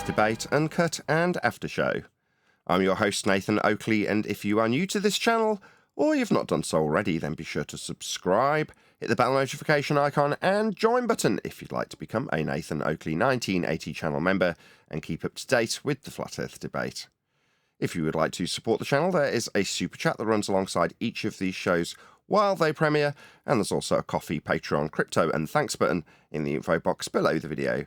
Debate, Uncut and After Show. I'm your host Nathan Oakley, and if you are new to this channel, or you've not done so already, then be sure to subscribe, hit the bell notification icon and join button if you'd like to become a Nathan Oakley 1980 channel member and keep up to date with the Flat Earth debate. If you would like to support the channel, there is a super chat that runs alongside each of these shows while they premiere, and there's also a Ko-fi, Patreon, crypto and thanks button in the info box below the video.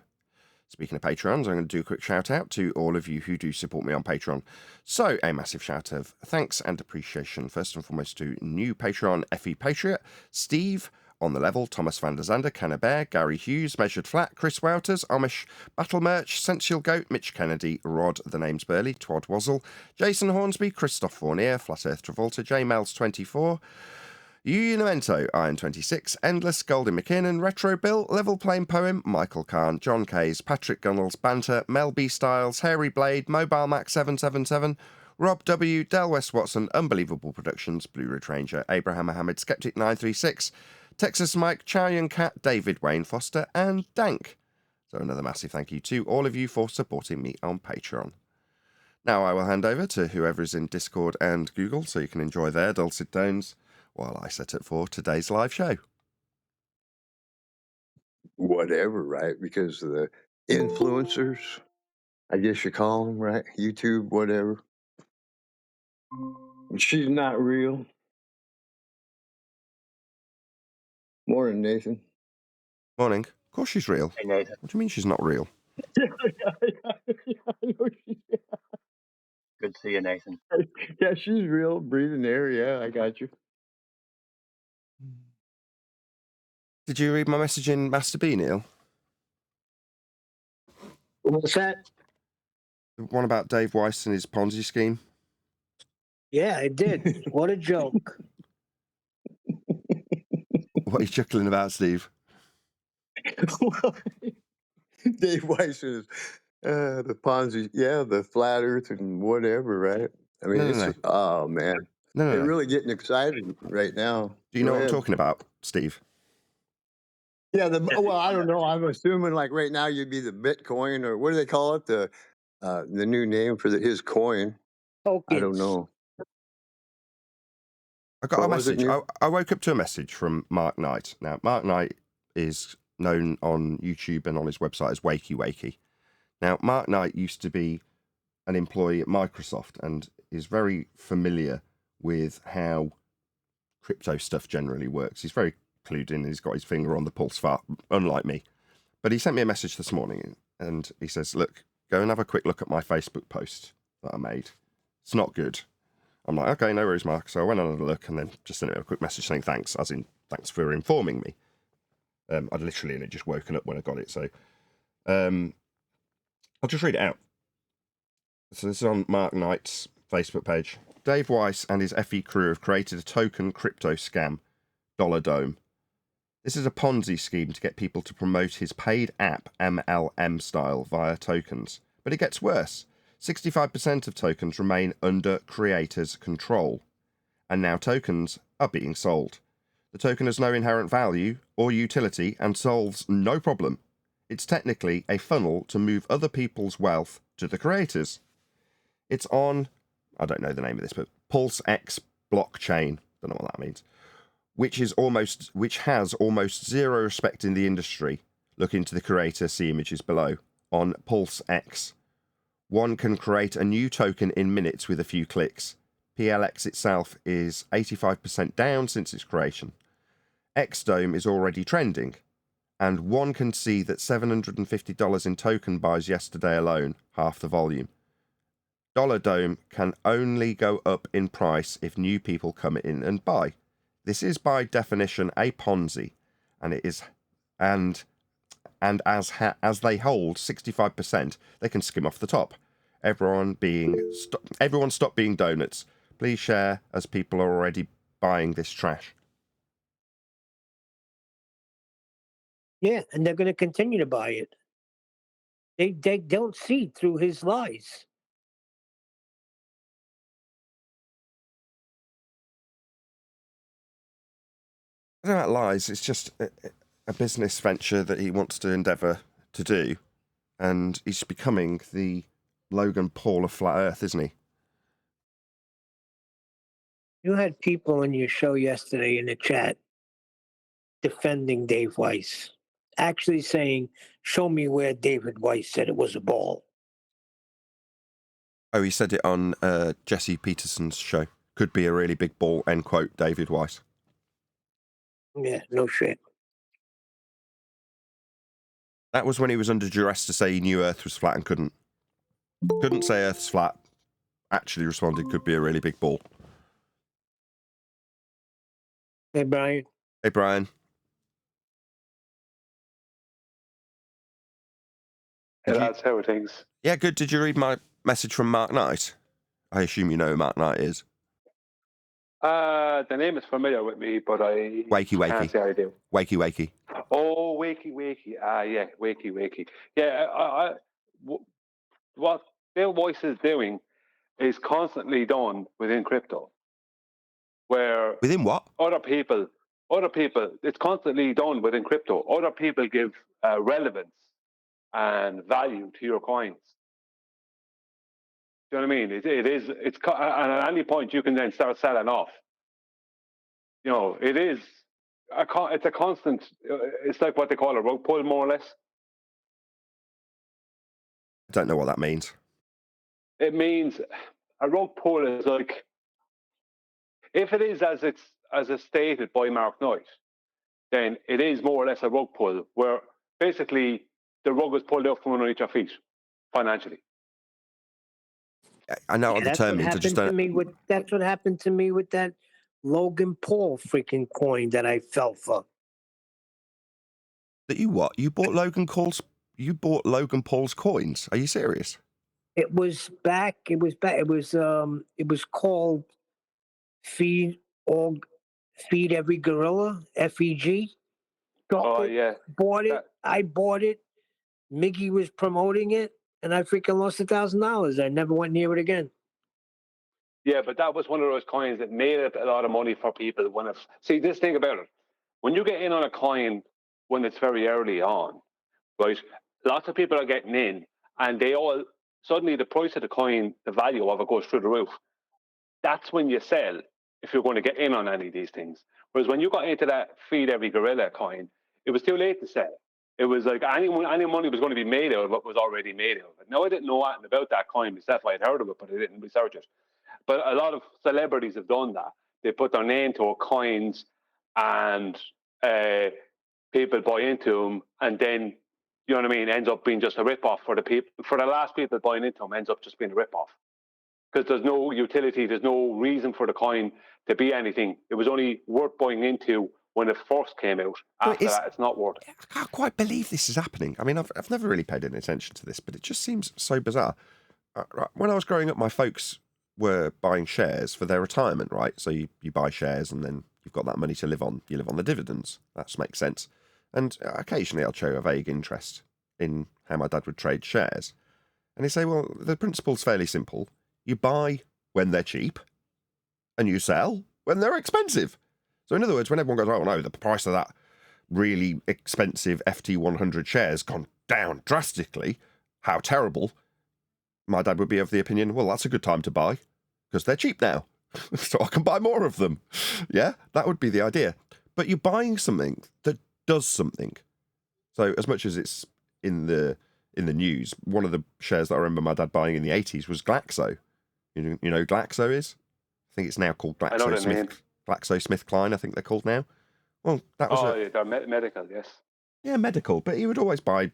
Speaking of Patrons, I'm going to do a quick shout out to all of you who do support me on Patreon. So a massive shout of thanks and appreciation first and foremost to new Patreon FE Patriot, Steve, On the Level, Thomas van der Zander, Cannabear, Gary Hughes, Measured Flat, Chris Wouters, Amish, Battle Merch, Sensual Goat, Mitch Kennedy, Rod, The Name's Burley, Twad Wazzle, Jason Hornsby, Christoph Fournier, Flat Earth Travolta, J Mels 24, Unimento, Iron 26, Endless, Golden McKinnon, Retro Bill, Level Plain Poem, Michael Kahn, John Kays, Patrick Gunnels, Banter, Mel B. Styles, Hairy Blade, Mobile Mac 777, Rob W, Del West Watson, Unbelievable Productions, Blue Ridge Ranger, Abraham Mohammed, Skeptic 936, Texas Mike, Chow Yun Cat, David Wayne Foster, and Dank. So another massive thank you to all of you for supporting me on Patreon. Now I will hand over to whoever is in Discord and Google so you can enjoy their dulcet tones while I set it for today's live show. Whatever, right? Because the influencers, I guess you call them, right? YouTube, whatever. She's not real. Morning, Nathan. Morning. Of course she's real. Hey, Nathan. What do you mean she's not real? Good to see you, Nathan. Yeah, she's real. Breathing air. Yeah, I got you. Did you read my message in Master B, Neil? What's that? The one about Dave Weiss and his Ponzi scheme? Yeah, I did. What a joke. What are you chuckling about, Steve? Dave Weiss is the Ponzi, the flat Earth and whatever, right? I mean, oh man, they're really getting excited right now. Do you know what I'm talking about, Steve? Yeah, well, I don't know. I'm assuming like right now you'd be the Bitcoin, or what do they call it? The new name for his coin. Tokens. I don't know. I got a message. I woke up to a message from Mark Knight. Now, Mark Knight is known on YouTube and on his website as Wakey Wakey. Now, Mark Knight used to be an employee at Microsoft and is very familiar with how crypto stuff generally works. He's very clued in. He's got his finger on the pulse, unlike me. But he sent me a message this morning and he says, look, go and have a quick look at my Facebook post that I made. It's not good. I'm like, okay, no worries, Mark. So I went on a look and then just sent him a quick message saying thanks, as in thanks for informing me. I'd literally only just woken up when I got it. So I'll just read it out. So this is on Mark Knight's Facebook page. Dave Weiss and his FE crew have created a token crypto scam, Dollar Dome. This is a Ponzi scheme to get people to promote his paid app MLM style via tokens. But it gets worse. 65% of tokens remain under creators' control. And now tokens are being sold. The token has no inherent value or utility and solves no problem. It's technically a funnel to move other people's wealth to the creators. It's on, I don't know the name of this, but Pulse X blockchain. Don't know what that means. Which has almost zero respect in the industry. Look into the creator, see images below. On Pulse X, one can create a new token in minutes with a few clicks. PLX itself is 85% down since its creation. XDome is already trending, and one can see that $750 in token buys yesterday alone, half the volume. Dollar Dome can only go up in price if new people come in and buy. This is by definition a Ponzi, and it is, and as they hold 65%, they can skim off the top. Everyone stop being donuts. Please share, as people are already buying this trash. Yeah, and they're going to continue to buy it. They don't see through his lies. I don't know, lies. It's just a business venture that he wants to endeavour to do. And he's becoming the Logan Paul of Flat Earth, isn't he? You had people on your show yesterday in the chat defending Dave Weiss, actually saying, show me where David Weiss said it was a ball. Oh, he said it on Jesse Peterson's show. Could be a really big ball, end quote, David Weiss. Yeah, no shit. That was when he was under duress to say he knew Earth was flat and couldn't say Earth's flat. Actually responded, could be a really big ball. Hey, Brian. Hey, Brian. That's how things. Yeah, good. Did you read my message from Mark Knight? I assume you know who Mark Knight is. The name is familiar with me, but I can't say I do. Wakey. Oh, Wakey. Yeah, Wakey. Yeah, what Bill Weiss is doing is constantly done within crypto. Where within what? Other people, it's constantly done within crypto. Other people give relevance and value to your coins. Do you know what I mean? It's and at any point you can then start selling off. You know, it's a constant. It's like what they call a rug pull, more or less. I don't know what that means. It means a rug pull is like, if it is as it's stated by Mark Knight, then it is more or less a rug pull, where basically the rug is pulled out from underneath your feet financially. I know what the term means. I just don't. That's what happened to me with that Logan Paul freaking coin that I fell for. That you what? You bought Logan Paul's coins? Are you serious? It was called Feed Every Gorilla, FEG. Oh yeah. Bought it. I bought it. Miggy was promoting it, and I freaking lost $1,000. I never went near it again. Yeah, but that was one of those coins that made it a lot of money for people. See, this thing about it, when you get in on a coin when it's very early on, right? Lots of people are getting in, and they all suddenly the price of the coin, the value of it goes through the roof. That's when you sell if you're going to get in on any of these things. Whereas when you got into that Feed Every Gorilla coin, it was too late to sell. It was like any money was going to be made out of what was already made out of it. Now, I didn't know anything about that coin myself. I had heard of it, but I didn't research it. But a lot of celebrities have done that. They put their name to coins, and people buy into them, and then, you know what I mean, ends up being just a rip-off for the people. For the last people buying into them, ends up just being a rip-off. Because there's no utility, there's no reason for the coin to be anything. It was only worth buying into when it first came out. After that, it's not worth it. I can't quite believe this is happening. I mean, I've never really paid any attention to this, but it just seems so bizarre. When I was growing up, my folks were buying shares for their retirement, right? So you buy shares and then you've got that money to live on. You live on the dividends. That makes sense. And occasionally I'll show a vague interest in how my dad would trade shares. And they say, well, the principle's fairly simple. You buy when they're cheap and you sell when they're expensive. So in other words, when everyone goes, oh no, the price of that really expensive FT100 shares gone down drastically, how terrible, my dad would be of the opinion, well, that's a good time to buy because they're cheap now. So I can buy more of them. Yeah, that would be the idea. But you're buying something that does something. So as much as it's in the news, one of the shares that I remember my dad buying in the 80s was Glaxo. You know Glaxo is? I think it's now called GlaxoSmithKline, I think they're called now. Well, that was they're medical, yes. Yeah, medical, but he would always buy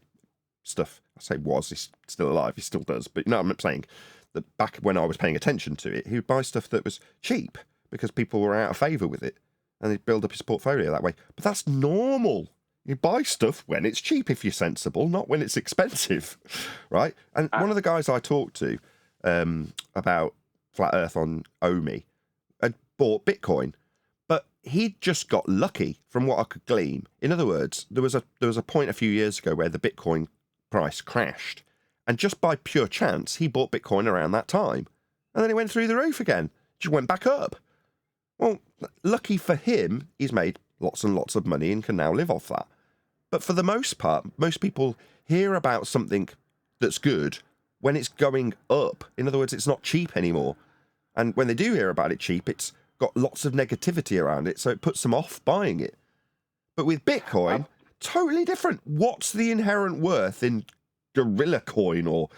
stuff. I say was, he's still alive, he still does, but you know what I'm saying? That back when I was paying attention to it, he would buy stuff that was cheap because people were out of favour with it, and he'd build up his portfolio that way. But that's normal. You buy stuff when it's cheap if you're sensible, not when it's expensive, right? And one of the guys I talked to about Flat Earth on Omi had bought Bitcoin, but he'd just got lucky from what I could glean. In other words, there was a point a few years ago where the Bitcoin price crashed, and just by pure chance, he bought Bitcoin around that time, and then it went through the roof again. Just went back up. Well, lucky for him, he's made lots and lots of money and can now live off that. But for the most part, most people hear about something that's good when it's going up. In other words, it's not cheap anymore. And when they do hear about it cheap, it's got lots of negativity around it, so it puts them off buying it. But with Bitcoin, totally different. What's the inherent worth in Gorilla Coin or,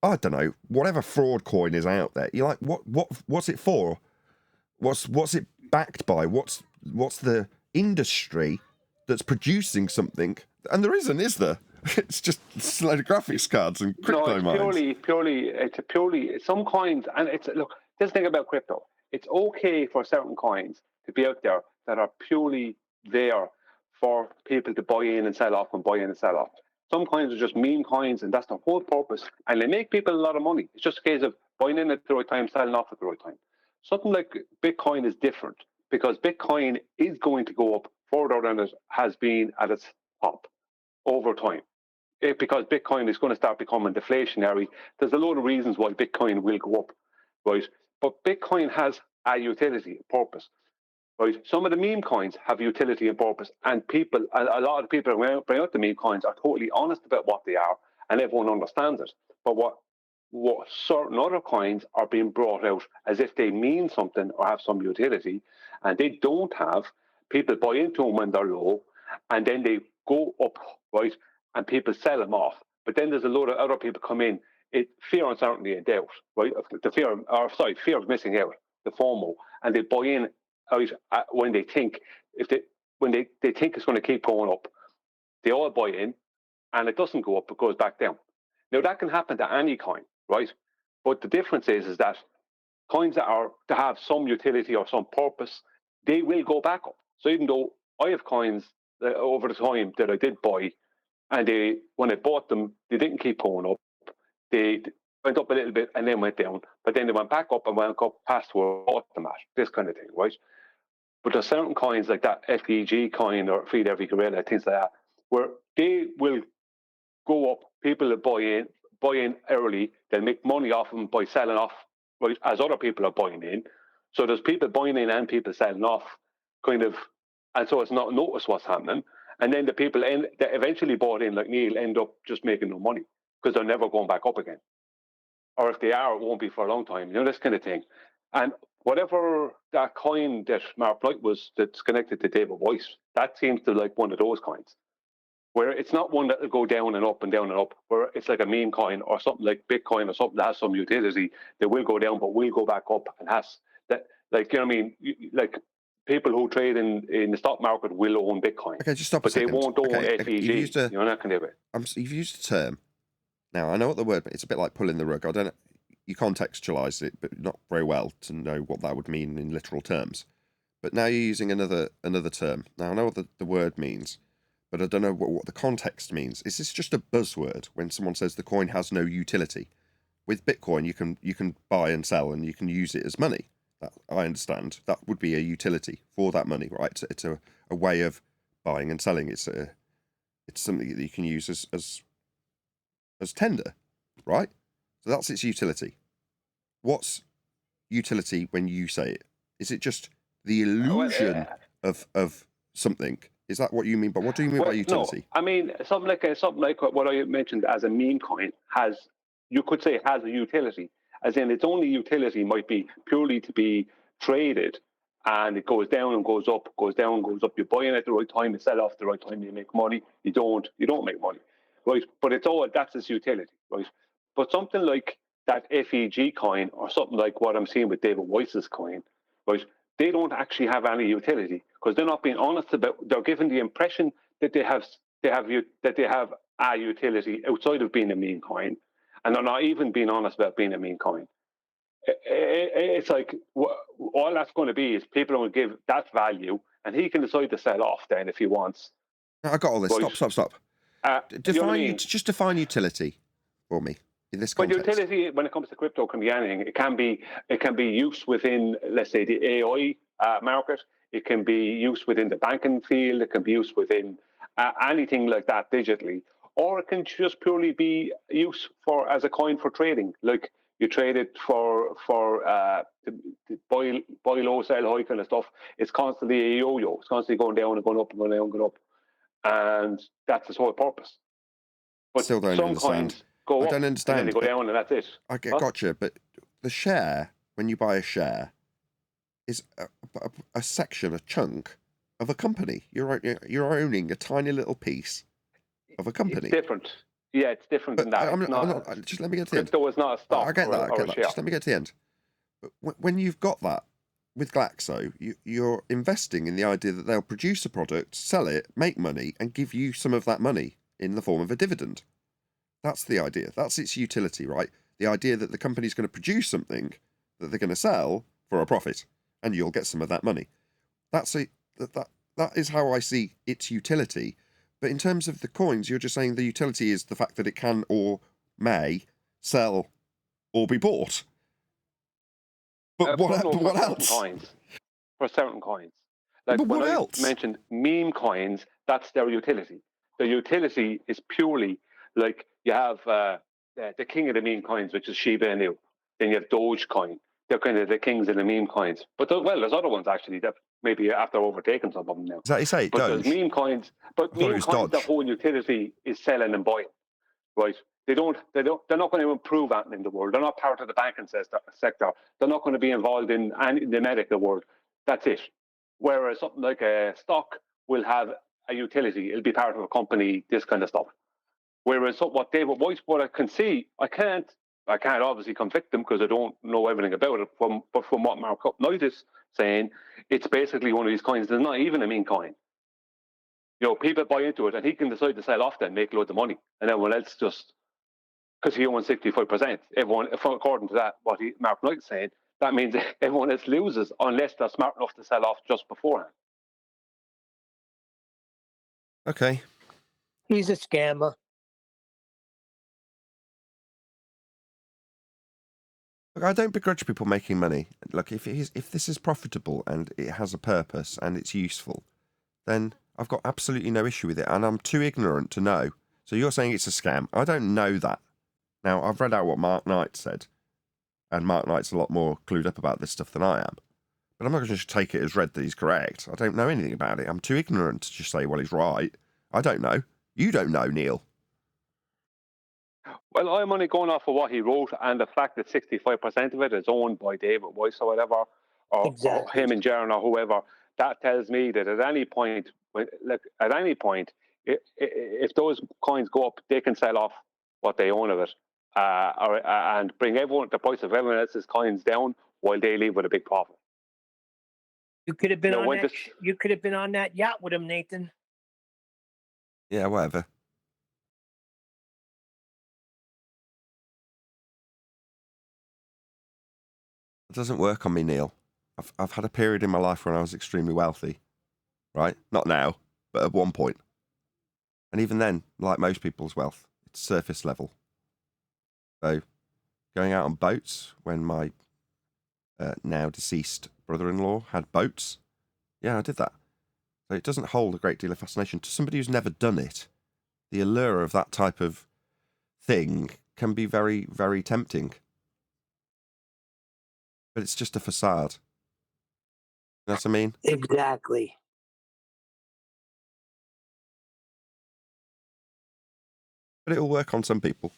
I don't know, whatever fraud coin is out there? You're like, what's it for? What's it backed by? What's the industry that's producing something? And there isn't, is there? It's just a load of graphics cards and crypto mines. It's some coins, and look, this thing about crypto, it's okay for certain coins to be out there that are purely there for people to buy in and sell off and buy in and sell off. Some coins are just meme coins, and that's the whole purpose, and they make people a lot of money. It's just a case of buying in at the right time, selling off at the right time. Something like Bitcoin is different because Bitcoin is going to go up further than it has been at its top over time. Because Bitcoin is going to start becoming deflationary. There's a lot of reasons why Bitcoin will go up, right? But Bitcoin has a utility, a purpose, right? Some of the meme coins have utility and purpose, and a lot of people who bring out the meme coins are totally honest about what they are, and everyone understands it. But what certain other coins are being brought out as if they mean something or have some utility, and they don't have. People buy into them when they're low, and then they go up, right? And people sell them off. But then there's a load of other people come in. Fear, uncertainty, and doubt, right? Fear of missing out, the FOMO, and they buy in when they think when they think it's going to keep going up. They all buy in, and it doesn't go up; it goes back down. Now that can happen to any coin, right? But the difference is that coins that have some utility or some purpose, they will go back up. So even though I have coins over the time that I did buy, and when I bought them, they didn't keep going up. They went up a little bit and then went down, but then they went back up and went up past where I bought them at, this kind of thing, right? But there's certain coins like that FEG coin or Feed Every Gorilla, things like that, where they will go up. People will buy in early. They'll make money off them by selling off, right, as other people are buying in. So there's people buying in and people selling off, kind of, and so it's not noticed what's happening. And then the people that eventually bought in, like Neil, end up just making no money because they're never going back up again. Or if they are, it won't be for a long time. This kind of thing. And whatever that coin that Mark Blight was that's connected to David Weiss, that seems to like one of those coins, where it's not one that will go down and up and down and up, where it's like a meme coin or something like Bitcoin or something that has some utility that will go down but will go back up and has that, like, you know what I mean? Like, people who trade in the stock market will own Bitcoin. Okay, just stop but a second. They won't own FEG. That kind of it. You've used a term. Now, I know what the word, but it's a bit like pulling the rug. I don't know. You contextualise it, but not very well to know what that would mean in literal terms. But now you're using another term. Now, I know what the word means, but I don't know what the context means. Is this just a buzzword when someone says the coin has no utility? With Bitcoin, you can buy and sell, and you can use it as money. That, I understand. That would be a utility for that money, right? It's a way of buying and selling. It's something that you can use as tender, right? So that's its utility. What's utility when you say it? Is it just the illusion of something? Is that what you mean? But what do you mean by utility? No, I mean something like what I mentioned as a meme coin you could say has a utility. As in, its only utility might be purely to be traded, and it goes down and goes up, goes down and goes up. You buy in at the right time, you sell off at the right time, you make money. You don't make money, right? But that's its utility, right? But something like that FEG coin or something like what I'm seeing with David Weiss's coin, right? They don't actually have any utility because they're not being honest about. They're given the impression that they have a utility outside of being a meme coin. And they're not even being honest about being a meme coin. It's like all that's going to be is people will give that value, and he can decide to sell off then if he wants. I got all this. Right. Stop. Just define utility for me in this context. But utility, when it comes to crypto, can be anything. It can be use within, let's say, the AI market. It can be used within the banking field. It can be used within anything like that digitally. Or it can just purely be used as a coin for trading. Like you trade it for to buy low, sell high kind of stuff. It's constantly a yo-yo. It's constantly going down and going up and going down and going up. And that's its whole purpose. But still don't understand go I up, don't understand. and then they go down, and that's it. I gotcha, but the share, when you buy a share, is a section, a chunk of a company. You're owning a tiny little piece of a company. It's different. Yeah, it's different than that. Just let me get to the end. Crypto is not a stock. I get that. Or a share. Just let me get to the end. But when you've got that with Glaxo, you're investing in the idea that they'll produce a product, sell it, make money, and give you some of that money in the form of a dividend. That's the idea. That's its utility, right? The idea that the company's going to produce something that they're going to sell for a profit, and you'll get some of that money. That is how I see its utility. But in terms of the coins, you're just saying the utility is the fact that it can or may sell or be bought. But what else? For certain coins. Like but when what I else? mentioned meme coins, that's their utility. The utility is purely like you have the king of the meme coins, which is Shiba Inu. Then you have Dogecoin. They're kind of the kings of the meme coins. But there's other ones actually that maybe after overtaking some of them now. Is that you say? But Doge? there's meme coins. But meme coins, the whole utility is selling and buying, right? They're not going to improve anything in the world. They're not part of the banking sector. They're not going to be involved in the medical world. That's it. Whereas something like a stock will have a utility. It'll be part of a company, this kind of stuff. Whereas what David Weiss, what I can see, I can't obviously convict them because I don't know everything about it. But from what Mark Knight is saying, it's basically one of these coins. There's not even a meme coin. You know, people buy into it, and he can decide to sell off then, make loads of money, and everyone else just, because he owns 65%. Everyone, according to that, Mark Knight is saying, that means everyone else loses unless they're smart enough to sell off just beforehand. Okay. He's a scammer. Look, I don't begrudge people making money. Look, if this is profitable and it has a purpose and it's useful, then I've got absolutely no issue with it, and I'm too ignorant to know. So you're saying it's a scam. I don't know that. Now, I've read out what Mark Knight said, and Mark Knight's a lot more clued up about this stuff than I am. But I'm not going to just take it as read that he's correct. I don't know anything about it. I'm too ignorant to just say, well, he's right. I don't know. You don't know, Neil. Well, I'm only going off of what he wrote and the fact that 65% of it is owned by David Weiss or whatever, or him and Jaron or whoever. That tells me that at any point, if those coins go up, they can sell off what they own of it, and bring the price of everyone else's coins down while they leave with a big profit. You could have been you could have been on that yacht with him, Nathan. Yeah, whatever. It doesn't work on me, Neil. I've had a period in my life when I was extremely wealthy, right? Not now, but at one point. And even then, like most people's wealth, it's surface level. So, going out on boats when my now deceased brother-in-law had boats, yeah, I did that. So it doesn't hold a great deal of fascination. To somebody who's never done it, the allure of that type of thing can be very, very tempting. But it's just a facade. You know what I mean? Exactly. But it'll work on some people.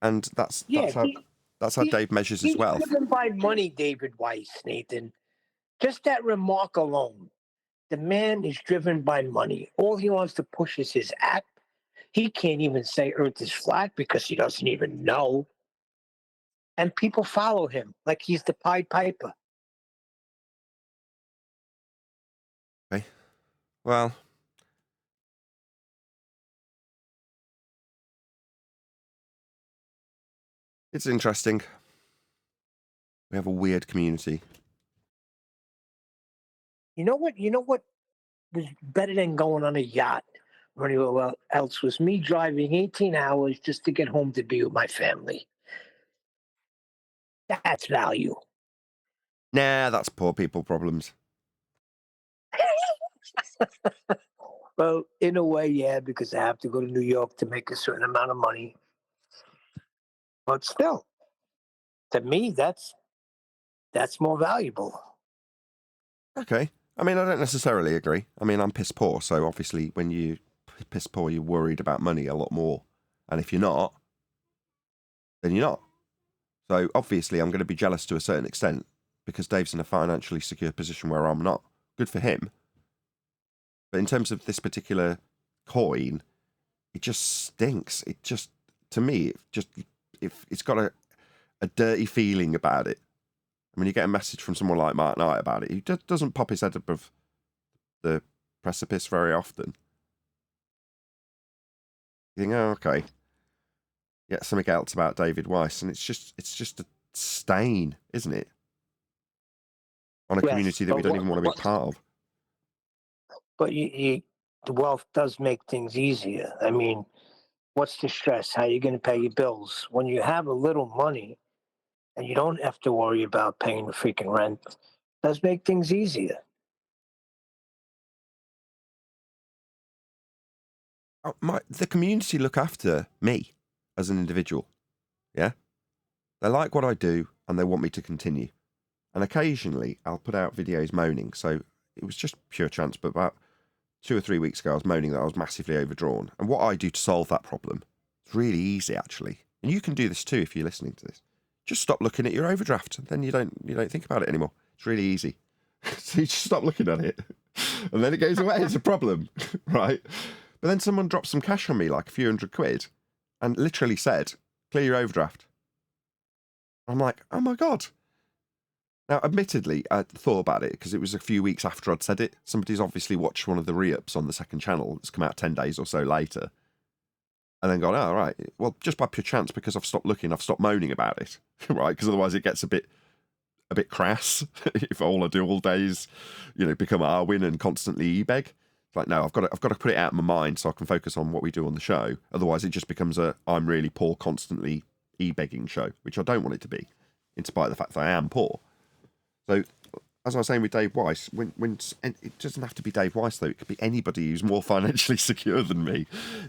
And that's how Dave measures his wealth. He's driven by money, David Weiss, Nathan. Just that remark alone. The man is driven by money. All he wants to push is his app. He can't even say Earth is flat because he doesn't even know. And people follow him like he's the Pied Piper. Okay. Well, it's interesting. We have a weird community. You know what was better than going on a yacht or anywhere else was me driving 18 hours just to get home to be with my family. That's value. Nah, that's poor people problems. Well, in a way, yeah, because I have to go to New York to make a certain amount of money. But still, to me, that's more valuable. Okay. I mean, I don't necessarily agree. I mean, I'm piss poor, so obviously when you piss poor, you're worried about money a lot more. And if you're not, then you're not. So obviously I'm going to be jealous to a certain extent because Dave's in a financially secure position where I'm not. Good for him. But in terms of this particular coin, it just stinks. It just, to me, it's got a dirty feeling about it. I mean, you get a message from someone like Mark Knight about it. He just doesn't pop his head above the precipice very often. You think, oh, okay. Yeah, something else about David Weiss, and it's just a stain, isn't it? On a community that we don't even want to be part of. But the wealth does make things easier. I mean, what's the stress? How are you going to pay your bills? When you have a little money and you don't have to worry about paying the freaking rent, it does make things easier. The community look after me as an individual. Yeah? They like what I do and they want me to continue. And occasionally I'll put out videos moaning. So it was just pure chance, but about 2 or 3 weeks ago I was moaning that I was massively overdrawn. And what I do to solve that problem, it's really easy actually. And you can do this too if you're listening to this. Just stop looking at your overdraft, and then you don't think about it anymore. It's really easy. So you just stop looking at it. And then it goes away. It's a problem. Right? But then someone dropped some cash on me, like a few £100, and literally said, clear your overdraft. I'm like, oh my God. Now, admittedly, I thought about it because it was a few weeks after I'd said it. Somebody's obviously watched one of the re-ups on the second channel that's come out 10 days or so later. And then gone, oh, right, well, just by pure chance, because I've stopped looking, I've stopped moaning about it, right? Because otherwise it gets a bit crass if all I do all day is, become Arwin and constantly e-beg. It's like, no, I've got to put it out of my mind so I can focus on what we do on the show. Otherwise, it just becomes I'm really poor, constantly e-begging show, which I don't want it to be, in spite of the fact that I am poor. So, as I was saying with Dave Weiss, when it doesn't have to be Dave Weiss, though. It could be anybody who's more financially secure than me.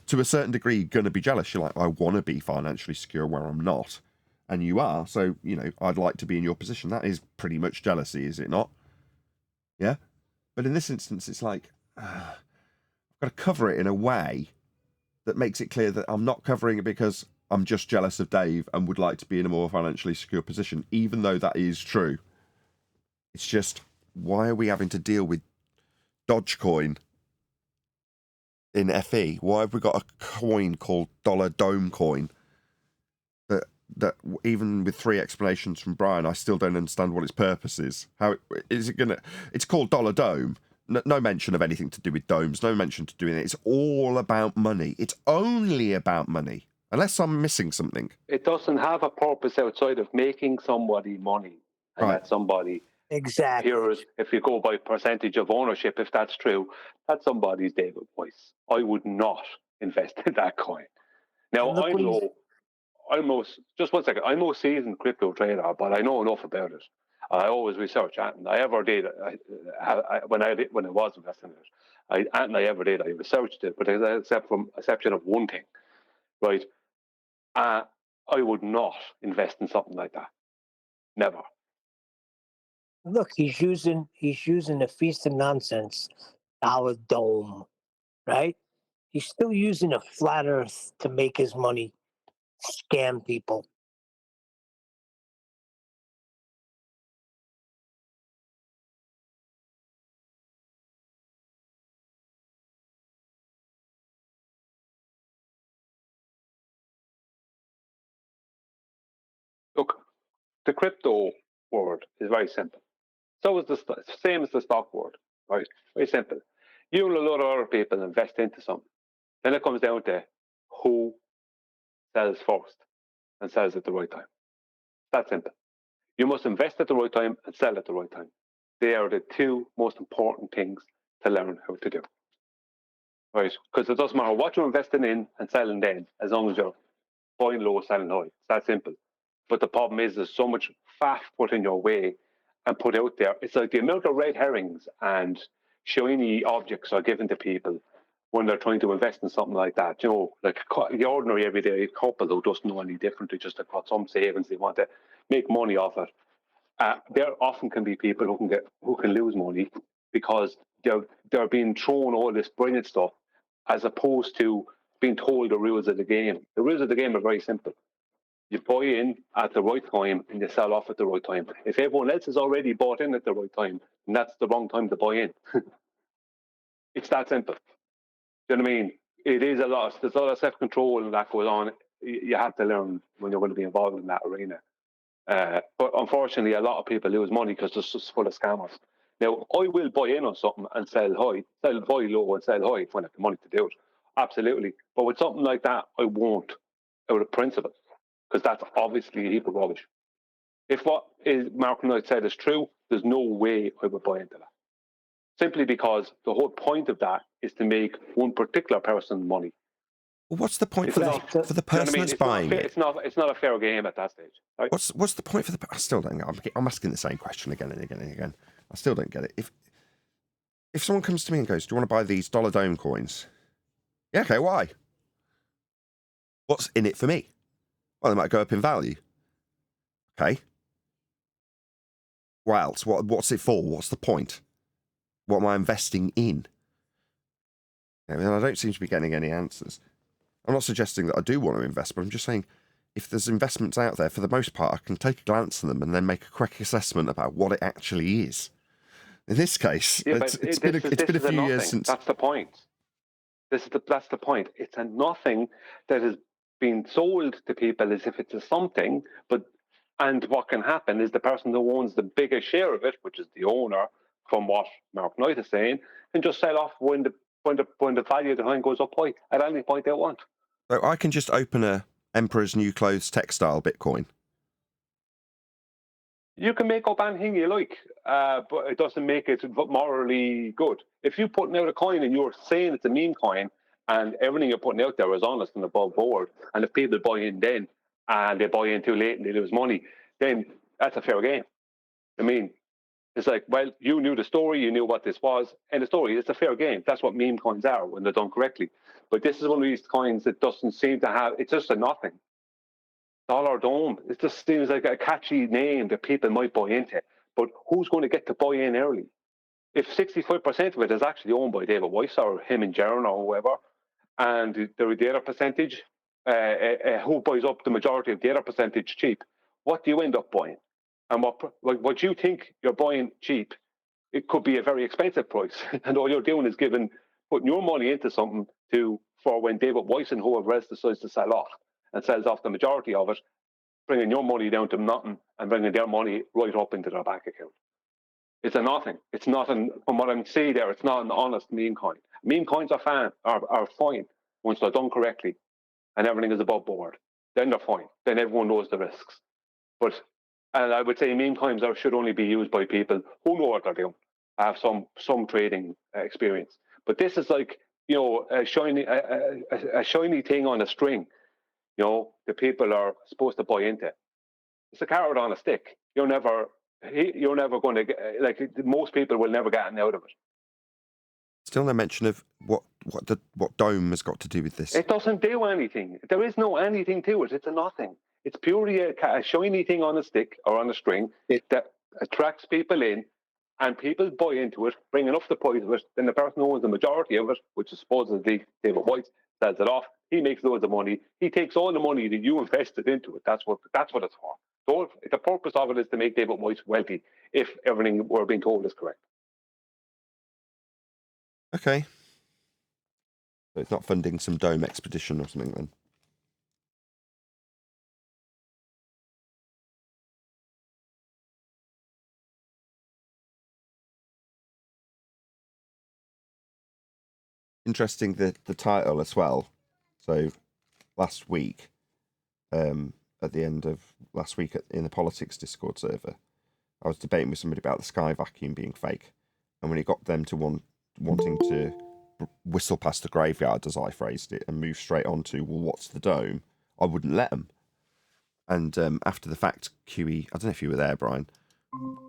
To a certain degree, you're going to be jealous. You're like, I want to be financially secure where I'm not. And you are. So, I'd like to be in your position. That is pretty much jealousy, is it not? Yeah? But in this instance, it's like, I've got to cover it in a way that makes it clear that I'm not covering it because I'm just jealous of Dave and would like to be in a more financially secure position, even though that is true. It's just, why are we having to deal with Dogecoin in FE? Why have we got a coin called Dollar Dome Coin that even with 3 explanations from Brian, I still don't understand what its purpose is? How is it going to... It's called Dollar Dome. No mention of anything to do with domes. No mention to doing it. It's all about money. It's only about money. Unless I'm missing something. It doesn't have a purpose outside of making somebody money. And right. That somebody... Exactly. Here's, if you go by percentage of ownership, if that's true, that's somebody's David Weiss. I would not invest in that coin. Now, I'm no seasoned crypto trader, but I know enough about it. I always research, and I ever did. When I was investing in it, I ever did. I researched it, but exception of one thing, right? I would not invest in something like that. Never. Look, he's using the Feast of Nonsense Dollar Dome, right? He's still using a flat Earth to make his money, scam people. Look, the crypto world is very simple. So is the same as the stock world, right? Very simple. You and a lot of other people invest into something. Then it comes down to who sells first and sells at the right time. That's simple. You must invest at the right time and sell at the right time. They are the 2 most important things to learn how to do. Right? Because it doesn't matter what you're investing in and selling then, as long as you're buying low, selling high. It's that simple. But the problem is there's so much faff put in your way and put out there. It's like the amount of red herrings and shiny objects are given to people when they're trying to invest in something like that. Like the ordinary everyday couple who doesn't know any different, they just have got some savings, they want to make money off it. There often can be people who can lose money because they're being thrown all this brilliant stuff as opposed to being told the rules of the game. The rules of the game are very simple. You buy in at the right time and you sell off at the right time. If everyone else has already bought in at the right time, then that's the wrong time to buy in. It's that simple. Do you know what I mean? It is there's a lot of self-control that goes on. You have to learn when you're going to be involved in that arena. But unfortunately, a lot of people lose money because it's just full of scammers. Now, I will buy in on something and sell high, buy low and sell high when I have the money to do it. Absolutely. But with something like that, I won't, out of principle, because that's obviously a heap of rubbish. If what Mark Knight said is true, there's no way I would buy into that. Simply because the whole point of that is to make one particular person money. Well, what's the point for the person that's buying it? It's not a fair game at that stage. Right? What's the point for the? I still don't. I'm asking the same question again and again and again. I still don't get it. If someone comes to me and goes, "Do you want to buy these dollar dome coins?" Yeah, okay. Why? What's in it for me? Well, they might go up in value. Okay. What else? What's it for? What's the point? What am I investing in? I mean, I don't seem to be getting any answers. I'm not suggesting that I do want to invest, but I'm just saying if there's investments out there, for the most part, I can take a glance at them and then make a quick assessment about what it actually is. In this case, it's been a few years since. That's the point. That's the point. It's a nothing that has been sold to people as if it's a something, and what can happen is the person who owns the biggest share of it, which is the owner, from what Mark Knight is saying, and just sell off when the value of the coin goes up high at any point they want. So I can just open a Emperor's New Clothes textile Bitcoin. You can make up anything you like, but it doesn't make it morally good. If you're putting out a coin and you're saying it's a meme coin and everything you're putting out there is honest and above board, and if people buy in then and they buy in too late and they lose money, then that's a fair game. I mean, it's like, well, you knew the story, you knew what this was, and the story, it's a fair game. That's what meme coins are when they're done correctly. But this is one of these coins that doesn't seem to have, it's just a nothing. Dollar Dome, it just seems like a catchy name that people might buy into. But who's going to get to buy in early? If 65% of it is actually owned by David Weiss or him and Jaron or whoever, and the other percentage, who buys up the majority of the other percentage cheap, what do you end up buying? And what you think you're buying cheap, it could be a very expensive price. And all you're doing is putting your money into something for when David Weiss and whoever else decides to sell off and sells off the majority of it, bringing your money down to nothing and bringing their money right up into their bank account. It's a nothing. It's not from what I'm seeing there, it's not an honest meme coin. Meme coins are fine once they're done correctly and everything is above board. Then they're fine. Then everyone knows the risks. And I would say meme coins should only be used by people who know what they're doing, have some trading experience. But this is like, a shiny thing on a string. The people are supposed to buy into. It's a carrot on a stick. You're never going to get, most people will never get anything out of it. Still no mention of what Dome has got to do with this. It doesn't do anything. There is no anything to it. It's a nothing. It's purely a shiny thing on a stick or on a string that attracts people in, and people buy into it, bring enough the price of it, then the person who owns the majority of it, which is supposedly David Weiss, sells it off. He makes loads of money. He takes all the money that you invested into it. That's what it's for. So the purpose of it is to make David Weiss wealthy, if everything we're being told is correct. Okay. So it's not funding some Dome expedition or something then? Interesting the title as well. So last week, at the end of last week in the politics Discord server, I was debating with somebody about the sky vacuum being fake, and when it got them to wanting to whistle past the graveyard, as I phrased it, and move straight on to, well, what's the dome? I wouldn't let them. And after the fact, QE, I don't know if you were there, Brian,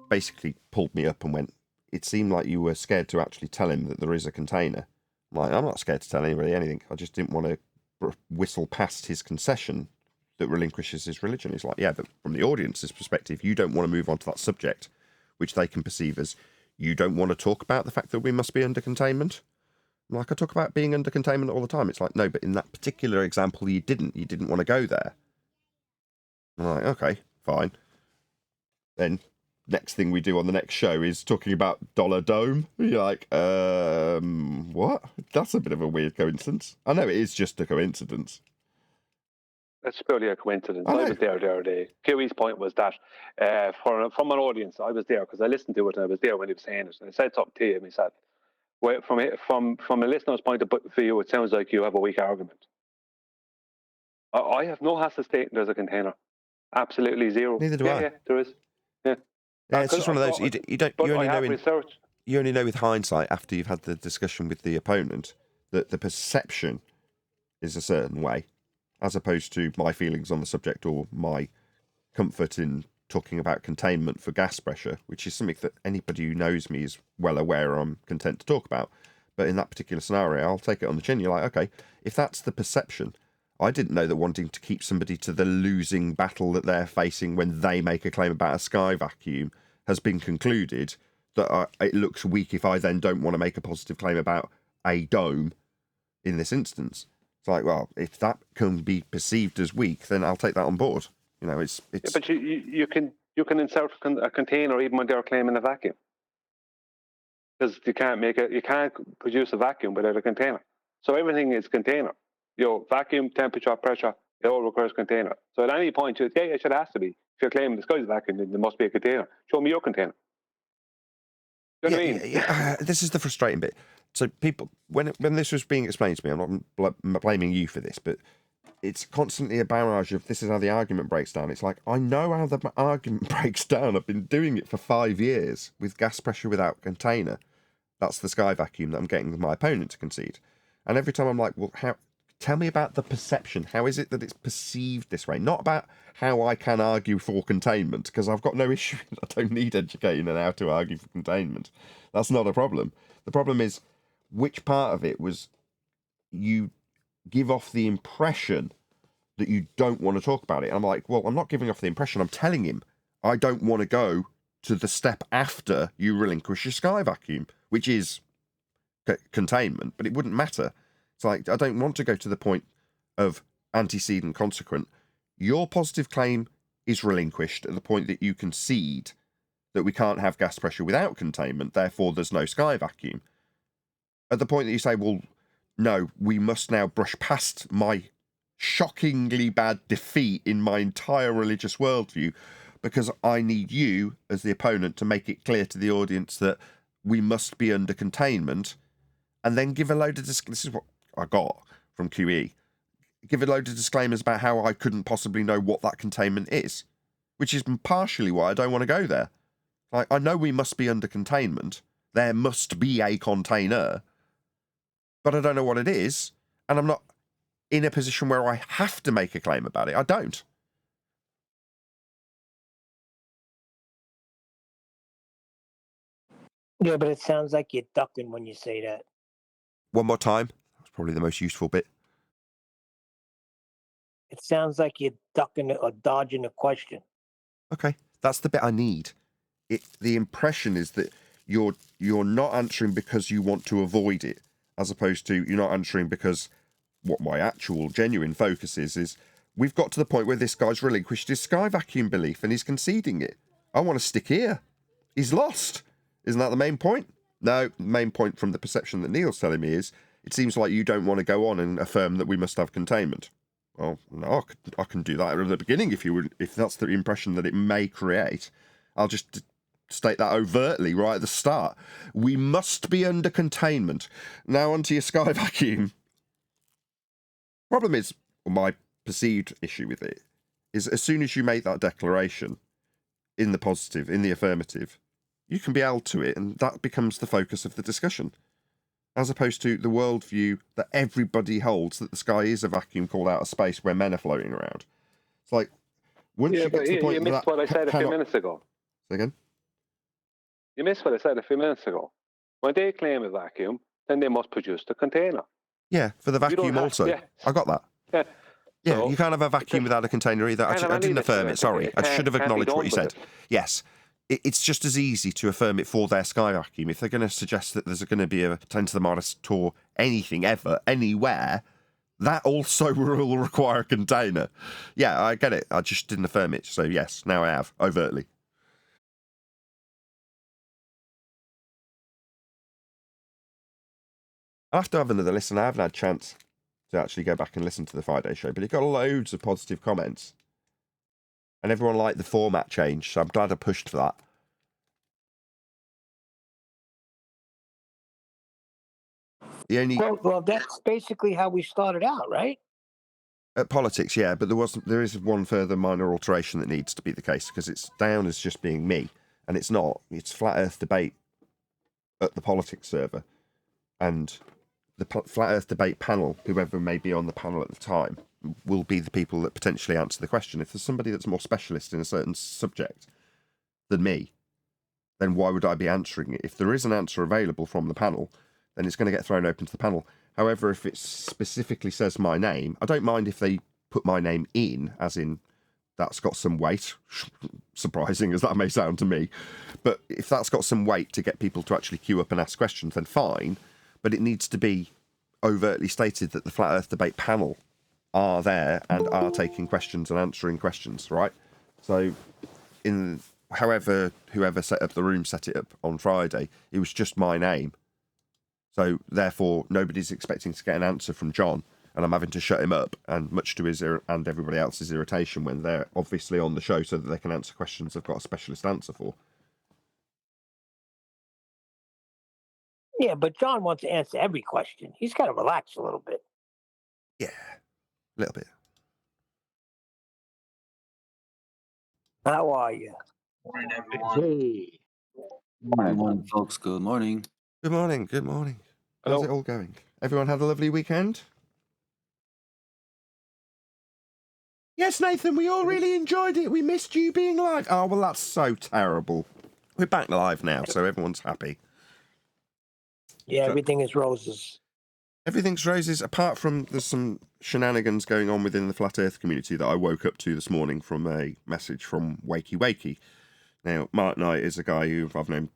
basically pulled me up and went, it seemed like you were scared to actually tell him that there is a container. I'm not scared to tell anybody anything. I just didn't want to whistle past his concession that relinquishes his religion. It's like, yeah, but from the audience's perspective, you don't want to move on to that subject, which they can perceive as, you don't want to talk about the fact that we must be under containment. Like, I talk about being under containment all the time. It's like, no, but in that particular example, you didn't want to go there. Right, okay, fine. Then next thing we do on the next show is talking about Dollar Dome. You're like, what? That's a bit of a weird coincidence. I know it is just a coincidence. That's purely a coincidence. I was there the other day. QE's point was that from an audience, I was there because I listened to it and I was there when he was saying it. And I said something to him. He said, well, from a listener's point of view, it sounds like you have a weak argument. I have no hassle stating there's a container. Absolutely zero. Neither do I. Yeah, there is. Yeah. Yeah, it's just one of those. You only know with hindsight after you've had the discussion with the opponent that the perception is a certain way, as opposed to my feelings on the subject or my comfort in talking about containment for gas pressure, which is something that anybody who knows me is well aware I'm content to talk about. But in that particular scenario, I'll take it on the chin. You're like, okay, if that's the perception, I didn't know that wanting to keep somebody to the losing battle that they're facing when they make a claim about a sky vacuum has been concluded, that it looks weak if I then don't want to make a positive claim about a dome in this instance. It's like, well, if that can be perceived as weak, then I'll take that on board. You know, it's. Yeah, but you can insert a container even when they're claiming a vacuum, because you can't produce a vacuum without a container. So everything is container. Vacuum, temperature, pressure, it all requires container. So at any point, it should have to be. If you're claiming the sky's a vacuum, then there must be a container. Show me your container. You know what I mean? Yeah. This is the frustrating bit. So people, when this was being explained to me, I'm not blaming you for this, but it's constantly a barrage of this is how the argument breaks down. It's like, I know how the argument breaks down. I've been doing it for 5 years with gas pressure without container. That's the sky vacuum that I'm getting my opponent to concede. And every time I'm like, well, tell me about the perception. How is it that it's perceived this way? Not about how I can argue for containment, because I've got no issue. I don't need educating on how to argue for containment. That's not a problem. The problem is which part of it was you give off the impression that you don't want to talk about it. And I'm like, well, I'm not giving off the impression. I'm telling him I don't want to go to the step after you relinquish your sky vacuum, which is containment, but it wouldn't matter. It's like, I don't want to go to the point of antecedent consequent. Your positive claim is relinquished at the point that you concede that we can't have gas pressure without containment, therefore there's no sky vacuum. At the point that you say, well, no, we must now brush past my shockingly bad defeat in my entire religious worldview because I need you as the opponent to make it clear to the audience that we must be under containment, and then give a load of this is what I got from QE. Give a load of disclaimers about how I couldn't possibly know what that containment is, which is partially why I don't want to go there. Like, I know we must be under containment. There must be a container, but I don't know what it is, and I'm not in a position where I have to make a claim about it. I don't. Yeah, but it sounds like you're ducking when you say that. One more time. That's probably the most useful bit. It sounds like you're ducking or dodging a question. Okay, that's the bit I need. The impression is that you're not answering because you want to avoid it, as opposed to you're not answering because what my actual genuine focus is we've got to the point where this guy's relinquished his sky vacuum belief and he's conceding it. I want to stick here. He's lost. Isn't that the main point? No, the main point from the perception that Neil's telling me is it seems like you don't want to go on and affirm that we must have containment. Well, no, I can do that at the beginning if that's the impression that it may create. I'll just state that overtly right at the start. We must be under containment. Now onto your sky vacuum. Problem is, my perceived issue with it is as soon as you make that declaration in the positive, in the affirmative, you can be held to it, and that becomes the focus of the discussion, as opposed to the worldview that everybody holds that the sky is a vacuum called outer space where men are floating around. It's like, once you get to the point you missed what I said a few minutes ago. Say again? You missed what I said a few minutes ago. When they claim a vacuum, then they must produce the container. Yeah, for the vacuum also. Yeah. I got that. Yeah. Yeah, So, you can't have a vacuum without a container either. I didn't affirm it, sorry. I should have acknowledged what you said. Yes. It's just as easy to affirm it for their sky vacuum. If they're going to suggest that there's going to be a 10 to the modus or anything ever, anywhere, that also will require a container. Yeah, I get it. I just didn't affirm it. So yes, now I have, overtly. I'll have to have another listen. I haven't had a chance to actually go back and listen to the Friday show, but it got loads of positive comments. And everyone liked the format change, so I'm glad I pushed for that. Well, that's basically how we started out, right? Politics, yeah, but there is one further minor alteration that needs to be the case, because it's down as just being me, and it's not. It's Flat Earth Debate at the politics server, and the Flat Earth Debate panel, whoever may be on the panel at the time, will be the people that potentially answer the question. If there's somebody that's more specialist in a certain subject than me, then why would I be answering it? If there is an answer available from the panel, then it's going to get thrown open to the panel. However, if it specifically says my name, I don't mind if they put my name in, as in that's got some weight, surprising as that may sound to me. But if that's got some weight to get people to actually queue up and ask questions, then fine. But it needs to be overtly stated that the Flat Earth Debate panel are there and are taking questions and answering questions, right? So whoever set up the room set it up on Friday, it was just my name. So therefore, nobody's expecting to get an answer from John, and I'm having to shut him up, and much to his and everybody else's irritation when they're obviously on the show so that they can answer questions they've got a specialist answer for. Yeah, but John wants to answer every question. He's got to relax a little bit. Yeah, a little bit. How are you? Morning, everyone. Hey. Good morning, folks. Good morning. Good morning. Good morning. How's it all going? Everyone had a lovely weekend? Yes, Nathan, we all really enjoyed it. We missed you being live. Oh, well, that's so terrible. We're back live now, so everyone's happy. Yeah, everything is roses. Everything's roses, apart from there's some shenanigans going on within the Flat Earth community that I woke up to this morning from a message from Wakey Wakey. Now, Mark Knight is a guy who I've known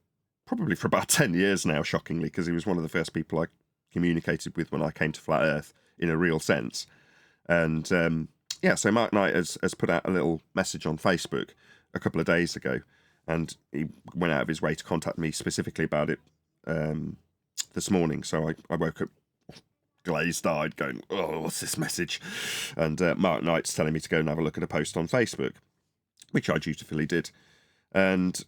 probably for about 10 years now, shockingly, because he was one of the first people I communicated with when I came to Flat Earth in a real sense. And so Mark Knight has put out a little message on Facebook a couple of days ago, and he went out of his way to contact me specifically about it this morning. So I woke up glazed-eyed going, oh, what's this message? And Mark Knight's telling me to go and have a look at a post on Facebook, which I dutifully did. And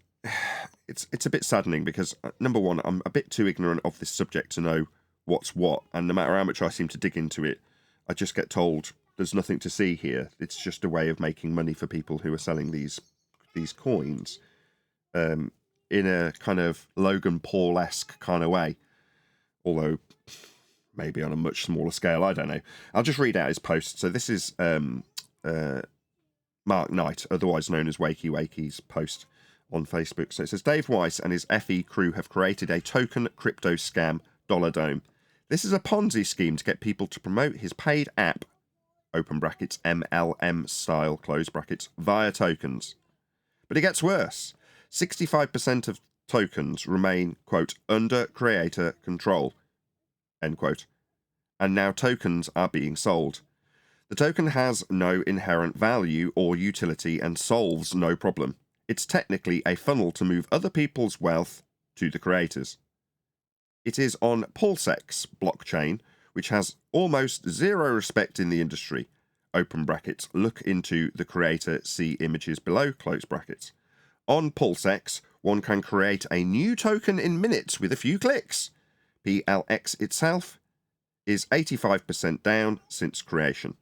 it's a bit saddening because, number one, I'm a bit too ignorant of this subject to know what's what, and no matter how much I seem to dig into it, I just get told there's nothing to see here. It's just a way of making money for people who are selling these coins in a kind of Logan Paul-esque kind of way, although maybe on a much smaller scale, I don't know. I'll just read out his post. So this is Mark Knight, otherwise known as Wakey Wakey's post on Facebook. So it says, Dave Weiss and his FE crew have created a token crypto scam, Dollar Dome. This is a Ponzi scheme to get people to promote his paid app, open brackets, MLM style, close brackets, via tokens. But it gets worse. 65% of tokens remain, quote, under creator control, end quote. And now tokens are being sold. The token has no inherent value or utility and solves no problem. It's technically a funnel to move other people's wealth to the creators. It is on Pulsex blockchain, which has almost zero respect in the industry. Open brackets, look into the creator, see images below, close brackets. On Pulsex, one can create a new token in minutes with a few clicks. PLX itself is 85% down since creation.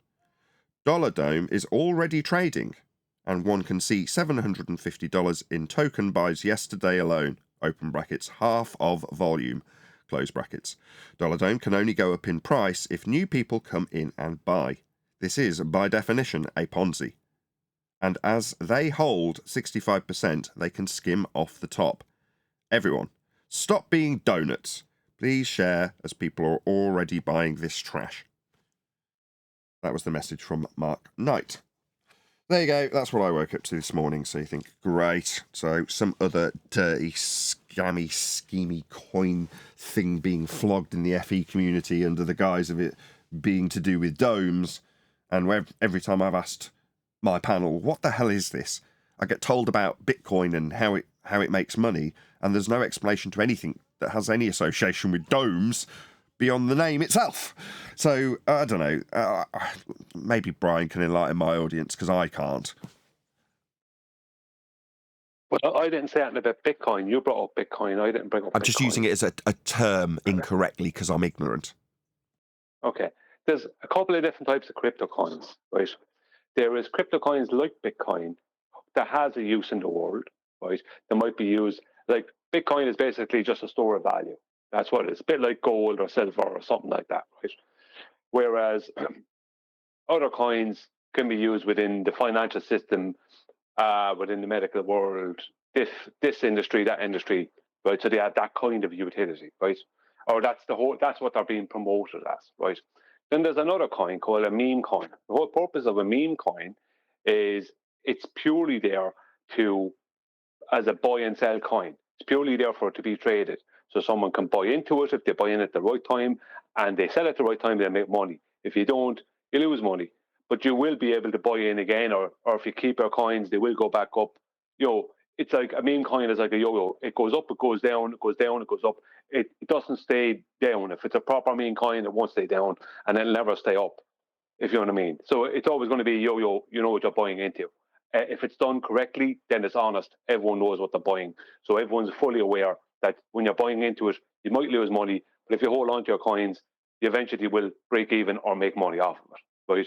Dollar Dome is already trading, and one can see $750 in token buys yesterday alone, open brackets, half of volume, close brackets. Dollar Dome can only go up in price if new people come in and buy. This is, by definition, a Ponzi. And as they hold 65%, they can skim off the top. Everyone, stop being donuts. Please share, as people are already buying this trash. That was the message from Mark Knight. There you go. That's what I woke up to this morning. So you think, great. So some other dirty, scammy, schemy coin thing being flogged in the FE community under the guise of it being to do with domes. And every time I've asked my panel, what the hell is this? I get told about Bitcoin and how it makes money, and there's no explanation to anything that has any association with domes beyond the name itself. So, I don't know. Maybe Brian can enlighten my audience, because I can't. Well, I didn't say anything about Bitcoin. You brought up Bitcoin. I didn't bring up Bitcoin. I'm just using it as a term incorrectly because I'm ignorant. Okay. There's a couple of different types of crypto coins, right? There is crypto coins like Bitcoin that has a use in the world, right? That might be used, like Bitcoin is basically just a store of value. That's what it is. A bit like gold or silver or something like that, right? Whereas other coins can be used within the financial system, within the medical world, this industry, that industry, right? So they have that kind of utility, right? Or that's what they're being promoted as, right? Then there's another coin called a meme coin. The whole purpose of a meme coin is it's purely there as a buy and sell coin. It's purely there for it to be traded. So someone can buy into it if they buy in at the right time, and they sell at the right time, they make money. If you don't, you lose money. But you will be able to buy in again, or if you keep your coins, they will go back up. It's like a meme coin is like a yo-yo. It goes up, it goes down, it goes down, it goes up. It doesn't stay down. If it's a proper meme coin, it won't stay down, and it'll never stay up, if you know what I mean. So it's always going to be yo-yo. You know what you're buying into. If it's done correctly, then it's honest. Everyone knows what they're buying. So everyone's fully aware that when you're buying into it, you might lose money, but if you hold on to your coins, you eventually will break even or make money off of it, right?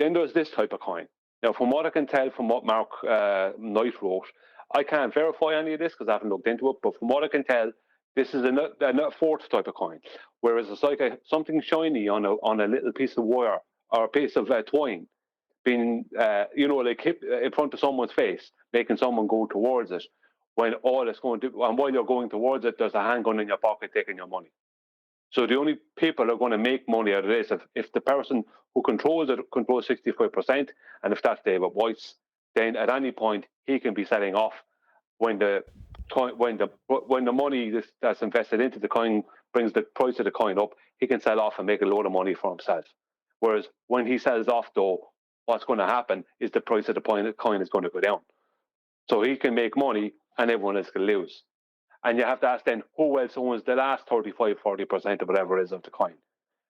Then there's this type of coin. Now, from what I can tell from what Mark Knight wrote, I can't verify any of this because I haven't looked into it, but from what I can tell, this is a fourth type of coin, whereas it's like something shiny on a little piece of wire or a piece of twine being, like hit in front of someone's face, making someone go towards it, when all it's going to, and while you're going towards it, there's a handgun in your pocket taking your money. So the only people are going to make money out of this if the person who controls it controls 65%, and if that's David Weiss, then at any point he can be selling off when the money that's invested into the coin brings the price of the coin up. He can sell off and make a load of money for himself. Whereas when he sells off, though, what's going to happen is the price of the coin is going to go down. So he can make money and everyone else can lose. And you have to ask then, who else owns the last 35, 40% of whatever it is of the coin?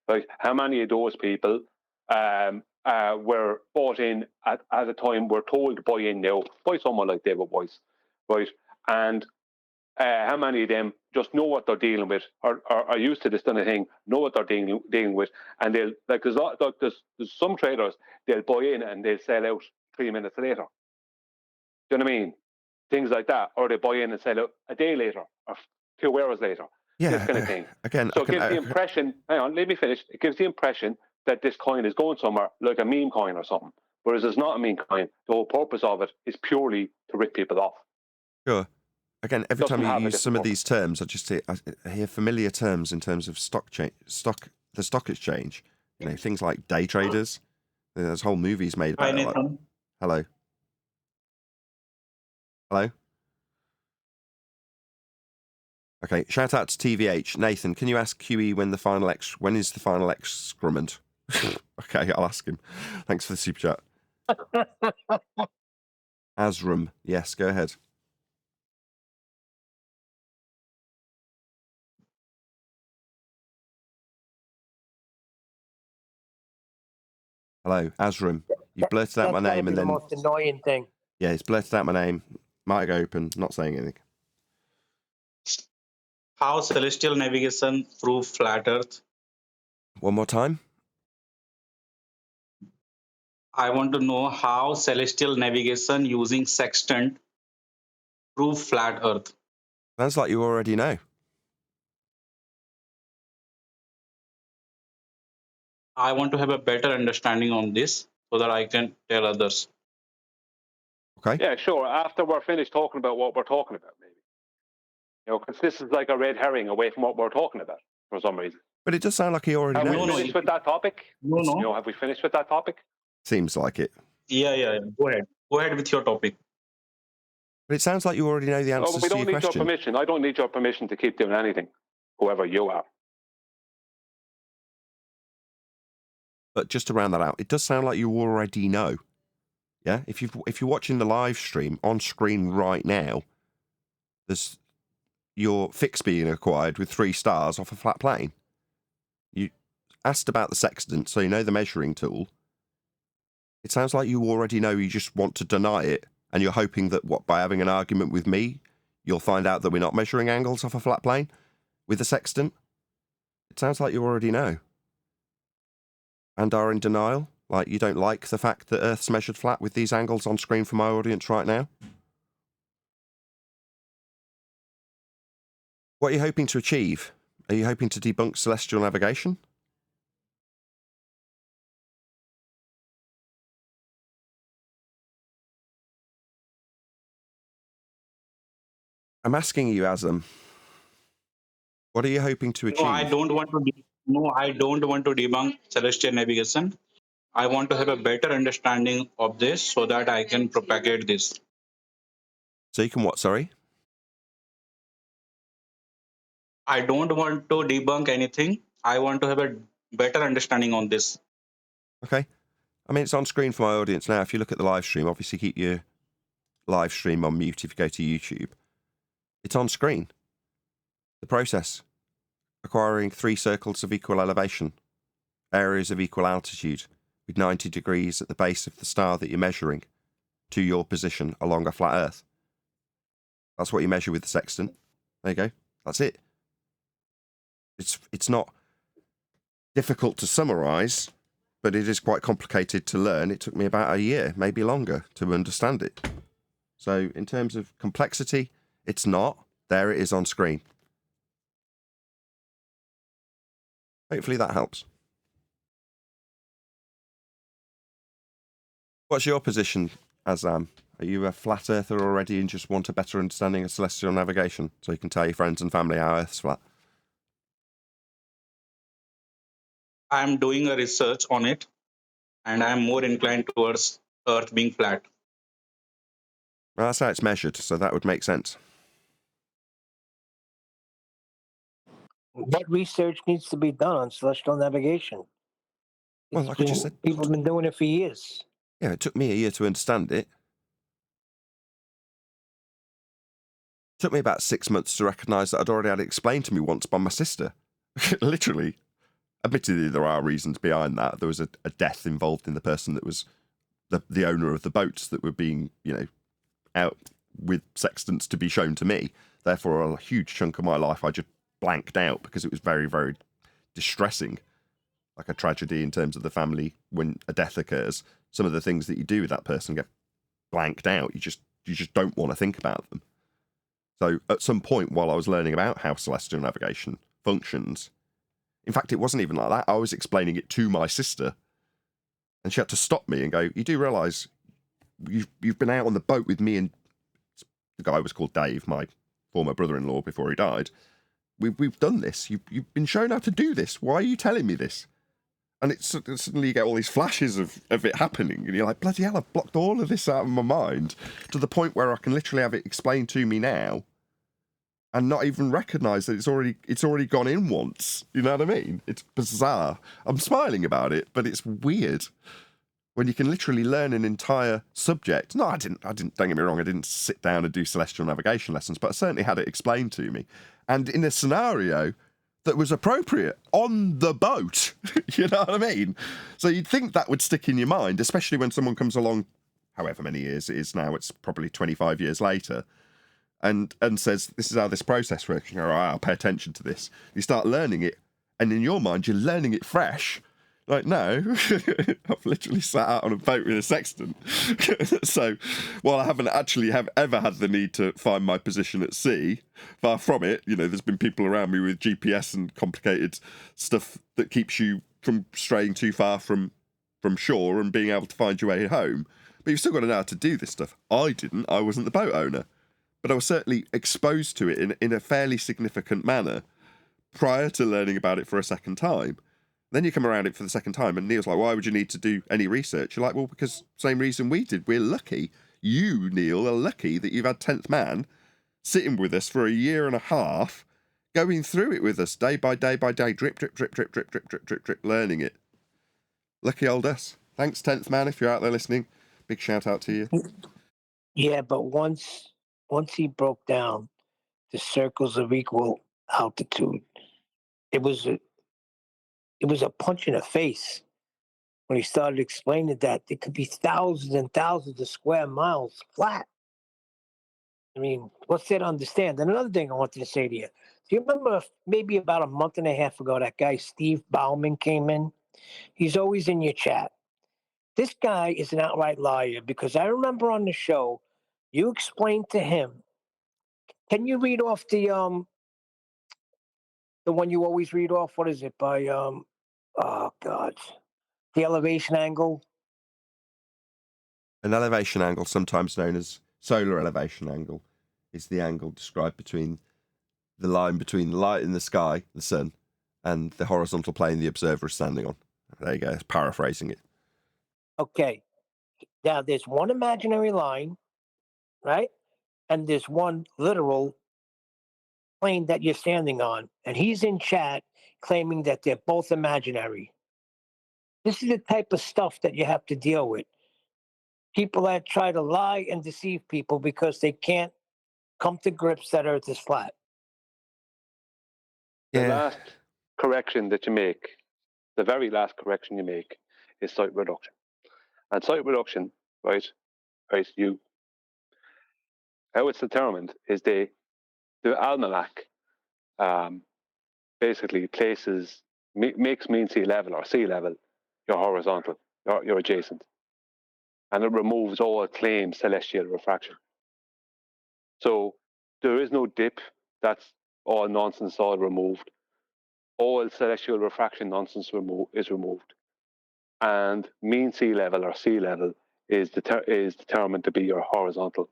Like, how many of those people were bought in at a time, were told to buy in now by someone like David Weiss, right? And how many of them just know what they're dealing with, or are used to this kind of thing, know what they're dealing with, and they'll, like, there's some traders, they'll buy in and they'll sell out 3 minutes later. Do you know what I mean? Things like that, or they buy in and sell out a day later or 2 hours later. Yeah, this kind of thing. Again, so it gives the impression. Hang on, let me finish. It gives the impression that this coin is going somewhere, like a meme coin or something. Whereas it's not a meme coin. The whole purpose of it is purely to rip people off. Sure. Again, every time you use some of these terms, I hear familiar terms in terms of the stock exchange. Things like day traders. There's whole movies made about it. Like, hello. Hello. Okay. Shout out to TVH. Nathan, can you ask QE when is the final excrement? Okay, I'll ask him. Thanks for the super chat. Asram, yes, go ahead. Hello, Asram. You blurted out my name and then. That's the most annoying thing. Yeah, he's blurted out my name. Mic open, not saying anything. How celestial navigation prove flat Earth? One more time. I want to know how celestial navigation using Sextant prove flat Earth. Sounds like you already know. I want to have a better understanding on this so that I can tell others. Okay. Yeah, sure. After we're finished talking about what we're talking about, maybe. Because this is like a red herring away from what we're talking about for some reason. But it does sound like he already knows. Have we finished with that topic? No. Have we finished with that topic? Seems like it. Yeah. Go ahead. Go ahead with your topic. But it sounds like you already know the answers to your question. We don't need your permission. I don't need your permission to keep doing anything, whoever you are. But just to round that out, it does sound like you already know. Yeah, if you're watching the live stream on screen right now, there's your fix being acquired with 3 stars off a flat plane. You asked about the sextant, so you know the measuring tool. It sounds like you already know, you just want to deny it, and you're hoping that by having an argument with me, you'll find out that we're not measuring angles off a flat plane with the sextant. It sounds like you already know. And are in denial, like you don't like the fact that Earth's measured flat with these angles on screen for my audience right now. What are you hoping to achieve? Are you hoping to debunk celestial navigation? I'm asking you, Azam, what are you hoping to achieve? No, I don't want to debunk celestial navigation. I want to have a better understanding of this so that I can propagate this. So you can what, sorry? I don't want to debunk anything. I want to have a better understanding on this. Okay. I mean, it's on screen for my audience now. If you look at the live stream, obviously keep your live stream on mute if you go to YouTube. It's on screen. The process. Acquiring 3 circles of equal elevation, areas of equal altitude, with 90 degrees at the base of the star that you're measuring to your position along a flat Earth. That's what you measure with the sextant. There you go. That's it. It's not difficult to summarize, but it is quite complicated to learn. It took me about a year, maybe longer, to understand it. So in terms of complexity, it's not. There it is on screen. Hopefully that helps. What's your position, Azam? Are you a flat earther already and just want a better understanding of celestial navigation so you can tell your friends and family how Earth's flat? I'm doing a research on it, and I'm more inclined towards Earth being flat. Well, that's how it's measured, so that would make sense. What research needs to be done on celestial navigation? Well, like I just said, people have been doing it for years. Yeah, it took me a year to understand it. It took me about 6 months to recognise that I'd already had it explained to me once by my sister. Literally. Admittedly, there are reasons behind that. There was a death involved in the person that was the owner of the boats that were being, out with sextants to be shown to me. Therefore, a huge chunk of my life I just blanked out because it was very, very distressing. Like a tragedy in terms of the family when a death occurs. Some of the things that you do with that person get blanked out. You just don't want to think about them. So at some point while I was learning about how celestial navigation functions, in fact, it wasn't even like that. I was explaining it to my sister, and she had to stop me and go, "You do realise you've been out on the boat with me," and the guy was called Dave, my former brother-in-law before he died. We've done this. You've been shown how to do this. Why are you telling me this? And suddenly you get all these flashes of it happening, and you're like, bloody hell, I've blocked all of this out of my mind to the point where I can literally have it explained to me now and not even recognise that it's already gone in once. You know what I mean? It's bizarre. I'm smiling about it, but it's weird when you can literally learn an entire subject. No, I didn't, don't get me wrong, I didn't sit down and do celestial navigation lessons, but I certainly had it explained to me. And in a scenario that was appropriate on the boat. You know what I mean? So you'd think that would stick in your mind, especially when someone comes along, however many years it is now, it's probably 25 years later, and says, this is how this process works. You go, right, I'll pay attention to this. You start learning it, and in your mind, you're learning it fresh. Like, no, I've literally sat out on a boat with a sextant. So while I haven't actually ever had the need to find my position at sea, far from it, there's been people around me with GPS and complicated stuff that keeps you from straying too far from shore and being able to find your way home. But you've still got to know how to do this stuff. I didn't. I wasn't the boat owner. But I was certainly exposed to it in a fairly significant manner prior to learning about it for a second time. Then you come around it for the second time, and Neil's like, why would you need to do any research? You're like, well, because same reason we did. We're lucky. You, Neil, are lucky that you've had 10th Man sitting with us for a year and a half, going through it with us day by day by day, drip, drip, drip, drip, drip, drip, drip, drip, drip, learning it. Lucky old us. Thanks, 10th man, if you're out there listening. Big shout out to you. Yeah, but once he broke down the circles of equal altitude, it was a punch in the face when he started explaining that there could be thousands and thousands of square miles flat. I mean, what's there to understand? And another thing I wanted to say to you. Do you remember maybe about a month and a half ago, that guy Steve Bauman came in? He's always in your chat. This guy is an outright liar, because I remember on the show, you explained to him. Can you read off the one you always read off? What is it by oh God, the elevation angle? An elevation angle, sometimes known as solar elevation angle, is the angle described between the line between the light in the sky, the sun, and the horizontal plane the observer is standing on. There you go, paraphrasing it. Okay. Now there's one imaginary line, right? And there's one literal plane that you're standing on. And he's in chat claiming that they're both imaginary. This is the type of stuff that you have to deal with. People that try to lie and deceive people because they can't come to grips that Earth is flat. The last correction that you make, the very last correction you make, is site reduction. And site reduction, right, how it's determined is the almanac basically makes mean sea level or sea level your horizontal, your adjacent. And it removes all claimed celestial refraction. So there is no dip. That's all nonsense, all removed. All celestial refraction nonsense is removed. And mean sea level or sea level is determined to be your horizontal.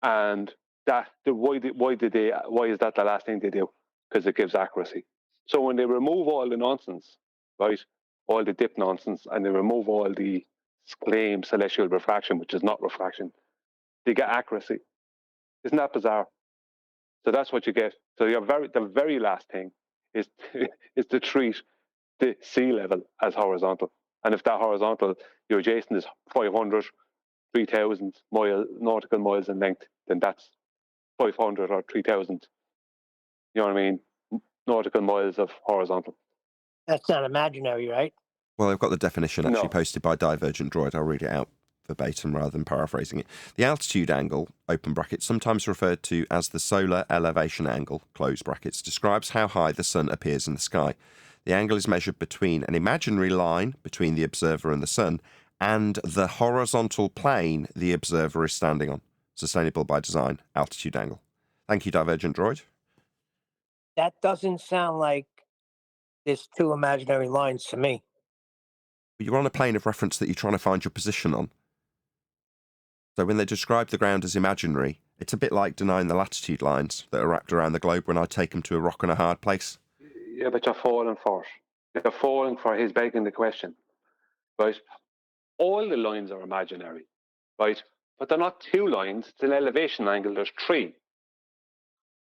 And why is that the last thing they do? Because it gives accuracy. So when they remove all the nonsense, right, all the dip nonsense, and they remove all the claimed celestial refraction, which is not refraction, they get accuracy. Isn't that bizarre? So that's what you get. So the very last thing is to treat the sea level as horizontal. And if that horizontal, your adjacent is 500, 3,000 nautical miles in length, then that's 500 or 3,000, you know what I mean, nautical miles of horizontal. That's not imaginary, right? Well, I've got the definition actually posted by Divergent Droid. I'll read it out verbatim rather than paraphrasing it. The altitude angle, open brackets, sometimes referred to as the solar elevation angle, close brackets, describes how high the sun appears in the sky. The angle is measured between an imaginary line between the observer and the sun and the horizontal plane the observer is standing on. Sustainable by design, altitude angle. Thank you, Divergent Droid. That doesn't sound like there's two imaginary lines to me. You're on a plane of reference that you're trying to find your position on. So when they describe the ground as imaginary, it's a bit like denying the latitude lines that are wrapped around the globe when I take them to a rock and a hard place. Yeah, but you're falling for it. You're falling for his begging the question, right? All the lines are imaginary, right? But they're not two lines. It's an elevation angle. There's three.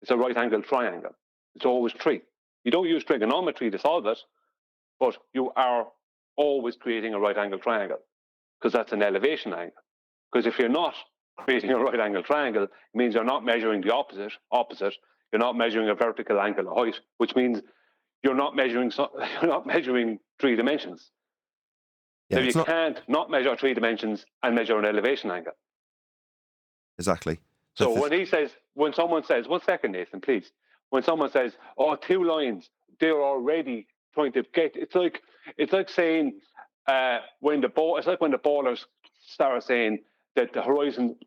It's a right-angled triangle. It's always three. You don't use trigonometry to solve it, but you are always creating a right-angled triangle because that's an elevation angle. Because if you're not creating a right-angled triangle, it means you're not measuring the opposite. You're not measuring a vertical angle of height, which means you're not measuring three dimensions. Yeah, now, you can't not measure three dimensions and measure an elevation angle. Exactly. So when someone says, 1 second, Nathan, please. When someone says, "Oh, two lines," they're already trying to get. It's like saying when the ballers start saying that the horizon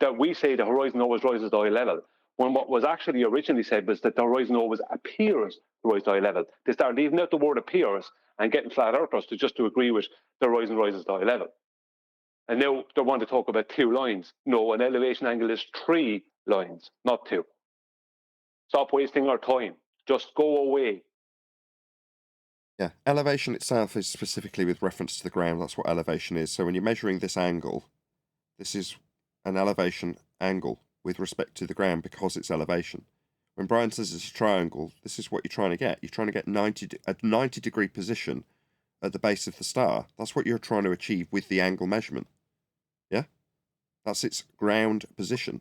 always rises to eye level, when what was actually originally said was that the horizon always appears to rise to eye level. They start leaving out the word appears and getting flat earthers to agree with the horizon rises to eye level. And now they want to talk about two lines. No, an elevation angle is three lines, not two. Stop wasting our time. Just go away. Yeah, elevation itself is specifically with reference to the ground. That's what elevation is. So when you're measuring this angle, this is an elevation angle with respect to the ground because it's elevation. When Brian says it's a triangle, this is what you're trying to get. You're trying to get a 90 degree position at the base of the star. That's what you're trying to achieve with the angle measurement. Yeah? That's its ground position.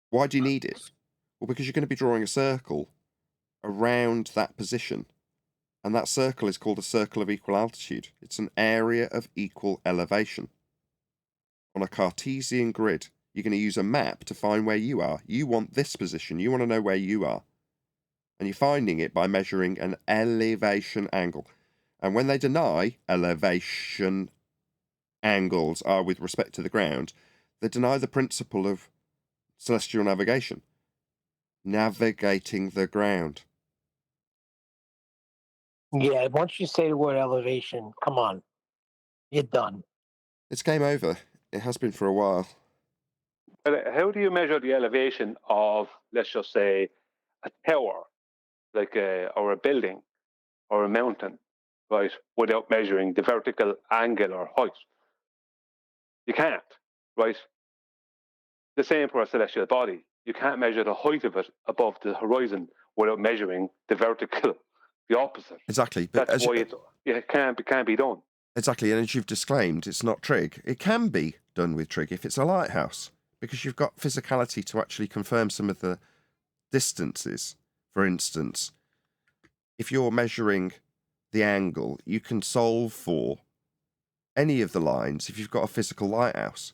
Why do you need it? Well, because you're going to be drawing a circle around that position. And that circle is called a circle of equal altitude. It's an area of equal elevation. On a Cartesian grid, you're going to use a map to find where you are. You want this position. You want to know where you are. And you're finding it by measuring an elevation angle. And when they deny elevation angles are with respect to the ground, they deny the principle of celestial navigation. Navigating the ground. Yeah, once you say the word elevation, come on. You're done. It's game over. It has been for a while. But how do you measure the elevation of, let's just say, a tower, or a building, or a mountain, right, without measuring the vertical angle or height? You can't, right? The same for a celestial body. You can't measure the height of it above the horizon without measuring the vertical, the opposite. Exactly. But that's why it can't be done. Exactly, and as you've disclaimed, it's not trig. It can be done with trig if it's a lighthouse, because you've got physicality to actually confirm some of the distances. For instance, if you're measuring the angle, you can solve for any of the lines if you've got a physical lighthouse.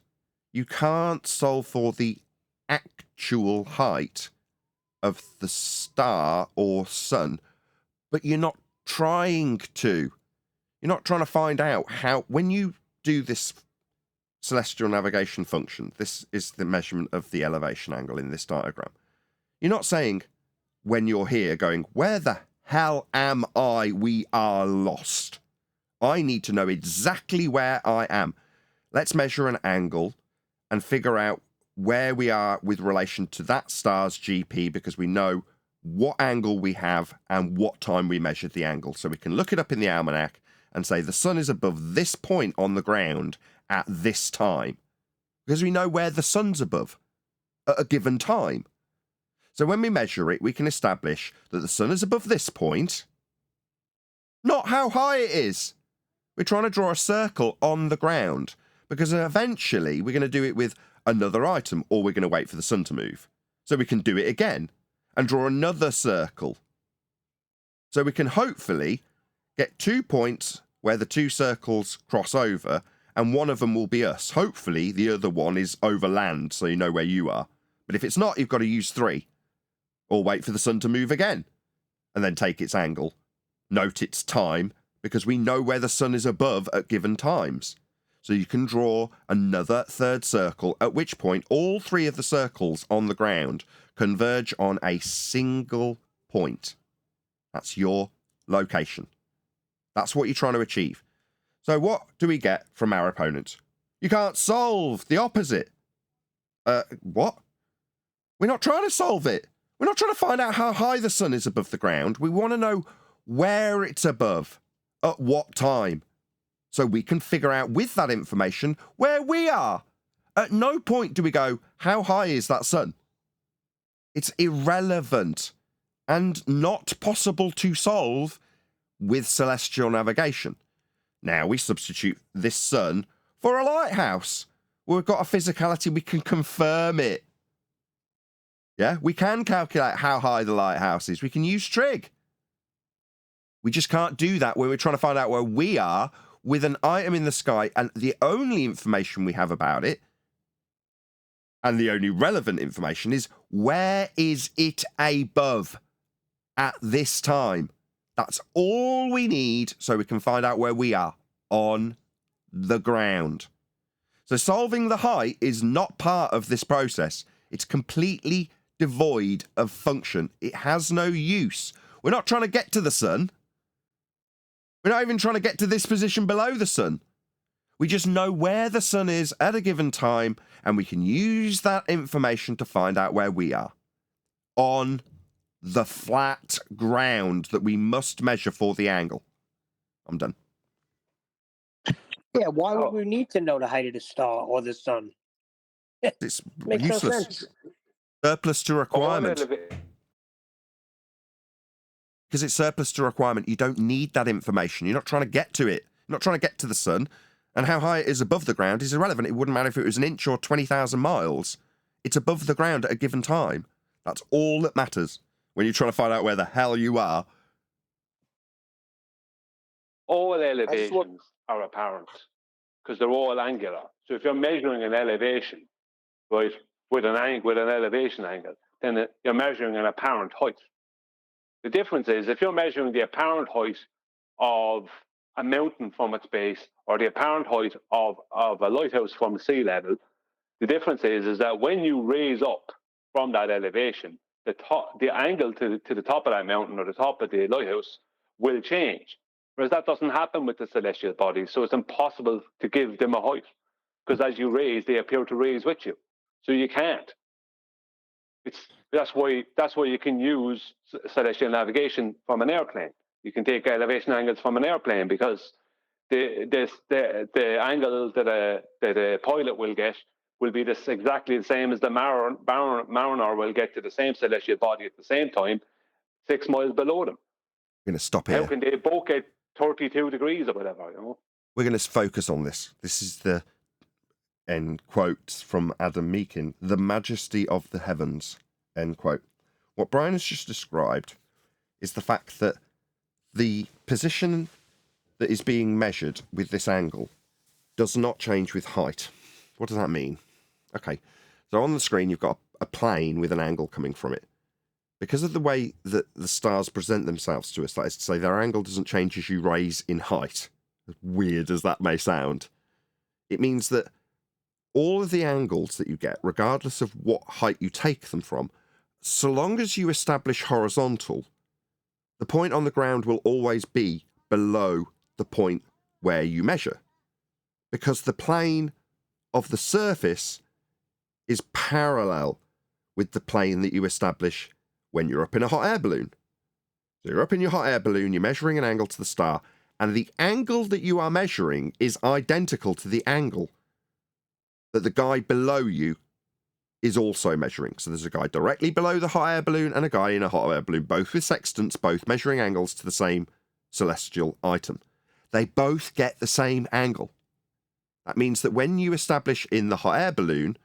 You can't solve for the actual height of the star or sun, but you're not trying to. You're not trying to find out how, when you do this celestial navigation function, this is the measurement of the elevation angle in this diagram. You're not saying, when you're here, going, where the hell am I? We are lost. I need to know exactly where I am. Let's measure an angle and figure out where we are with relation to that star's GP, because we know what angle we have and what time we measured the angle. So we can look it up in the almanac and say the sun is above this point on the ground at this time, because we know where the sun's above at a given time. So when we measure it, we can establish that the sun is above this point, not how high it is. We're trying to draw a circle on the ground, because eventually we're going to do it with another item, or we're going to wait for the sun to move. So we can do it again and draw another circle. So we can hopefully get 2 points where the two circles cross over, and one of them will be us. Hopefully the other one is over land, so you know where you are. But if it's not, you've got to use 3. Or wait for the sun to move again, and then take its angle. Note its time, because we know where the sun is above at given times. So you can draw another third circle, at which point all 3 of the circles on the ground converge on a single point. That's your location. That's what you're trying to achieve. So what do we get from our opponent? You can't solve the opposite. What? We're not trying to solve it. We're not trying to find out how high the sun is above the ground. We want to know where it's above, at what time, so we can figure out with that information where we are. At no point do we go, how high is that sun? It's irrelevant and not possible to solve with celestial navigation. Now we substitute this sun for a lighthouse. We've got a physicality, we can confirm it. Yeah, we can calculate how high the lighthouse is. We can use trig. We just can't do that when we're trying to find out where we are with an item in the sky, and the only information we have about it, and the only relevant information, is where is it above at this time? That's all we need, so we can find out where we are on the ground. So solving the height is not part of this process. It's completely devoid of function. It has no use. We're not trying to get to the sun. We're not even trying to get to this position below the sun. We just know where the sun is at a given time, and we can use that information to find out where we are on the flat ground that we must measure for the angle. I'm done. Yeah, why would we need to know the height of the star or the sun? It's Makes useless. no sense. Surplus to requirement. because it's surplus to requirement. You don't need that information. You're not trying to get to it. You're not trying to get to the sun. And how high it is above the ground is irrelevant. It wouldn't matter if it was an inch or 20,000 miles. It's above the ground at a given time. That's all that matters when you're trying to find out where the hell you are. All elevations are apparent because they're all angular. So if you're measuring an elevation, right, with an elevation angle, then you're measuring an apparent height. The difference is if you're measuring the apparent height of a mountain from its base or the apparent height of a lighthouse from sea level, the difference is that when you raise up from that elevation, the angle to the top of that mountain or the top of the lighthouse will change. Whereas that doesn't happen with the celestial bodies, so it's impossible to give them a height because as you raise, they appear to raise with you. So you can't. That's why you can use celestial navigation from an airplane. You can take elevation angles from an airplane because the angle that a pilot will get will be exactly the same as the mariner will get to the same celestial body at the same time, 6 miles below them. We're going to stop here. How can they both get 32 degrees or whatever? We're going to focus on this. This is the end quote from Adam Meakin. The majesty of the heavens, end quote. What Brian has just described is the fact that the position that is being measured with this angle does not change with height. What does that mean? Okay, so on the screen you've got a plane with an angle coming from it. Because of the way that the stars present themselves to us, that is to say their angle doesn't change as you raise in height, as weird as that may sound, it means that all of the angles that you get, regardless of what height you take them from, so long as you establish horizontal, the point on the ground will always be below the point where you measure. Because the plane of the surface is parallel with the plane that you establish when you're up in a hot air balloon. So you're up in your hot air balloon, you're measuring an angle to the star, and the angle that you are measuring is identical to the angle that the guy below you is also measuring. So there's a guy directly below the hot air balloon and a guy in a hot air balloon, both with sextants, both measuring angles to the same celestial item. They both get the same angle. That means that when you establish in the hot air balloon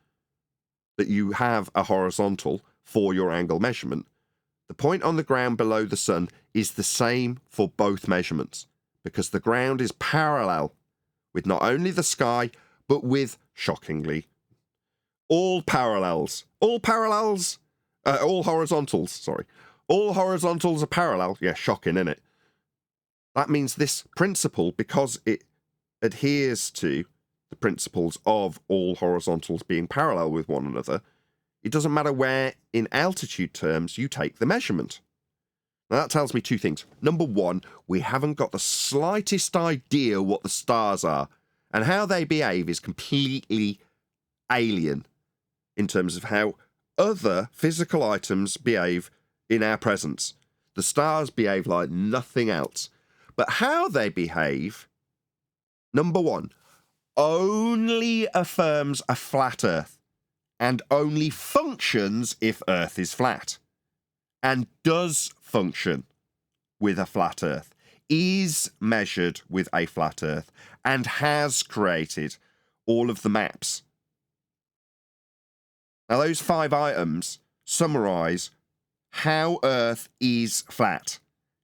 that you have a horizontal for your angle measurement, the point on the ground below the sun is the same for both measurements because the ground is parallel with not only the sky, but with, shockingly, all horizontals, sorry. All horizontals are parallel. Yeah, shocking, isn't it? That means this principle, because it adheres to the principles of all horizontals being parallel with one another, it doesn't matter where in altitude terms you take the measurement. Now that tells me two things. Number one, we haven't got the slightest idea what the stars are, and how they behave is completely alien in terms of how other physical items behave in our presence. The stars behave like nothing else. But how they behave, number one, only affirms a flat Earth and only functions if Earth is flat, and does function with a flat Earth, is measured with a flat Earth, and has created all of the maps. Now, those 5 items summarize how Earth is flat,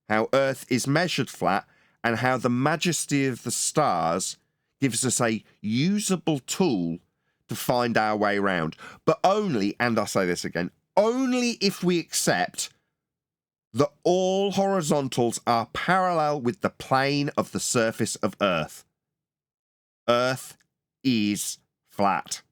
how Earth is measured flat, and how the majesty of the stars gives us a usable tool to find our way around. But only, and I'll say this again, only if we accept that all horizontals are parallel with the plane of the surface of Earth. Earth is flat.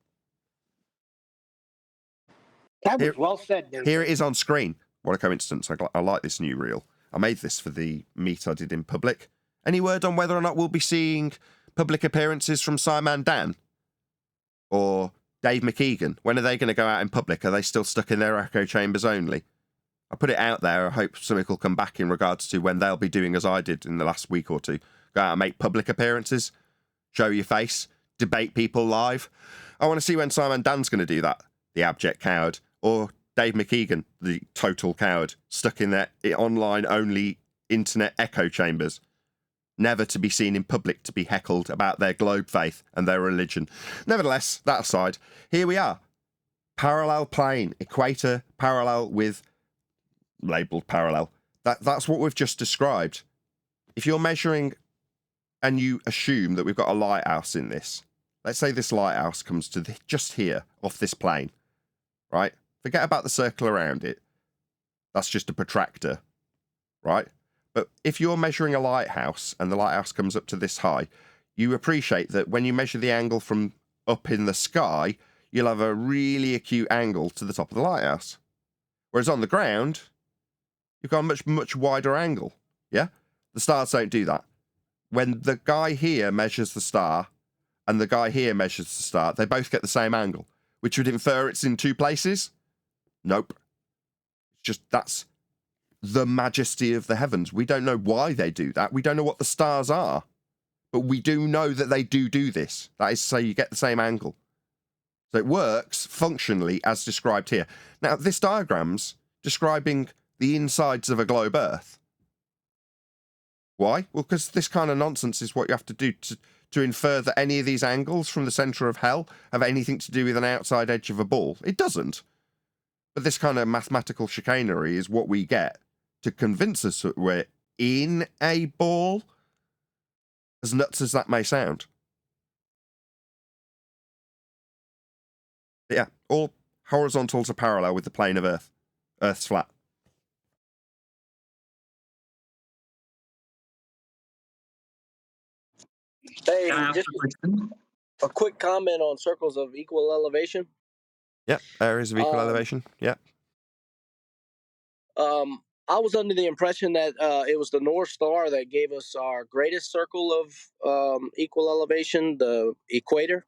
That was well said. Here it is on screen. What a coincidence. I like this new reel. I made this for the meet I did in public. Any word on whether or not we'll be seeing public appearances from Simon Dan or Dave McKeegan? When are they going to go out in public? Are they still stuck in their echo chambers only? I put it out there. I hope something will come back in regards to when they'll be doing as I did in the last week or two. Go out and make public appearances, show your face, debate people live. I want to see when Simon Dan's going to do that, the abject coward. Or Dave McKeegan, the total coward, stuck in their online-only internet echo chambers, never to be seen in public to be heckled about their globe faith and their religion. Nevertheless, that aside, here we are. Parallel plane, equator parallel with labelled parallel. That's what we've just described. If you're measuring and you assume that we've got a lighthouse in this, let's say this lighthouse comes to just here, off this plane, right? Forget about the circle around it. That's just a protractor, right? But if you're measuring a lighthouse and the lighthouse comes up to this high, you appreciate that when you measure the angle from up in the sky, you'll have a really acute angle to the top of the lighthouse. Whereas on the ground, you've got a much, much wider angle, yeah? The stars don't do that. When the guy here measures the star and the guy here measures the star, they both get the same angle, which would infer it's in two places. Nope. Just that's the majesty of the heavens. We don't know why they do that. We don't know what the stars are, but we do know that they do this. That is to say you get the same angle. So it works functionally as described here. Now, this diagram's describing the insides of a globe Earth. Why? Well, because this kind of nonsense is what you have to do to infer that any of these angles from the centre of hell have anything to do with an outside edge of a ball. It doesn't. But this kind of mathematical chicanery is what we get to convince us that we're in a ball, as nuts as that may sound. But yeah, all horizontals are parallel with the plane of Earth. Earth's flat. Hey, Can I ask just a question? a quick comment on circles of equal elevation. Yeah, areas of equal elevation. Yeah. I was under the impression that it was the North Star that gave us our greatest circle of equal elevation, the equator.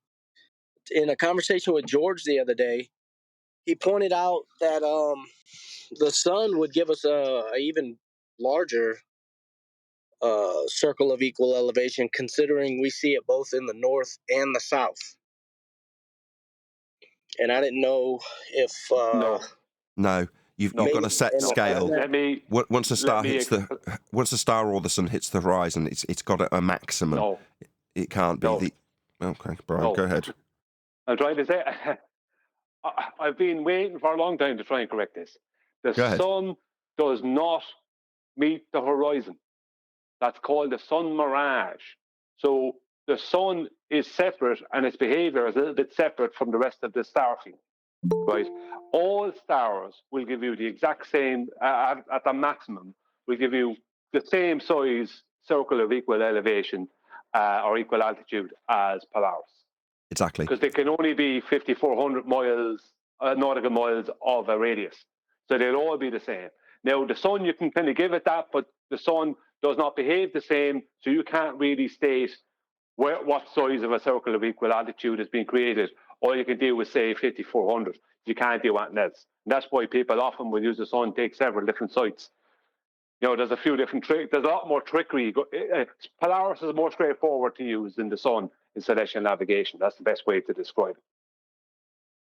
In a conversation with George the other day, he pointed out that the sun would give us a even larger circle of equal elevation, considering we see it both in the north and the south. And I didn't know if No, you've got a set scale. Once a star hits once a star or the sun hits the horizon, it's got a maximum. No, it can't be the. Okay, Brian, go ahead. I'm trying to say. I've been waiting for a long time to try and correct this. The sun does not meet the horizon. That's called the sun mirage. So the sun is separate and its behavior is a little bit separate from the rest of the star field. Right? All stars will give you the exact same, at the maximum, will give you the same size circle of equal elevation or equal altitude as Polaris. Exactly. Because they can only be 5,400 miles, nautical miles of a radius. So they'll all be the same. Now, the sun, you can kind of give it that, but the sun does not behave the same, so you can't really state what size of a circle of equal altitude is being created. All you can do is say 5,400. You can't do anything else. And that's why people often will use the sun, take several different sites. You know, there's a few different tricks. There's a lot more trickery. Polaris is more straightforward to use than the sun in celestial navigation. That's the best way to describe it.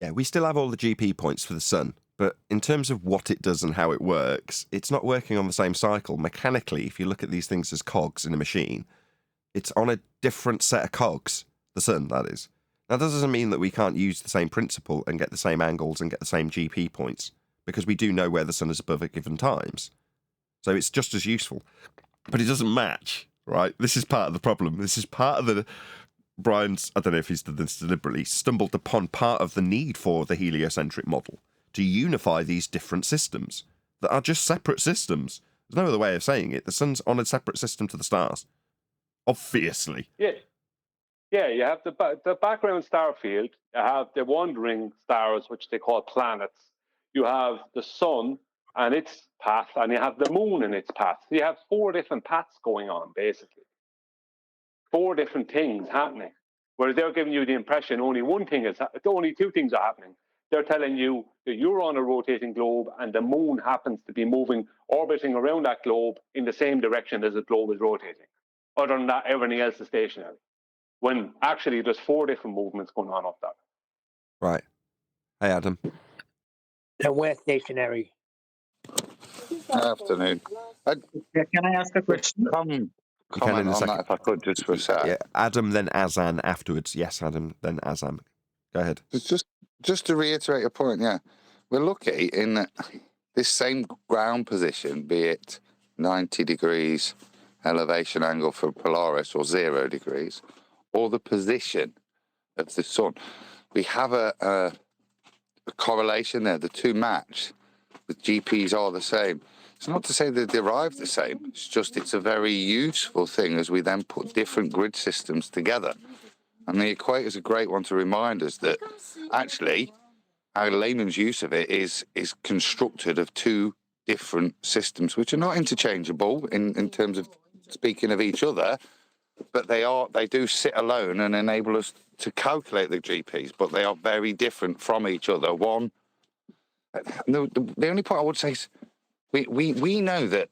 Yeah, we still have all the GP points for the sun, but in terms of what it does and how it works, it's not working on the same cycle. Mechanically, if you look at these things as cogs in a machine, it's on a different set of cogs, the sun, that is. Now, that doesn't mean that we can't use the same principle and get the same angles and get the same GP points, because we do know where the sun is above at given times. So it's just as useful. But it doesn't match, right? This is part of the problem. This is part of the... Brian's, I don't know if he's done this deliberately, stumbled upon part of the need for the heliocentric model to unify these different systems that are just separate systems. There's no other way of saying it. The sun's on a separate system to the stars. Obviously. Yeah. Yeah, you have the background star field, you have the wandering stars, which they call planets. You have the sun and its path, and you have the moon and its path. So you have 4 different paths going on, basically. 4 different things happening. Whereas they're giving you the impression only 2 things are happening. They're telling you that you're on a rotating globe and the moon happens to be orbiting around that globe in the same direction as the globe is rotating. Other than that, everything else is stationary. When actually there's 4 different movements going on up there. Right. Hey, Adam. And we're stationary. Afternoon. Can I ask a question? Comment on that if I could, just for a sec. Yeah, Adam, then Azan afterwards. Yes, Adam, then Azam. Go ahead. Just to reiterate your point, yeah. We're lucky in that this same ground position, be it 90 degrees elevation angle for Polaris or 0 degrees, or the position of the sun, we have a correlation there. The two match. The GPs are the same. It's not to say they derive the same. It's just it's a very useful thing as we then put different grid systems together. And the equator is a great one to remind us that actually our layman's use of it is constructed of two different systems, which are not interchangeable in terms of speaking of each other, but they do sit alone and enable us to calculate the GPs, but they are very different from each other. The only point I would say is we know that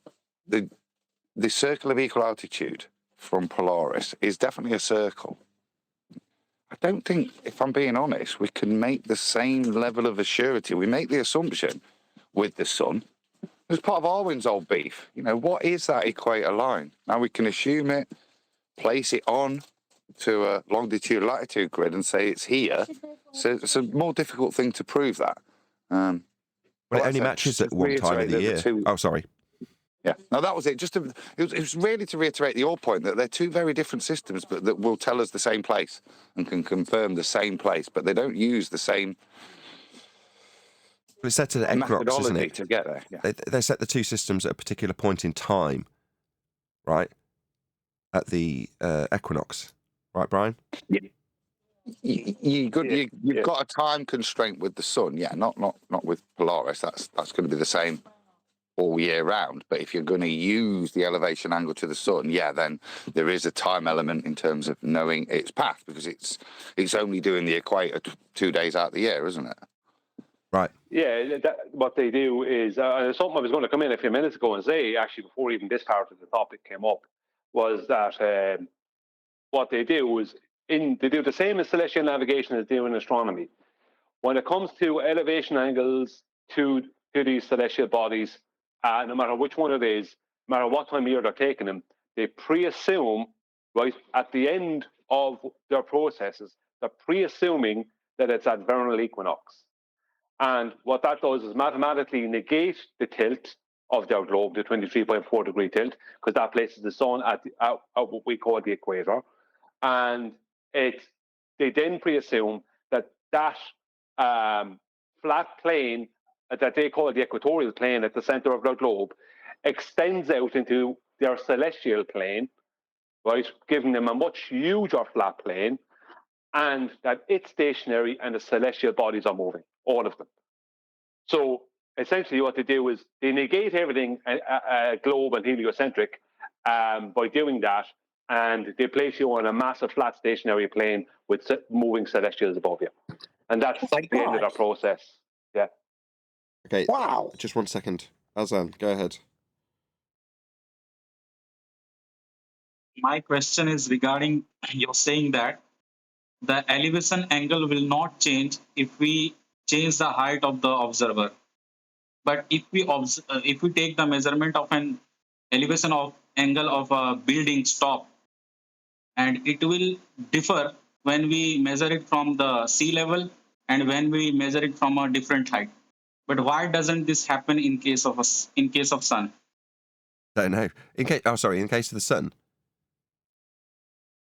the circle of equal altitude from Polaris is definitely a circle. I don't think, if I'm being honest, we can make the same level of assurity. We make the assumption with the sun. As part of Arwin's old beef, what is that equator line? Now we can assume it, place it on to a longitude-latitude grid and say it's here. So it's a more difficult thing to prove that. Well, it only matches at one time of the year. Oh, sorry. Yeah, no, that was it. It was really to reiterate your point that they're two very different systems, but that will tell us the same place and can confirm the same place, but they don't use the same. But it's set to the equinox, isn't it? To get there. Yeah. They set the two systems at a particular point in time, right? At the equinox, right, Brian? Yeah. You've got a time constraint with the sun, not with Polaris. That's going to be the same all year round. But if you're going to use the elevation angle to the sun, then there is a time element in terms of knowing its path, because it's only doing the equator 2 days out of the year, isn't it? Right. Yeah, what they do is something I was going to come in a few minutes ago and say, actually, before even this part of the topic came up, was that what they do is they do the same in celestial navigation as they do in astronomy. When it comes to elevation angles to these celestial bodies, no matter which one it is, no matter what time of year they're taking them, they pre-assume, right, at the end of their processes, they're pre-assuming that it's at vernal equinox. And what that does is mathematically negate the tilt of their globe, the 23.4 degree tilt, because that places the sun at what we call the equator. And they then pre-assume that flat plane that they call the equatorial plane at the center of their globe extends out into their celestial plane, right, giving them a much huger flat plane, and that it's stationary and the celestial bodies are moving, all of them. So essentially what they do is they negate everything globe and heliocentric by doing that, and they place you on a massive flat stationary plane with moving celestials above you. And that's the end of their process. Yeah. Okay. Wow. Just 1 second. Azan, go ahead. My question is regarding you're saying that the elevation angle will not change if we change the height of the observer. But if we take the measurement of an elevation of angle of a building's top, and it will differ when we measure it from the sea level and when we measure it from a different height. But why doesn't this happen in case of sun? Don't know. In case of the sun.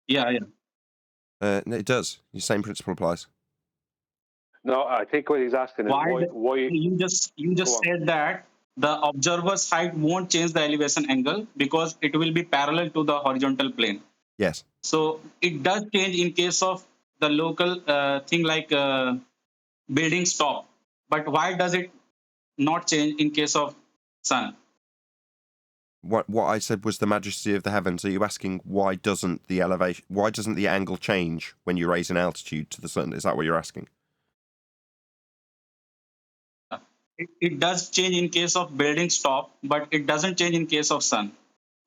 Yeah. No, it does. The same principle applies. No, I think what he's asking is why you just said that the observer's height won't change the elevation angle because it will be parallel to the horizontal plane. Yes. So it does change in case of the local thing like building's top. But why does it not change in case of sun? What I said was the majesty of the heavens. Are you asking why doesn't the angle change when you raise in altitude to the sun? Is that what you're asking? It does change in case of building's top, but it doesn't change in case of sun.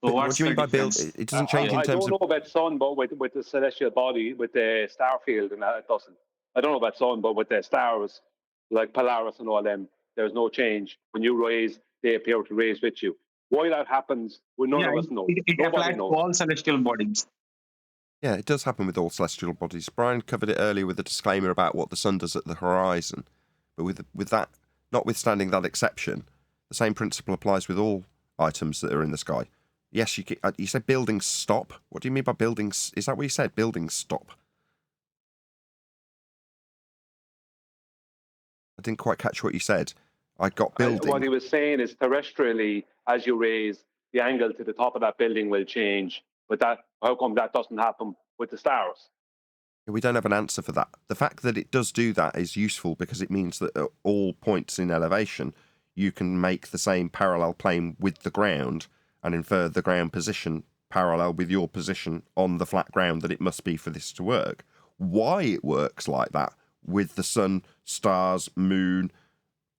So what do you mean by build? It doesn't change in terms of... I don't know about sun, but with the celestial body, with the star field, and that, it doesn't. I don't know about sun, but with the stars, like Polaris and all them, there's no change. When you raise, they appear to raise with you. Why that happens, none of us know. It Nobody applies to knows. all celestial bodies. Yeah, it does happen with all celestial bodies. Brian covered it earlier with a disclaimer about what the sun does at the horizon. But with that, notwithstanding that exception, the same principle applies with all items that are in the sky. Yes, you said buildings stop. What do you mean by buildings? Is that what you said? Buildings stop. I didn't quite catch what you said. I got building. What he was saying is terrestrially, as you raise, the angle to the top of that building will change. But how come that doesn't happen with the stars? We don't have an answer for that. The fact that it does do that is useful because it means that at all points in elevation, you can make the same parallel plane with the ground and infer the ground position parallel with your position on the flat ground that it must be for this to work. Why it works like that with the sun, stars, moon,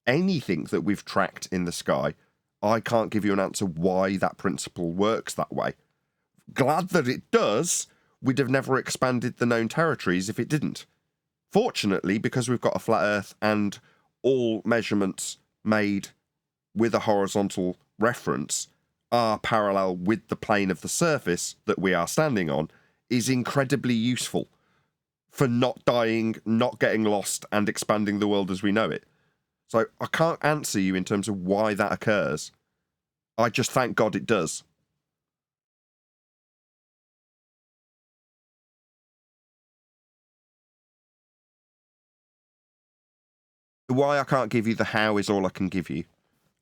anything that we've tracked in the sky, I can't give you an answer why that principle works that way. Glad that it does. We'd have never expanded the known territories if it didn't. Fortunately, because we've got a flat Earth and all measurements made with a horizontal reference are parallel with the plane of the surface that we are standing on, is incredibly useful for not dying, not getting lost, and expanding the world as we know it. So I can't answer you in terms of why that occurs. I just thank God it does. The why I can't give you, the how is all I can give you.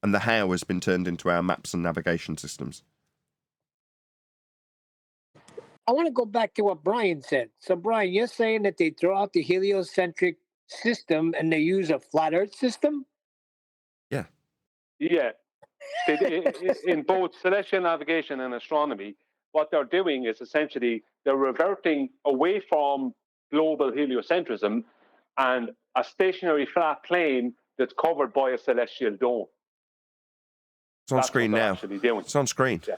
And the how has been turned into our maps and navigation systems. I want to go back to what Brian said. So, Brian, you're saying that they throw out the heliocentric system and they use a flat Earth system? Yeah. Yeah. In both celestial navigation and astronomy, what they're doing is essentially they're reverting away from global heliocentrism and a stationary flat plane that's covered by a celestial dome. It's on screen now. It's on screen. Yeah.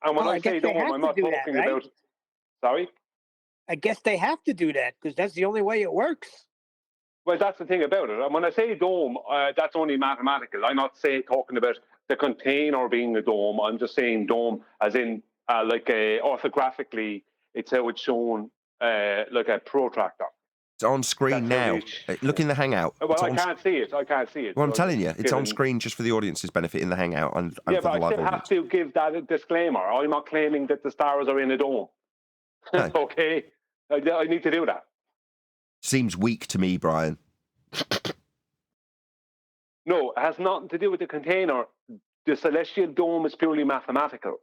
And when I say dome, I'm not talking about... Sorry? I guess they have to do that because that's the only way it works. Well, that's the thing about it. And when I say dome, that's only mathematical. I'm not talking about the container being a dome. I'm just saying dome as in orthographically, it's how it's shown like a protractor. It's on screen now. Look in the Hangout. Well, I can't see it. Well, I'm telling you, it's on screen just for the audience's benefit in the Hangout and for the live audience. Yeah, but I still have to give that a disclaimer. I'm not claiming that the stars are in a dome. No. Okay? I need to do that. Seems weak to me, Brian. No, it has nothing to do with the container. The celestial dome is purely mathematical.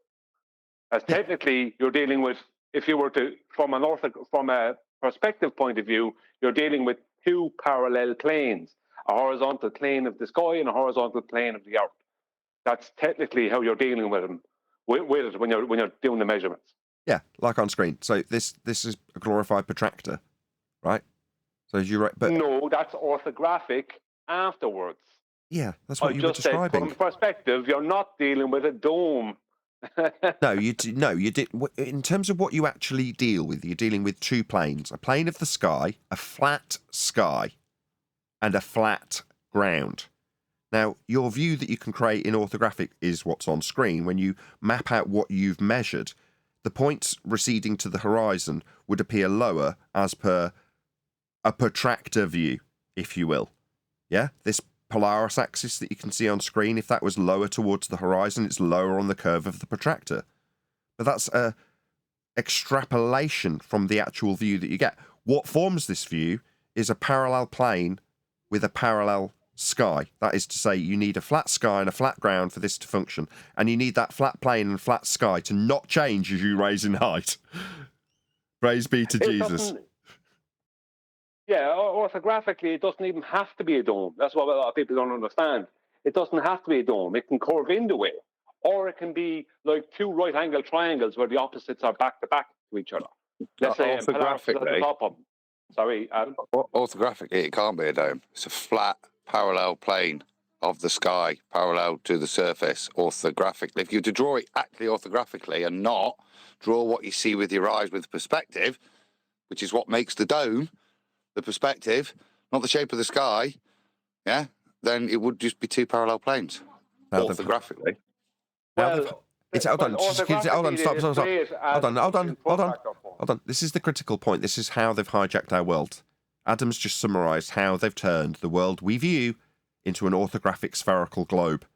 As technically, you're dealing with, if you were to, from a perspective point of view, you're dealing with two parallel planes, a horizontal plane of the sky and a horizontal plane of the earth. That's technically how you're dealing with them, with it when you're doing the measurements. Yeah, like on screen. So this is a glorified protractor, right? So as you but no, that's orthographic afterwards. Yeah, that's what you were describing. Said, from perspective, you're not dealing with a dome. No, you did. In terms of what you actually deal with, you're dealing with two planes: a plane of the sky, a flat sky, and a flat ground. Now, your view that you can create in orthographic is what's on screen. When you map out what you've measured, the points receding to the horizon would appear lower as per a protractor view, if you will. Yeah, this Polaris axis that you can see on screen, if that was lower towards the horizon, it's lower on the curve of the protractor. But that's a extrapolation from the actual view that you get. What forms this view is a parallel plane with a parallel sky. That is to say, you need a flat sky and a flat ground for this to function, and you need that flat plane and flat sky to not change as you raise in height. Praise be to Jesus. Yeah, orthographically, it doesn't even have to be a dome. That's what a lot of people don't understand. It doesn't have to be a dome. It can curve into it. Or it can be like two right-angled triangles where the opposites are back-to-back to each other. Let's say orthographically, at the top of them. Sorry, Adam. Orthographically, it can't be a dome. It's a flat, parallel plane of the sky, parallel to the surface, orthographically. If you were to draw it actually orthographically and not draw what you see with your eyes with perspective, which is what makes the dome, the perspective, not the shape of the sky, yeah, then it would just be two parallel planes, orthographically. Well, hold on, stop. Hold on. This is the critical point. This is how they've hijacked our world. Adam's just summarised how they've turned the world we view into an orthographic spherical globe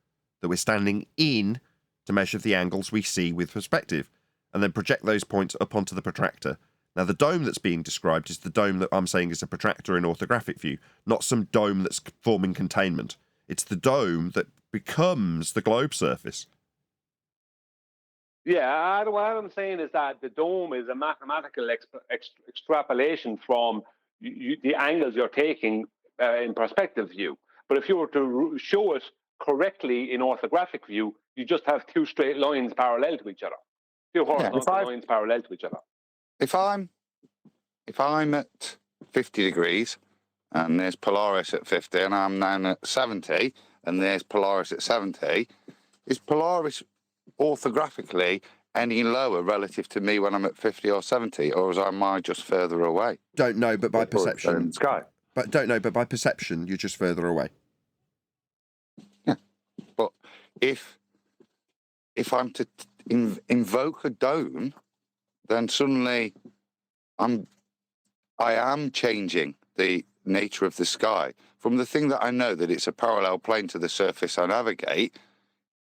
that we're standing in to measure the angles we see with perspective, and then project those points up onto the protractor. Now, the dome that's being described is the dome that I'm saying is a protractor in orthographic view, not some dome that's forming containment. It's the dome that becomes the globe surface. Yeah, what I'm saying is that the dome is a mathematical extrapolation from the angles you're taking in perspective view. But if you were to show it correctly in orthographic view, you just have two straight lines parallel to each other. Two horizontal lines parallel to each other. If I'm at 50 degrees and there's Polaris at 50 and I'm now at 70 and there's Polaris at 70, is Polaris orthographically any lower relative to me when I'm at 50 or 70, or am I just further away? Don't know, but by perception. Sky. But by perception, you're just further away. Yeah, but if I'm to invoke a dome, then suddenly I am changing the nature of the sky from the thing that I know that it's a parallel plane to the surface I navigate.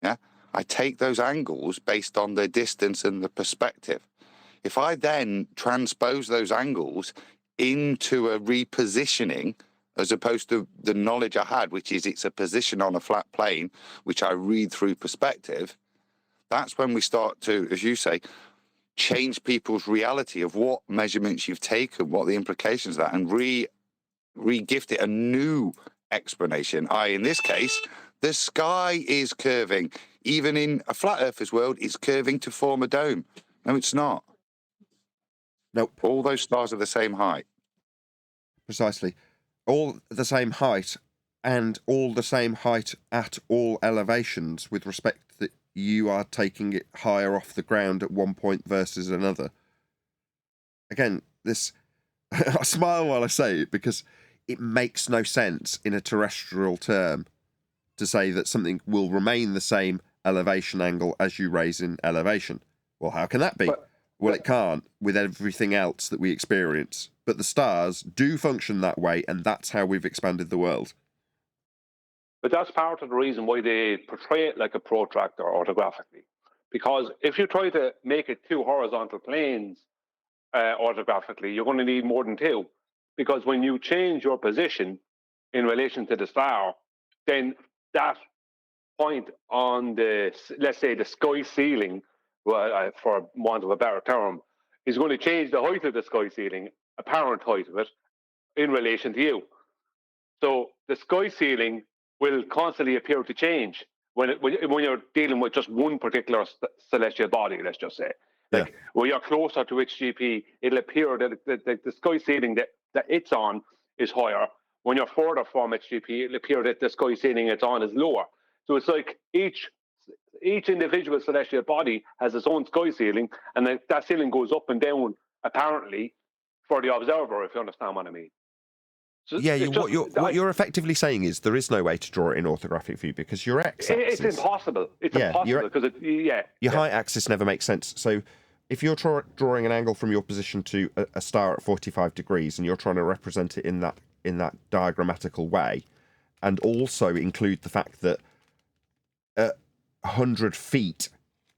Yeah, I take those angles based on the distance and the perspective. If I then transpose those angles into a repositioning, as opposed to the knowledge I had, which is it's a position on a flat plane, which I read through perspective, that's when we start to, as you say, change people's reality of what measurements you've taken, what the implications of that, and re-gift it a new explanation. In this case, the sky is curving. Even in a flat earther's world, it's curving to form a dome. No, it's not. Nope. All those stars are the same height. Precisely. All the same height, and all the same height at all elevations, with respect that you are taking it higher off the ground at one point versus another. Again, this... I smile while I say it, because it makes no sense in a terrestrial term to say that something will remain the same elevation angle as you raise in elevation. Well, how can that be? Well, it can't with everything else that we experience. But the stars do function that way, and that's how we've expanded the world. But that's part of the reason why they portray it like a protractor orthographically. Because if you try to make it two horizontal planes orthographically, you're going to need more than two. Because when you change your position in relation to the star, then that point on the, let's say, the sky ceiling, for want of a better term, is going to change the height of the sky ceiling, apparent height of it, in relation to you. So the sky ceiling will constantly appear to change when you're dealing with just one particular celestial body, let's just say. Like, when you're closer to HGP, it'll appear that the sky ceiling that it's on is higher. When you're further from HGP, it'll appear that the sky ceiling it's on is lower. So it's like each individual celestial body has its own sky ceiling, and then that ceiling goes up and down, apparently, for the observer, if you understand what I mean. So yeah, what you're effectively saying is there is no way to draw it in orthographic view because your x-axis... It's impossible. It's impossible because your height axis never makes sense. So if you're drawing an angle from your position to a star at 45 degrees and you're trying to represent it in that diagrammatical way, and also include the fact that at 100 feet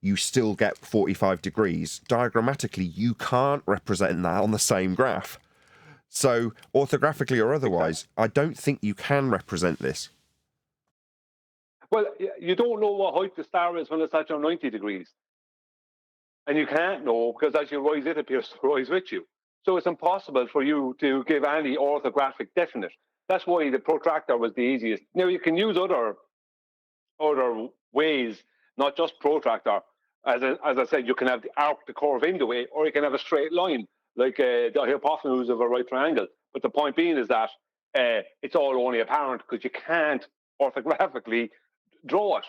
you still get 45 degrees, diagrammatically you can't represent that on the same graph. So, orthographically or otherwise, I don't think you can represent this. Well, you don't know what height the star is when it's at your 90 degrees. And you can't know, because as you rise, it appears to rise with you. So it's impossible for you to give any orthographic definite. That's why the protractor was the easiest. Now, you can use other ways, not just protractor. As I said, you can have the arc, the curve in the way, or you can have a straight line, like the hypotenuse of a right triangle. But the point being is that it's all only apparent because you can't orthographically draw it.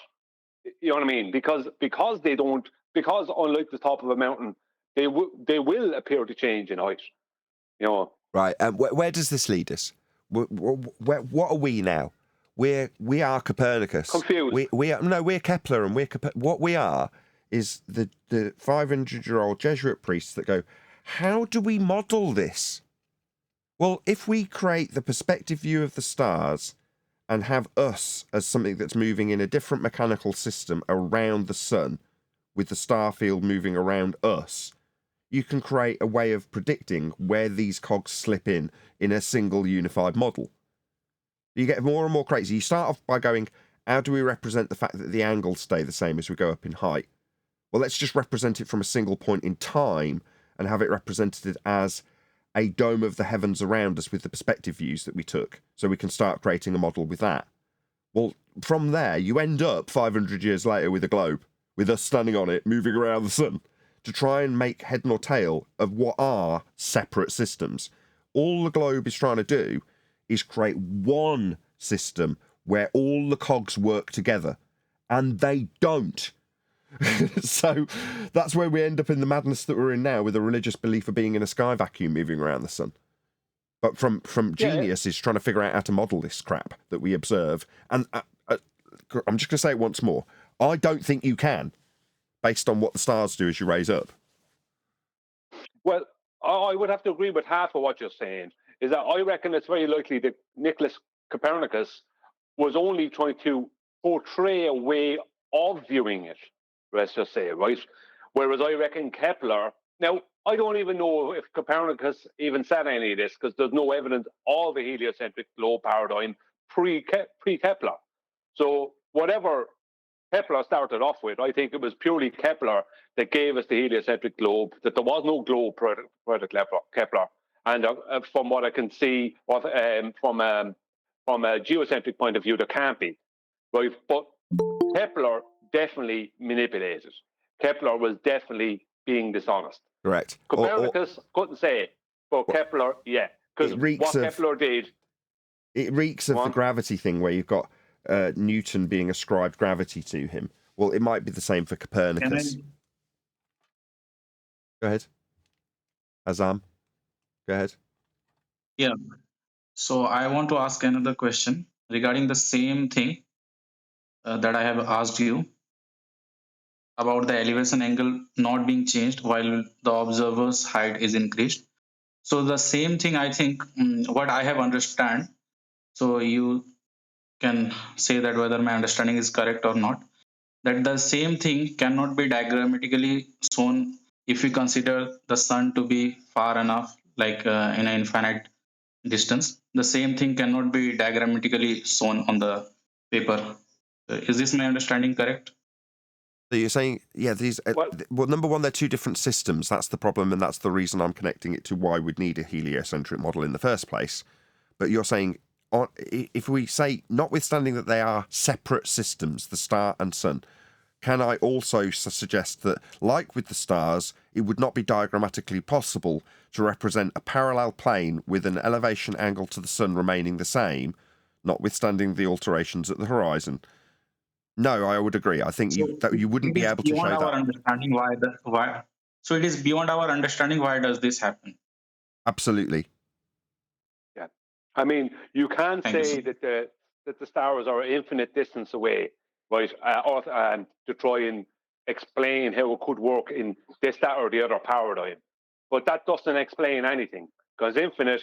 You know what I mean? Because unlike the top of a mountain, they will appear to change in height. You know. Right. Where does this lead us? What are we now? We are Copernicus. Confused. We're Kepler, and what we are is the 500-year-old Jesuit priests that go, how do we model this? Well, if we create the perspective view of the stars and have us as something that's moving in a different mechanical system around the sun, with the star field moving around us, you can create a way of predicting where these cogs slip in a single unified model. You get more and more crazy. You start off by going, how do we represent the fact that the angles stay the same as we go up in height? Well, let's just represent it from a single point in time and have it represented as a dome of the heavens around us with the perspective views that we took, so we can start creating a model with that. Well, from there, you end up 500 years later with a globe, with us standing on it, moving around the sun, to try and make head nor tail of what are separate systems. All the globe is trying to do is create one system where all the cogs work together, and they don't. So that's where we end up in the madness that we're in now, with a religious belief of being in a sky vacuum moving around the sun. But from genius is trying to figure out how to model this crap that we observe. And I'm just going to say it once more. I don't think you can, based on what the stars do as you raise up. Well, I would have to agree with half of what you're saying. Is that I reckon it's very likely that Nicholas Copernicus was only trying to portray a way of viewing it, let's just say, right? Whereas I reckon Kepler, now, I don't even know if Copernicus even said any of this, because there's no evidence of the heliocentric globe paradigm pre-Kepler. So whatever Kepler started off with, I think it was purely Kepler that gave us the heliocentric globe, that there was no globe prior to Kepler. And from what I can see, from a geocentric point of view, there can't be, right? But Kepler definitely manipulated. Kepler was definitely being dishonest. Correct. Copernicus couldn't say, but Kepler, yeah, because what Kepler did. It reeks of the gravity thing, where you've got Newton being ascribed gravity to him. Well, it might be the same for Copernicus. Go ahead, Azam. Go ahead. Yeah. So I want to ask another question regarding the same thing that I have asked you about the elevation angle not being changed while the observer's height is increased. So the same thing, I think, what I have understand. So you can say that whether my understanding is correct or not. That the same thing cannot be diagrammatically shown if we consider the sun to be far enough, like in an infinite distance. The same thing cannot be diagrammatically shown on the paper. Is this my understanding correct? So you're saying, yeah, these. Well, number one, they're two different systems. That's the problem, and that's the reason I'm connecting it to why we'd need a heliocentric model in the first place. But you're saying, if we say, notwithstanding that they are separate systems, the star and sun, can I also suggest that, like with the stars, it would not be diagrammatically possible to represent a parallel plane with an elevation angle to the sun remaining the same, notwithstanding the alterations at the horizon? No, I would agree. I think you wouldn't be able to show that. Understanding why. So it is beyond our understanding. Why does this happen? Absolutely. Yeah, I mean, you can say that the stars are an infinite distance away, right? To try and explain how it could work in this, that, or the other paradigm, but that doesn't explain anything, because infinite.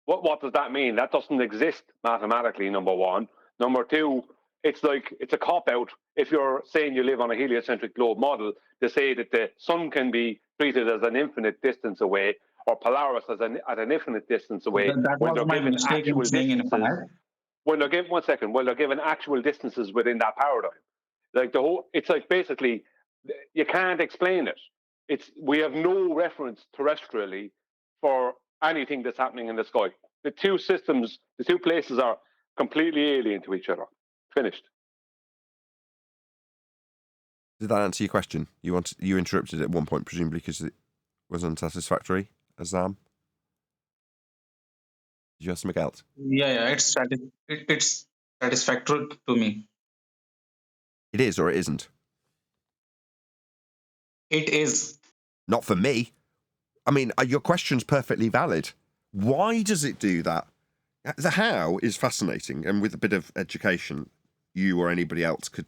What does that mean? That doesn't exist mathematically. Number one. Number two. It's like it's a cop-out if you're saying you live on a heliocentric globe model to say that the sun can be treated as an infinite distance away, or Polaris as at an infinite distance away, when they're given actual distances. When they're given actual distances within that paradigm. Like it's like basically you can't explain it. We have no reference terrestrially for anything that's happening in the sky. The two systems, the two places are completely alien to each other. Finished. Did that answer your question? You interrupted at one point, presumably because it was unsatisfactory, Azam? Did you ask something else? Yeah, it's satisfactory to me. It is, or it isn't? It is. Not for me. I mean, your question's perfectly valid. Why does it do that? The how is fascinating, and with a bit of education, you or anybody else could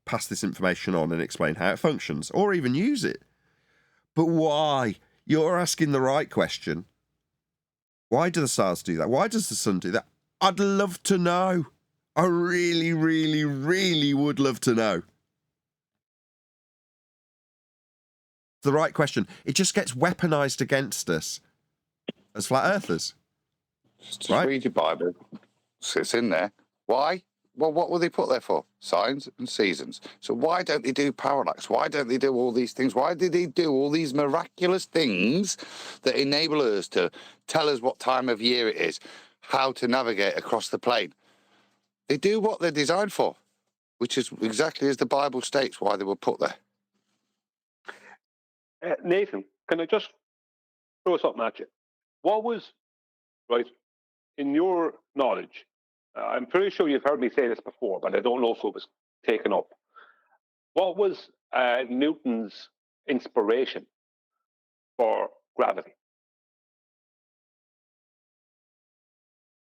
pass this information on and explain how it functions, or even use it. But why? You're asking the right question. Why do the stars do that? Why does the sun do that? I'd love to know. I really, really, really would love to know. The right question. It just gets weaponized against us as flat earthers. Just read your Bible. It's in there. Why? Well, what will they put there for? Signs and seasons. So why don't they do parallax? Why don't they do all these things? Why did they do all these miraculous things that enable us to tell us what time of year it is, how to navigate across the plane? They do what they're designed for, which is exactly as the Bible states why they were put there. Nathan, can I just throw something at you? What was, right, in your knowledge, I'm pretty sure you've heard me say this before, but I don't know if it was taken up. What was Newton's inspiration for gravity?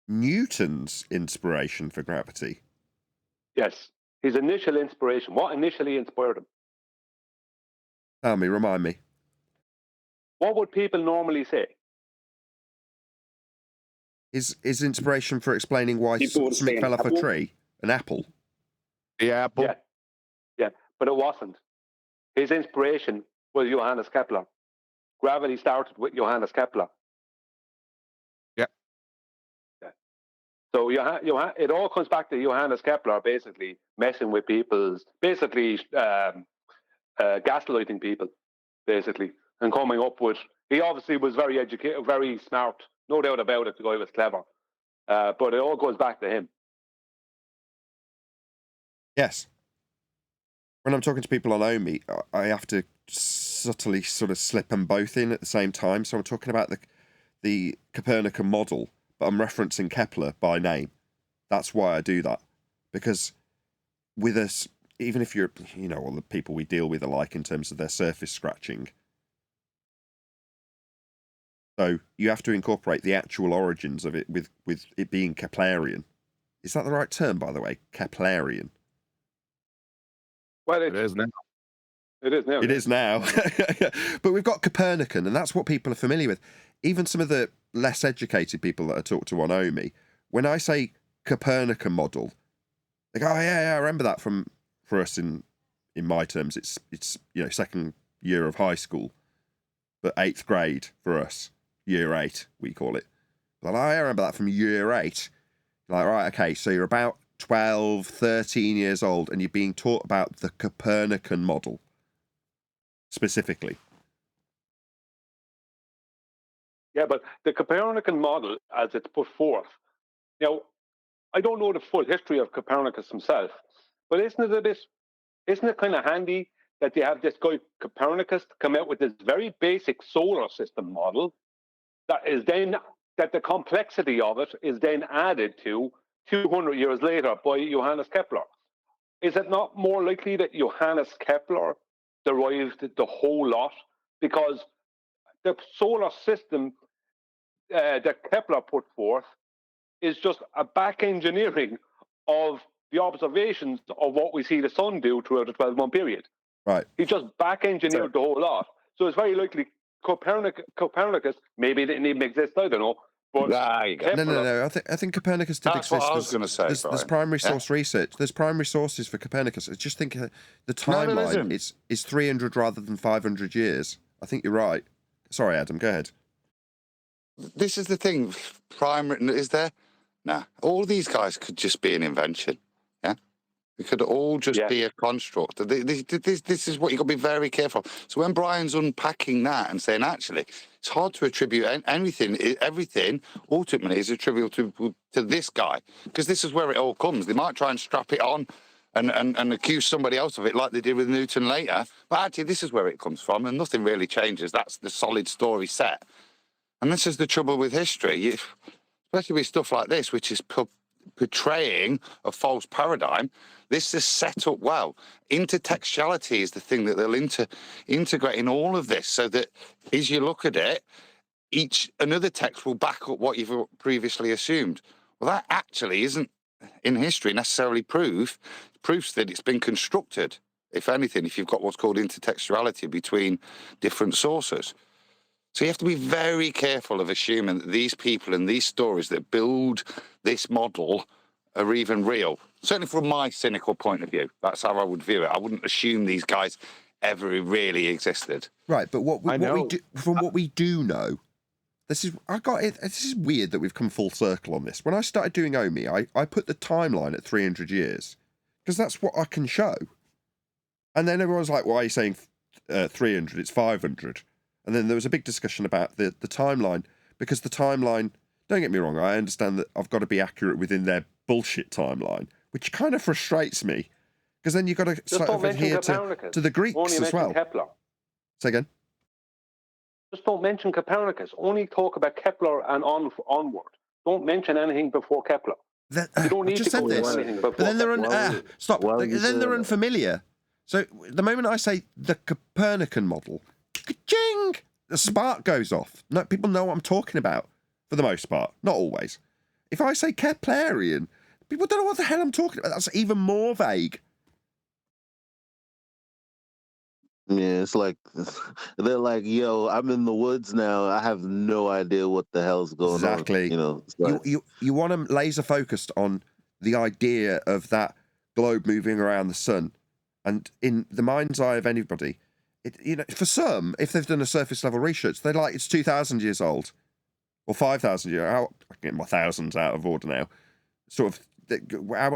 Newton's inspiration for gravity? Yes, his initial inspiration. What initially inspired him? Tell me, remind me. What would people normally say? His inspiration for explaining why something fell off a tree? An apple? The apple? Yeah, but it wasn't. His inspiration was Johannes Kepler. Gravity started with Johannes Kepler. Yeah. So it all comes back to Johannes Kepler basically messing with people's, basically gaslighting people, basically, and coming up with, he obviously was very educated, very smart, no doubt about it, the guy was clever, but it all goes back to him. Yes. When I'm talking to people on OMI, I have to subtly sort of slip them both in at the same time. So I'm talking about the Copernican model, but I'm referencing Kepler by name. That's why I do that. Because with us, even if you're, all the people we deal with are like in terms of their surface scratching. So you have to incorporate the actual origins of it with it being Keplerian. Is that the right term, by the way? Keplerian. Well, it is now. It is now. It is now. But we've got Copernican, and that's what people are familiar with. Even some of the less educated people that I talk to on OMI, when I say Copernican model, they go, "Oh yeah, I remember that for us in my terms. It's second year of high school, but 8th grade for us, year 8 we call it. Like, I remember that from year 8. Like, right, okay, so you're about 12, 13 years old, and you're being taught about the Copernican model specifically. Yeah, but the Copernican model, as it's put forth, now, I don't know the full history of Copernicus himself, but isn't it kind of handy that they have this guy Copernicus come out with this very basic solar system model that the complexity of it is then added to 200 years later by Johannes Kepler? Is it not more likely that Johannes Kepler derived the whole lot? Because the solar system that Kepler put forth is just a back engineering of the observations of what we see the sun do throughout the 12-month period. Right. He just back engineered the whole lot. So it's very likely Copernicus maybe didn't even exist, I don't know. But No. I think Copernicus did exist. That's what I was going to say. There's primary source research. There's primary sources for Copernicus. I just think the timeline is 300 rather than 500 years. I think you're right. Sorry, Adam, go ahead. This is the thing. Is there? Nah. All these guys could just be an invention. Yeah. It could all just be a construct. This is what you've got to be very careful. So when Brian's unpacking that and saying, actually, it's hard to attribute anything. Everything ultimately is attributable to this guy, because this is where it all comes. They might try and strap it on and accuse somebody else of it like they did with Newton later. But actually, this is where it comes from, and nothing really changes. That's the solid story set. And this is the trouble with history, especially with stuff like this, which is portraying a false paradigm. This is set up well. Intertextuality is the thing that they'll integrate in all of this, so that as you look at it, another text will back up what you've previously assumed. Well, that actually isn't in history necessarily proofs that it's been constructed. If anything, if you've got what's called intertextuality between different sources. So you have to be very careful of assuming that these people and these stories that build this model are even real. Certainly from my cynical point of view, that's how I would view it. I wouldn't assume these guys ever really existed. Right, but what we do know, this is weird that we've come full circle on this. When I started doing OMI, I put the timeline at 300 years because that's what I can show. And then everyone's like, why are you saying 300? It's 500. And then there was a big discussion about the timeline, because the timeline, don't get me wrong, I understand that I've got to be accurate within their bullshit timeline, which kind of frustrates me, because then you've got to sort of adhere to the Greeks as well. Kepler. Say again? Just don't mention Copernicus. Only talk about Kepler and onward. Don't mention anything before Kepler. You don't need to go into anything before. But then they're unfamiliar. So the moment I say the Copernican model, ka-ching, the spark goes off. No, people know what I'm talking about for the most part. Not always. If I say Keplerian, people don't know what the hell I'm talking about. That's even more vague. Yeah, it's like they're like, "Yo, I'm in the woods now. I have no idea what the hell's going Exactly. on." You know, like, you want them laser focused on the idea of that globe moving around the sun, and in the mind's eye of anybody, for some, if they've done a surface level research, they're like, it's 2,000 years old, or 5,000 years. I get my thousands out of order now. Sort of,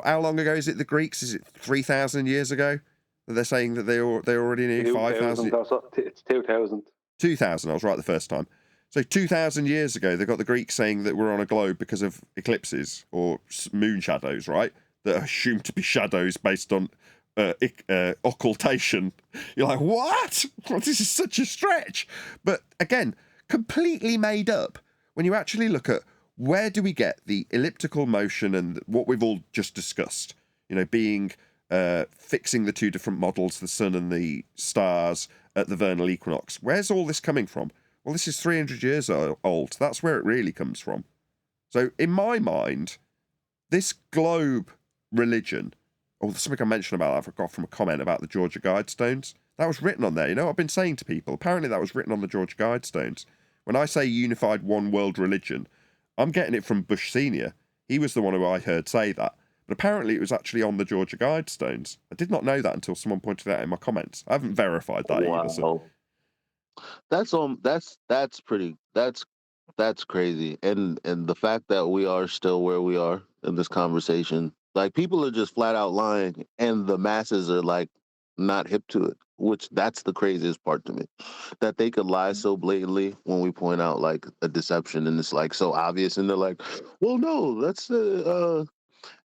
how long ago is it? The Greeks? Is it 3,000 years ago? They're saying that they already knew 5,000. It's 2,000. 2,000. I was right the first time. So 2,000 years ago, they got the Greeks saying that we're on a globe because of eclipses or moon shadows, right? That are assumed to be shadows based on occultation. You're like, what? This is such a stretch. But again, completely made up. When you actually look at where do we get the elliptical motion and what we've all just discussed, being fixing the two different models, the sun and the stars at the vernal equinox. Where's all this coming from? Well, this is 300 years old. That's where it really comes from. So in my mind, this globe religion, there's something I mentioned about that I forgot from a comment about the Georgia Guidestones. That was written on there. I've been saying to people, apparently that was written on the Georgia Guidestones. When I say unified one world religion, I'm getting it from Bush Senior. He was the one who I heard say that. But apparently it was actually on the Georgia Guidestones. I did not know that until someone pointed it out in my comments. I haven't verified that either. So. That's crazy. And the fact that we are still where we are in this conversation, like, people are just flat out lying, and the masses are like not hip to it, which that's the craziest part to me, that they could lie so blatantly when we point out like a deception, and it's like so obvious, and they're like, well, no, that's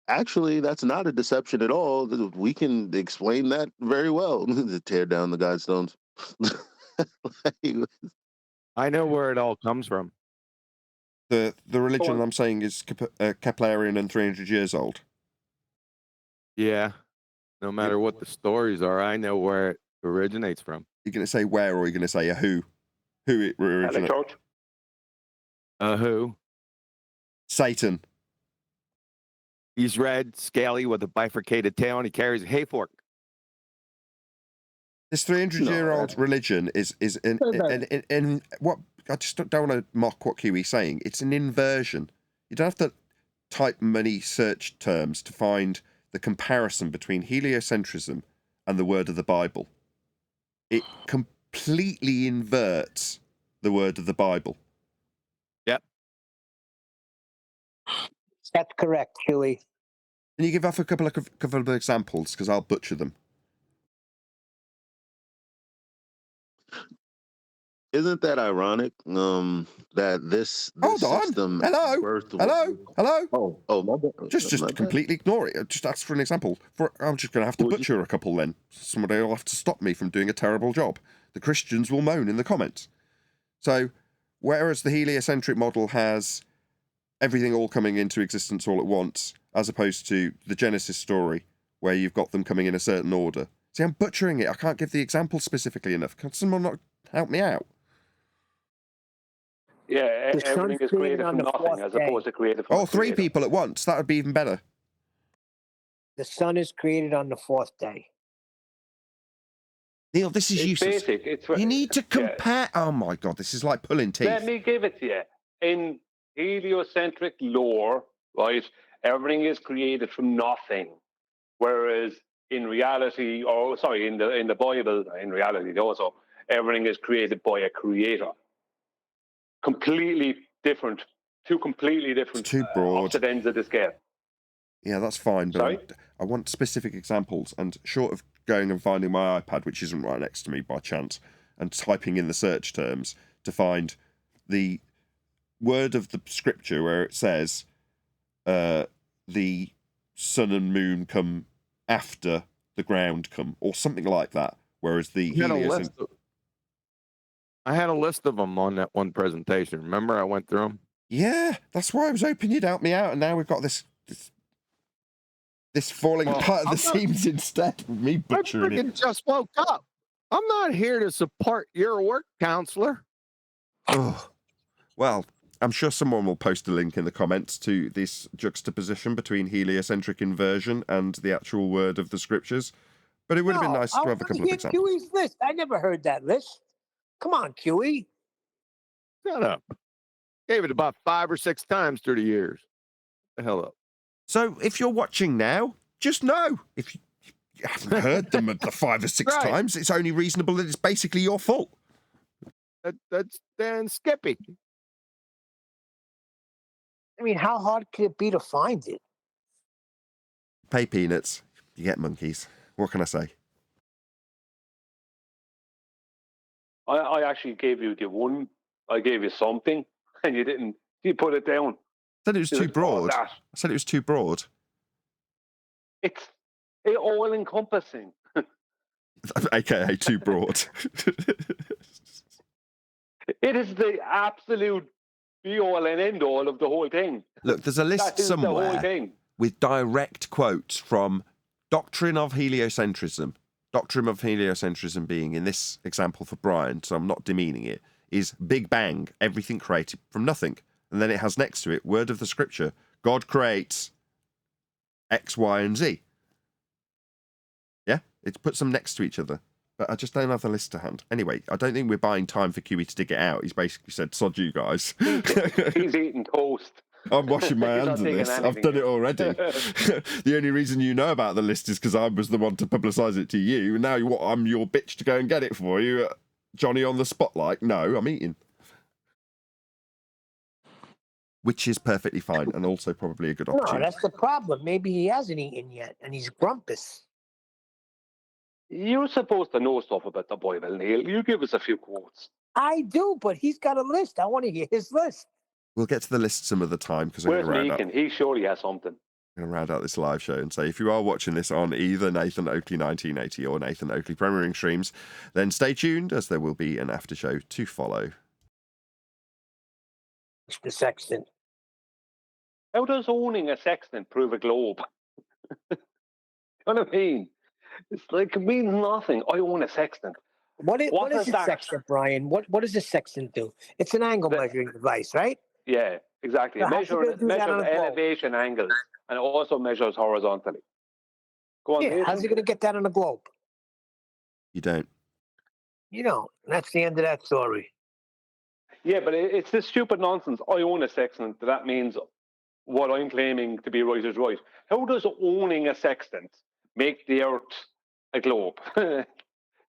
actually, that's not a deception at all. We can explain that very well. To tear down the Guidestones. I know where it all comes from. The religion I'm saying is Keplerian and 300 years old. Yeah. No matter what the stories are, I know where it originates from. You're going to say where, or are you going to say who? Who it originates? Who? Satan. He's red, scaly, with a bifurcated tail, and he carries a hay fork. This 300-year-old religion is in what I just don't want to mock what Kiwi's saying. It's an inversion. You don't have to type many search terms to find the comparison between heliocentrism and the word of the Bible. It completely inverts the word of the Bible. Yep. That's correct, Huey. Can you give off a couple of examples? Because I'll butcher them. Isn't that ironic? That this Hold system. On. Hello. Oh, my bad. Just completely ignore it. Just ask for an example. I'm just going to have to butcher a couple then. Somebody will have to stop me from doing a terrible job. The Christians will moan in the comments. So, whereas the heliocentric model has everything all coming into existence all at once, as opposed to the Genesis story, where you've got them coming in a certain order. See, I'm butchering it. I can't give the example specifically enough. Can someone not help me out? Yeah, The everything sun's is created on from the nothing fourth as day. opposed to created from Oh, a three creator. people at once. That would be even better. The sun is created on the fourth day. Neil, this is It's useless. basic. It's You need to compare. Oh my God, this is like pulling teeth. Let me give it to you. In heliocentric lore, right, everything is created from nothing. Whereas in reality, in the Bible, in reality also, everything is created by a creator. Completely different, two completely different It's too broad. opposite ends of the scale. Yeah, that's fine, but I want specific examples. And short of going and finding my iPad, which isn't right next to me by chance, and typing in the search terms to find the word of the scripture where it says the sun and moon come after the ground come, or something like that. Whereas the I had a list of them on that one presentation. Remember, I went through them. Yeah, that's why I was hoping you'd help me out, and now we've got this falling apart of the seams instead. Me butchering it. I just woke up. I'm not here to support your work, counselor. Oh, well, I'm sure someone will post a link in the comments to this juxtaposition between heliocentric inversion and the actual word of the scriptures. But it would have been nice to have a couple of examples. QE's list. I never heard that list. Come on, QE. Shut up. Gave it about 5 or 6 times through the years. The hell up. So if you're watching now, just know if you haven't heard them the 5 or 6 times, it's only reasonable that it's basically your fault. That's Dan Skippy. I mean, how hard could it be to find it? Pay peanuts, you get monkeys. What can I say? I actually gave you the one. I gave you something, and you didn't. You put it down. I said it was too broad. I said it was too broad. It's all encompassing. AKA too broad. It is the absolute be all and end all of the whole thing. Look, there's a list somewhere with direct quotes from Doctrine of Heliocentrism. Doctrine of Heliocentrism being, in this example for Brian, so I'm not demeaning it, is Big Bang, everything created from nothing. And then it has next to it, word of the scripture, God creates X, Y, and Z. Yeah? It puts them next to each other. But I just don't have the list to hand. Anyway, I don't think we're buying time for QE to dig it out. He's basically said, sod you guys. He's eating toast. I'm washing my hands of this. I've done it already. The only reason you know about the list is because I was the one to publicise it to you. And now I'm your bitch to go and get it for you. Johnny on the spotlight. No, I'm eating. Which is perfectly fine and also probably a good opportunity. No, that's the problem. Maybe he hasn't eaten yet and he's grumpus. You're supposed to know stuff about the Bible, Neil. You give us a few quotes. I do, but he's got a list. I want to hear his list. We'll get to the list some other time because Where's Meekin? He surely has something. I'm going to round out this live show and say, if you are watching this on either Nathan Oakley 1980 or Nathan Oakley Premiering streams, then stay tuned as there will be an after show to follow. The Sextant. How does owning a sextant prove a globe? You know what I mean? It's like, it means nothing. I own a sextant. What is a sextant, Brian? What does a sextant do? It's an angle measuring device, right? Yeah, exactly. It measures elevation angles, and it also measures horizontally. Go on, yeah, how's he going to get that on a globe? You don't. You don't. That's the end of that story. Yeah, but it's this stupid nonsense. I own a sextant. That means what I'm claiming to be right is right. How does owning a sextant make the Earth a globe?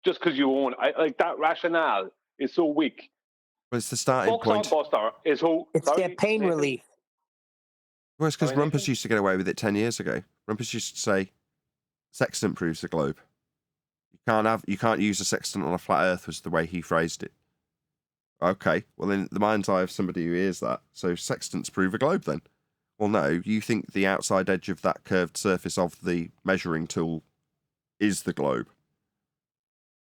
Just because you own it. Like, that rationale is so weak. Well, it's the starting point. It's their pain relief. Well, it's because Rumpus used to get away with it 10 years ago. Rumpus used to say, sextant proves the globe. You can't use a sextant on a flat Earth, was the way he phrased it. Okay, well, in the mind's eye of somebody who hears that, so sextants prove a globe then. Well, no, you think the outside edge of that curved surface of the measuring tool is the globe.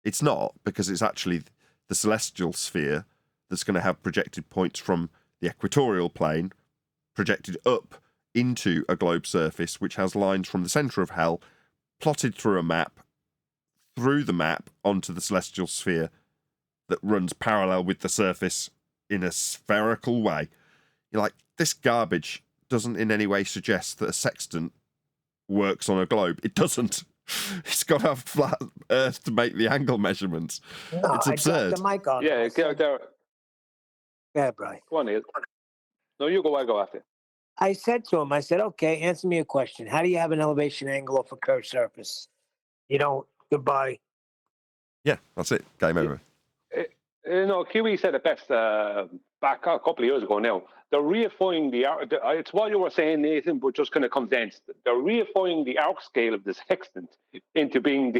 It's not, because it's actually the celestial sphere that's going to have projected points from the equatorial plane projected up into a globe surface, which has lines from the centre of hell plotted through a map, through the map onto the celestial sphere that runs parallel with the surface in a spherical way. You're like, this garbage doesn't in any way suggest that a sextant works on a globe. It doesn't. It's got to have flat Earth to make the angle measurements. No, It's absurd. I dropped the mic on. Yeah, Yeah, Brian. Go on, Neil. No, you go. I go after. I said to him, I said, okay, answer me a question. How do you have an elevation angle off a curved surface? You don't. Goodbye. Yeah, that's it. Game over. No, Kiwi said it best back a couple of years ago now. They're reifying it's what you were saying, Nathan, but just kind of condensed. They're reifying the arc scale of the sextant into being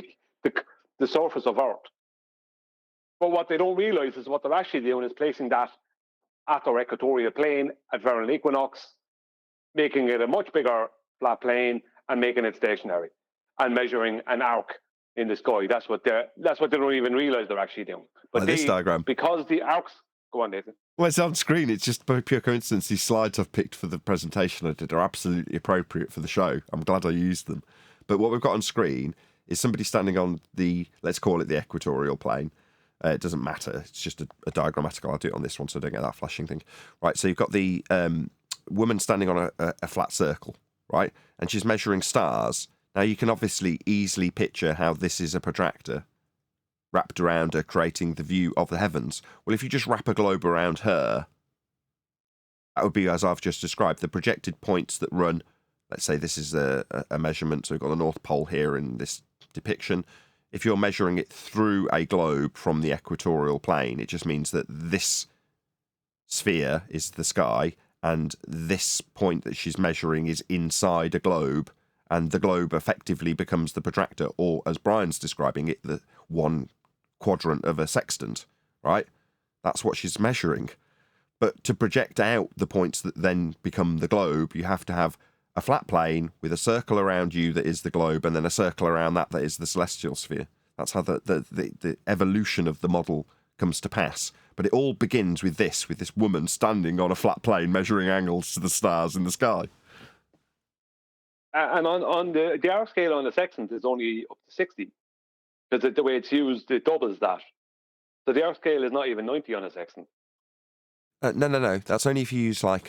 the surface of Earth. But what they don't realise is what they're actually doing is placing that at their equatorial plane at vernal equinox, making it a much bigger flat plane and making it stationary and measuring an arc in the sky. That's what they don't even realise they're actually doing. But this diagram, because the arcs, go on, Nathan. Well, it's on screen. It's just by pure coincidence. These slides I've picked for the presentation I did are absolutely appropriate for the show. I'm glad I used them. But what we've got on screen is somebody standing on the, let's call it the equatorial plane. It doesn't matter. It's just a diagrammatical. I'll do it on this one so I don't get that flashing thing. Right, so you've got the woman standing on a flat circle, right? And she's measuring stars. Now, you can obviously easily picture how this is a protractor wrapped around her, creating the view of the heavens. Well, if you just wrap a globe around her, that would be as I've just described. The projected points that run, let's say this is a measurement, so we've got the North Pole here in this depiction. If you're measuring it through a globe from the equatorial plane, it just means that this sphere is the sky, and this point that she's measuring is inside a globe, and the globe effectively becomes the protractor, or as Brian's describing it, the one quadrant of a sextant, right? That's what she's measuring. But to project out the points that then become the globe, you have to have a flat plane with a circle around you that is the globe, and then a circle around that is the celestial sphere. That's how the evolution of the model comes to pass. But it all begins with this woman standing on a flat plane measuring angles to the stars in the sky. And on the arc scale on the sextant is only up to 60. Because the way it's used, it doubles that. So the arc scale is not even 90 on a sextant. No. That's only if you use like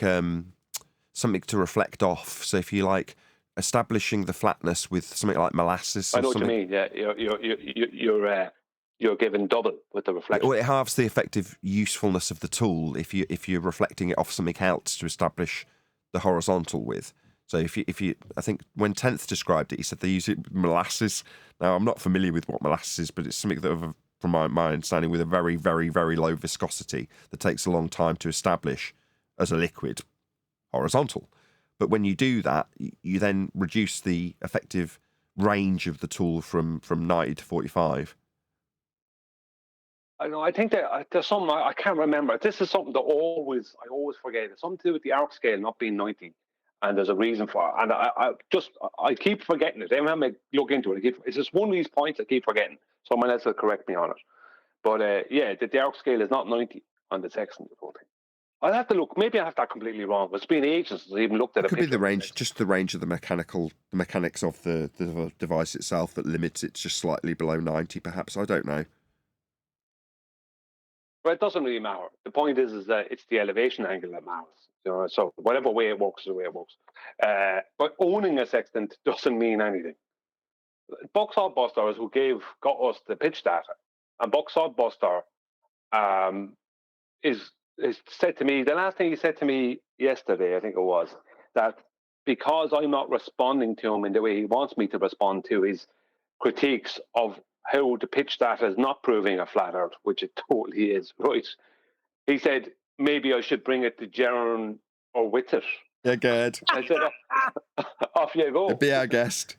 something to reflect off. So if you like establishing the flatness with something like molasses. I know what you mean. Yeah, you're given double with the reflection. Well, it halves the effective usefulness of the tool if you're reflecting it off something else to establish the horizontal with. So if you, I think when 10th described it, he said they use it with molasses. Now I'm not familiar with what molasses is, but it's something that, from my understanding, with a very, very, very low viscosity that takes a long time to establish as a liquid horizontal. But when you do that, you then reduce the effective range of the tool from 90 to 45. I know. I think that there's something I can't remember. This is something that I always forget. It's something to do with the arc scale not being 90, and there's a reason for it. And I keep forgetting it. Every time I look into it, it's just one of these points I keep forgetting. Someone else will correct me on it. But the arc scale is not 90 on the Sextant. I'll have to look. Maybe I have that completely wrong. It's been ages since I even looked at it. It could be the range, just the range of the mechanics of the device itself that limits it just slightly below 90, perhaps. I don't know. But it doesn't really matter. The point is that it's the elevation angle that matters. So whatever way it works is the way it works. But owning a sextant doesn't mean anything. Buck Sodbuster is who got us the pitch data, and Buck Sodbuster is said to me, the last thing he said to me yesterday, I think it was, that because I'm not responding to him in the way he wants me to respond to his critiques of how the pitch data is not proving a flat earth, which it totally is, right? He said, maybe I should bring it to Jaron or Wittert. Yeah, good. I said, off you go. Be our guest.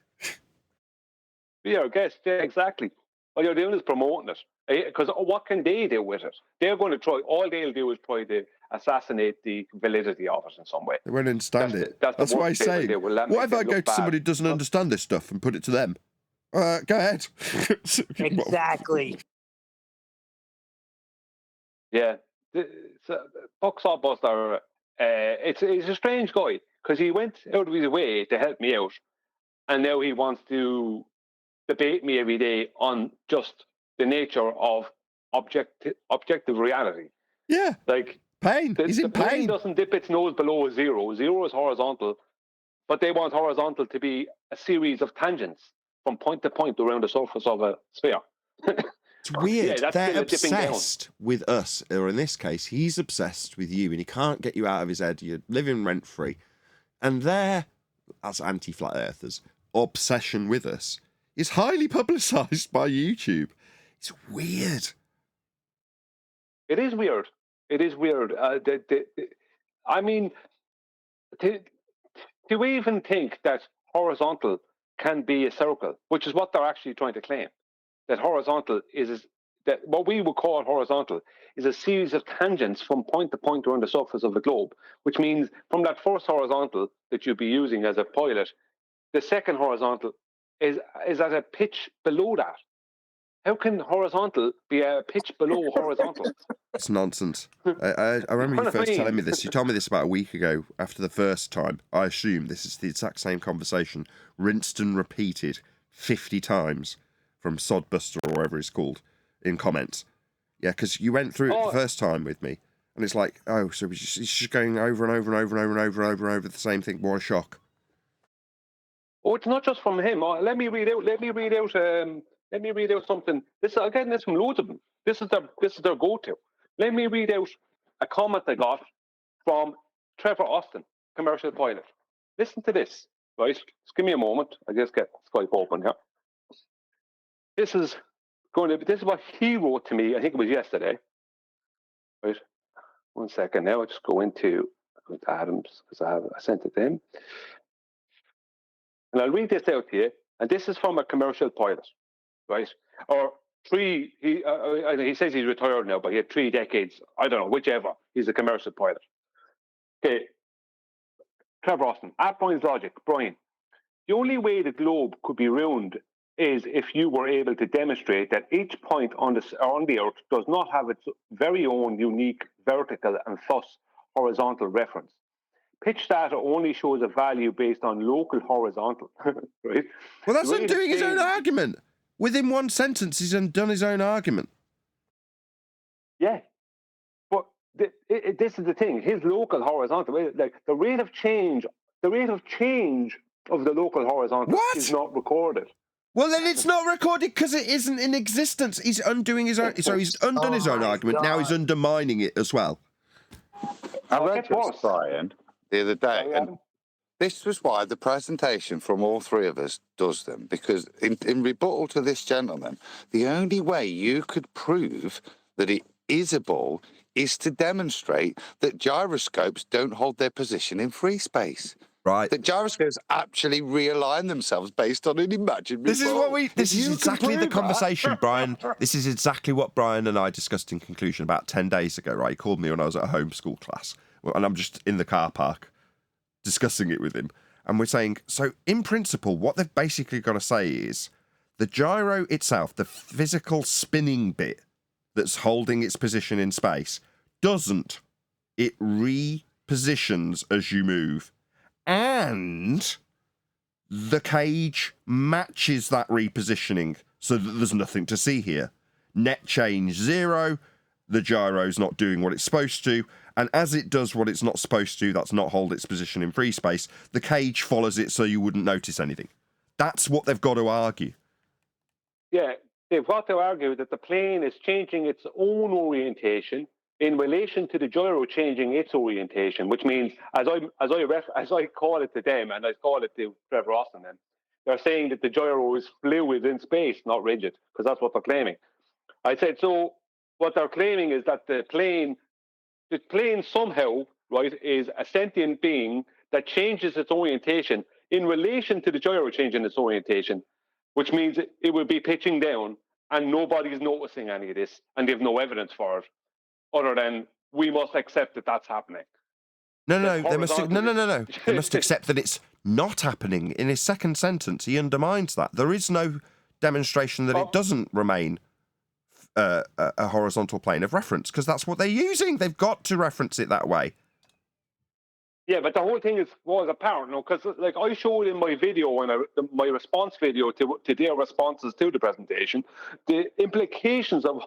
Be our guest, yeah, exactly. All you're doing is promoting it. Because what can they do with it? They're going to try, all they'll do is try to assassinate the validity of it in some way. They won't understand it. That's why I say, what if I go to somebody who doesn't understand this stuff and put it to them? Go ahead. Exactly. Yeah. Buck Sodbuster, it's a strange guy, because he went out of his way to help me out, and now he wants to debate me every day on just the nature of objective reality. Yeah. Like, pain. He's in the plane pain. doesn't dip its nose below 0. 0 is horizontal, but they want horizontal to be a series of tangents from point to point around the surface of a sphere. It's weird. Yeah, They're obsessed with us, or in this case, he's obsessed with you, and he can't get you out of his head. You're living rent-free. And their, as anti-flat earthers, obsession with us is highly publicised by YouTube. It's weird. It is weird. It is weird. I mean, do we even think that horizontal can be a circle, which is what they're actually trying to claim? That horizontal is that what we would call horizontal is a series of tangents from point to point around the surface of the globe, which means from that first horizontal that you'd be using as a pilot, the second horizontal is at a pitch below that. How can horizontal be a pitch below horizontal? It's nonsense. I remember you first telling me this. You told me this about a week ago after the first time. I assume this is the exact same conversation, rinsed and repeated 50 times from Sodbuster or whatever it's called in comments. Yeah, because you went through it the first time with me, and it's like, oh, so it's just going over and over and over and over and over and over and over the same thing. What a shock. Oh, it's not just from him. Let me read out something. This I'm getting this from loads of them. This is their go-to. Let me read out a comment I got from Trevor Austin, commercial pilot. Listen to this, right? Just give me a moment. I just get Skype open here. This is what he wrote to me. I think it was yesterday. Right. 1 second. Now I just go into Adams because I sent it to him, and I'll read this out to you. And this is from a commercial pilot, right? Or three. He says he's retired now, but he had 3 decades. I don't know, whichever. He's a commercial pilot. Okay. Trevor Austin, at Brian's logic, Brian. The only way the globe could be round is if you were able to demonstrate that each point on the Earth does not have its very own unique vertical and thus horizontal reference. Pitch data only shows a value based on local horizontal, right? Well, that's undoing his own argument. Within one sentence, he's undone his own argument. Yeah, but this is the thing. His local horizontal, like the rate of change of the local horizontal is not recorded. Well, then it's not recorded because it isn't in existence. He's undoing his own. So he's undone his own argument. Now he's undermining it as well. I read this, Brian, the other day, and this was why the presentation from all three of us does them, because in rebuttal to this gentleman, the only way you could prove that it is a ball is to demonstrate that gyroscopes don't hold their position in free space. Right. That gyroscopes actually realign themselves based on an imaginary This is ball. This is exactly the conversation, Brian. This is exactly what Brian and I discussed in conclusion about 10 days ago, right? He called me when I was at a homeschool class, and I'm just in the car park discussing it with him. And we're saying, so in principle, what they've basically got to say is the gyro itself, the physical spinning bit that's holding its position in space, doesn't. It repositions as you move. And the cage matches that repositioning so that there's nothing to see here. Net change 0, the gyro's not doing what it's supposed to, and as it does what it's not supposed to, that's not hold its position in free space, the cage follows it so you wouldn't notice anything. That's what they've got to argue. Yeah, they've got to argue that the plane is changing its own orientation in relation to the gyro changing its orientation, which means, as I call it to them, and I call it to Trevor Austin, then they're saying that the gyro is fluid in space, not rigid, because that's what they're claiming. I said, so what they're claiming is that the plane somehow, right, is a sentient being that changes its orientation in relation to the gyro changing its orientation, which means it would be pitching down, and nobody's noticing any of this, and they have no evidence for it. Other than we must accept that that's happening. No. They must accept that it's not happening. In his second sentence, he undermines that. There is no demonstration that it doesn't remain a horizontal plane of reference, because that's what they're using. They've got to reference it that way. Yeah, but the whole thing was apparent, because like I showed in my video, my response video to their responses to the presentation, the implications of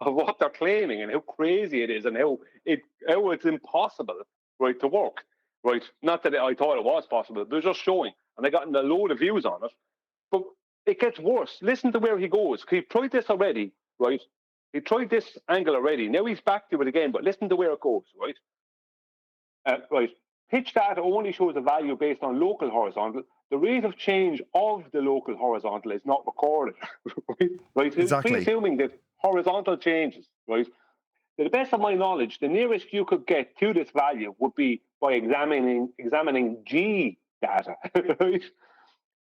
of what they're claiming and how crazy it is and how it's impossible, right, to work, right? Not that I thought it was possible. They're just showing, and they got a load of views on it. But it gets worse. Listen to where he goes. He tried this already, right? He tried this angle already. Now he's back to it again, but listen to where it goes, right? Right. Pitch data only shows a value based on local horizontal. The rate of change of the local horizontal is not recorded. Right? Exactly. Presuming that horizontal changes, right? To the best of my knowledge, the nearest you could get to this value would be by examining G data. Right?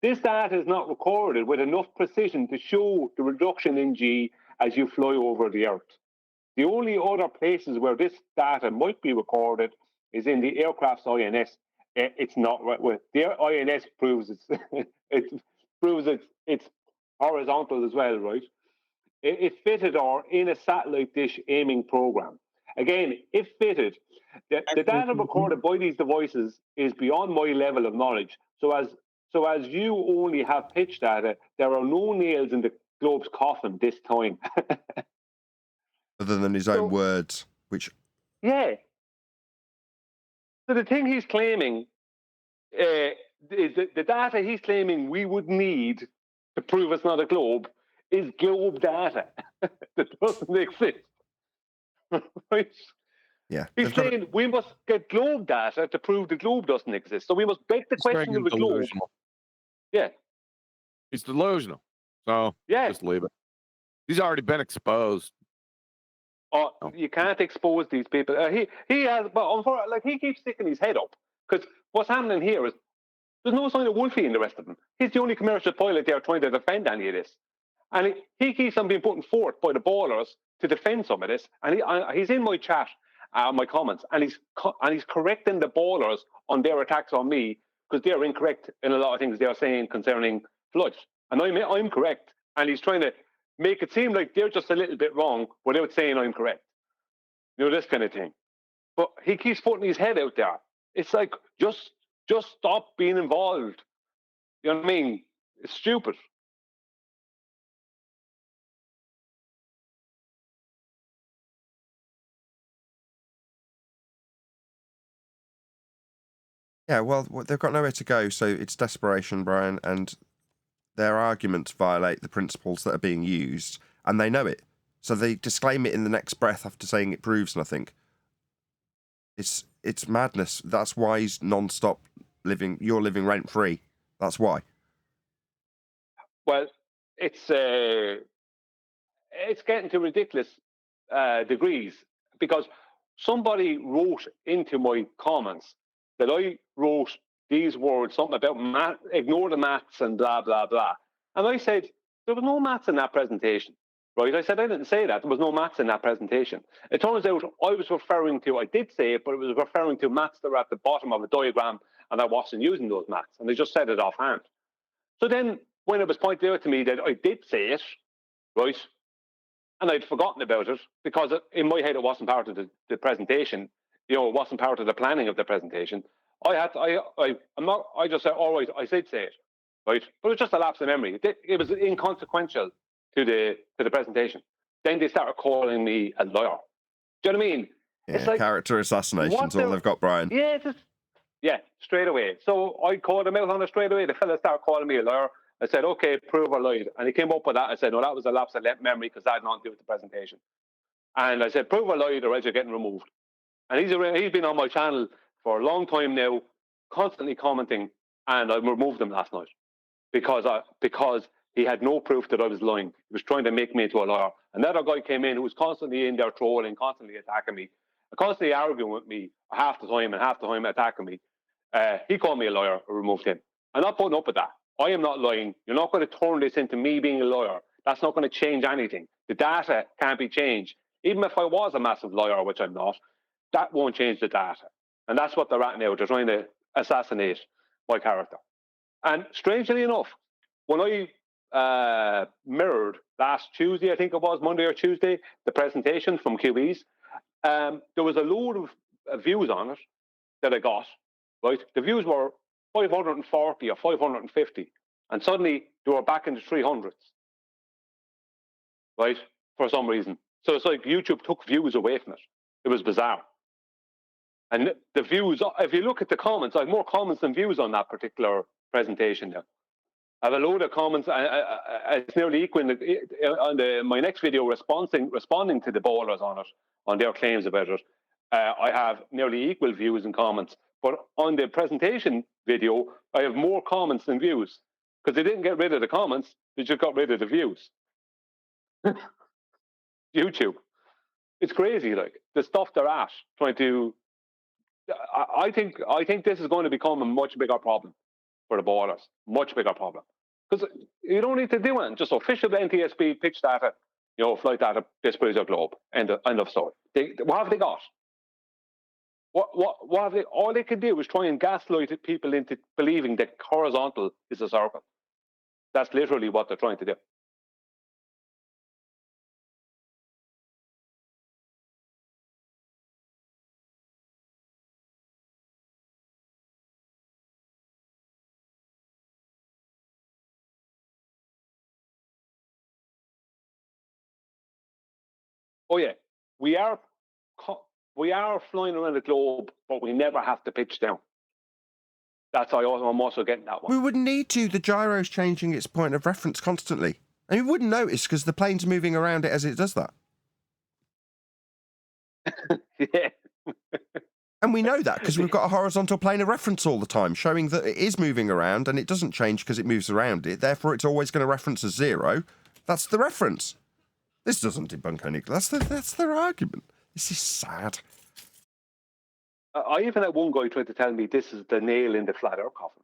This data is not recorded with enough precision to show the reduction in G as you fly over the Earth. The only other places where this data might be recorded is in the aircraft's INS. It's not right. Well, the INS proves it's horizontal as well, right? If fitted or in a satellite dish aiming program. Again, if fitted, the data recorded by these devices is beyond my level of knowledge. So as you only have pitch data, there are no nails in the globe's coffin this time. Other than his own words, which... Yeah. So the thing he's claiming is the data he's claiming we would need to prove it's not a globe is globe data that doesn't exist. Right? Yeah. He's saying we must get globe data to prove the globe doesn't exist. So we must break the question of the globe. Yeah. He's delusional. So just leave it. He's already been exposed. Oh, you can't expose these people. He has, but like he keeps sticking his head up because what's happening here is there's no sign of Wolfie in the rest of them. He's the only commercial pilot there trying to defend any of this, and he keeps on being put forth by the ballers to defend some of this. And he's in my chat, my comments, and he's correcting the ballers on their attacks on me because they're incorrect in a lot of things they're saying concerning flight, and I'm correct, and he's trying to make it seem like they're just a little bit wrong without saying I'm correct. You know, this kind of thing. But he keeps putting his head out there. It's like, just stop being involved. You know what I mean? It's stupid. Yeah, well, they've got nowhere to go, so it's desperation, Brian, and their arguments violate the principles that are being used, and they know it. So they disclaim it in the next breath after saying it proves nothing. It's madness. That's why he's non-stop living. You're living rent-free. That's why. Well, it's getting to ridiculous degrees because somebody wrote into my comments that I wrote these words, something about math, ignore the maths and blah, blah, blah. And I said, there was no maths in that presentation, right? I said, I didn't say that. There was no maths in that presentation. It turns out I was referring to, I did say it, but it was referring to maths that were at the bottom of a diagram and I wasn't using those maths. And I just said it offhand. So then when it was pointed out to me that I did say it, right, and I'd forgotten about it because in my head it wasn't part of the presentation, you know, it wasn't part of the planning of the presentation. I just said, all right, I did say it, right? But it was just a lapse of memory. It was inconsequential to the presentation. Then they started calling me a liar. Do you know what I mean? Yeah, it's like character assassination's all they've got, Brian. Yeah, straight away. So I called him out on it straight away. The fella started calling me a liar. I said, okay, prove or lied. And he came up with that. I said, no, that was a lapse of memory because that had nothing to do with the presentation. And I said, prove or lied or else you're getting removed. And he's been on my channel for a long time now, constantly commenting, and I removed him last night because he had no proof that I was lying. He was trying to make me into a liar. Another guy came in who was constantly in there trolling, constantly attacking me, constantly arguing with me half the time attacking me. He called me a liar. I removed him. I'm not putting up with that. I am not lying. You're not going to turn this into me being a liar. That's not going to change anything. The data can't be changed. Even if I was a massive liar, which I'm not, that won't change the data. And that's what they're at now. They're trying to assassinate my character. And strangely enough, when I mirrored last Tuesday, I think it was Monday or Tuesday, the presentation from QBs, there was a load of views on it that I got, right? The views were 540 or 550, and suddenly they were back in the 300s, right? For some reason. So it's like YouTube took views away from it. It was bizarre. And the views, if you look at the comments, I have more comments than views on that particular presentation now. I have a load of comments. It's nearly equal on my next video responding to the ballers on it, on their claims about it. I have nearly equal views and comments. But on the presentation video, I have more comments than views because they didn't get rid of the comments. They just got rid of the views. YouTube. It's crazy, like the stuff they're at trying to. I think this is going to become a much bigger problem for the ballers. Much bigger problem. Because you don't need to do it. Just official NTSB pitch data, flight data displays your globe. End of story. What have they got? What have they? All they can do is try and gaslight people into believing that horizontal is a circle. That's literally what they're trying to do. Oh yeah, we are flying around the globe, but we never have to pitch down. That's I'm also getting that one. We wouldn't need to. The gyro's changing its point of reference constantly. And you wouldn't notice because the plane's moving around it as it does that. Yeah. And we know that because we've got a horizontal plane of reference all the time, showing that it is moving around and it doesn't change because it moves around it. Therefore, it's always going to reference as 0. That's the reference. This doesn't debunk any. That's their argument. This is sad. I even had one guy trying to tell me this is the nail in the flat Earth coffin.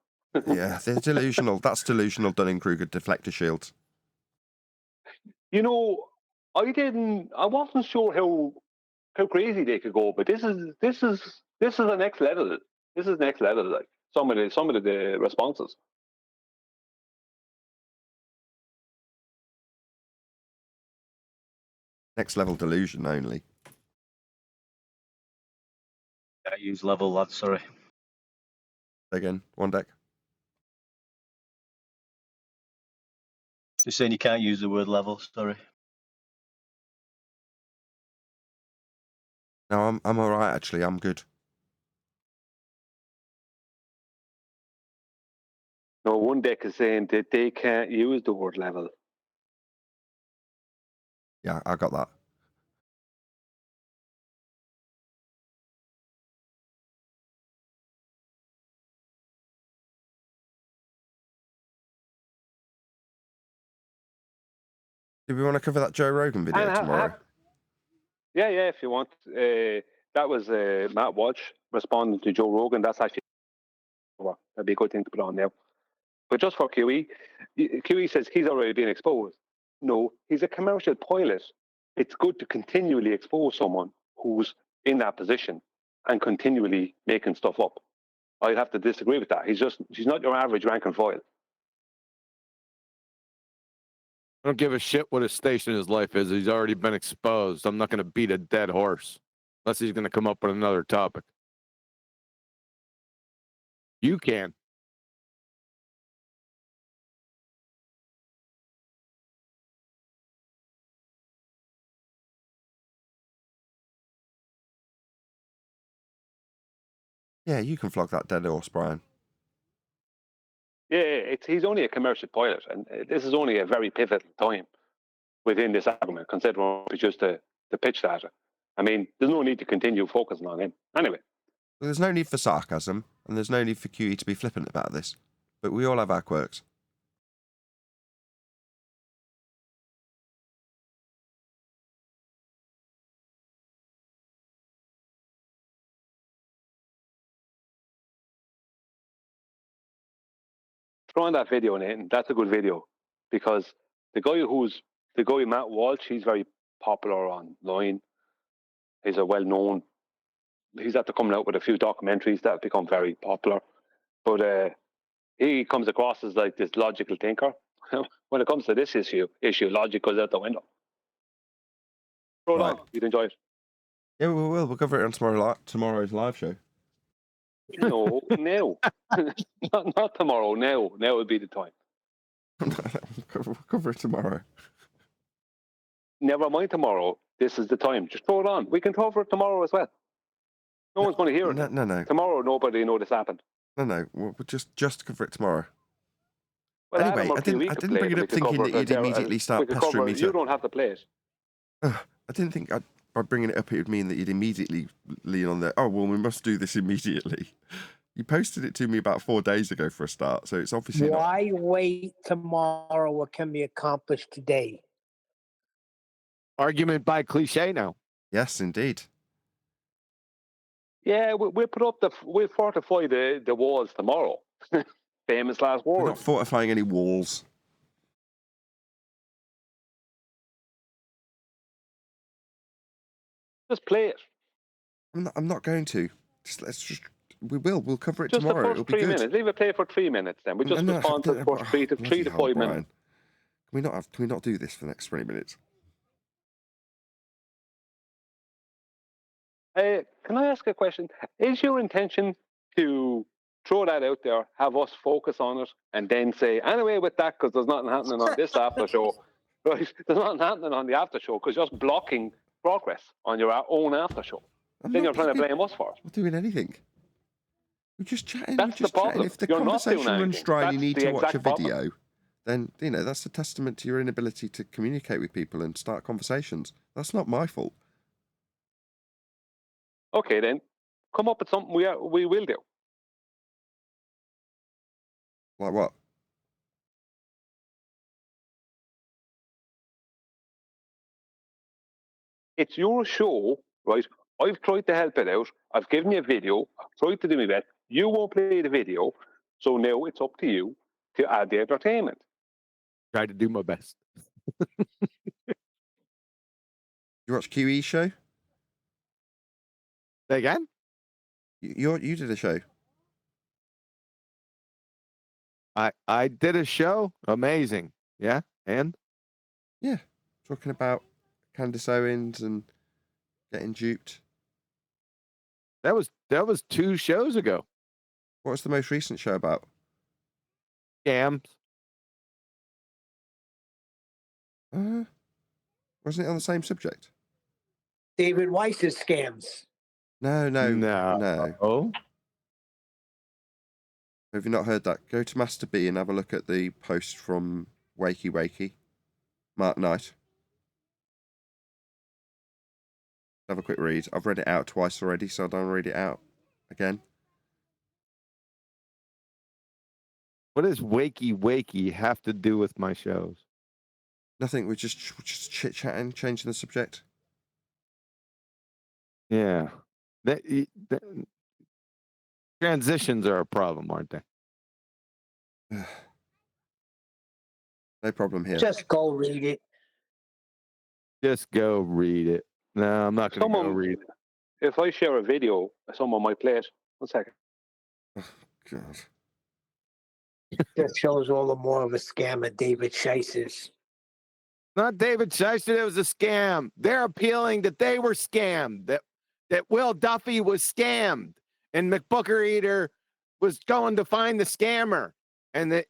Yeah, they're delusional. That's delusional Dunning-Kruger deflector shields. I wasn't sure how crazy they could go, but this is the next level. This is next level. Like some of the responses. Next level delusion only. I use level, lad, sorry. Again, one deck. You're saying you can't use the word level, sorry. No, I'm all right, actually. I'm good. No, one deck is saying that they can't use the word level. Yeah, I got that. Do we want to cover that Joe Rogan video tomorrow? Yeah, if you want. That was Matt Walsh responding to Joe Rogan. That's actually that'd be a good thing to put on now. But just for QE, QE says he's already been exposed. No, he's a commercial pilot. It's good to continually expose someone who's in that position and continually making stuff up. I'd have to disagree with that. He's not your average rank and file. I don't give a shit what his station in his life is. He's already been exposed. I'm not going to beat a dead horse unless he's going to come up with another topic. You can. Yeah, you can flog that dead horse, Brian. Yeah, he's only a commercial pilot, and this is only a very pivotal time within this argument, considering it's just the pitch data. I mean, there's no need to continue focusing on him. Anyway. There's no need for sarcasm, and there's no need for QE to be flippant about this. But we all have our quirks. Throw on that video, Nathan. That's a good video because the guy Matt Walsh, he's very popular online. He's a well-known. He's after coming out with a few documentaries that have become very popular, but he comes across as like this logical thinker. When it comes to this issue, logic goes out the window. Throw it on. You'd enjoy it. Yeah, we will. We'll cover it on tomorrow's live show. No, now. not tomorrow. Now would be the time. We'll cover it tomorrow. Never mind tomorrow. this is the time. Just throw it on. We can cover it tomorrow as well. No one's going to hear it. No. Tomorrow, nobody will know this happened. No. We'll just cover it tomorrow. Well, anyway, Adam or Pee-wee I could didn't play bring it up thinking that you'd immediately start pestering me. You don't have to play it. I didn't think by bringing it up it would mean that you'd immediately lean on the, oh, well, we must do this immediately. You posted it to me about 4 days ago for a start, so it's obviously Why wait tomorrow? What can be accomplished today? Argument by cliche now. Yes, indeed. Yeah, we'll fortify the walls tomorrow. Famous last We're words. not fortifying any walls. Just play it. I'm not going to. We'll cover it Just tomorrow. the first 3 minutes. Leave it play for 3 minutes then. We just respond to the first 3 to 5 minutes. Can we not do this for the next 20 minutes? Can I ask a question? Is your intention to throw that out there, have us focus on it, and then say, anyway, with that, because there's nothing happening on this after show, right? There's nothing happening on the after show because you're just blocking progress on your own after show. Then you're trying to blame us for it. We're doing anything. We're just chatting. That's the problem. If the conversation runs dry and you need to watch a video, then that's a testament to your inability to communicate with people and start conversations. That's not my fault. Okay, then come up with something we will do. Like what? It's your show, right? I've tried to help it out. I've given you a video. I've tried to do my best. You won't play the video, so now it's up to you to add the entertainment. Try to do my best. You watch QE's show? Say again? You did a show. I did a show. Amazing. Yeah, and? Yeah, talking about Candace Owens and getting duped. That was 2 shows ago. What was the most recent show about? Scams. Wasn't it on the same subject? David Weiss's scams. No. Oh. Have you not heard that? Go to Master B and have a look at the post from Wakey, Mark Knight. Have a quick read. I've read it out twice already, so I don't read it out again. What does Wakey have to do with my shows? Nothing. We're just chit-chatting, changing the subject. Yeah. Transitions are a problem, aren't they? No problem here. Just go read it. Just go read it. No, I'm not going to go read it. If I share a video, someone might play it. 1 second. Oh, God. That shows all the more of a scam of David Scheiss's. Not David Shyster, it was a scam. They're appealing that they were scammed, that Will Duffy was scammed, and McBooker Eater was going to find the scammer, and that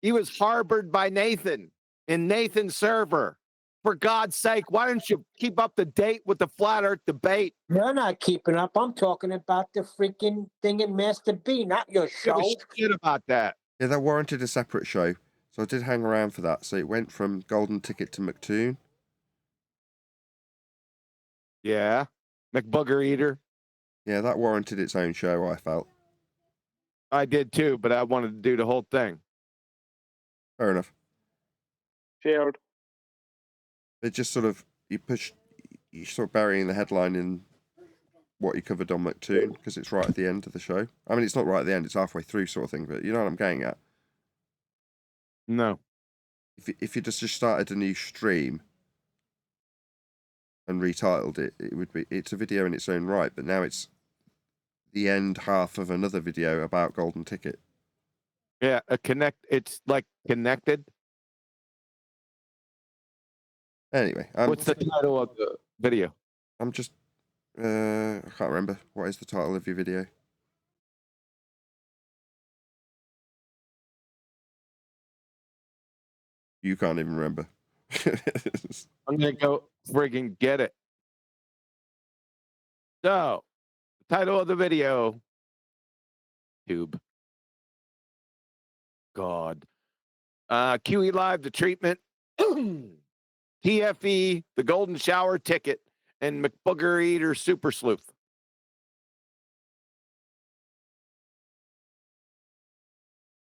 he was harbored by Nathan in Nathan's server. For God's sake, why don't you keep up to date with the Flat Earth debate? You're not keeping up. I'm talking about the freaking thing in Master B, not your show. Shit about that. Yeah, that warranted a separate show. So I did hang around for that. So it went from Golden Ticket to McToon. Yeah. McBooger Eater. Yeah, that warranted its own show, I felt. I did too, but I wanted to do the whole thing. Fair enough. Shared. It just sort of, you sort of burying the headline in what you covered on McToon, because it's right at the end of the show. I mean, it's not right at the end, it's halfway through sort of thing, but you know what I'm getting at? No. If you just started a new stream and retitled it, it's a video in its own right, but now it's the end half of another video about Golden Ticket. Yeah, it's like connected. Anyway, what's the title of the video? I'm just I can't remember. What is the title of your video? You can't even remember. I'm gonna go friggin' get it. So, the title of the video, Tube. God. QE Live, the treatment. TFE, the golden shower ticket, and McBooger Eater Super Sleuth.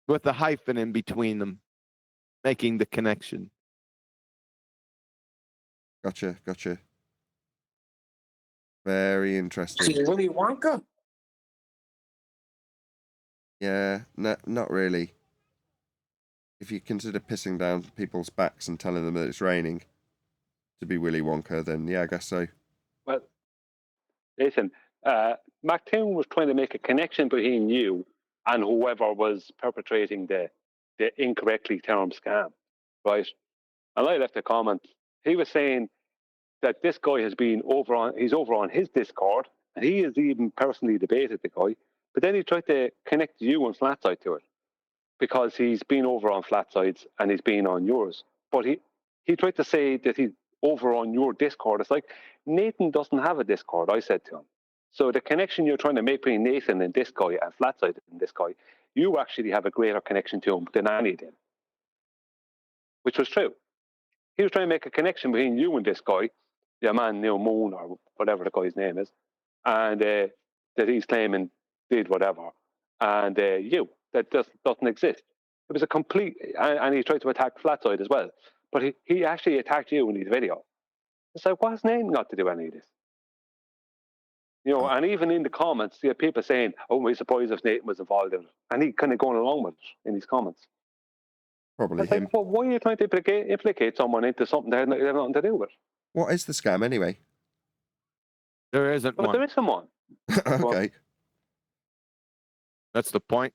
With the hyphen in between them, making the connection. Gotcha. Very interesting. See, Willy Wonka? Yeah, no, not really. If you consider pissing down people's backs and telling them that it's raining to be Willy Wonka, then yeah, I guess so. Well, listen, McToon was trying to make a connection between you and whoever was perpetrating the incorrectly termed scam, right? And I left a comment. He was saying that this guy has been he's over on his Discord, and he has even personally debated the guy, but then he tried to connect you and Flatside to it, because he's been over on Flatside's and he's been on yours. But he tried to say that he's over on your Discord. It's like, Nathan doesn't have a Discord, I said to him. So the connection you're trying to make between Nathan and this guy and Flatside and this guy, you actually have a greater connection to him than any did. Which was true. He was trying to make a connection between you and this guy, the man Neil Moon or whatever the guy's name is, and that he's claiming did whatever, and you, that doesn't exist. It was a complete, and he tried to attack Flatside as well, but he actually attacked you in his video. It's like, what has Nathan got to do any of this? You know, and even in the comments, you have people saying, "Oh, we're surprised if Nathan was involved in it," and he kind of going along with it in his comments. Probably it's him. Like, well, why are you trying to implicate someone into something they have nothing to do with? What is the scam anyway? There isn't one. There isn't one. Okay. Well, that's the point.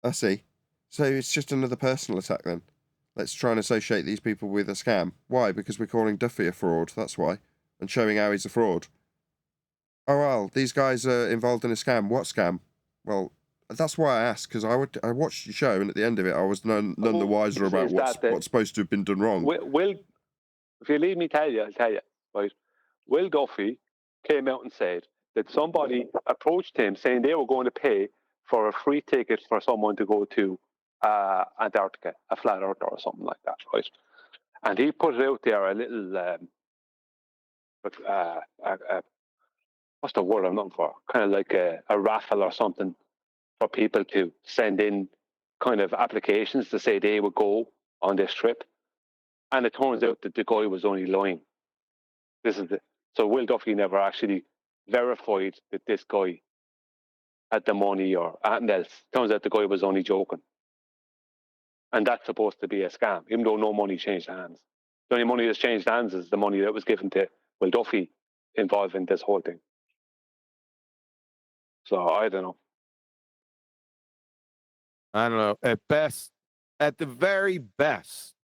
I see. So it's just another personal attack then. Let's try and associate these people with a scam. Why? Because we're calling Duffy a fraud. That's why. And showing how he's a fraud. Oh, well, these guys are involved in a scam. What scam? Well, that's why I asked, because I watched your show, and at the end of it, I was none the wiser about what's supposed to have been done wrong. Will, if you leave me tell you, I'll tell you. Right? Will Duffy came out and said that somebody approached him saying they were going to pay for a free ticket for someone to go to Antarctica, a flat earth or something like that, right? And he put it out there, a little, what's the word I'm looking for? Kind of like a raffle or something for people to send in kind of applications to say they would go on this trip. And it turns out that the guy was only lying. So Will Duffy never actually verified that this guy had the money or anything else. Turns out the guy was only joking. And that's supposed to be a scam, even though no money changed hands. The only money that's changed hands is the money that was given to Will Duffy involved in this whole thing. So I don't know. I don't know. At the very best,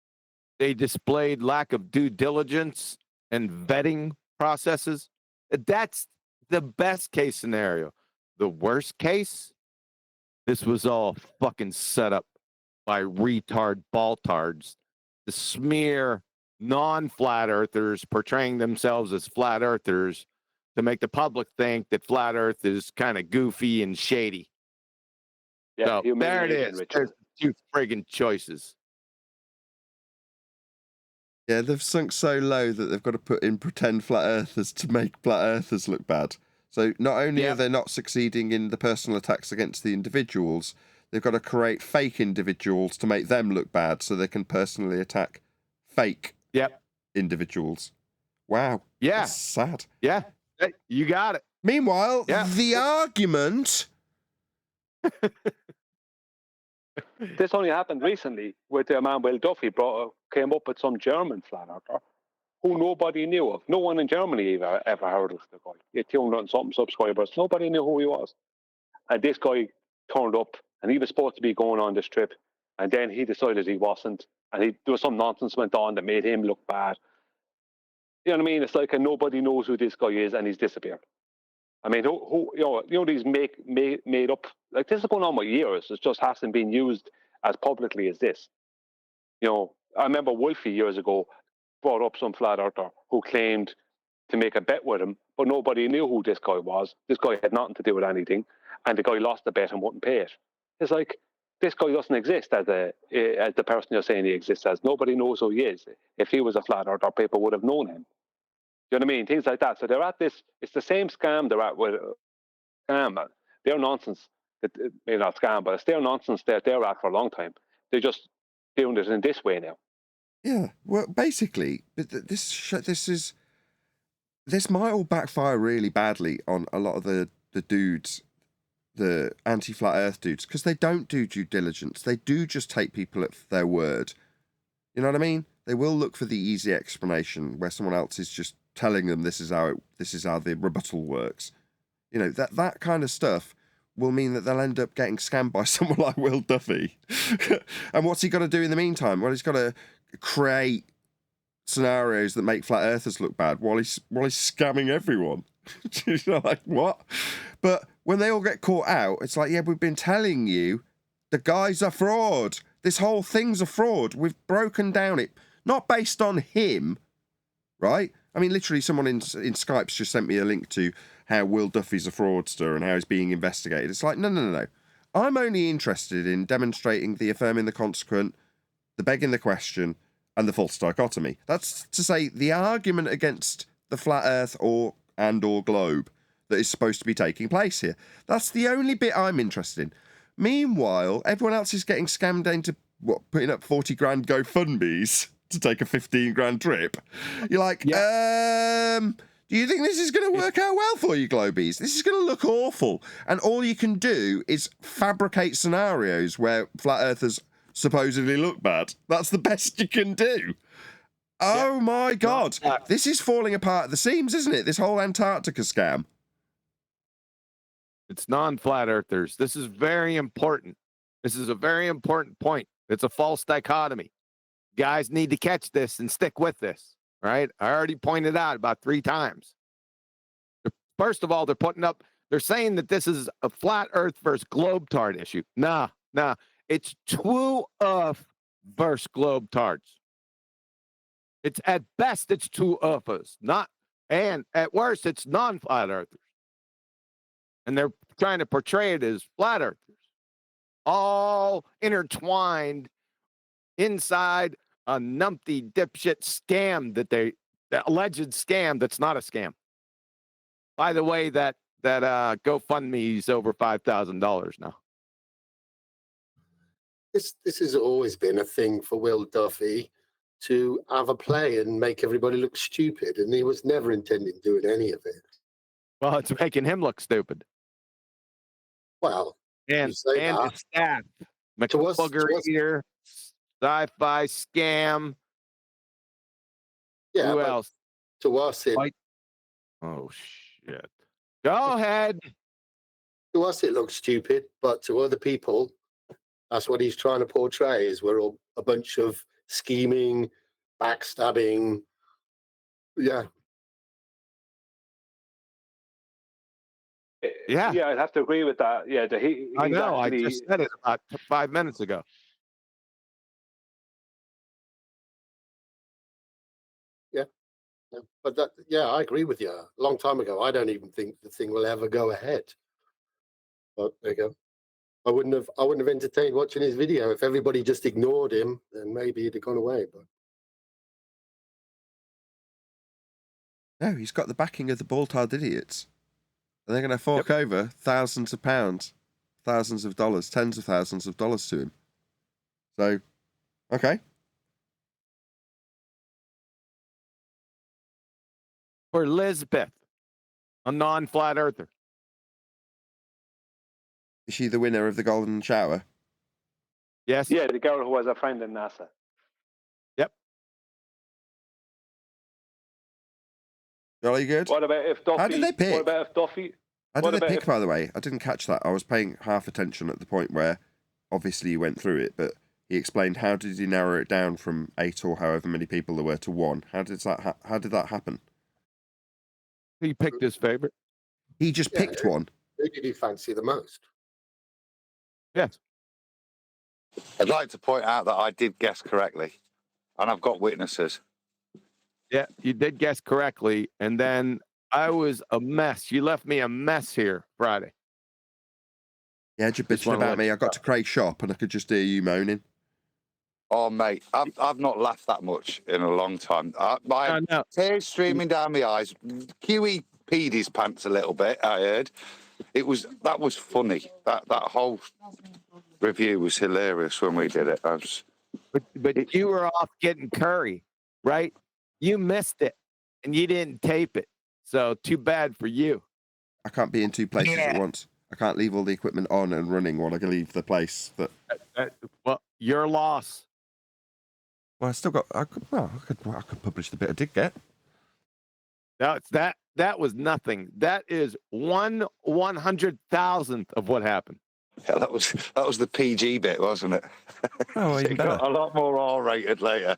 they displayed lack of due diligence and vetting processes. That's the best case scenario. The worst case, this was all fucking set up by retard baltards to smear non-flat earthers portraying themselves as flat earthers to make the public think that flat earth is kind of goofy and shady. Yeah, so there it is. There's two friggin' choices. Yeah, they've sunk so low that they've got to put in pretend flat earthers to make flat earthers look bad. So not only are they not succeeding in the personal attacks against the individuals, they've got to create fake individuals to make them look bad so they can personally attack fake individuals. Wow. Yeah. That's sad. Yeah. You got it. Meanwhile, the argument... This only happened recently with the man Will Duffy came up with some German flat earther who nobody knew of. No one in Germany ever heard of the guy. He had 200-something subscribers. Nobody knew who he was. And this guy turned up, and he was supposed to be going on this trip, and then he decided he wasn't, and there was some nonsense went on that made him look bad. You know what I mean? It's like nobody knows who this guy is, and he's disappeared. I mean, who these made up, like this is going on for years. It just hasn't been used as publicly as this. You know, I remember Wolfie years ago brought up some flat earther who claimed to make a bet with him, but nobody knew who this guy was. This guy had nothing to do with anything, and the guy lost the bet and wouldn't pay it. It's like, this guy doesn't exist as the person you're saying he exists as. Nobody knows who he is. If he was a flat earther, people would have known him. You know what I mean? Things like that. So they're at this. It's the same scam they're at with scam. They're nonsense. Maybe not scam, but it's their nonsense that they're at for a long time. They're just doing it in this way now. Yeah. Well, basically, this might all backfire really badly on a lot of the dudes, the anti-flat Earth dudes, because they don't do due diligence. They do just take people at their word. You know what I mean? They will look for the easy explanation where someone else is just telling them this is how the rebuttal works. You know, that kind of stuff will mean that they'll end up getting scammed by someone like Will Duffy. And what's he got to do in the meantime? Well, he's got to create scenarios that make flat earthers look bad while he's scamming everyone. You know, like, what? But when they all get caught out, it's like, yeah, we've been telling you the guy's a fraud. This whole thing's a fraud. We've broken down it, not based on him, right? I mean, literally, someone in Skype's just sent me a link to how Will Duffy's a fraudster and how he's being investigated. It's like, no. I'm only interested in demonstrating the affirming the consequent, the begging the question, and the false dichotomy. That's to say, the argument against the flat Earth or globe that is supposed to be taking place here. That's the only bit I'm interested in. Meanwhile, everyone else is getting scammed into putting up 40 grand GoFundmes to take a 15 grand trip. You're like, do you think this is going to work out well for you, Globies? This is going to look awful. And all you can do is fabricate scenarios where flat earthers supposedly look bad. That's the best you can do. Oh my God. This is falling apart at the seams, isn't it? This whole Antarctica scam. It's non-flat earthers. This is very important. This is a very important point. It's a false dichotomy. Guys need to catch this and stick with this, right? I already pointed out about 3 times. First of all, they're saying that this is a flat earth versus globetard issue. Nah. It's two Earth versus globetards. It's at best, it's two Earthers, and at worst, it's non-flat earthers. And they're trying to portray it as flat earthers, all intertwined inside a numpty dipshit scam the alleged scam that's not a scam. By the way, that GoFundMe is over $5,000 now. This has always been a thing for Will Duffy to have a play and make everybody look stupid, and he was never intending doing any of it. Well, it's making him look stupid. Well, and his staff, McBooger Eater, sci-fi scam. Yeah. Who else? To us, oh shit! Go ahead. To us, it looks stupid, but to other people, that's what he's trying to portray. Is we're all a bunch of scheming, backstabbing. Yeah. Yeah, I'd have to agree with that. Yeah, I know. I just said it about 5 minutes ago. Yeah, but I agree with you. A long time ago, I don't even think the thing will ever go ahead. But there you go. I wouldn't have entertained watching his video if everybody just ignored him. Then maybe he'd have gone away. But no, he's got the backing of the bald-headed idiots. And they're going to fork over thousands of pounds, thousands of dollars, tens of thousands of dollars to him. So, okay. For Elizabeth, a non-flat earther. Is she the winner of the golden shower? Yes. Yeah, the girl who has a friend in NASA. Yep. Jolly good. What about if Duffy? How did they pick? What about if Duffy? How did they pick, by the way? I didn't catch that. I was paying half attention at the point where obviously you went through it, but he explained how did he narrow it down from 8 or however many people there were to 1. How did that happen? He picked his favorite. He just picked one. Who did he fancy the most? Yes. I'd like to point out that I did guess correctly, and I've got witnesses. Yeah, you did guess correctly. And then I was a mess. You left me a mess here Friday. Yeah, you're bitching about me. I got to Craig's shop and I could just hear you moaning. Oh, mate, I've not laughed that much in a long time. My tears streaming down my eyes. Huey peed his pants a little bit, I heard. That was funny. That whole review was hilarious when we did it. But you were off getting curry, right? You missed it, and you didn't tape it. So too bad for you. I can't be in two places at once. I can't leave all the equipment on and running while I can leave the place. Well, your loss. Well, I still got. I could publish the bit I did get. That was nothing. That is 1/100,000th of what happened. Yeah, that was the PG bit, wasn't it? Oh, even better. Got a lot more R-rated later.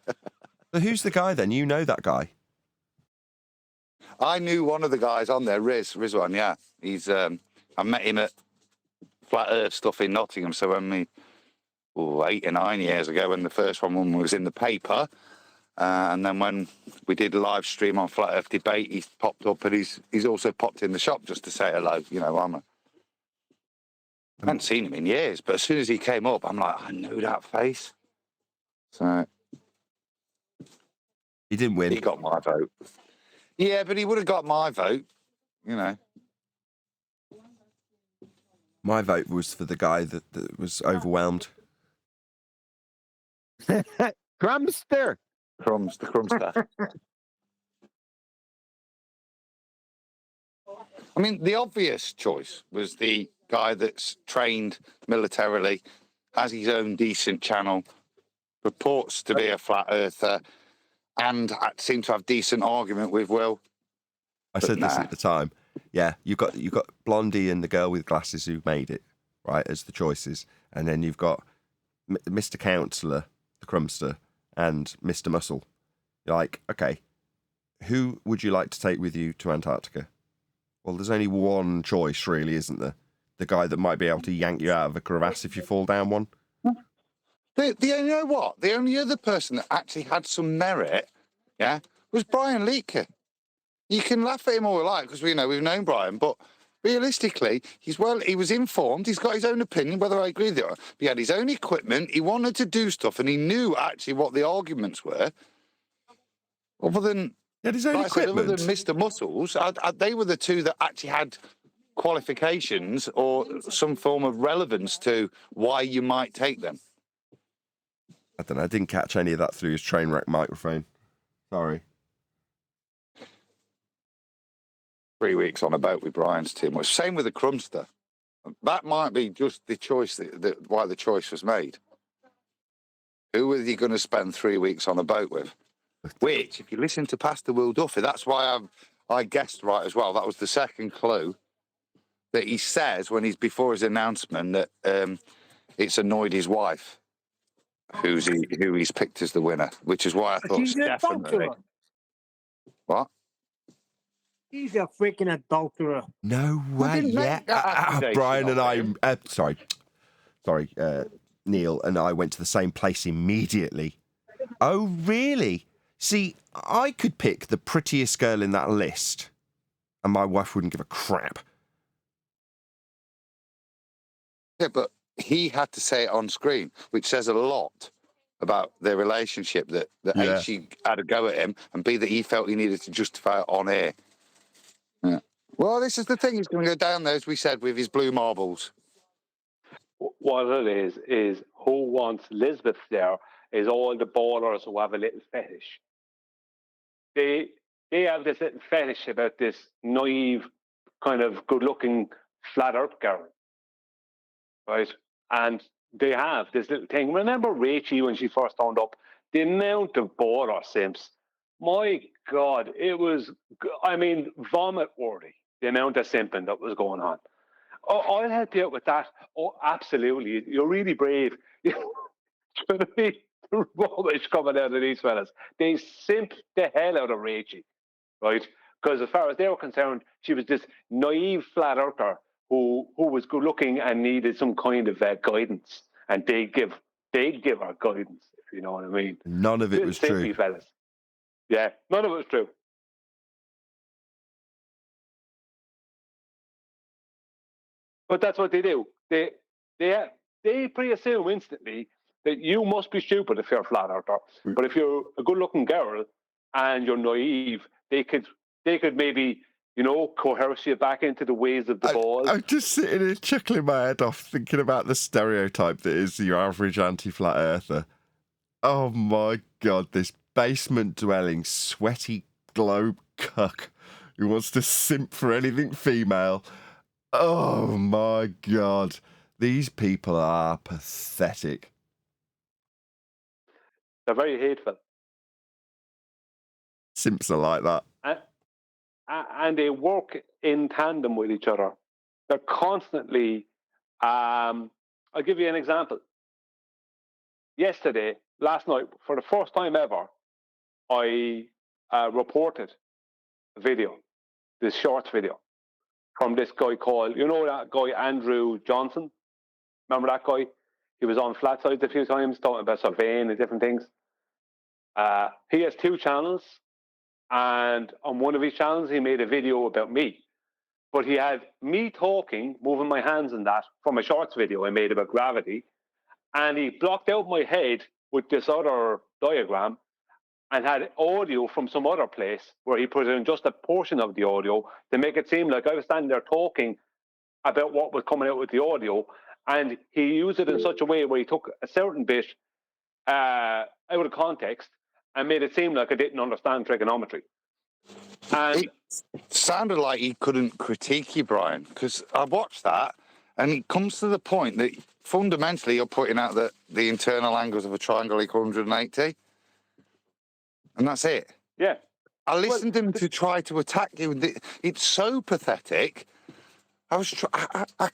So who's the guy then? You know that guy? I knew one of the guys on there, Rizwan. Yeah, he's. I met him at Flat Earth stuff in Nottingham. So when 8 or 9 years ago, when the first one was in the paper, and then when we did a live stream on Flat Earth Debate, he popped up, and he's also popped in the shop just to say hello. You know, I hadn't seen him in years, but as soon as he came up, I'm like, I know that face. So he didn't win. He got my vote. Yeah, but he would have got my vote. You know. My vote was for the guy that was overwhelmed. Crumbster. The Crumbster. I mean, the obvious choice was the guy that's trained militarily, has his own decent channel, purports to be a flat earther, and seemed to have decent argument with Will. I said this at the time. Yeah, you've got Blondie and the girl with glasses who made it, right, as the choices, and then you've got Mr. Counselor, the Crumbster, and Mr. Muscle. You're like, okay, who would you like to take with you to Antarctica? Well, there's only one choice, really, isn't there? The guy that might be able to yank you out of a crevasse if you fall down one. You know what? The only other person that actually had some merit, yeah, was Brian Leaker. You can laugh at him all you like because we've known Brian, but realistically, he was informed. He's got his own opinion, whether I agree with it. He had his own equipment. He wanted to do stuff, and he knew actually what the arguments were. Other than his own equipment, other than Mr. Muscles, they were the two that actually had qualifications or some form of relevance to why you might take them. I don't know. I didn't catch any of that through his train wreck microphone. Sorry. 3 weeks on a boat with Brian's team. Well, same with the Crumbster. That might be just the choice why the choice was made. Who are you going to spend 3 weeks on a boat with? Which, if you listen to Pastor Will Duffy, that's why I guessed right as well. That was the second clue that he says when he's before his announcement that it's annoyed his wife who he's picked as the winner, which is why I thought She's an definitely. adulterer. What? He's a freaking adulterer. No way. Yeah. Brian and I, Neil and I went to the same place immediately. Oh, really? See, I could pick the prettiest girl in that list, and my wife wouldn't give a crap. Yeah, but he had to say it on screen, which says a lot about their relationship, that A, she had a go at him, and B, that he felt he needed to justify it on air. Yeah. Well, this is the thing. He's going to go down there, as we said, with his blue marbles. What it is who wants Elizabeth there is all the ballers who have a little fetish. They have this little fetish about this naive, kind of good-looking flat earth girl, right? And they have this little thing. Remember Rachie when she first turned up? The amount of baller simps, my God, it was, vomit-worthy, the amount of simping that was going on. Oh, I'll help you out with that. Oh, absolutely. You're really brave. The rubbish coming out of these fellas. They simped the hell out of Rachie, right? Because as far as they were concerned, she was this naive flat earther who was good looking and needed some kind of guidance, and they'd give her guidance, if you know what I mean. None of it was true. Fellas. Yeah, none of it was true. But that's what they do. They pre-assume instantly that you must be stupid if you're a flat earther. But if you're a good-looking girl and you're naive, they could maybe, you know, coerce you back into the ways of the ball. I'm just sitting here chuckling my head off thinking about the stereotype that is your average anti-flat earther. Oh my God, this basement-dwelling, sweaty globe cuck who wants to simp for anything female. Oh my God, these people are pathetic. They're very hateful. Simps are like that. And they work in tandem with each other. They're constantly, I'll give you an example. Last night, for the first time ever, I reported a video, this shorts video, from this guy called, you know that guy Andrew Johnson? Remember that guy? He was on Flat Sides a few times, talking about surveying and different things. He has 2 channels, and on one of his channels, he made a video about me. But he had me talking, moving my hands and that, from a shorts video I made about gravity, and he blocked out my head with this other diagram and had audio from some other place where he put in just a portion of the audio to make it seem like I was standing there talking about what was coming out with the audio. And he used it in such a way where he took a certain bit out of context and made it seem like I didn't understand trigonometry. And it sounded like he couldn't critique you, Brian, because I watched that and it comes to the point that fundamentally you're putting out that the internal angles of a triangle equal 180, and that's it. Yeah. I listened to him to try to attack you. It's so pathetic. I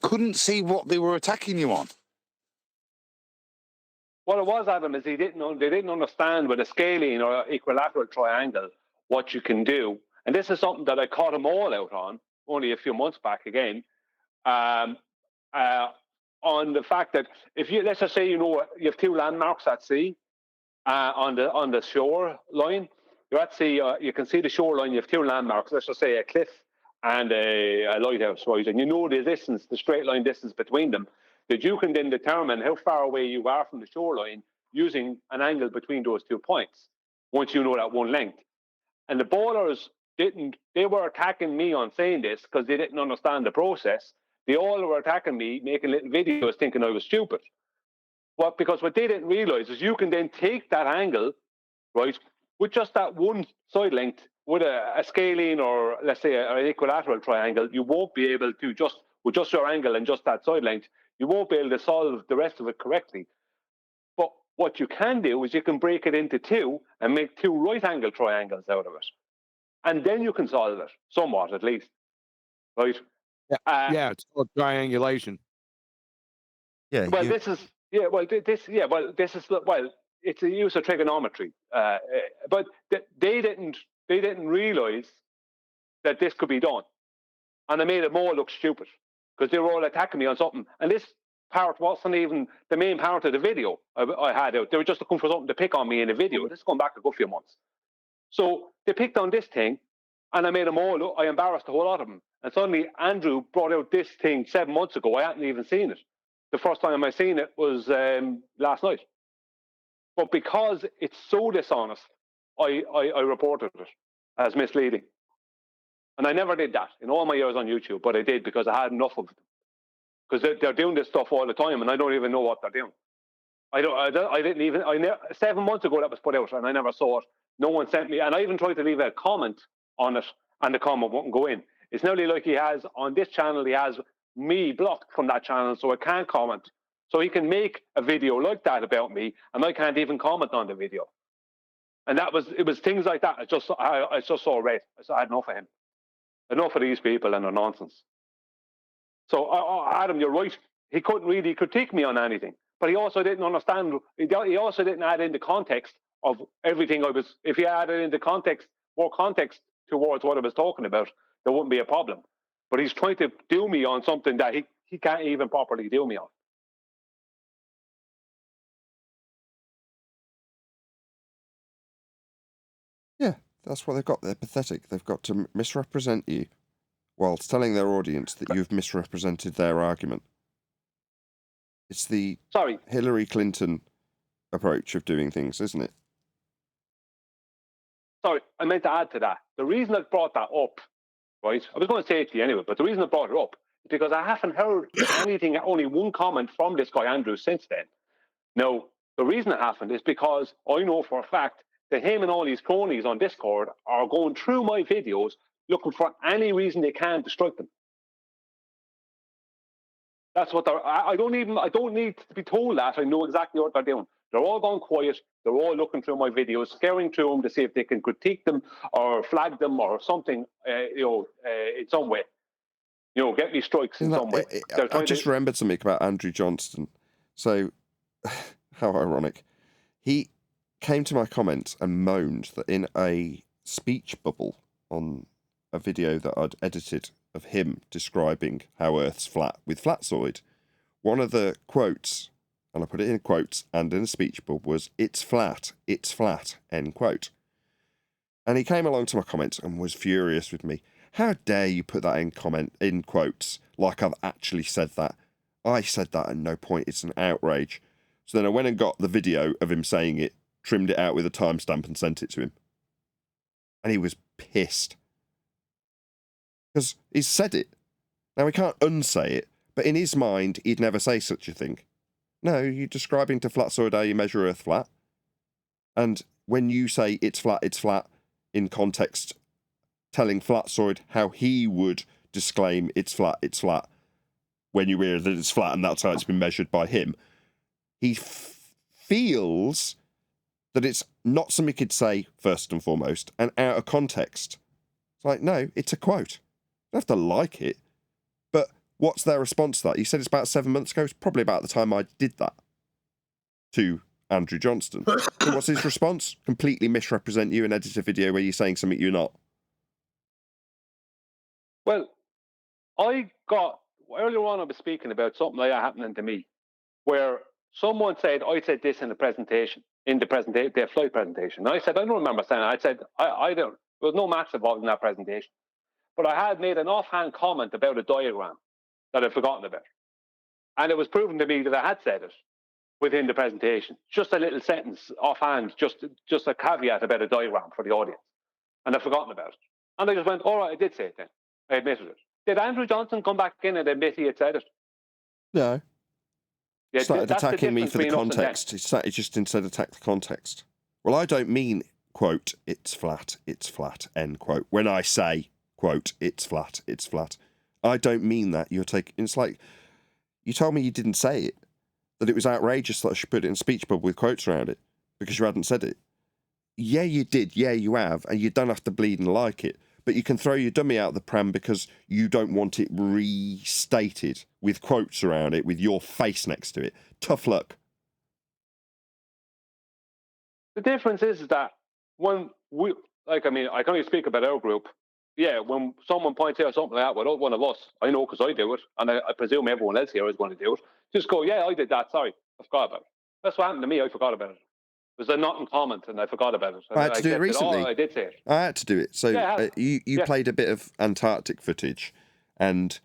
couldn't see what they were attacking you on. What it was, Adam, is they didn't understand with a scalene or equilateral triangle what you can do. And this is something that I caught them all out on only a few months back again, on the fact that if you, let's just say, you have 2 landmarks at sea on the shore line. You're at sea, you can see the shoreline, you have 2 landmarks, let's just say a cliff and a lighthouse, right? And you know the distance, the straight line distance between them, that you can then determine how far away you are from the shoreline using an angle between those 2 points, once you know that one length. And the ballers they were attacking me on saying this because they didn't understand the process. They all were attacking me, making little videos thinking I was stupid. Well, because what they didn't realize is you can then take that angle, right, with just that one side length, with a scalene or let's say an equilateral triangle, you won't be able to with just your angle and just that side length, you won't be able to solve the rest of it correctly. But what you can do is you can break it into 2 and make 2 right angle triangles out of it. And then you can solve it, somewhat at least. Right? Yeah, it's called triangulation. Yeah. Well, this is it's a use of trigonometry. But they didn't realize that this could be done. And I made them all look stupid because they were all attacking me on something. And this part wasn't even the main part of the video I had out. They were just looking for something to pick on me in a video. This is going back a good few months. So they picked on this thing, and I made them all look, I embarrassed a whole lot of them. And suddenly Andrew brought out this thing 7 months ago. I hadn't even seen it. The first time I seen it was last night. But because it's so dishonest, I reported it as misleading. And I never did that in all my years on YouTube, but I did because I had enough of it. Because they're doing this stuff all the time, and I don't even know what they're doing. I 7 months ago that was put out, and I never saw it. No one sent me, and I even tried to leave a comment on it, and the comment wouldn't go in. It's nearly like he has on this channel, he has me blocked from that channel, so I can't comment. So he can make a video like that about me, and I can't even comment on the video. And it was things like that. I just saw red. I had enough of him, enough of these people and their nonsense. So Adam, you're right. He couldn't really critique me on anything, but he also didn't understand. He also didn't add in the context of everything I was. If he added in the context, more context towards what I was talking about, there wouldn't be a problem. But he's trying to do me on something that he can't even properly do me on. Yeah, That's what they've got. They're pathetic. They've got to misrepresent you whilst telling their audience that you've misrepresented their argument. It's the Hillary Clinton approach of doing things, isn't it? Sorry, I meant to add to that. The reason I brought that up, right? I was going to say it to you anyway, but the reason I brought it up is because I haven't heard anything, only one comment from this guy, Andrew, since then. Now, the reason it happened is because I know for a fact that him and all these cronies on Discord are going through my videos looking for any reason they can to strike them. That's what they're. I don't need to be told that. I know exactly what they're doing. They're all gone quiet. They're all looking through my videos, scouring through them to see if they can critique them or flag them or something, in some way. Get me strikes in some way. I just remembered something about Andrew Johnston. So, how ironic. He came to my comments and moaned that in a speech bubble on a video that I'd edited of him describing how Earth's flat with flatzoid, one of the quotes, and I put it in quotes and in a speech bubble, was it's flat, end quote. And he came along to my comments and was furious with me. How dare you put that in quotes like I've actually said that? I said that at no point. It's an outrage. So then I went and got the video of him saying it, trimmed it out with a timestamp and sent it to him. And he was pissed. Because he's said it. Now, he can't unsay it, but in his mind, he'd never say such a thing. No, you're describing to flatzoid how you measure Earth flat. And when you say it's flat, in context, telling flatzoid how he would disclaim it's flat, when you realize that it's flat and that's how it's been measured by him, he feels that it's not something he'd say first and foremost, and out of context. It's like, no, it's a quote. You don't have to like it. But what's their response to that? You said it's about 7 months ago. It's probably about the time I did that to Andrew Johnston. So what's his response? Completely misrepresent you and edit a video where you're saying something you're not. Well, earlier on I was speaking about something like that happening to me, where someone said, I said this in the presentation, their flight presentation. And I said, I don't remember saying that. I said, I don't, there was no maths involved in that presentation. But I had made an offhand comment about a diagram that I'd forgotten about. And it was proven to me that I had said it within the presentation. Just a little sentence offhand, just a caveat about a diagram for the audience. And I'd forgotten about it. And I just went, all right, I did say it then. I admitted it. Did Andrew Johnson come back in and admit he had said it? No. Yeah, started attacking me for the context. He just instead attacked the context. Well, I don't mean, quote, it's flat, end quote. When I say, quote, it's flat. I don't mean that. It's like, you told me you didn't say it, that it was outrageous that I should put it in a speech bubble with quotes around it, because you hadn't said it. Yeah, you did. Yeah, you have. And you don't have to bleed and like it. But you can throw your dummy out the pram because you don't want it restated with quotes around it with your face next to it. Tough luck. The difference is that when I can only speak about our group. Yeah, when someone points out something like that without one of us, I know because I do it, and I presume everyone else here is going to do it. Just go, yeah, I did that. Sorry, I forgot about it. That's what happened to me. I forgot about it. It was a not in comment, and I forgot about it. I had to do it recently. I did say it. I had to do it. So you played a bit of Antarctic footage, and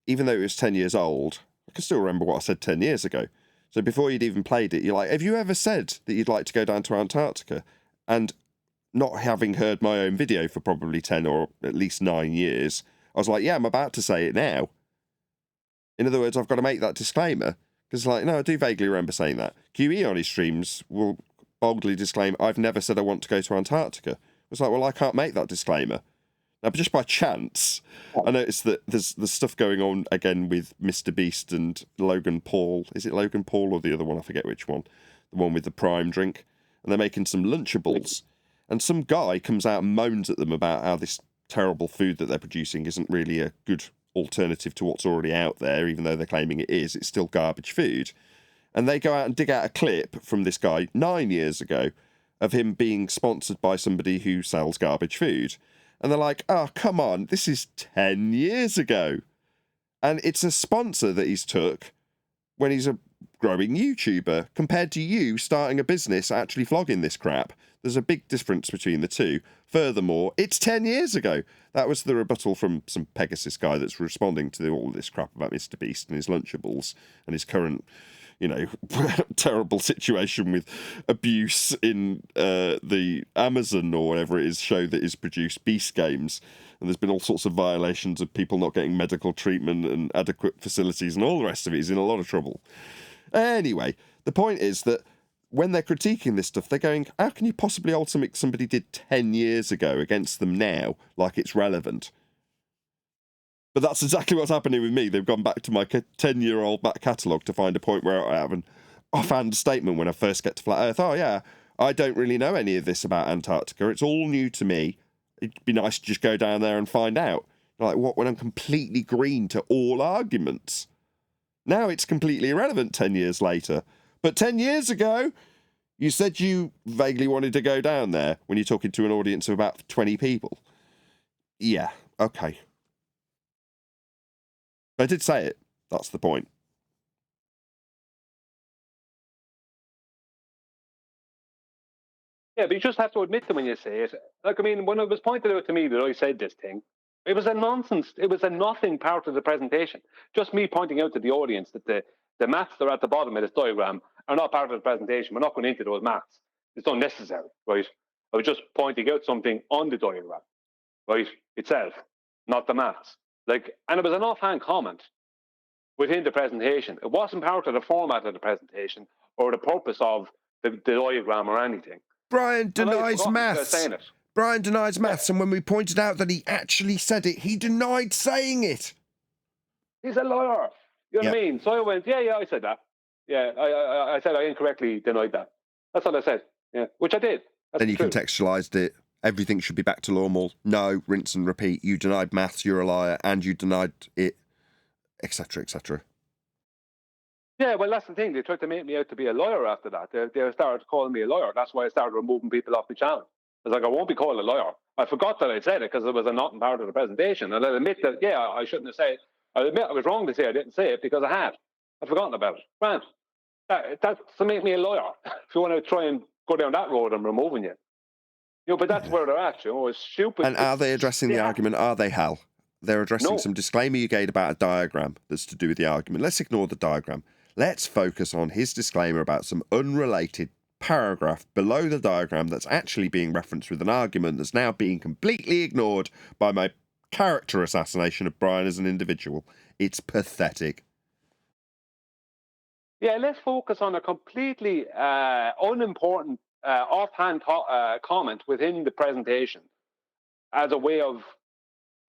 even though it was 10 years old, I can still remember what I said 10 years ago. So before you'd even played it, you're like, have you ever said that you'd like to go down to Antarctica? And not having heard my own video for probably 10 or at least 9 years, I was like, yeah, I'm about to say it now. In other words, I've got to make that disclaimer. Because, no, I do vaguely remember saying that. QE on his streams will boldly disclaim, I've never said I want to go to Antarctica. It's like, well, I can't make that disclaimer. Now, just by chance, I noticed that there's stuff going on again with Mr. Beast and Logan Paul. Is it Logan Paul or the other one? I forget which one. The one with the Prime drink. And they're making some Lunchables. And some guy comes out and moans at them about how this terrible food that they're producing isn't really a good alternative to what's already out there, even though they're claiming it is. It's still garbage food. And they go out and dig out a clip from this guy 9 years ago of him being sponsored by somebody who sells garbage food. And they're like, oh, come on, this is 10 years ago. And it's a sponsor that he's took when he's a growing YouTuber compared to you starting a business actually flogging this crap. There's a big difference between the two. Furthermore, it's 10 years ago. That was the rebuttal from some Pegasus guy that's responding to all this crap about Mr. Beast and his Lunchables and his current, terrible situation with abuse in the Amazon or whatever it is show that is produced Beast Games. And there's been all sorts of violations of people not getting medical treatment and adequate facilities and all the rest of it. He's in a lot of trouble. Anyway, the point is that when they're critiquing this stuff, they're going, how can you possibly hold something somebody did 10 years ago against them now like it's relevant? But that's exactly what's happening with me. They've gone back to my 10-year-old back catalogue to find a point where I have an offhand statement when I first get to Flat Earth. Oh, yeah, I don't really know any of this about Antarctica. It's all new to me. It'd be nice to just go down there and find out. Like, what, when I'm completely green to all arguments? Now it's completely irrelevant 10 years later. But 10 years ago, you said you vaguely wanted to go down there when you're talking to an audience of about 20 people. Yeah, okay. I did say it. That's the point. Yeah, but you just have to admit them when you say it. Like, I mean, when it was pointed out to me that I said this thing, it was a nonsense. It was a nothing part of the presentation. Just me pointing out to the audience that the maths that are at the bottom of this diagram are not part of the presentation. We're not going into those maths. It's unnecessary, right? I was just pointing out something on the diagram, right, itself, not the maths. Like, and it was an offhand comment within the presentation. It wasn't part of the format of the presentation or the purpose of the diagram or anything. Brian denies maths. Brian denies maths, and when we pointed out that he actually said it, he denied saying it. He's a liar. You know what I mean? So I went, yeah, I said that. Yeah, I said I incorrectly denied that. That's what I said. Yeah, which I did. Then you contextualised it. Everything should be back to normal. No, rinse and repeat. You denied maths, you're a liar, and you denied it, etc., etc. Yeah, well, that's the thing. They tried to make me out to be a liar after that. They started calling me a liar. That's why I started removing people off the channel. I was like, I won't be called a liar. I forgot that I said it because it was a not part of the presentation. And I admit that, yeah, I shouldn't have said it. I admit I was wrong to say I didn't say it because I had. I'd forgotten about it. Grant, that's to make me a liar. If you want to try and go down that road, I'm removing you. But that's where they're at. It's stupid. And are they addressing the argument? Are they, Hal? They're addressing some disclaimer you gave about a diagram that's to do with the argument. Let's ignore the diagram. Let's focus on his disclaimer about some unrelated paragraph below the diagram that's actually being referenced with an argument that's now being completely ignored by my character assassination of Brian as an individual. It's pathetic. Yeah, let's focus on a completely unimportant offhand comment within the presentation as a way of,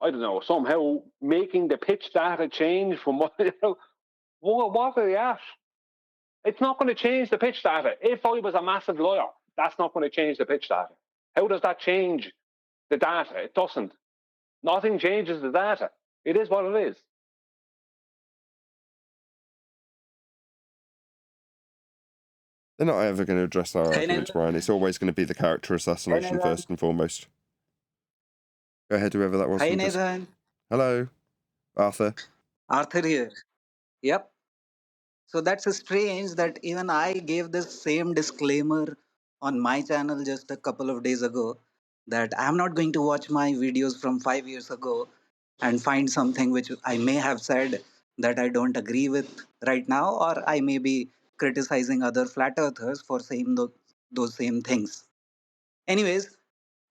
I don't know, somehow making the pitch data change from what are they at? It's not going to change the pitch data. If I was a massive liar, that's not going to change the pitch data. How does that change the data? It doesn't. Nothing changes the data. It is what it is. They're not ever going to address our arguments, Brian. It's always going to be the character assassination first and foremost. Go ahead, whoever that was. Hi, Nathan. Hello, Arthur. Arthur here. Yep. So that's strange that even I gave this same disclaimer on my channel just a couple of days ago that I'm not going to watch my videos from 5 years ago and find something which I may have said that I don't agree with right now, or I may be criticizing other flat earthers for saying those same things. Anyways,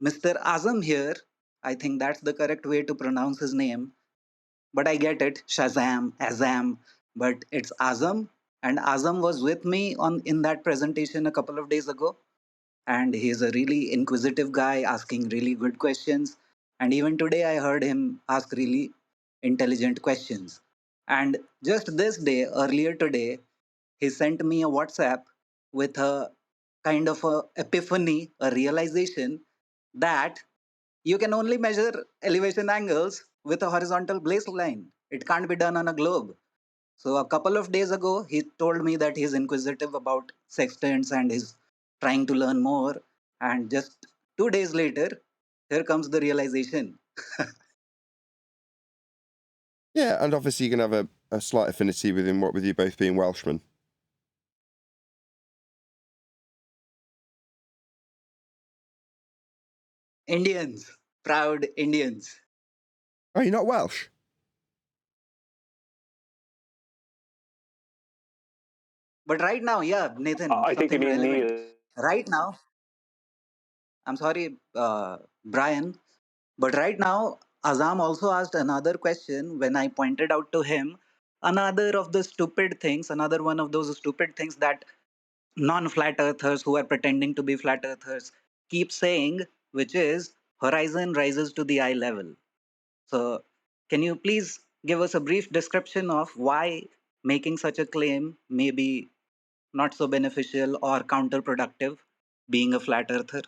Mr. Azam here, I think that's the correct way to pronounce his name, but I get it, Shazam, Azam, but it's Azam, and Azam was with me in that presentation a couple of days ago, and he's a really inquisitive guy asking really good questions, and even today I heard him ask really intelligent questions. And just this day, earlier today, he sent me a WhatsApp with a kind of a epiphany, a realization that you can only measure elevation angles with a horizontal baseline. It can't be done on a globe. So a couple of days ago, he told me that he's inquisitive about sextants and he's trying to learn more. And just 2 days later, here comes the realization. Yeah, and obviously you can have a slight affinity with him, what with you both being Welshmen. Indians, proud Indians. Oh, you're not Welsh? But right now, yeah, Nathan, I think you something mean relevant. Neil. Right now, I'm sorry, Brian, but right now, Azam also asked another question when I pointed out to him another of the stupid things, another one of those stupid things that non-flat earthers who are pretending to be flat earthers keep saying, which is horizon rises to the eye level. So, can you please give us a brief description of why making such a claim may be not so beneficial or counterproductive, being a flat earther?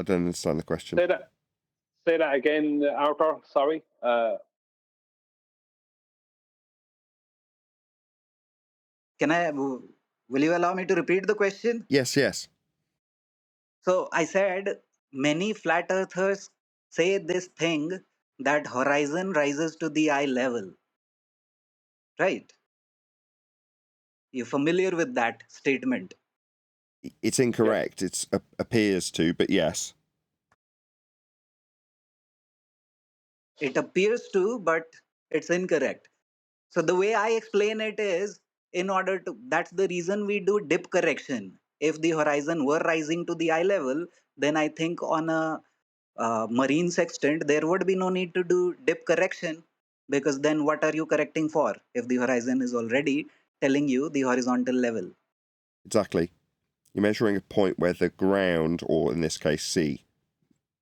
I don't understand the question. Say that again, Arthur. Sorry. Will you allow me to repeat the question? Yes. So I said many flat earthers say this thing that horizon rises to the eye level. Right? You're familiar with that statement? It's incorrect. It appears to, but yes. It appears to, but it's incorrect. So the way I explain it is, that's the reason we do dip correction. If the horizon were rising to the eye level, then I think on a marine sextant, there would be no need to do dip correction, because then what are you correcting for if the horizon is already telling you the horizontal level? Exactly. You're measuring a point where the ground, or in this case sea,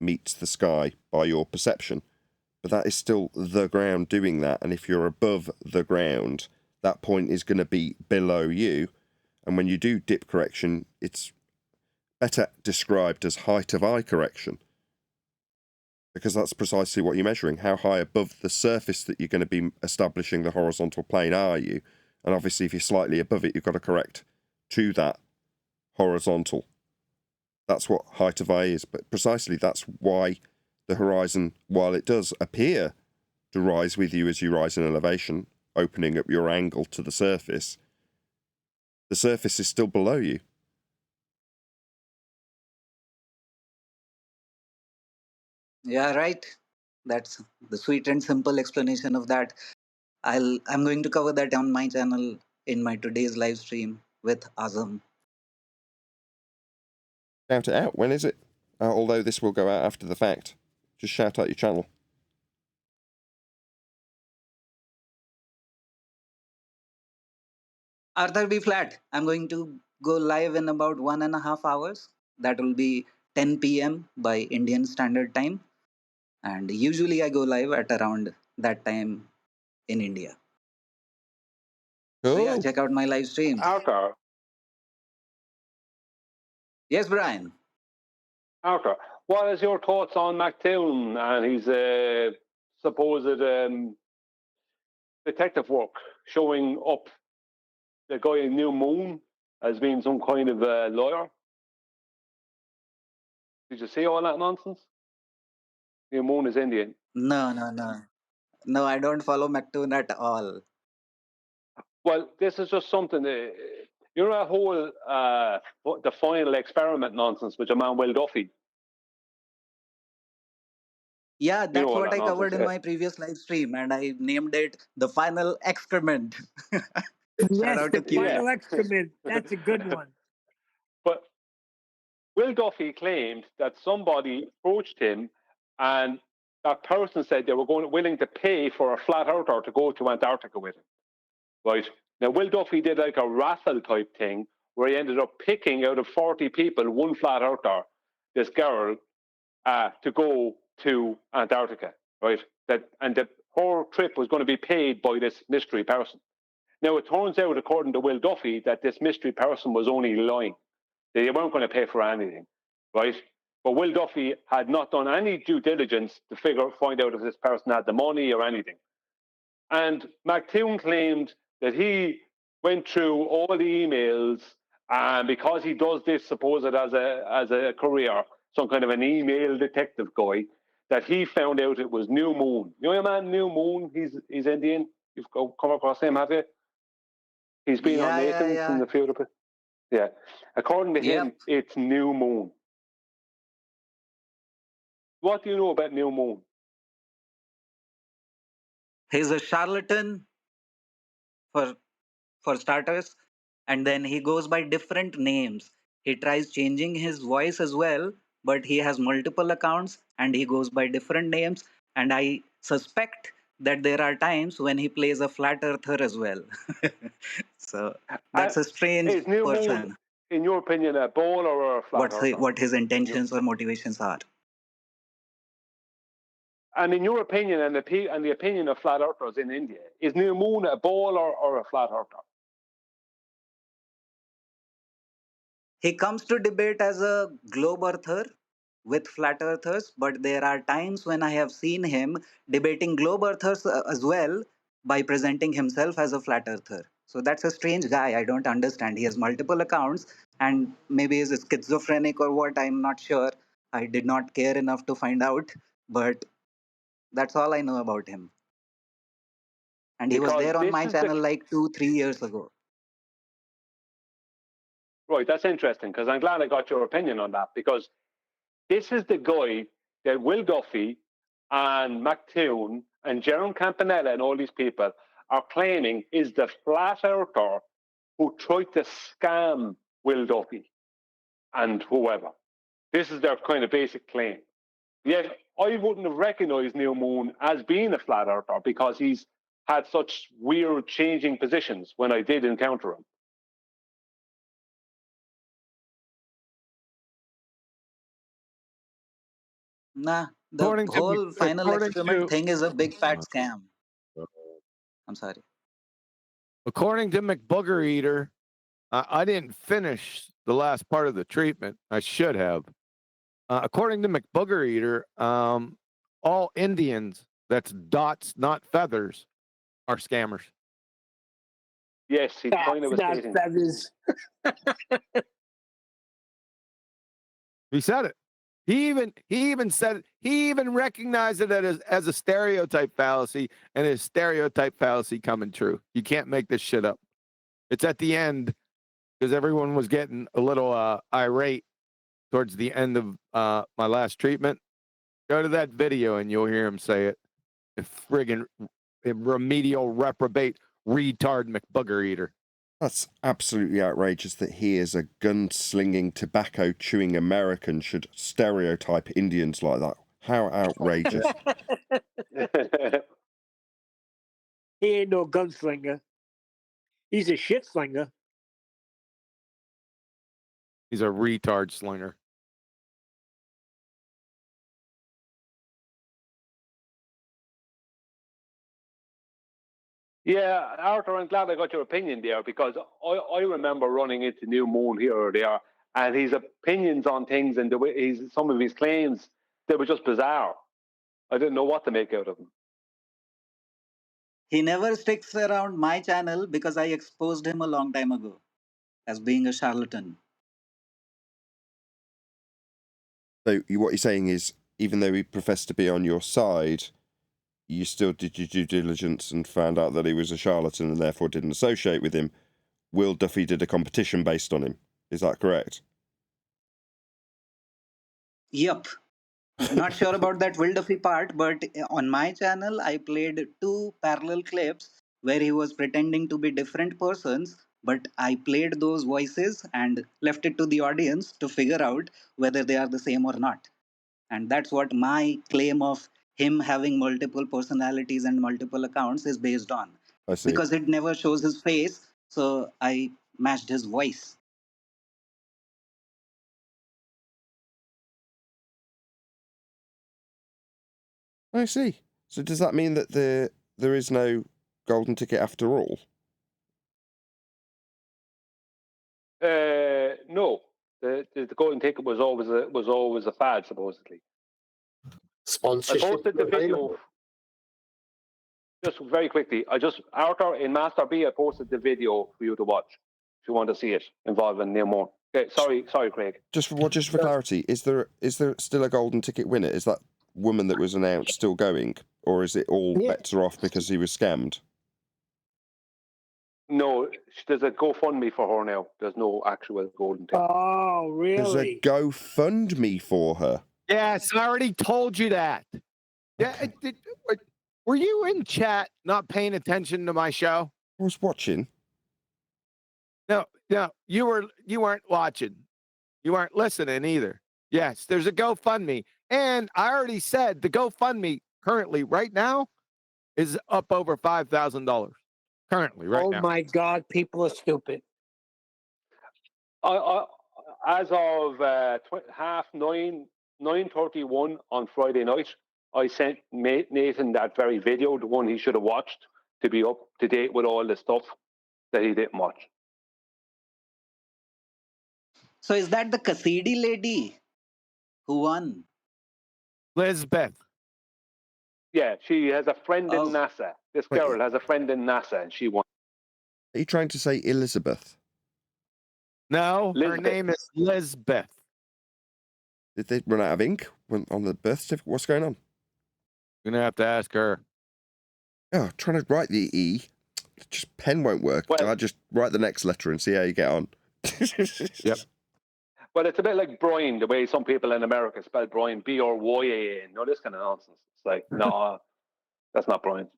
meets the sky by your perception. But that is still the ground doing that, and if you're above the ground, that point is going to be below you. And when you do dip correction, it's better described as height of eye correction, because that's precisely what you're measuring. How high above the surface that you're going to be establishing the horizontal plane are you? And obviously if you're slightly above it, you've got to correct to that horizontal. That's what height of eye is. But precisely that's why the horizon, while it does appear to rise with you as you rise in elevation, opening up your angle to the surface is still below you. Yeah, right. That's the sweet and simple explanation of that. I'm going to cover that on my channel in my today's live stream with Azam. Shout it out. When is it? Although this will go out after the fact. Just shout out your channel. Arthur B. Flat, I'm going to go live in about 1.5 hours. That will be 10 p.m. by Indian Standard Time. And usually I go live at around that time in India. Cool. So yeah, check out my live stream. Arthur. Yes, Brian. Arthur, what is your thoughts on McToon and his supposed detective work showing up the guy in New Moon as being some kind of lawyer? Did you see all that nonsense? New Moon is Indian. No, I don't follow McToon at all. Well, this is just something. You know that whole the final experiment nonsense with your man Will Duffy. Yeah, that's what I covered in my previous live stream, and I named it the final excrement. Yes, the final excrement. That's a good one. But Will Duffy claimed that somebody approached him, and that person said they were willing to pay for a flat earther to go to Antarctica with him. Right now, Will Duffy did like a raffle type thing where he ended up picking out of 40 people one flat earther, this girl, to go to Antarctica. Right, and the whole trip was going to be paid by this mystery person. Now, it turns out, according to Will Duffy, that this mystery person was only lying. They weren't going to pay for anything, right? But Will Duffy had not done any due diligence to find out if this person had the money or anything. And McToon claimed that he went through all the emails, and because he does this supposed as a career, some kind of an email detective guy, that he found out it was New Moon. You know your man New Moon? He's Indian. You've come across him, have you? He's been on Nathan's and a few other. Yeah. According to him, Yep. it's new moon. What do you know about new moon? He's a charlatan for starters, and then he goes by different names. He tries changing his voice as well, but he has multiple accounts and he goes by different names. And I suspect that there are times when he plays a flat earther as well. So that's a strange Is new moon, person. in your opinion, a ball or a flat earther? What his intentions or motivations are. And in your opinion, and the opinion of flat earthers in India, is new moon a ball or a flat earther? He comes to debate as a globe earther with flat earthers, but there are times when I have seen him debating globe earthers as well by presenting himself as a flat earther. So that's a strange guy. I don't understand. He has multiple accounts and maybe he's schizophrenic or what, I'm not sure. I did not care enough to find out, but that's all I know about him. And he was Because there on this my is channel like 2-3 years ago. Right, that's interesting, because I'm glad I got your opinion on that, because this is the guy that Will Duffy and McToon and Jerome Campanella and all these people are claiming is the flat earther who tried to scam Will Duffy and whoever. This is their kind of basic claim. Yet I wouldn't have recognized Neil Moon as being a flat earther because he's had such weird changing positions when I did encounter him. Nah, the whole final experiment thing is a big fat scam. I'm sorry. According to McBooger Eater, I didn't finish the last part of the treatment. I should have. According to McBooger Eater, all Indians, that's dots, not feathers, are scammers. Yes, he kind of was stating feathers. He said it. He even said it. He even recognized it as a stereotype fallacy, and his stereotype fallacy coming true. You can't make this shit up. It's at the end because everyone was getting a little irate towards the end of my last treatment. Go to that video and you'll hear him say it. A friggin' remedial reprobate retard McBooger Eater. That's absolutely outrageous that he, as a gun-slinging, tobacco-chewing American, should stereotype Indians like that. How outrageous. He ain't no gunslinger. He's a shit slinger. He's a retard slinger. Yeah, Arthur, I'm glad I got your opinion there because I remember running into New Moon here or there, and his opinions on things and the way some of his claims, they were just bizarre. I didn't know what to make out of them. He never sticks around my channel because I exposed him a long time ago as being a charlatan. So what you're saying is, even though he professed to be on your side, you still did your due diligence and found out that he was a charlatan and therefore didn't associate with him. Will Duffy did a competition based on him. Is that correct? Yep. Not sure about that Will Duffy part, but on my channel, I played 2 parallel clips where he was pretending to be different persons, but I played those voices and left it to the audience to figure out whether they are the same or not. And that's what my claim of him having multiple personalities and multiple accounts is based on. I see. Because it never shows his face, so I matched his voice. I see. So does that mean that there is no golden ticket after all? No, the golden ticket was always a fad, supposedly. Sponsorship. I posted the video. Just very quickly, Arthur, in Master B, I posted the video for you to watch if you want to see it involving Neil Moore. Okay, sorry, Craig. Just for clarity, is there still a golden ticket winner? Is that woman that was announced still going, or is it all bets are off because he was scammed? No, there's a GoFundMe for her now. There's no actual golden thing. Oh, There's a really? GoFundMe for her. Yes, I already told you that. Okay. Yeah, were you in chat not paying attention to my show? I was watching. No, you weren't watching. You weren't listening either. Yes, there's a GoFundMe. And I already said the GoFundMe currently right now is up over $5,000. Currently, right now. Oh my God, people are stupid. As of 9:31 on Friday night, I sent Nathan that very video, the one he should have watched, to be up to date with all the stuff that he didn't watch. So is that the Cassidy lady who won? Lisbeth. Yeah, she has a friend in NASA. This girl has a friend in NASA, and she won. Are you trying to say Elizabeth? No, Lisbeth. her name is Lisbeth. Did they run out of ink on the birth certificate? What's going on? You're going to have to ask her. Oh, trying to write the E. Just pen won't work. Well, I just write the next letter and see how you get on. Yep. Well, it's a bit like Brian, the way some people in America spell Brian, B-R-Y-A-N. No, this kind of nonsense. It's like, no, that's not Brian.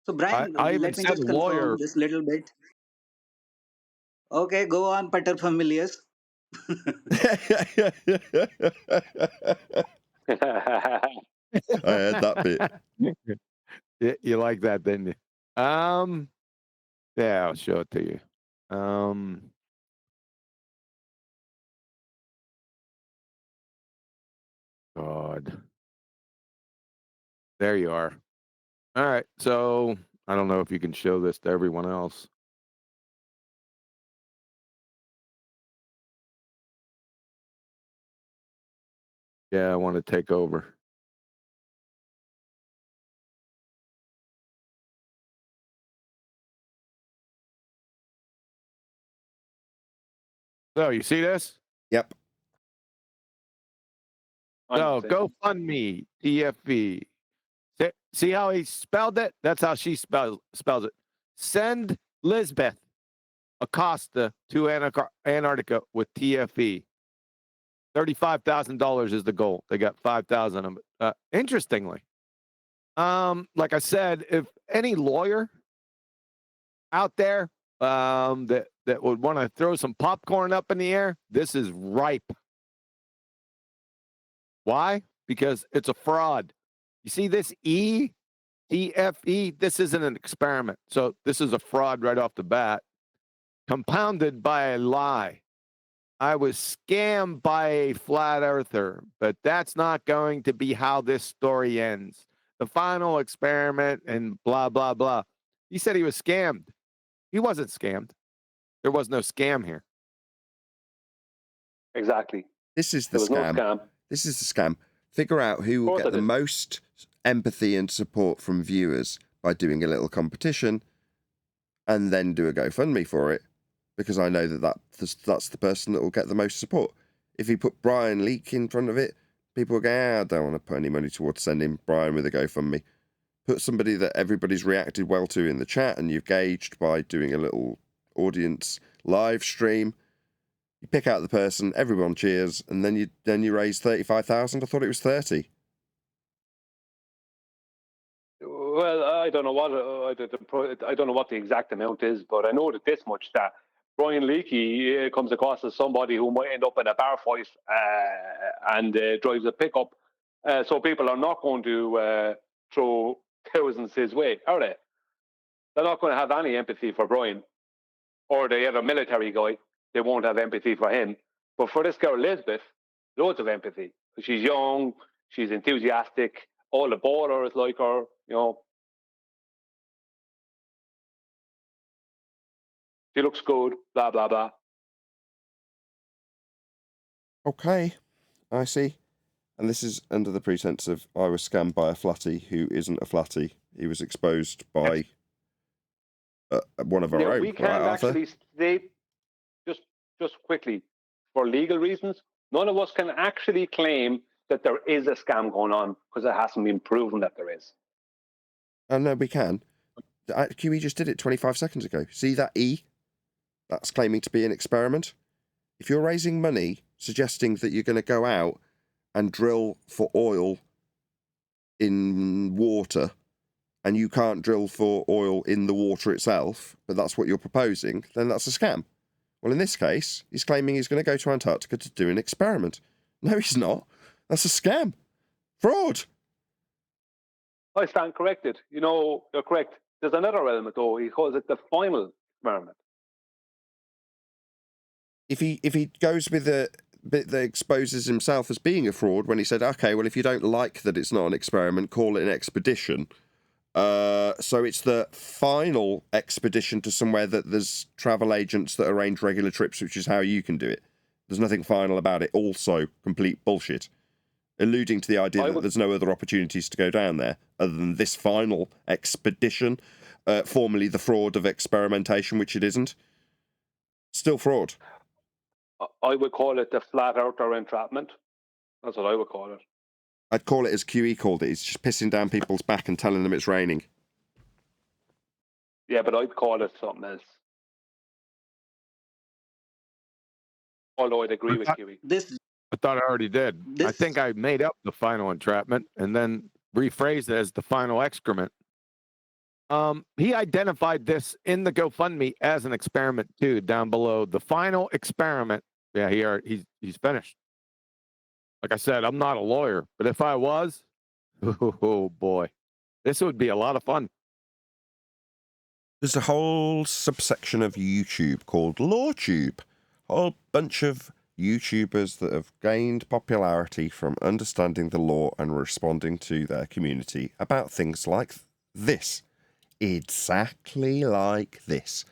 So Brian, I let me just confirm lawyer. this little bit. Okay, go on, paterfamilias. I heard that bit. You like that, didn't you? Yeah, I'll show it to you. God. There you are. All right. So I don't know if you can show this to everyone else. Yeah, I want to take over. So you see this? Yep. So GoFundMe, TFE. See how he spelled it? That's how she spells it. Send Lisbeth Acosta to Antarctica with TFE. $35,000 is the goal. They got 5,000 of it. Interestingly, like I said, if any lawyer out there that would want to throw some popcorn up in the air, this is ripe. Why? Because it's a fraud. You see this TFE? This isn't an experiment. So this is a fraud right off the bat, compounded by a lie. I was scammed by a flat earther, but that's not going to be how this story ends. The final experiment and blah, blah, blah. He said he was scammed. He wasn't scammed. There was no scam here. Exactly. This is the scam. No scam. This is the scam. Figure out who will get the most empathy and support from viewers by doing a little competition and then do a GoFundMe for it. Because I know that's the person that will get the most support. If you put Brian Leak in front of it, people will go, I don't want to put any money towards sending Brian with a GoFundMe. Put somebody that everybody's reacted well to in the chat and you've gauged by doing a little audience live stream. You pick out the person, everyone cheers, and then you raise 35,000. I thought it was 30. Well, I don't know what the exact amount is, but I know that this much, that Brian Leakey comes across as somebody who might end up in a bar fight and drives a pickup. So people are not going to throw thousands his way, are they? They're not going to have any empathy for Brian. Or the other military guy, they won't have empathy for him. But for this girl, Elizabeth, loads of empathy. She's young, she's enthusiastic, all the ballers like her, you know. She looks good, blah, blah, blah. Okay, I see. And this is under the pretense of I was scammed by a flatty who isn't a flatty. He was exposed by one of our own. We can't actually state, just quickly, for legal reasons, none of us can actually claim that there is a scam going on because it hasn't been proven that there is. No, we can. QE just did it 25 seconds ago. See that E? That's claiming to be an experiment. If you're raising money suggesting that you're going to go out and drill for oil in water, and you can't drill for oil in the water itself, but that's what you're proposing, then that's a scam. Well, in this case, he's claiming he's going to go to Antarctica to do an experiment. No, he's not. That's a scam. Fraud. I stand corrected. You know, you're correct. There's another element, though. He calls it the final experiment. If he goes with the bit that exposes himself as being a fraud when he said, okay, well, if you don't like that it's not an experiment, call it an expedition. So it's the final expedition to somewhere that there's travel agents that arrange regular trips, which is how you can do it. There's nothing final about it. Also, complete bullshit. Alluding to the idea that there's no other opportunities to go down there other than this final expedition, formerly the fraud of experimentation, which it isn't. Still fraud. I would call it the flat earther entrapment. That's what I would call it. I'd call it as QE called it. He's just pissing down people's back and telling them it's raining. Yeah, but I'd call it something else. Although I'd agree with QE. I thought I already did. I think I made up the final entrapment and then rephrased it as the final excrement. He identified this in the GoFundMe as an experiment too, down below. The final experiment. Yeah, he's finished. Like I said, I'm not a lawyer, but if I was, oh boy, this would be a lot of fun. There's a whole subsection of YouTube called LawTube. A whole bunch of YouTubers that have gained popularity from understanding the law and responding to their community about things like this. Exactly like this.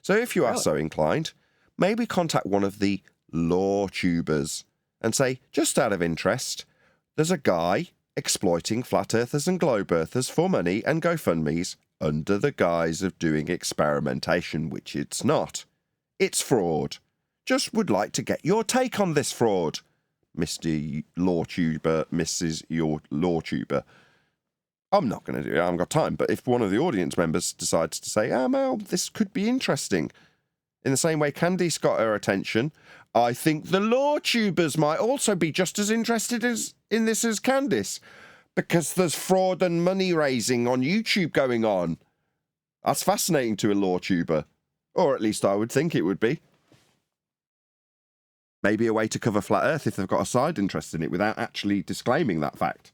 So if you are so inclined, maybe contact one of the LawTubers and say, just out of interest, there's a guy exploiting flat earthers and globe earthers for money and GoFundMes under the guise of doing experimentation, which it's not. It's fraud. Just would like to get your take on this fraud, Mr. LawTuber, Mrs. Your LawTuber. I'm not going to do it, I haven't got time, but if one of the audience members decides to say, Mel, this could be interesting, in the same way Candice got her attention, I think the LawTubers might also be just as interested in this as Candice, because there's fraud and money raising on YouTube going on. That's fascinating to a LawTuber, or at least I would think it would be. Maybe a way to cover flat Earth if they've got a side interest in it without actually disclaiming that fact.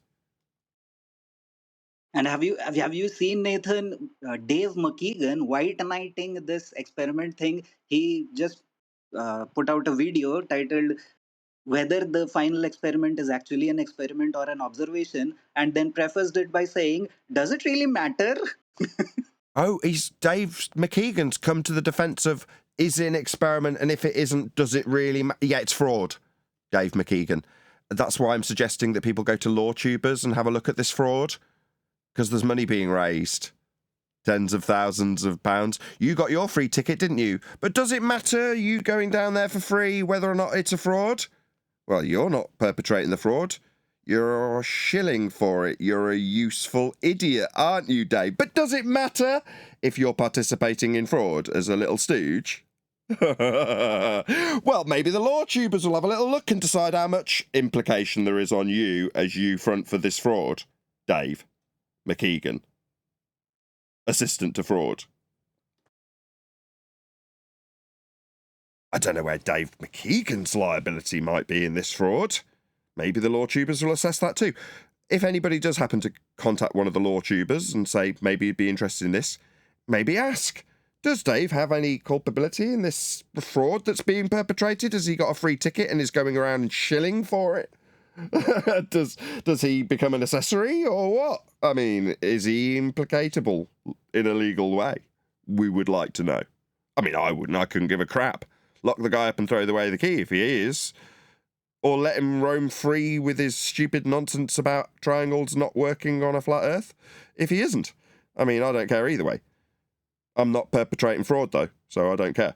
And have you seen, Nathan, Dave McKeegan white knighting this experiment thing? He just put out a video titled whether the final experiment is actually an experiment or an observation, and then prefaced it by saying, does it really matter? Oh, Dave McKeegan's come to the defense of, is it an experiment, and if it isn't, does it really yeah, it's fraud, Dave McKeegan. That's why I'm suggesting that people go to LawTubers and have a look at this fraud, because there's money being raised. Tens of thousands of pounds. You got your free ticket, didn't you? But does it matter, you going down there for free, whether or not it's a fraud? Well, you're not perpetrating the fraud. You're shilling for it. You're a useful idiot, aren't you, Dave? But does it matter if you're participating in fraud as a little stooge? Well, maybe the LawTubers will have a little look and decide how much implication there is on you as you front for this fraud, Dave McKeegan, assistant to fraud. I don't know where Dave McKeegan's liability might be in this fraud. Maybe the LawTubers will assess that too. If anybody does happen to contact one of the LawTubers and say maybe he'd be interested in this, maybe ask, does Dave have any culpability in this fraud that's being perpetrated? Has he got a free ticket and is going around and shilling for it? Does he become an accessory or what? I mean, is he implicatable in a legal way? We would like to know. I mean, I wouldn't. I couldn't give a crap. Lock the guy up and throw away the key if he is. Or let him roam free with his stupid nonsense about triangles not working on a flat Earth if he isn't. I mean, I don't care either way. I'm not perpetrating fraud, though, so I don't care.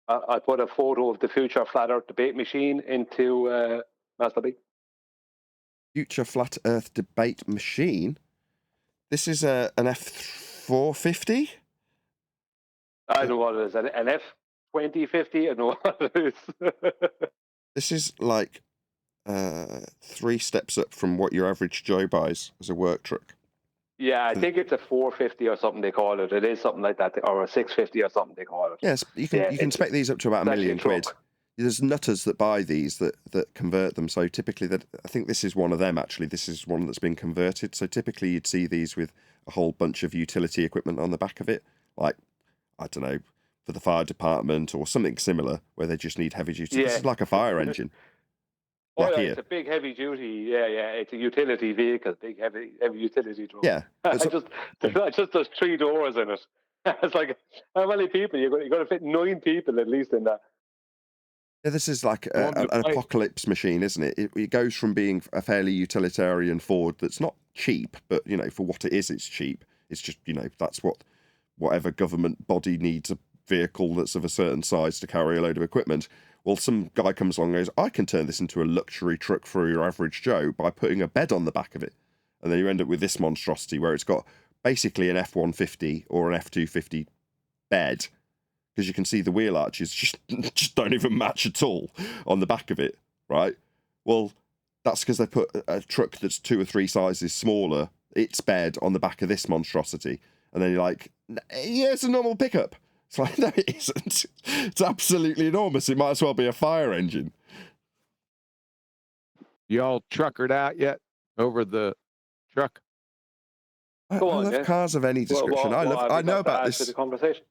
I put a photo of the future flat Earth debate machine into Master B. Future flat Earth debate machine? This is an F450. I don't know what it is. An F2050. I don't know what it is. This is like 3 steps up from what your average Joe buys as a work truck. Yeah, I think it's a 450 or something they call it. It is something like that, or a 650 or something they call it. Yes, you can spec these up to about $1 million quid. There's nutters that buy these that convert them. So typically, I think this is one of them. Actually, this is one that's been converted. So typically, you'd see these with a whole bunch of utility equipment on the back of it, like I don't know, for the fire department or something similar, where they just need heavy duty. Yeah. This is like a fire engine. Oh, yeah, it's a big heavy duty. Yeah, it's a utility vehicle, big heavy utility truck. Yeah, it just does 3 doors in it. It's like, how many people? You're going to fit 9 people at least in that. Yeah, this is like an apocalypse machine, isn't it? It goes from being a fairly utilitarian Ford that's not cheap, but for what it is, it's cheap. It's just that's whatever government body needs a vehicle that's of a certain size to carry a load of equipment. Well, some guy comes along and goes, I can turn this into a luxury truck for your average Joe by putting a bed on the back of it. And then you end up with this monstrosity where it's got basically an F-150 or an F-250 bed, because you can see the wheel arches just don't even match at all on the back of it, right? Well, that's because they put a truck that's 2 or 3 sizes smaller, its bed, on the back of this monstrosity. And then you're like, yeah, it's a normal pickup. It's like, no, it isn't. It's absolutely enormous. It might as well be a fire engine. Y'all truckered out yet over the truck? I love cars of any description. I know about this. The conversation.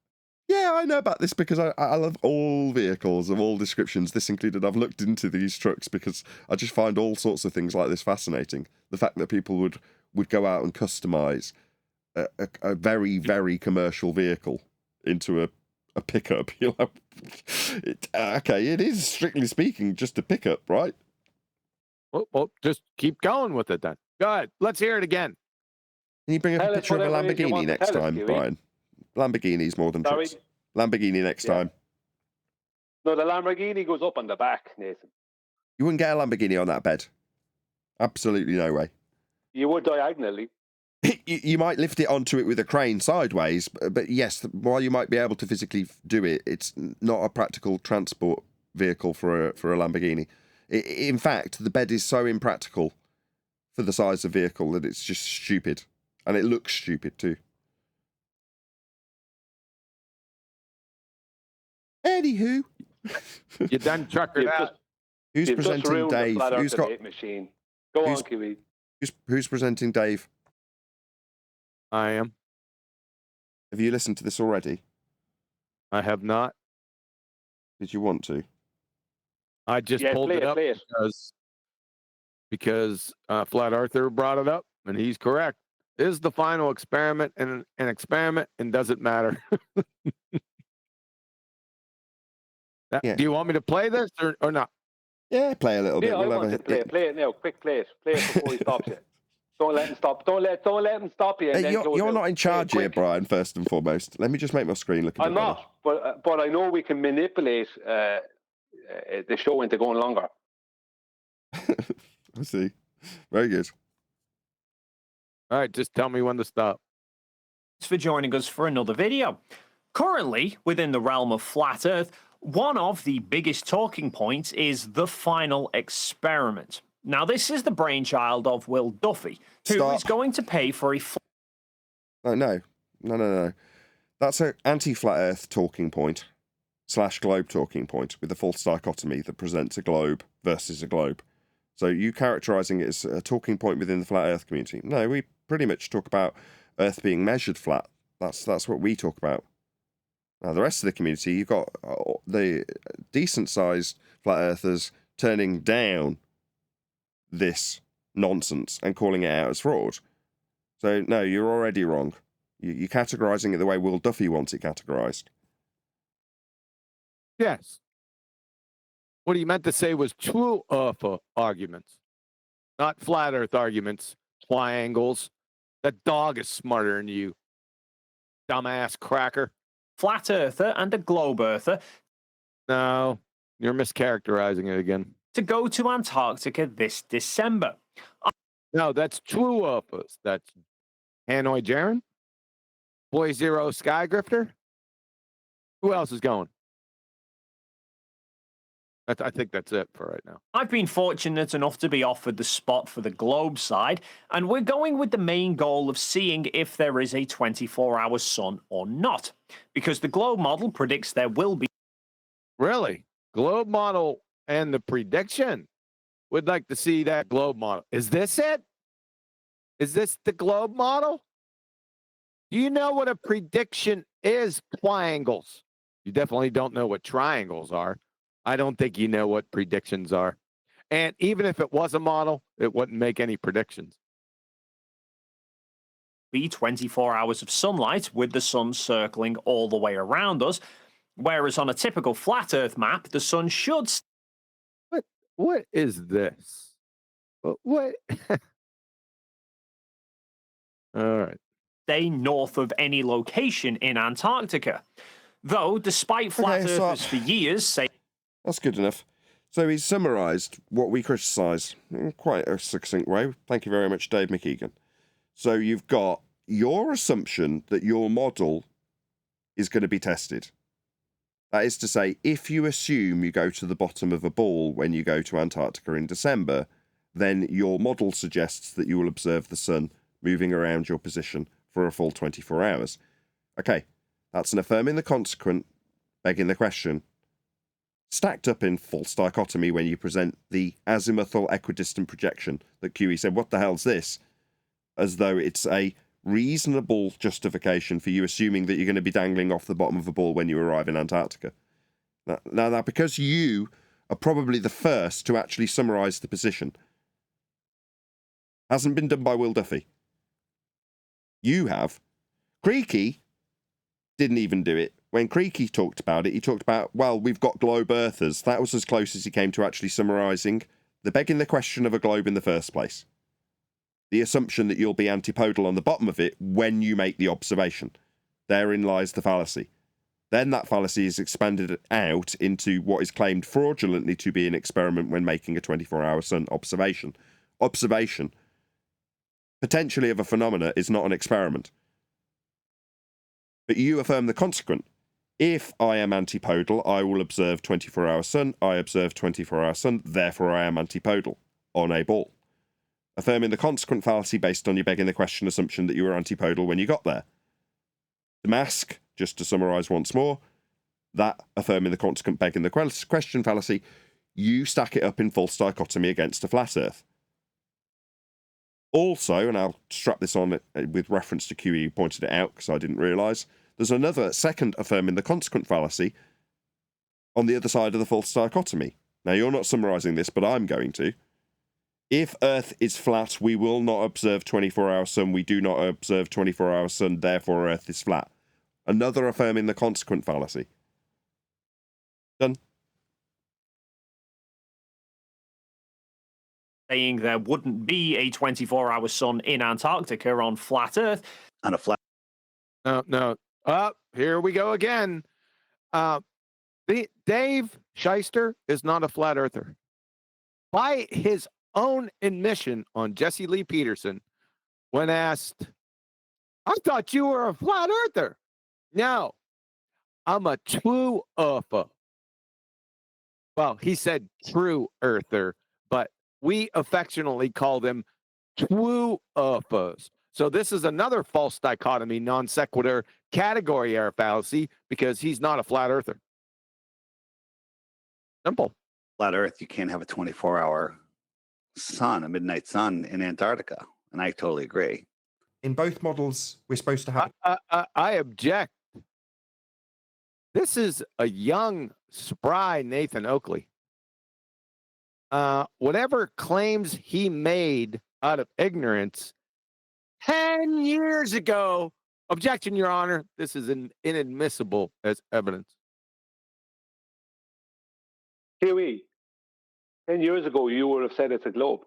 Yeah, I know about this because I love all vehicles of all descriptions, this included. I've looked into these trucks because I just find all sorts of things like this fascinating. The fact that people would go out and customize a very, very commercial vehicle into a pickup. Okay, it is, strictly speaking, just a pickup, right? Well, just keep going with it then. Go ahead. Let's hear it again. Can you bring up a picture of a Lamborghini next time, Brian? Lamborghini's more than trucks. Lamborghini next time. No, the Lamborghini goes up on the back, Nathan. You wouldn't get a Lamborghini on that bed. Absolutely no way. You would diagonally. You might lift it onto it with a crane sideways, but yes, while you might be able to physically do it, it's not a practical transport vehicle for a Lamborghini. In fact, the bed is so impractical for the size of vehicle that it's just stupid, and it looks stupid too. Anywho, you done truckered out. Who's presenting Dave? Who's got machine? Go on, Kiwi. Who's presenting Dave? I am. Have you listened to this already? I have not. Did you want to? I just pulled it up because Flat Earther brought it up, and he's correct. Is the final experiment an experiment, and does it matter? Yeah. Do you want me to play this or not? Yeah, play a little bit. I want to play it. Play it now. Quick, play it. Play it before he stops you. Don't let him stop. Don't let him stop you. Hey, you're not in charge here, Brian. First and foremost, let me just make my screen look. I'm not, but I know we can manipulate the show into going longer. I see. Very good. All right, just tell me when to stop. Thanks for joining us for another video. Currently, within the realm of Flat Earth, one of the biggest talking points is the final experiment. Now, this is the brainchild of Will Duffy, who is going to pay for a... No. That's an anti-Flat Earth talking point / globe talking point with a false dichotomy that presents a globe versus a globe. So you characterizing it as a talking point within the Flat Earth community. No, we pretty much talk about Earth being measured flat. That's what we talk about. Now, the rest of the community, you've got the decent-sized Flat Earthers turning down this nonsense and calling it out as fraud. So, no, you're already wrong. You're categorizing it the way Will Duffy wants it categorized. Yes. What he meant to say was true Earth arguments, not Flat Earth arguments, triangles. That dog is smarter than you, dumbass cracker. Flat Earther and a Globe Earther. No, you're mischaracterizing it again. To go to Antarctica this December. No, that's true Earthers. That's Hanoi Jaren, Boy Zero Sky Grifter. Who else is going? I think that's it for right now. I've been fortunate enough to be offered the spot for the globe side, and we're going with the main goal of seeing if there is a 24-hour sun or not, because the globe model predicts there will be. Really? Globe model and the prediction? Would like to see that globe model. Is this it? Is this the globe model? Do you know what a prediction is? Triangles. You definitely don't know what triangles are. I don't think you know what predictions are. And even if it was a model, it wouldn't make any predictions. Be 24 hours of sunlight with the sun circling all the way around us, whereas on a typical flat Earth map, the sun should. What is this? What? All right. Stay north of any location in Antarctica. Though, despite flat earthers for years say. That's good enough. So he's summarised what we criticise in quite a succinct way. Thank you very much, Dave McKeegan. So you've got your assumption that your model is going to be tested. That is to say, if you assume you go to the bottom of a ball when you go to Antarctica in December, then your model suggests that you will observe the sun moving around your position for a full 24 hours. Okay, that's an affirming the consequent, begging the question. Stacked up in false dichotomy when you present the azimuthal equidistant projection that QE said, what the hell's this? As though it's a reasonable justification for you assuming that you're going to be dangling off the bottom of a ball when you arrive in Antarctica. Now, because you are probably the first to actually summarise the position. Hasn't been done by Will Duffy. You have. Creaky didn't even do it. When Creaky talked about it, he talked about, well, we've got globe earthers. That was as close as he came to actually summarising the begging the question of a globe in the first place. The assumption that you'll be antipodal on the bottom of it when you make the observation. Therein lies the fallacy. Then that fallacy is expanded out into what is claimed fraudulently to be an experiment when making a 24-hour sun observation. Observation, potentially of a phenomena, is not an experiment. But you affirm the consequent. If I am antipodal, I will observe 24-hour sun. I observe 24-hour sun, therefore I am antipodal on a ball. Affirming the consequent fallacy based on your begging the question assumption that you were antipodal when you got there. The mask, just to summarise once more, that affirming the consequent begging the question fallacy, you stack it up in false dichotomy against a flat Earth. Also, and I'll strap this on with reference to QE, who pointed it out because I didn't realise, there's another second affirming the consequent fallacy on the other side of the false dichotomy. Now, you're not summarising this, but I'm going to. If Earth is flat, we will not observe 24-hour sun. We do not observe 24-hour sun, therefore Earth is flat. Another affirming the consequent fallacy. Done. Saying there wouldn't be a 24-hour sun in Antarctica on flat Earth. On a flat. No. Here we go again. Dave Shyster is not a flat earther. By his own admission on Jesse Lee Peterson, when asked, I thought you were a flat earther. No, I'm a true earther. Well, he said true earther, but we affectionately call them true earthers. So this is another false dichotomy, non sequitur category error fallacy because he's not a flat earther. Simple. Flat Earth, you can't have a 24-hour sun, a midnight sun in Antarctica. And I totally agree. In both models, we're supposed to have... I object. This is a young, spry Nathan Oakley. Whatever claims he made out of ignorance 10 years ago, objection, Your Honor, this is inadmissible as evidence. QE, 10 years ago, you would have said it's a globe.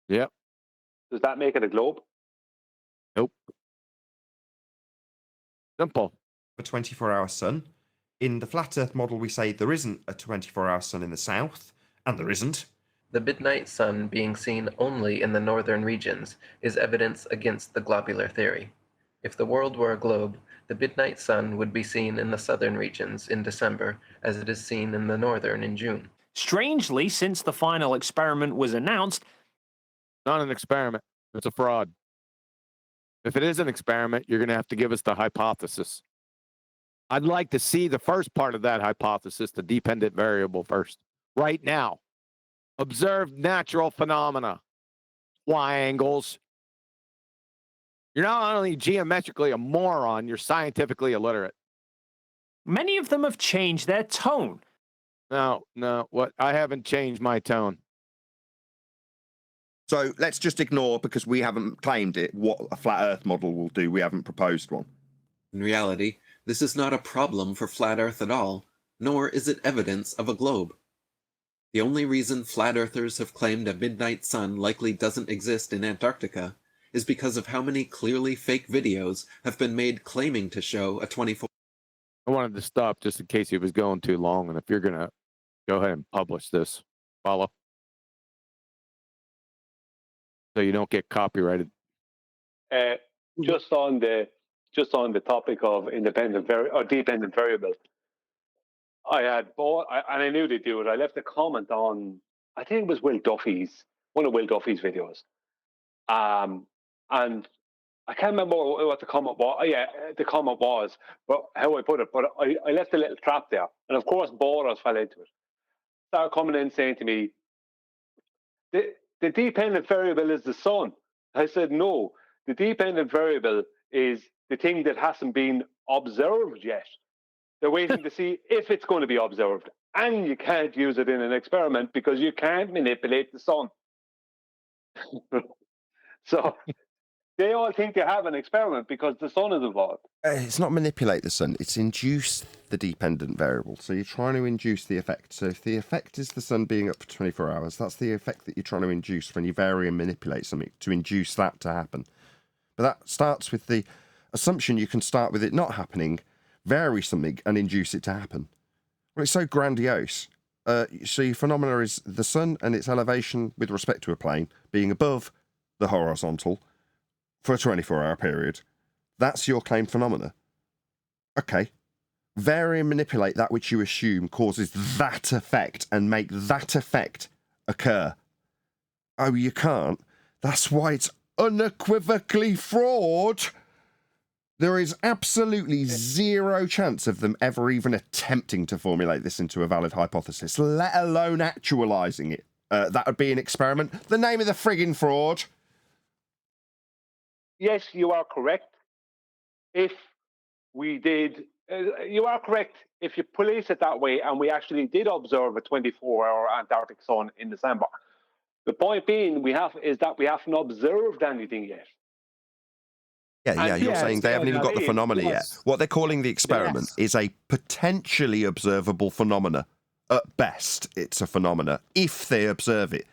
Yep. Does that make it a globe? Nope. Simple. A 24-hour sun. In the flat Earth model, we say there isn't a 24-hour sun in the south, and there isn't. The midnight sun being seen only in the northern regions is evidence against the globular theory. If the world were a globe, the midnight sun would be seen in the southern regions in December as it is seen in the northern in June. Strangely, since the final experiment was announced, not an experiment, it's a fraud. If it is an experiment, you're going to have to give us the hypothesis. I'd like to see the first part of that hypothesis, the dependent variable first, right now. Observed natural phenomena, triangles. You're not only geometrically a moron, you're scientifically illiterate. Many of them have changed their tone. No, what? I haven't changed my tone. So let's just ignore, because we haven't claimed it, what a flat Earth model will do. We haven't proposed one. In reality, this is not a problem for flat Earth at all, nor is it evidence of a globe. The only reason flat earthers have claimed a midnight sun likely doesn't exist in Antarctica is because of how many clearly fake videos have been made claiming to show a 24. I wanted to stop just in case it was going too long, and if you're going to go ahead and publish this, follow. So you don't get copyrighted. Just on the topic of dependent variable, I had bought, and I knew they'd do it. I left a comment on, I think it was one of Will Duffy's videos, and I can't remember what the comment was. Yeah, the comment was, but how I put it. But I left a little trap there, and of course, Boras fell into it. Started coming in saying to me, the dependent variable is the sun. I said, no, the dependent variable is the thing that hasn't been observed yet. They're waiting to see if it's going to be observed. And you can't use it in an experiment because you can't manipulate the sun. So they all think they have an experiment because the sun is involved. It's not manipulate the sun, it's induce the dependent variable. So you're trying to induce the effect. So if the effect is the sun being up for 24 hours, that's the effect that you're trying to induce when you vary and manipulate something, to induce that to happen. But that starts with the assumption you can start with it not happening, vary something and induce it to happen. Well, it's so grandiose. So your phenomena is the sun and its elevation with respect to a plane being above the horizontal for a 24-hour period. That's your claimed phenomena. Okay. Vary and manipulate that which you assume causes that effect and make that effect occur. Oh, you can't? That's why it's unequivocally fraud. There is absolutely zero chance of them ever even attempting to formulate this into a valid hypothesis, let alone actualising it. That would be an experiment. The name of the frigging fraud. Yes, you are correct. If we did, you are correct if you place it that way and we actually did observe a 24-hour Antarctic sun in December. The point being is that we haven't observed anything yet. Yeah, you're saying they haven't even got the phenomena yet. What they're calling the experiment is a potentially observable phenomena. At best, it's a phenomena, if they observe it.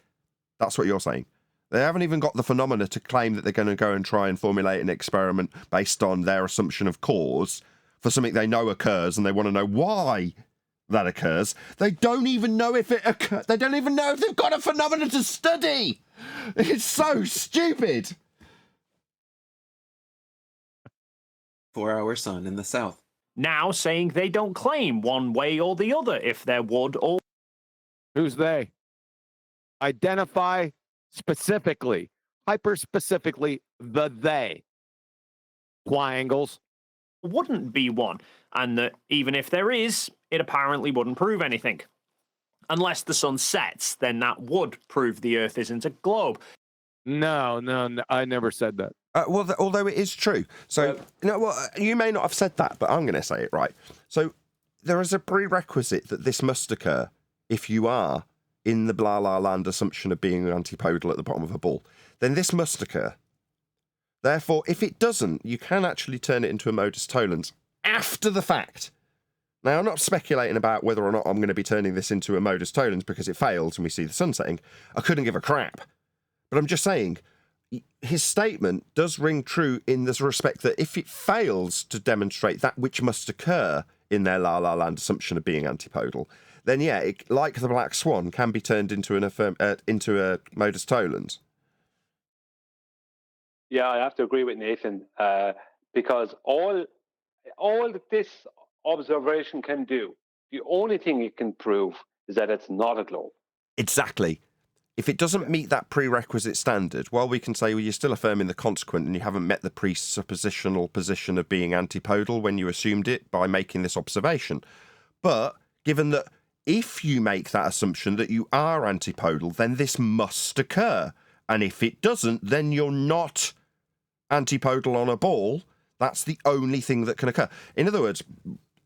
That's what you're saying. They haven't even got the phenomena to claim that they're going to go and try and formulate an experiment based on their assumption of cause for something they know occurs, and they want to know why that occurs. They don't even know if it occurs. They don't even know if they've got a phenomena to study. It's so stupid. 4-hour sun in the south. Now saying they don't claim one way or the other if there would or... Who's they? Identify specifically, hyper-specifically, the they. Triangles. Wouldn't be one, and that even if there is, it apparently wouldn't prove anything. Unless the sun sets, then that would prove the Earth isn't a globe. No, I never said that. Well, although it is true. So, you may not have said that, but I'm going to say it right. So, there is a prerequisite that this must occur if you are in the blah blah land assumption of being antipodal at the bottom of a ball. Then this must occur. Therefore, if it doesn't, you can actually turn it into a modus tollens after the fact. Now, I'm not speculating about whether or not I'm going to be turning this into a modus tollens because it fails and we see the sun setting. I couldn't give a crap. But I'm just saying, his statement does ring true in this respect that if it fails to demonstrate that which must occur in their la la land assumption of being antipodal, then yeah, it, like the black swan, can be turned into into a modus tollens. Yeah, I have to agree with Nathan because all that this observation can do, the only thing it can prove is that it's not a globe. Exactly. If it doesn't meet that prerequisite standard, well, we can say, well, you're still affirming the consequent and you haven't met the presuppositional position of being antipodal when you assumed it by making this observation. But given that if you make that assumption that you are antipodal, then this must occur. And if it doesn't, then you're not antipodal on a ball. That's the only thing that can occur. In other words,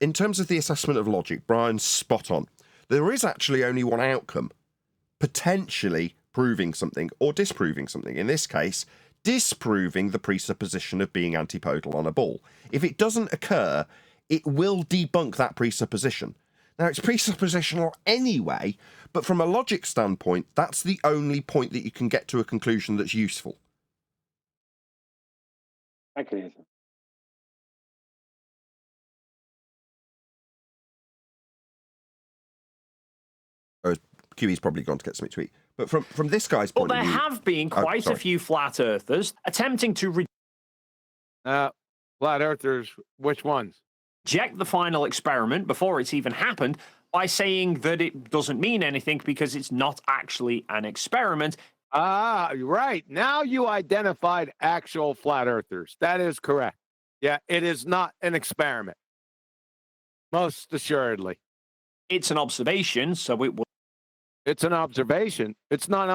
in terms of the assessment of logic, Brian's spot on. There is actually only one outcome. Potentially proving something or disproving something. In this case, disproving the presupposition of being antipodal on a ball. If it doesn't occur, it will debunk that presupposition. Now, it's presuppositional anyway, but from a logic standpoint, that's the only point that you can get to a conclusion that's useful. Thank you, Nathan. QE's probably gone to get something to eat. But from this guy's point of view... But there have been quite a few flat earthers attempting to... flat earthers, which ones? Reject the final experiment before it's even happened by saying that it doesn't mean anything because it's not actually an experiment. Ah, right. Now you identified actual flat earthers. That is correct. Yeah, it is not an experiment. Most assuredly. It's an observation, so it will... It's an observation. It's not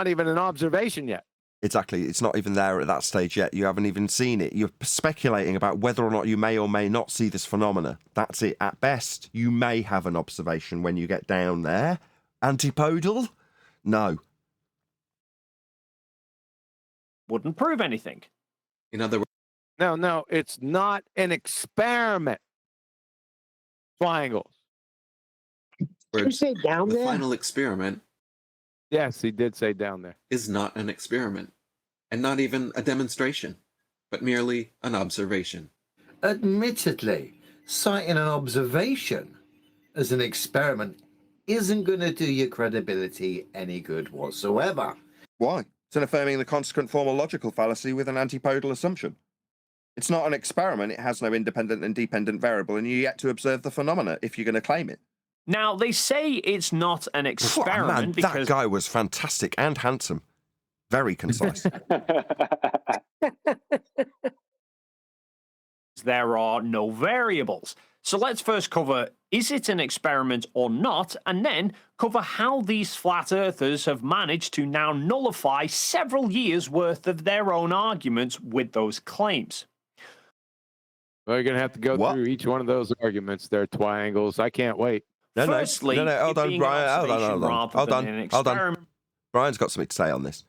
even an observation yet. Exactly. It's not even there at that stage yet. You haven't even seen it. You're speculating about whether or not you may or may not see this phenomena. That's it. At best, you may have an observation when you get down there. Antipodal? No. Wouldn't prove anything. In other words... No, it's not an experiment. Triangles. Did you say down there? The final experiment... Yes, he did say down there. ...is not an experiment, and not even a demonstration, but merely an observation. Admittedly, citing an observation as an experiment isn't going to do your credibility any good whatsoever. Why? It's an affirming the consequent formal logical fallacy with an antipodal assumption. It's not an experiment, it has no independent and dependent variable, and you're yet to observe the phenomena if you're going to claim it. Now, they say it's not an experiment man, because... that guy was fantastic and handsome. Very concise. There are no variables. So let's first cover, is it an experiment or not? And then cover how these flat earthers have managed to now nullify several years' worth of their own arguments with those claims. Well, you're going to have to go through each one of those arguments. They're triangles. I can't wait. Firstly, hold on, Brian. Hold on. Brian's got something to say on this,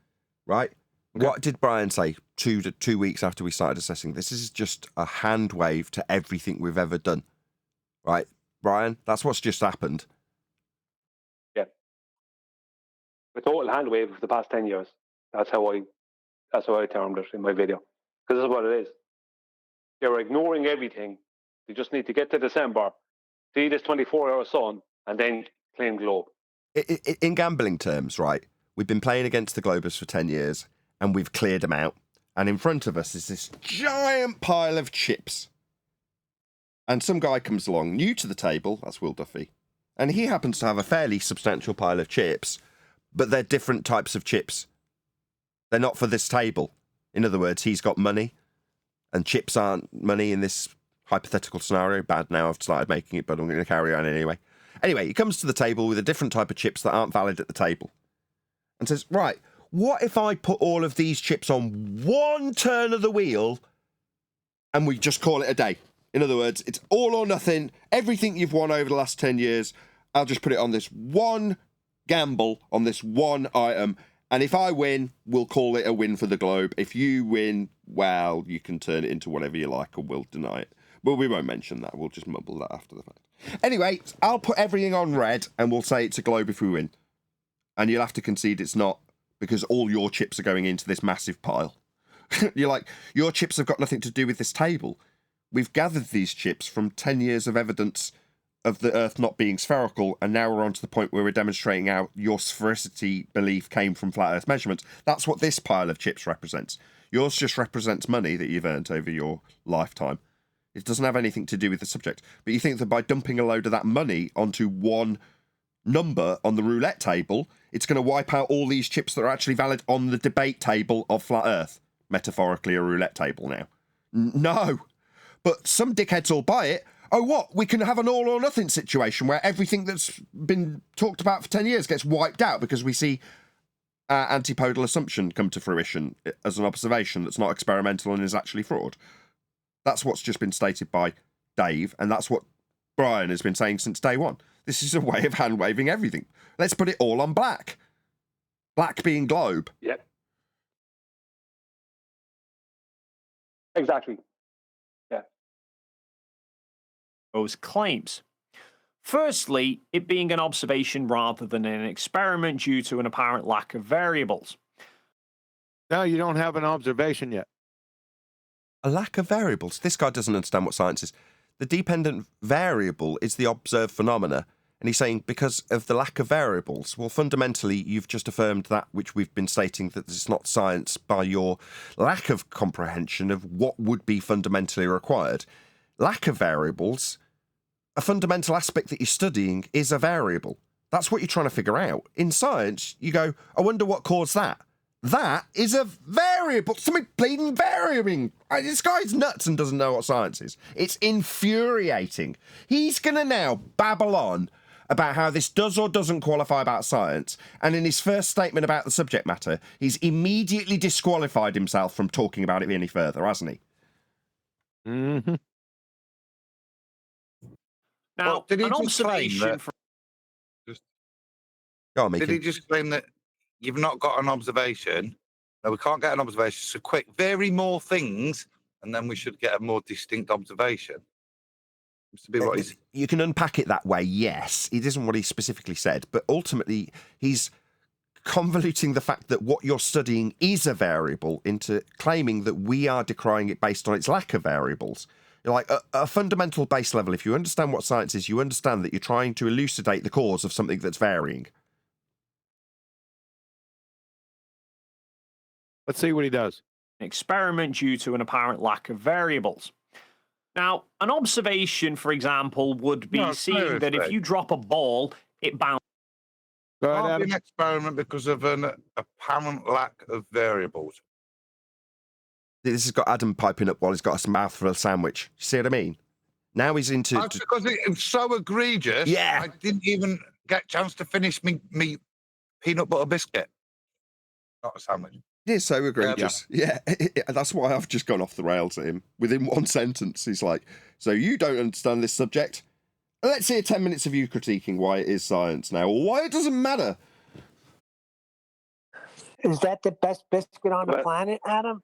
right? Okay. What did Brian say 2 weeks after we started assessing? This is just a hand wave to everything we've ever done, right? Brian, that's what's just happened. Yeah. A total hand wave of the past 10 years. That's how I termed it in my video. Because this is what it is. They're ignoring everything. They just need to get to December, see this 24-hour sun, and then claim globe. In gambling terms, right, we've been playing against the Globers for 10 years, and we've cleared them out. And in front of us is this giant pile of chips. And some guy comes along, new to the table, that's Will Duffy, and he happens to have a fairly substantial pile of chips, but they're different types of chips. They're not for this table. In other words, he's got money, and chips aren't money in this hypothetical scenario. Bad now, I've started making it, but I'm going to carry on anyway. Anyway, he comes to the table with a different type of chips that aren't valid at the table and says, right, what if I put all of these chips on one turn of the wheel and we just call it a day? In other words, it's all or nothing. Everything you've won over the last 10 years, I'll just put it on this one gamble, on this one item. And if I win, we'll call it a win for the globe. If you win, well, you can turn it into whatever you like or we'll deny it. Well, we won't mention that. We'll just mumble that after the fact. Anyway, I'll put everything on red and we'll say it's a globe if we win. And you'll have to concede it's not because all your chips are going into this massive pile. You're like, your chips have got nothing to do with this table. We've gathered these chips from 10 years of evidence of the Earth not being spherical, and now we're on to the point where we're demonstrating how your sphericity belief came from flat Earth measurements. That's what this pile of chips represents. Yours just represents money that you've earned over your lifetime. It doesn't have anything to do with the subject. But you think that by dumping a load of that money onto one number on the roulette table, it's going to wipe out all these chips that are actually valid on the debate table of flat Earth. Metaphorically, a roulette table now. No. But some dickheads will buy it. Oh, what? We can have an all or nothing situation where everything that's been talked about for 10 years gets wiped out because we see antipodal assumption come to fruition as an observation that's not experimental and is actually fraud. That's what's just been stated by Dave, and that's what Brian has been saying since day one. This is a way of hand-waving everything. Let's put it all on black. Black being globe. Yep. Exactly. Yeah. Those claims. Firstly, it being an observation rather than an experiment due to an apparent lack of variables. No, you don't have an observation yet. A lack of variables? This guy doesn't understand what science is. The dependent variable is the observed phenomena. And he's saying because of the lack of variables, well, fundamentally, you've just affirmed that which we've been stating, that it's not science by your lack of comprehension of what would be fundamentally required. Lack of variables, a fundamental aspect that you're studying is a variable. That's what you're trying to figure out. In science, you go, I wonder what caused that. That is a variable. Something bleeding varying. This guy's nuts and doesn't know what science is. It's infuriating. He's going to now babble on about how this does or doesn't qualify about science, and in his first statement about the subject matter, he's immediately disqualified himself from talking about it any further, hasn't he? Mm-hmm. Now, well, did he an observation from... Go on, did he just claim that you've not got an observation? No, we can't get an observation. So quick, vary more things, and then we should get a more distinct observation. To be what he's... You can unpack it that way, yes. It isn't what he specifically said, but ultimately he's convoluting the fact that what you're studying is a variable into claiming that we are decrying it based on its lack of variables. Like a fundamental base level, if you understand what science is, you understand that you're trying to elucidate the cause of something that's varying. Let's see what he does. An experiment due to an apparent lack of variables. Now, an observation, for example, would be seeing that if you drop a ball, it bounces. It can't be an experiment because of an apparent lack of variables. This has got Adam piping up while he's got a mouthful of sandwich. See what I mean? Now he's into... That's because it's so egregious. Yeah. I didn't even get a chance to finish me peanut butter biscuit. Not a sandwich. It is so egregious. Yeah. That's why I've just gone off the rails at him. Within one sentence, he's like, so you don't understand this subject? Let's hear 10 minutes of you critiquing why it is science now, or why it doesn't matter. Is that the best biscuit on the planet, Adam?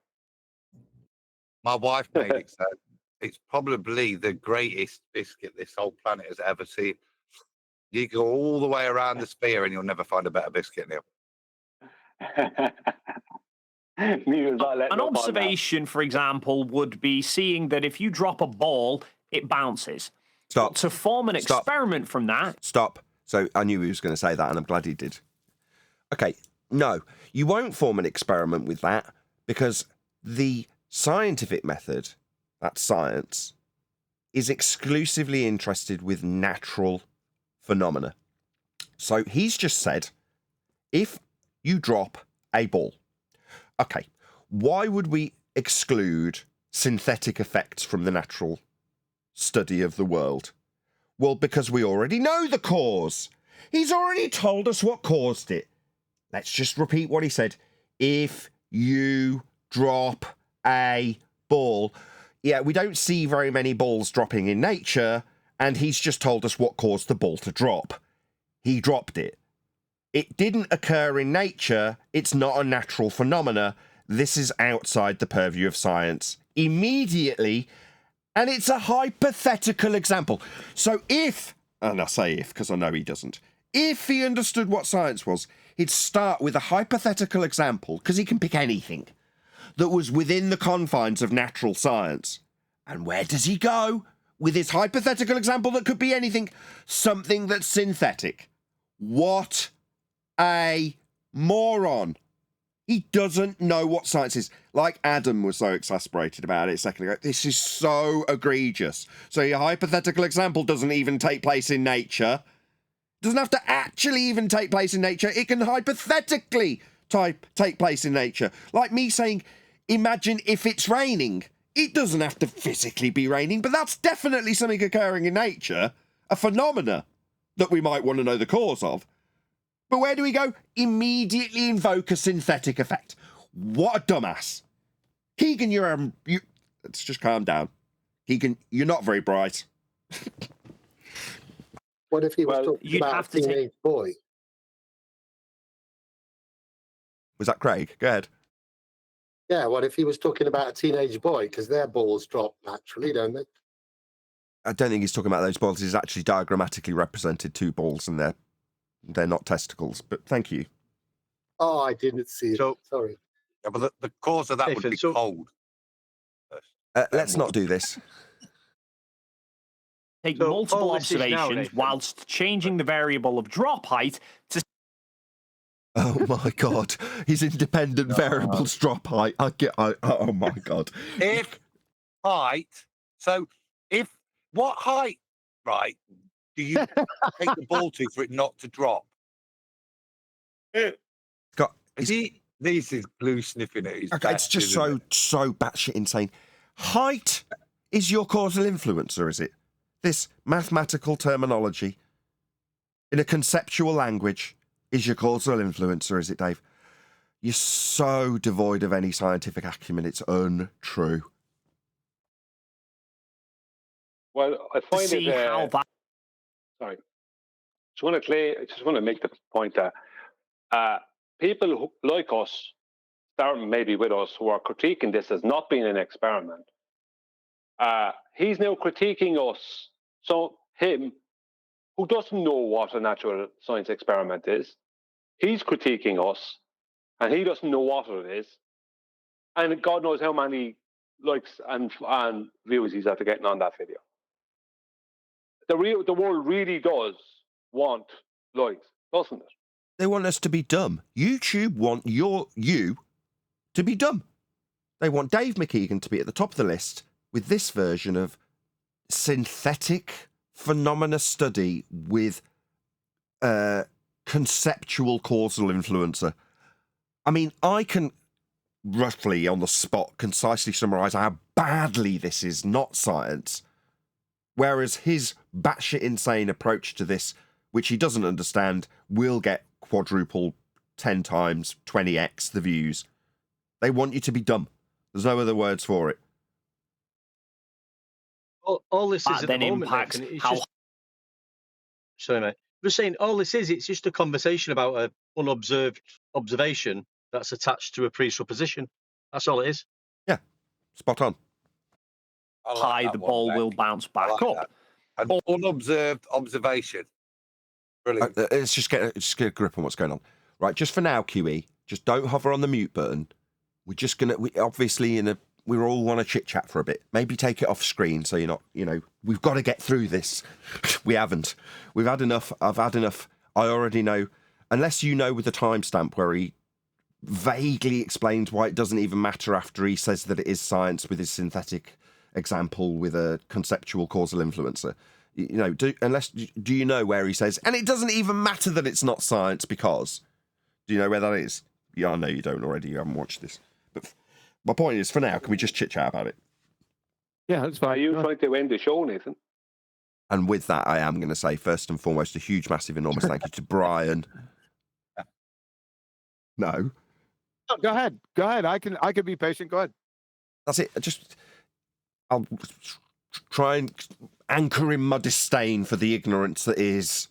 My wife made it, so it's probably the greatest biscuit this whole planet has ever seen. You go all the way around the sphere and you'll never find a better biscuit, Neil. An observation, for example, would be seeing that if you drop a ball, it bounces. Stop. To form an experiment from that... Stop. So I knew he was going to say that, and I'm glad he did. Okay, no, you won't form an experiment with that, because the scientific method, that's science, is exclusively interested with natural phenomena. So he's just said, if you drop a ball, okay, why would we exclude synthetic effects from the natural study of the world? Well, because we already know the cause. He's already told us what caused it. Let's just repeat what he said. If you drop a ball. Yeah, we don't see very many balls dropping in nature, and he's just told us what caused the ball to drop. He dropped it. It didn't occur in nature. It's not a natural phenomena. This is outside the purview of science immediately, and it's a hypothetical example. So if, and I say if because I know he doesn't, if he understood what science was, he'd start with a hypothetical example, because he can pick anything, that was within the confines of natural science. And where does he go? with his hypothetical example that could be anything, something that's synthetic. What a moron. He doesn't know what science is. Like Adam was so exasperated about it a second ago. This is so egregious. So your hypothetical example doesn't even take place in nature. Doesn't have to actually even take place in nature. It can hypothetically take place in nature. Like me saying, imagine if it's raining. It doesn't have to physically be raining, but that's definitely something occurring in nature, a phenomena that we might want to know the cause of. But where do we go? Immediately invoke a synthetic effect. What a dumbass. Keegan, let's just calm down. Keegan, you're not very bright. What if he was talking about a teenage boy? Was that Craig? Go ahead. Yeah, what if he was talking about a teenage boy? Because their balls drop naturally, don't they? I don't think he's talking about those balls. He's actually diagrammatically represented two balls, and they're not testicles. But thank you. Oh, I didn't see it. Sorry. Yeah, but the cause of that would be cold. Let's not do this. Take multiple observations whilst changing the variable of drop height to... Oh my God. His independent variables drop height. Oh my God. If height, what height, right, do you take the ball to for it not to drop? This is blue sniffing at his Okay, it's just so batshit insane. Height is your causal influencer, is it? This mathematical terminology in a conceptual language is your causal influencer, is it, Dave? You're so devoid of any scientific acumen, it's untrue. Well, I find See it... how that... Sorry. I just want to make the point that people like us, starting maybe with us, who are critiquing this as not being an experiment, he's now critiquing us. So him, who doesn't know what a natural science experiment is, he's critiquing us, and he doesn't know what it is. And God knows how many likes and views he's after getting on that video. The world really does want likes, doesn't it? They want us to be dumb. YouTube want you to be dumb. They want Dave McKeegan to be at the top of the list with this version of synthetic phenomena study with conceptual causal influencer. I mean, I can roughly on the spot concisely summarize how badly this is not science, whereas his batshit insane approach to this, which he doesn't understand, will get quadruple 10 times 20x the views. They want you to be dumb. There's no other words for it. All this is at the moment, impacts how... Sorry, mate. I'm just saying, all this is, it's just a conversation about an unobserved observation that's attached to a presupposition. That's all it is. Yeah, spot on. High, the ball will bounce back up. An unobserved observation. Brilliant. Let's just get a grip on what's going on. Right, just for now, QE, just don't hover on the mute button. We're just going to, we all want to chit chat for a bit. Maybe take it off screen so you're not, we've got to get through this. We haven't. We've had enough. I've had enough. I already know, unless you know with the timestamp where he vaguely explains why it doesn't even matter after he says that it is science with his synthetic example with a conceptual causal influencer. Do you know where he says, and it doesn't even matter that it's not science because, do you know where that is? Yeah, I know you don't already. You haven't watched this. But my point is, for now, can we just chit-chat about it? Yeah, that's fine. Are you trying to end the show, Nathan? And with that, I am going to say, first and foremost, a huge, massive, enormous thank you to Brian. No. Oh, go ahead. Go ahead. I can be patient. Go ahead. That's it. I'll try and anchor in my disdain for the ignorance that is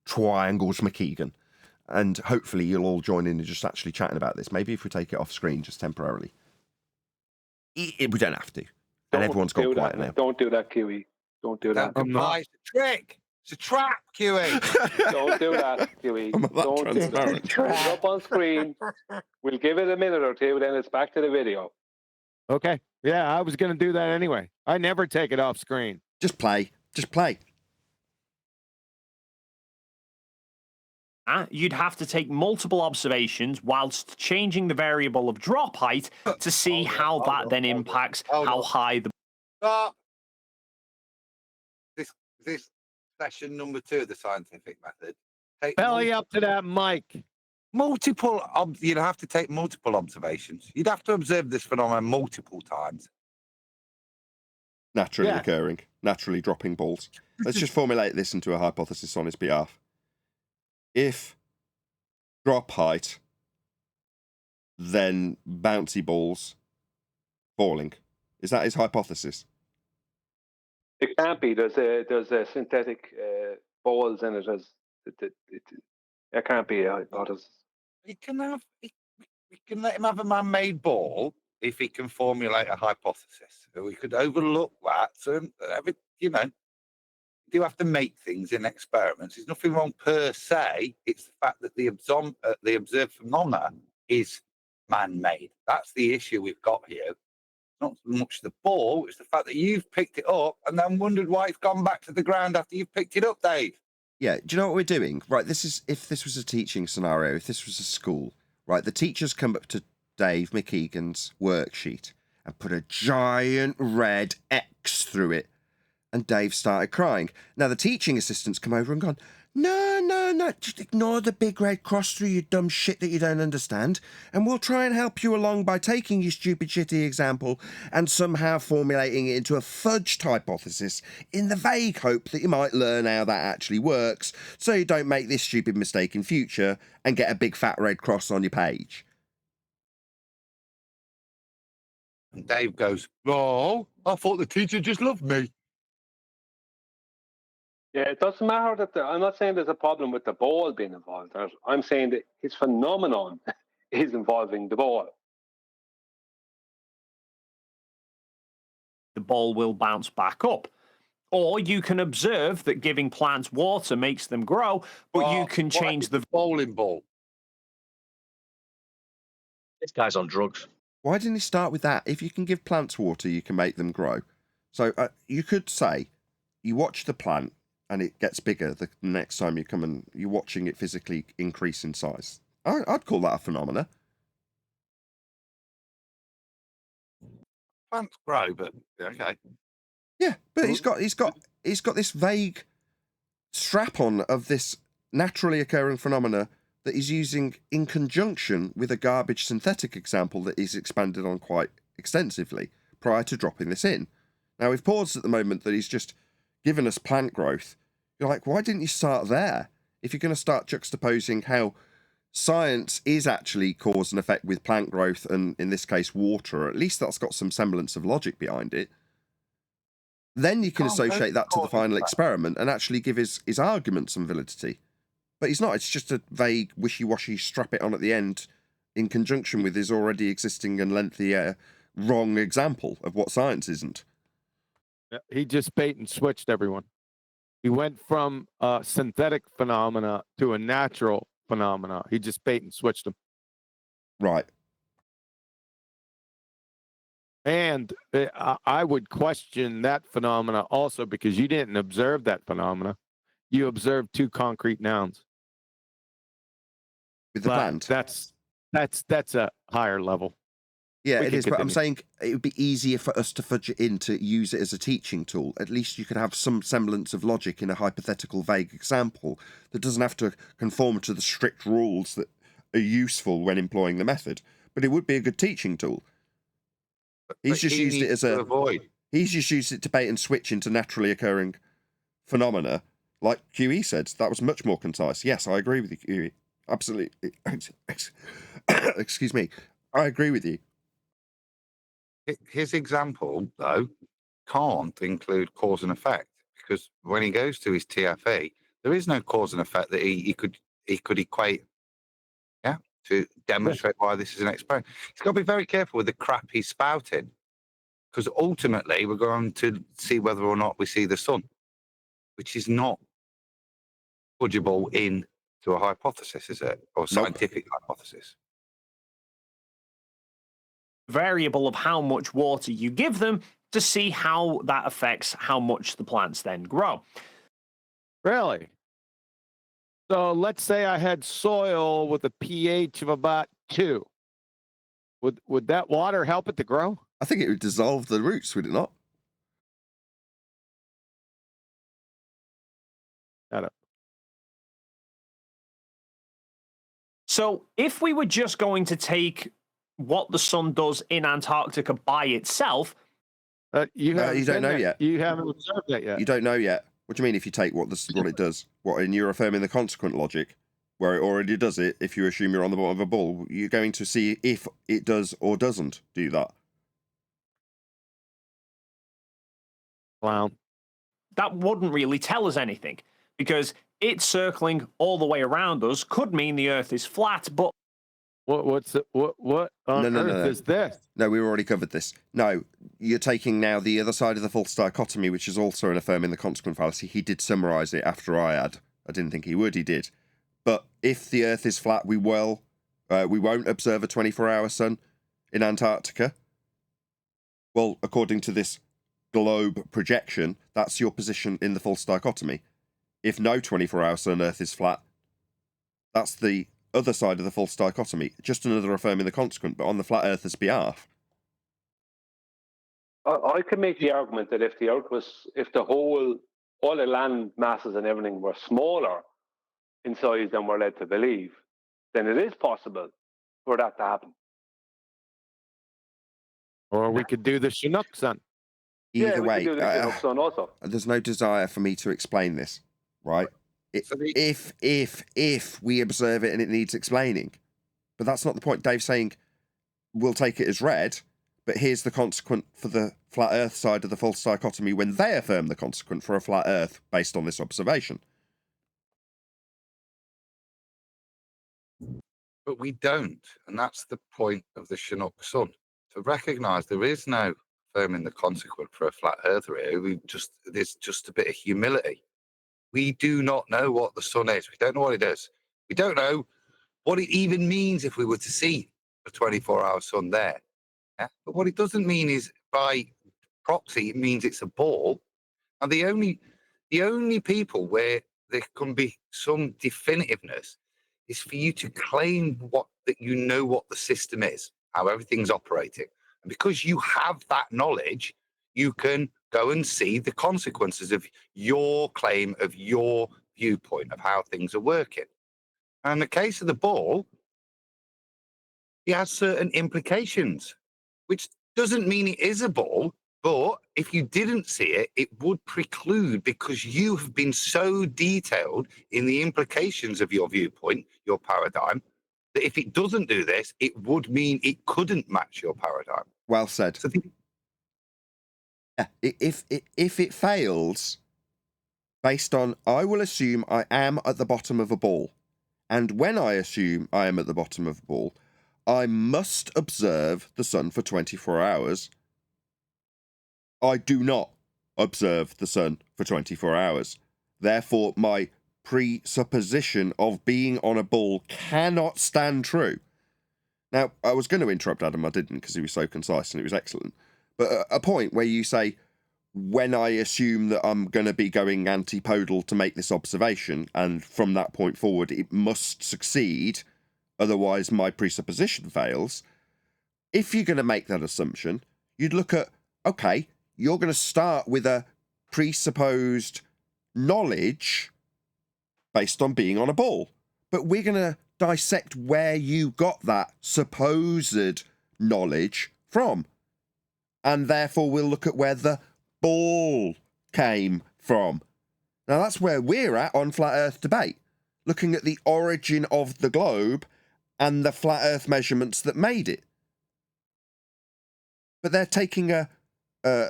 Triangles McKeegan. And hopefully you'll all join in and just actually chatting about this. Maybe if we take it off screen just temporarily. We don't have to. And everyone's got quiet now. Don't do that, QE. Don't do that. It's a trick. It's a trap, QE. Don't do that, QE. Don't do that. Put it up on screen. We'll give it a minute or two, then it's back to the video. Okay. Yeah, I was going to do that anyway. I never take it off screen. Just play. Just play. You'd have to take multiple observations whilst changing the variable of drop height to see how that then impacts how high the... Stop. This session number 2 of the scientific method. Belly up to that mic. You'd have to take multiple observations. You'd have to observe this phenomenon multiple times. Naturally occurring, naturally dropping balls. Let's just formulate this into a hypothesis on his behalf. If drop height, then bouncy balls falling. Is that his hypothesis? It can't be. There's a synthetic balls in it. It can't be a hypothesis. You can let him have a man-made ball if he can formulate a hypothesis. So we could overlook that. So, you do have to make things in experiments. There's nothing wrong per se. It's the fact that the observed phenomena is man-made. That's the issue we've got here. Not so much the ball, it's the fact that you've picked it up and then wondered why it's gone back to the ground after you've picked it up, Dave. Yeah, do you know what we're doing? Right, if this was a teaching scenario, if this was a school, right, the teachers come up to Dave McKeegan's worksheet and put a giant red X through it, and Dave started crying. Now, the teaching assistants come over and gone, no, just ignore the big red cross through your dumb shit that you don't understand, and we'll try and help you along by taking your stupid shitty example and somehow formulating it into a fudged hypothesis in the vague hope that you might learn how that actually works, so you don't make this stupid mistake in future and get a big fat red cross on your page. And Dave goes, "Oh, I thought the teacher just loved me." Yeah, it doesn't matter that I'm not saying there's a problem with the ball being involved. I'm saying that his phenomenon is involving the ball. The ball will bounce back up. Or you can observe that giving plants water makes them grow, but you can change the bowling ball. This guy's on drugs. Why didn't he start with that? If you can give plants water, you can make them grow. So you could say you watch the plant and it gets bigger the next time you come and you're watching it physically increase in size. I'd call that a phenomena. Plants grow, but okay. Yeah, but he's got this vague strap on of this naturally occurring phenomena that he's using in conjunction with a garbage synthetic example that he's expanded on quite extensively prior to dropping this in. Now we've paused at the moment that he's just given us plant growth. You're like, why didn't you start there? If you're going to start juxtaposing how science is actually cause and effect with plant growth and, in this case, water, at least that's got some semblance of logic behind it, then you can associate that to the final experiment and actually give his argument some validity. But he's not. It's just a vague, wishy-washy strap it on at the end in conjunction with his already existing and lengthy wrong example of what science isn't. He just bait and switched everyone. He went from a synthetic phenomena to a natural phenomena. He just bait and switched them. Right. And I would question that phenomena also because you didn't observe that phenomena. You observed two concrete nouns. With the plant. That's a higher level. Yeah, it is, but I'm saying it would be easier for us to fudge it in to use it as a teaching tool. At least you could have some semblance of logic in a hypothetical vague example that doesn't have to conform to the strict rules that are useful when employing the method. But it would be a good teaching tool. He's just used it as he's just used it to bait and switch into naturally occurring phenomena. Like QE said, that was much more concise. Yes, I agree with you, QE. Absolutely. Excuse me. I agree with you. His example, though, can't include cause and effect because when he goes to his TFE, there is no cause and effect that he could equate, to demonstrate why this is an experiment. He's got to be very careful with the crap he's spouting because ultimately we're going to see whether or not we see the sun, which is not fudgeable into a hypothesis, is it? Or scientific hypothesis. Variable of how much water you give them to see how that affects how much the plants then grow. Really? So let's say I had soil with a pH of about 2. Would that water help it to grow? I think it would dissolve the roots, would it not? Got it. So if we were just going to take what the sun does in Antarctica by itself, you don't know yet. You haven't observed that yet. You don't know yet. What do you mean if you take what it does? What, and you're affirming the consequent logic, where it already does it, if you assume you're on the bottom of a ball, you're going to see if it does or doesn't do that. Wow. That wouldn't really tell us anything, because it circling all the way around us could mean the Earth is flat, but what on earth is this? No, we've already covered this. No, you're taking now the other side of the false dichotomy, which is also an affirming the consequent fallacy. He did summarise it after I had. I didn't think he would. He did. But if the Earth is flat, we won't observe a 24-hour sun in Antarctica. Well, according to this globe projection, that's your position in the false dichotomy. If no 24-hour sun, Earth is flat, that's the other side of the false dichotomy. Just another affirming the consequent, but on the flat Earth's behalf. I could make the argument that if the Earth was, if all the land masses and everything were smaller in size than we're led to believe, then it is possible for that to happen. Or we could do the Chinook sun. Either way, we could do the Chinook sun also. There's no desire for me to explain this, right? If we observe it and it needs explaining, but that's not the point. Dave's saying we'll take it as read, but here's the consequent for the flat Earth side of the false dichotomy when they affirm the consequent for a flat Earth based on this observation. But we don't, and that's the point of the Chinook sun. To recognise there is no affirming the consequent for a flat Earther here. There's just a bit of humility. We do not know what the sun is. We don't know what it is. We don't know what it even means if we were to see a 24-hour sun there. Yeah? But what it doesn't mean is, by proxy, it means it's a ball. And the only people where there can be some definitiveness is for you to claim that you know what the system is, how everything's operating. And because you have that knowledge, you can go and see the consequences of your claim, of your viewpoint of how things are working. And in the case of the ball, it has certain implications, which doesn't mean it is a ball, but if you didn't see it, it would preclude, because you have been so detailed in the implications of your viewpoint, your paradigm, that if it doesn't do this, it would mean it couldn't match your paradigm. Well said. So if it fails, based on, I will assume I am at the bottom of a ball, and when I assume I am at the bottom of a ball, I must observe the sun for 24 hours. I do not observe the sun for 24 hours. Therefore, my presupposition of being on a ball cannot stand true. Now, I was going to interrupt Adam, I didn't, because he was so concise and it was excellent. But a point where you say, when I assume that I'm going to be going antipodal to make this observation, and from that point forward, it must succeed, otherwise my presupposition fails. If you're going to make that assumption, you'd look at, okay, you're going to start with a presupposed knowledge based on being on a ball. But we're going to dissect where you got that supposed knowledge from. And therefore we'll look at where the ball came from. Now that's where we're at on Flat Earth debate, looking at the origin of the globe and the Flat Earth measurements that made it. But they're taking a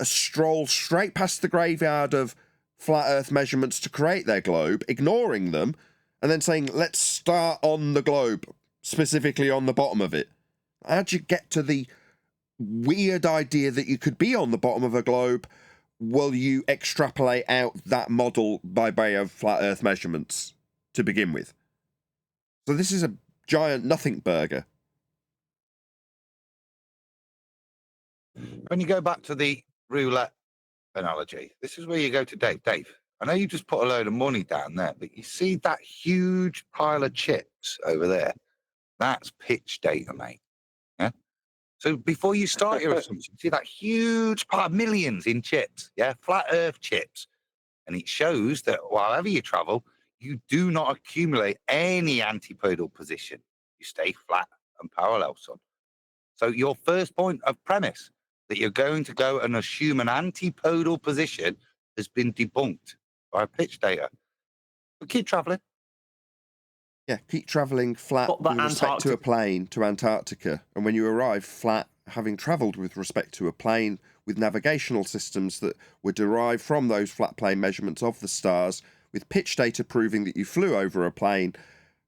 stroll straight past the graveyard of Flat Earth measurements to create their globe, ignoring them, and then saying, let's start on the globe, specifically on the bottom of it. How'd you get to the weird idea that you could be on the bottom of a globe? Will you extrapolate out that model by way of Flat Earth measurements to begin with? So this is a giant nothing burger. When you go back to the roulette analogy. This is where you go to Dave. Dave, I know you just put a load of money down there, but you see that huge pile of chips over there? That's pitch data, mate. Yeah. So before you start your assumption, see that huge pile, millions in chips, yeah, flat Earth chips, and it shows that wherever you travel, you do not accumulate any antipodal position. You stay flat and parallel, son. So your first point of premise that you're going to go and assume an antipodal position has been debunked by pitch data. But keep traveling. Yeah, keep travelling flat with respect to a plane to Antarctica. And when you arrive flat, having travelled with respect to a plane with navigational systems that were derived from those flat plane measurements of the stars, with pitch data proving that you flew over a plane,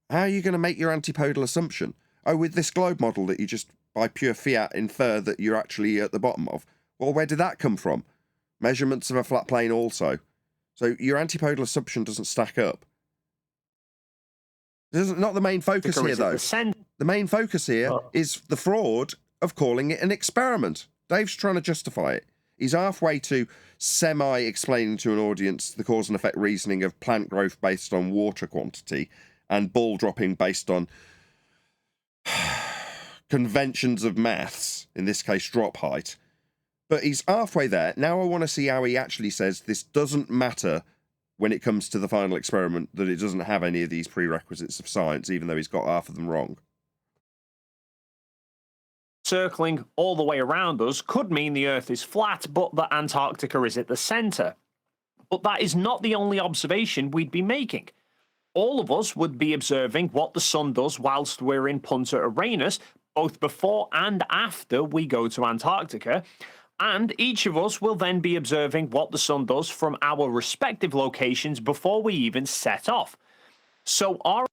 how are you going to make your antipodal assumption? Oh, with this globe model that you just, by pure fiat, infer that you're actually at the bottom of. Well, where did that come from? Measurements of a flat plane also. So your antipodal assumption doesn't stack up. This is not the main focus here, though. The main focus here is the fraud of calling it an experiment. Dave's trying to justify it. He's halfway to semi-explaining to an audience the cause and effect reasoning of plant growth based on water quantity and ball dropping based on conventions of maths, in this case drop height. But he's halfway there. Now I want to see how he actually says this doesn't matter when it comes to the final experiment, that it doesn't have any of these prerequisites of science, even though he's got half of them wrong. Circling all the way around us could mean the Earth is flat, but that Antarctica is at the centre. But that is not the only observation we'd be making. All of us would be observing what the sun does whilst we're in Punta Arenas, both before and after we go to Antarctica, and each of us will then be observing what the sun does from our respective locations before we even set off. So our...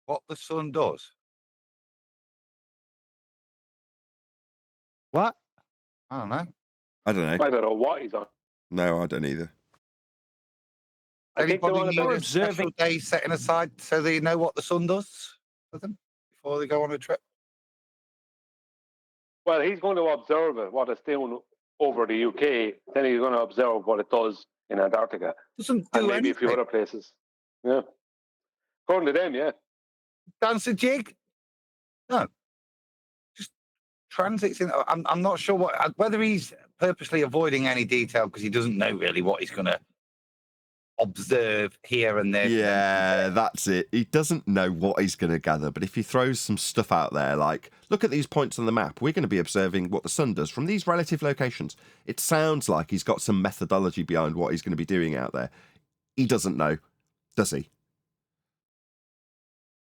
What the sun does? What? I don't know. I don't know. I don't know what he's on. No, I don't either. Anybody need a special day setting aside so they know what the sun does for them before they go on a trip? Well, he's going to observe it, what it's doing over the UK. Then he's going to observe what it does in Antarctica. Doesn't and do maybe a few anything. other places. Yeah. According to them, yeah. Dance a jig? No. Just transits in. I'm not sure whether he's purposely avoiding any detail because he doesn't know really what he's going to observe here and there. Yeah, that's it. He doesn't know what he's going to gather, but if he throws some stuff out there like, look at these points on the map, we're going to be observing what the sun does from these relative locations. It sounds like he's got some methodology behind what he's going to be doing out there. He doesn't know, does he?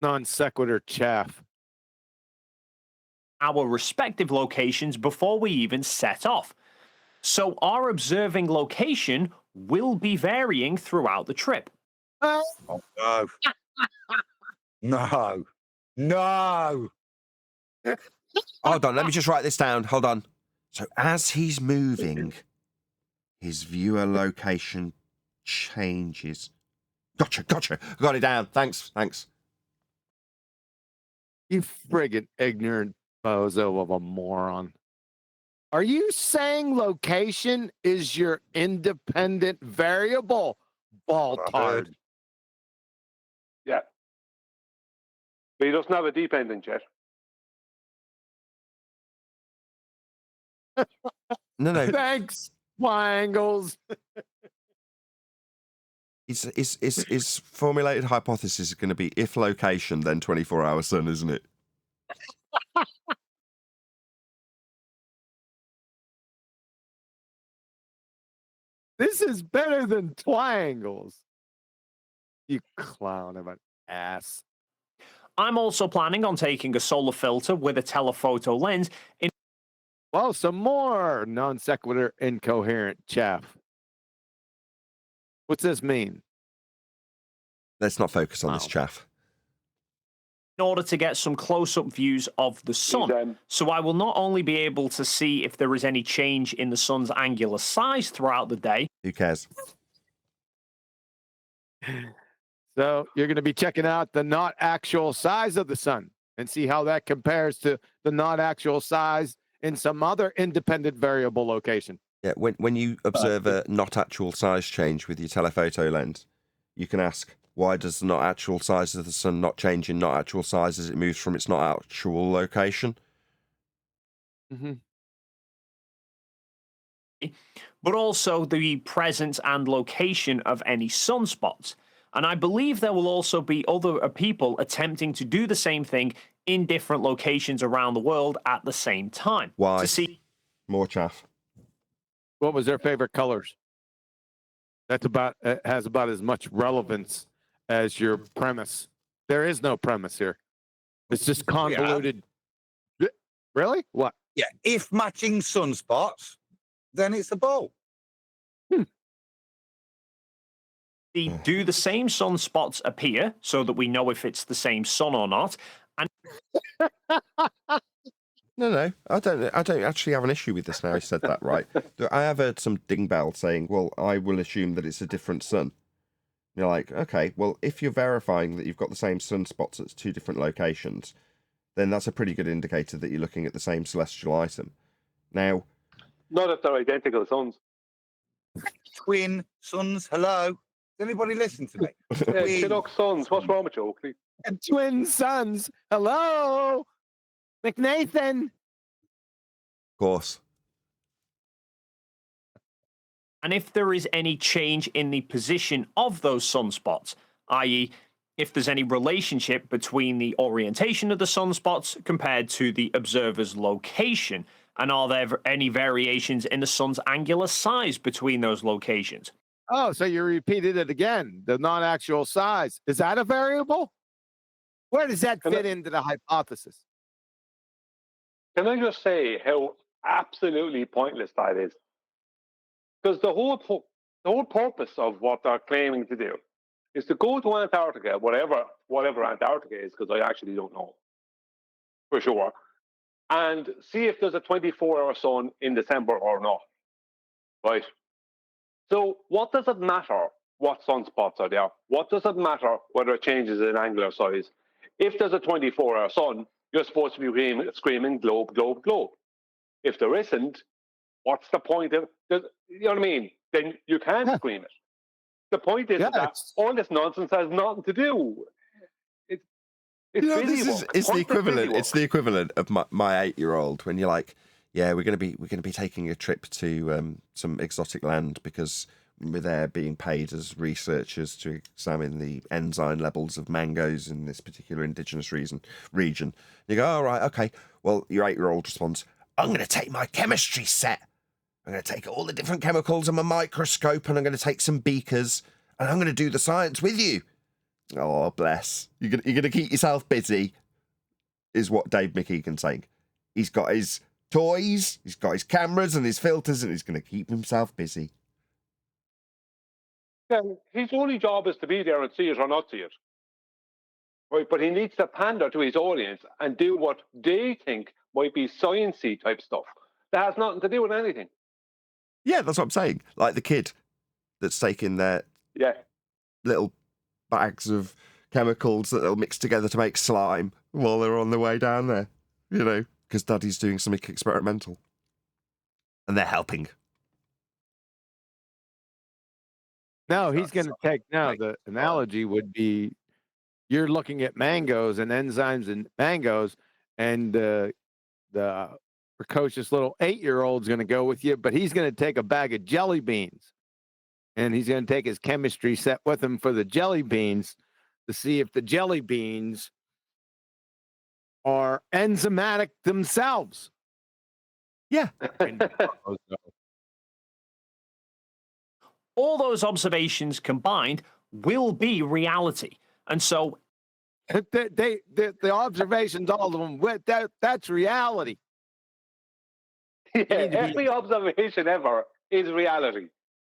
Non sequitur chaff. Our respective locations before we even set off. So our observing location will be varying throughout the trip. Oh, no. No. No. Hold on, let me just write this down. Hold on. So as he's moving, his viewer location changes. Gotcha. Got it down. Thanks. You friggin' ignorant bozo of a moron. Are you saying location is your independent variable, Baltard? Yeah. But he doesn't have a dependent yet. No. Thanks, triangles. His formulated hypothesis is going to be if location, then 24-hour sun, isn't it? This is better than triangles. You clown of an ass. I'm also planning on taking a solar filter with a telephoto lens. Well, some more non sequitur incoherent chaff. What's this mean? Let's not focus on this chaff. In order to get some close-up views of the sun. So I will not only be able to see if there is any change in the sun's angular size throughout the day. Who cares? So you're going to be checking out the not actual size of the sun and see how that compares to the not actual size in some other independent variable location. Yeah, when you observe a not actual size change with your telephoto lens, you can ask, why does the not actual size of the sun not change in not actual size as it moves from its not actual location? Mm-hmm. But also the presence and location of any sunspots. And I believe there will also be other people attempting to do the same thing in different locations around the world at the same time. Why? To see more chaff. What was their favorite colors? That's about has about as much relevance as your premise. There is no premise here. It's just convoluted. Yeah. Really? What? Yeah. If matching sunspots, then it's a ball. Do the same sunspots appear so that we know if it's the same sun or not? And No, I don't actually have an issue with this now. I said that right. I have heard some dingbat saying, well, I will assume that it's a different sun. You're like, okay, well, if you're verifying that you've got the same sunspots at two different locations, then that's a pretty good indicator that you're looking at the same celestial item. Now, not if they're identical suns. Twin suns, hello? Does anybody listen to me? Yeah, Chinook suns, what's wrong with you, Oakley? And twin suns, hello? McNathan. Of course. And if there is any change in the position of those sunspots, i.e., if there's any relationship between the orientation of the sunspots compared to the observer's location, and are there any variations in the sun's angular size between those locations? Oh, so you repeated it again. The non-actual size. Is that a variable? Where does that fit into the hypothesis? Can I just say how absolutely pointless that is? Because the whole purpose of what they're claiming to do is to go to Antarctica, whatever Antarctica is, because I actually don't know for sure, and see if there's a 24-hour sun in December or not. Right? So what does it matter what sunspots are there? What does it matter whether it changes in angular size? If there's a 24-hour sun, you're supposed to be screaming globe, globe, globe. If there isn't, what's the point of it? You know what I mean? Then you can't scream it. The point is that all this nonsense has nothing to do. It's it's the equivalent. It's the equivalent of my 8-year-old when you're like, yeah, we're gonna be taking a trip to some exotic land because we're there being paid as researchers to examine the enzyme levels of mangoes in this particular indigenous region. You go, all right, okay. Well, your 8-year-old responds, I'm going to take my chemistry set. I'm going to take all the different chemicals on my microscope and I'm going to take some beakers and I'm going to do the science with you. Oh, bless. You're going to keep yourself busy, is what Dave McKeegan's saying. He's got his toys, he's got his cameras and his filters, and he's going to keep himself busy. Yeah, his only job is to be there and see it or not see it. Right, but he needs to pander to his audience and do what they think might be science-y type stuff. That has nothing to do with anything. Yeah, that's what I'm saying. Like the kid that's taking their little bags of chemicals that they'll mix together to make slime while they're on their way down there, you know, because Daddy's doing something experimental. And they're helping. No, he's going to take, the analogy would be you're looking at mangoes and enzymes in mangoes, and the precocious little 8-year-old's going to go with you, but he's going to take a bag of jelly beans, and he's going to take his chemistry set with him for the jelly beans to see if the jelly beans are enzymatic themselves. Yeah. All those observations combined will be reality. And so the observations, all of them, that's reality. Yeah, every observation ever is reality.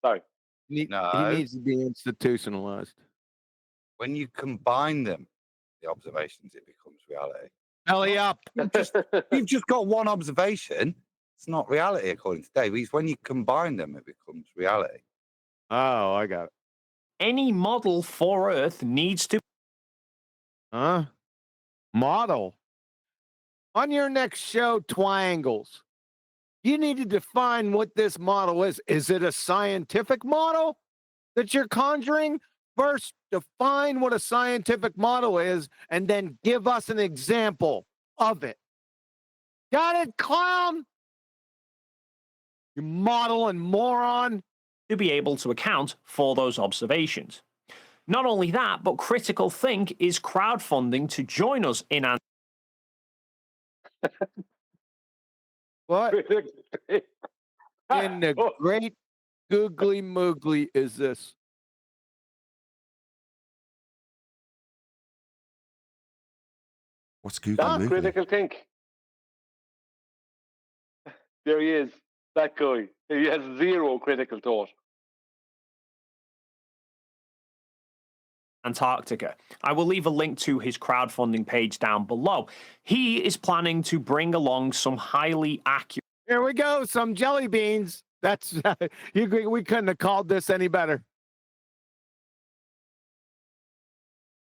Sorry. He needs to be institutionalized. When you combine them, the observations, it becomes reality. Belly up. You've just got one observation. It's not reality, according to Dave. It's when you combine them, it becomes reality. Oh, I got it. Any model for Earth needs to... Model? On your next show, Triangles, you need to define what this model is. Is it a scientific model that you're conjuring? First, define what a scientific model is, and then give us an example of it. Got it, clown? You model and moron. To be able to account for those observations. Not only that, but Critical Think is crowdfunding to join us in What in the great googly moogly is this? What's googly moogly? Critical Think. There he is, that guy. He has zero critical thought. Antarctica. I will leave a link to his crowdfunding page down below. He is planning to bring along some highly accurate. Here we go, some jelly beans. That's we couldn't have called this any better.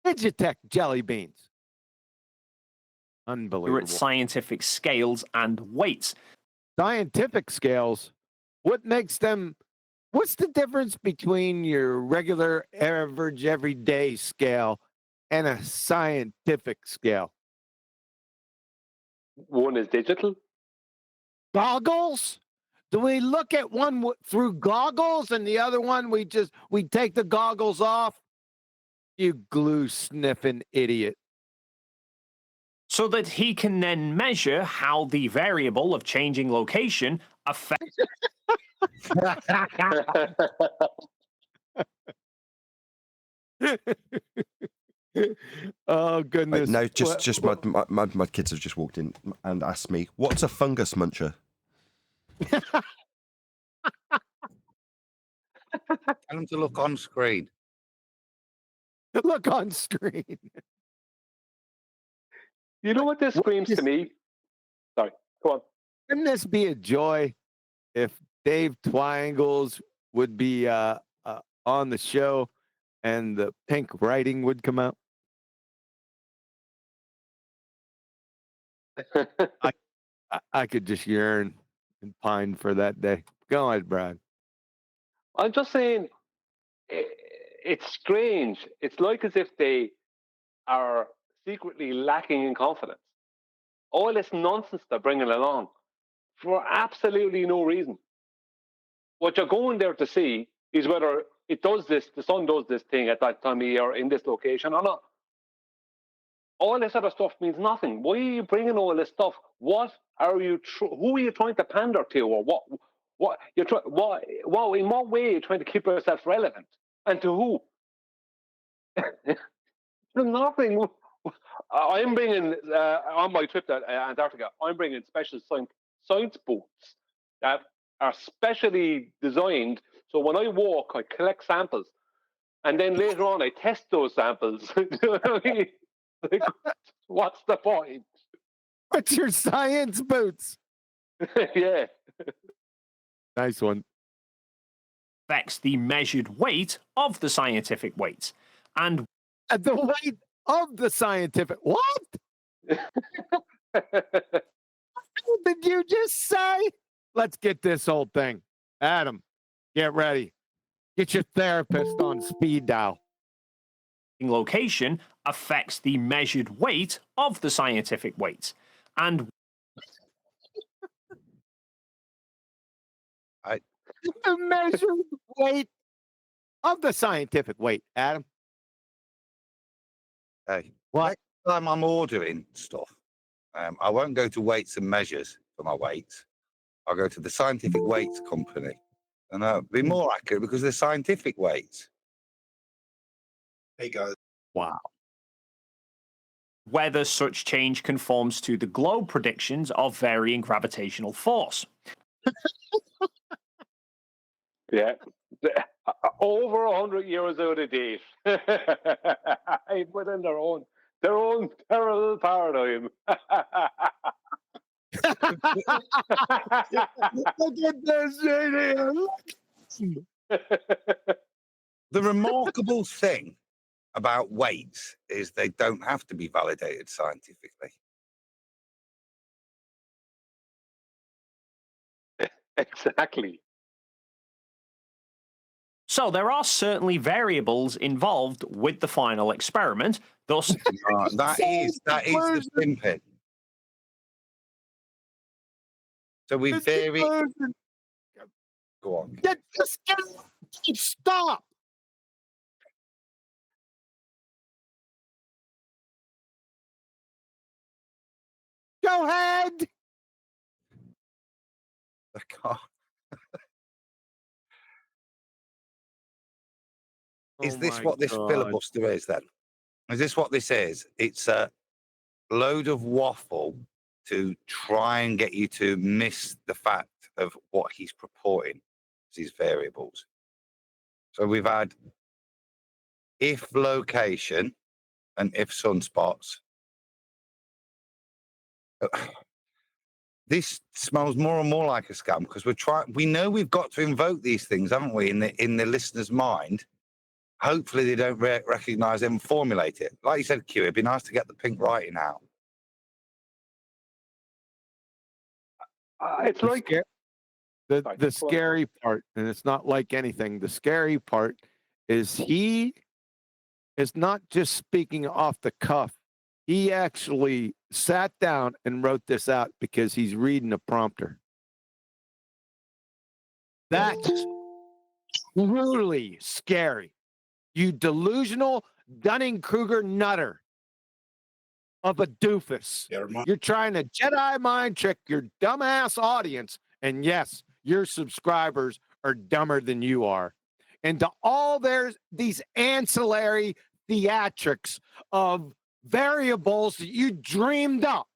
Digitech jelly beans. Unbelievable. Scientific scales and weights. Scientific scales? What makes them? What's the difference between your regular, average, everyday scale and a scientific scale? One is digital. Goggles? Do we look at one through goggles and the other one we take the goggles off? You glue sniffing idiot. So that he can then measure how the variable of changing location affects. Oh goodness! No, just my kids have just walked in and asked me, "What's a fungus muncher?" Tell them to look on screen. Look on screen. You know what this screams to me? Sorry, go on. Wouldn't this be a joy if Dave Twangles would be on the show and the pink writing would come out? I could just yearn and pine for that day. Go ahead, Brad. I'm just saying, it's strange. It's like as if they are secretly lacking in confidence. All this nonsense they're bringing along for absolutely no reason. What you're going there to see is whether it does this, the sun does this thing at that time of year in this location or not. All this other stuff means nothing. Why are you bringing all this stuff? What are you? Who are you trying to pander to, or what? What you're trying? What? In what way are you trying to keep yourself relevant? And to who? Nothing. I'm bringing on my trip to Antarctica. I'm bringing special science boats that are specially designed. So when I walk, I collect samples, and then later on, I test those samples. You know what I mean? Like, what's the point? What's your science boots? Yeah. Nice one. Affects the measured weight of the scientific weights. And the weight of the scientific. What? What did you just say? Let's get this whole thing. Adam, get ready. Get your therapist on speed dial. Location affects the measured weight of the scientific weights. And the measured weight of the scientific weight, Adam. Hey, what? Next time I'm ordering stuff, I won't go to Weights and Measures for my weights. I'll go to the Scientific Weights Company, and I'll be more accurate because they're scientific weights. Hey guys. Wow. Whether such change conforms to the globe predictions of varying gravitational force. Yeah. Over 100 years out of date. Within their own parallel paradigm. Look at this video. The remarkable thing about weights is they don't have to be validated scientifically. Exactly. So there are certainly variables involved with the final experiment. Thus, that is the snippet. So we vary. Go on. Stop. Go ahead. I can't. Is this what this filibuster is then? Is this what this is? It's a load of waffle to try and get you to miss the fact of what he's purporting as his variables. So we've had if location and if sunspots. This smells more and more like a scam because we know we've got to invoke these things, haven't we, in the listener's mind. Hopefully they don't recognize them and formulate it. Like you said, Q, it'd be nice to get the pink writing out. It's like the scary part, and it's not like anything. The scary part is he is not just speaking off the cuff. He actually sat down and wrote this out because he's reading a prompter. That's truly scary. You delusional Dunning-Kruger nutter of a doofus. You're trying to Jedi mind trick your dumbass audience. And yes, your subscribers are dumber than you are. And to all these ancillary theatrics of variables that you dreamed up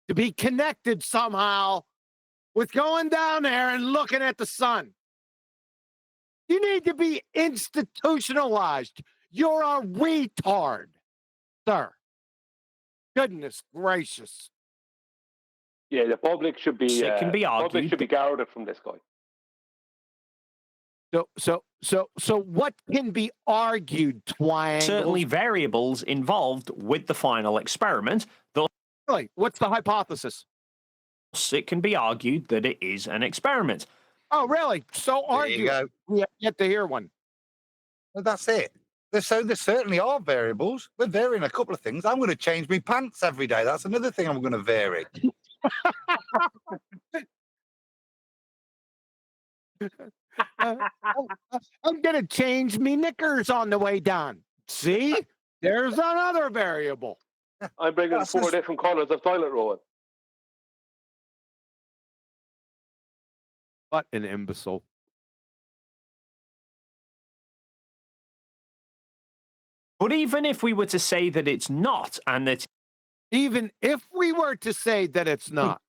to be connected somehow with going down there and looking at the sun. You need to be institutionalized. You're a retard, sir. Goodness gracious. Yeah, the public should be. It can be argued. Public should be guarded from this guy. So what can be argued, Twang? Certainly variables involved with the final experiment. Thus, really? What's the hypothesis? It can be argued that it is an experiment. Oh, really? So argue. We have yet to hear one. Well, that's it. There certainly are variables. We're varying a couple of things. I'm going to change my pants every day. That's another thing I'm going to vary. I'm going to change me knickers on the way down. See? There's another variable. I'm bringing 4 different colors of toilet roll. What an imbecile. But even if we were to say that it's not, and that... Even if we were to say that it's not.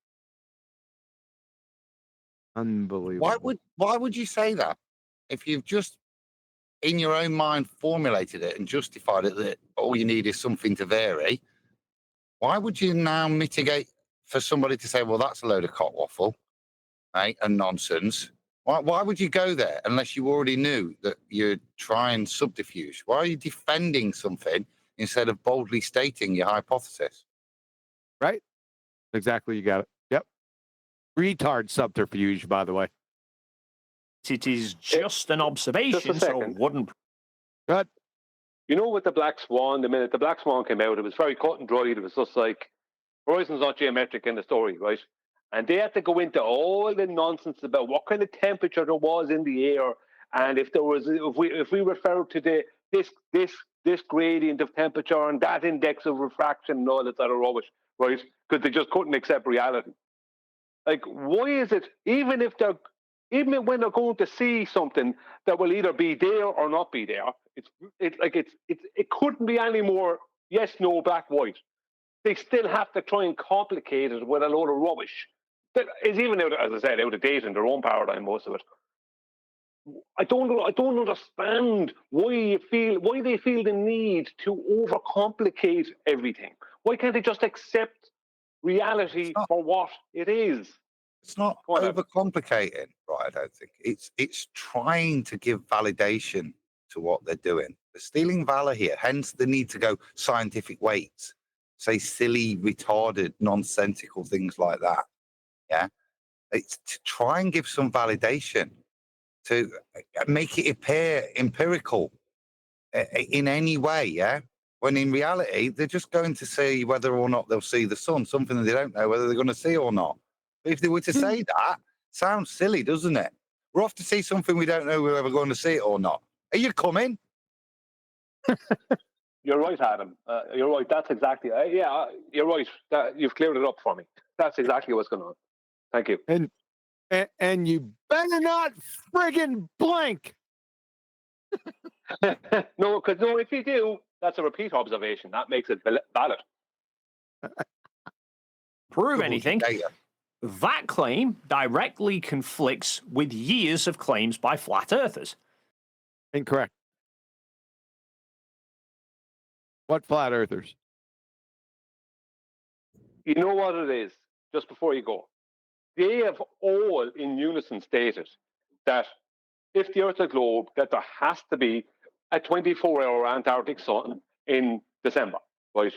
Unbelievable. Why would you say that? If you've just, in your own mind, formulated it and justified it that all you need is something to vary, why would you now mitigate for somebody to say, well, that's a load of cock waffle, right, and nonsense? Why would you go there unless you already knew that you're trying subterfuge? Why are you defending something instead of boldly stating your hypothesis? Right? Exactly. You got it. Yep. Retard subterfuge, by the way. It is just an observation, so it wouldn't... Good. You know, with the Black Swan, the minute the Black Swan came out, it was very cut and dried. It was just like, horizon's not geometric in the story, right? And they had to go into all the nonsense about what kind of temperature there was in the air, and if we refer to this gradient of temperature and that index of refraction and all that sort of rubbish, right? Because they just couldn't accept reality. Like, why is it even when they're going to see something that will either be there or not be there, it couldn't be any more yes, no, black, white. They still have to try and complicate it with a load of rubbish that is even, as I said, out of date in their own paradigm, most of it. I don't understand why they feel the need to overcomplicate everything. Why can't they just accept reality for what it is? It's not overcomplicating, right? I don't think it's trying to give validation to what they're doing. They're stealing valor here, hence the need to go scientific weights, say silly, retarded, nonsensical things like that. Yeah, It's to try and give some validation, to make it appear empirical in any way, yeah? When in reality, they're just going to see whether or not they'll see the sun, something that they don't know whether they're going to see or not. But if they were to say that, sounds silly, doesn't it? We're off to see something we don't know whether we're going to see it or not. Are you coming? You're right, Adam. You're right. That's exactly. Yeah, you're right. You've cleared it up for me. That's exactly what's going on. Thank you. And you better not friggin' blink. No, because if you do, that's a repeat observation. That makes it valid. Prove anything. That claim directly conflicts with years of claims by flat earthers. Incorrect. What flat earthers? You know what it is, just before you go. They have all in unison stated that if the Earth's a globe, that there has to be a 24-hour Antarctic sun in December, right?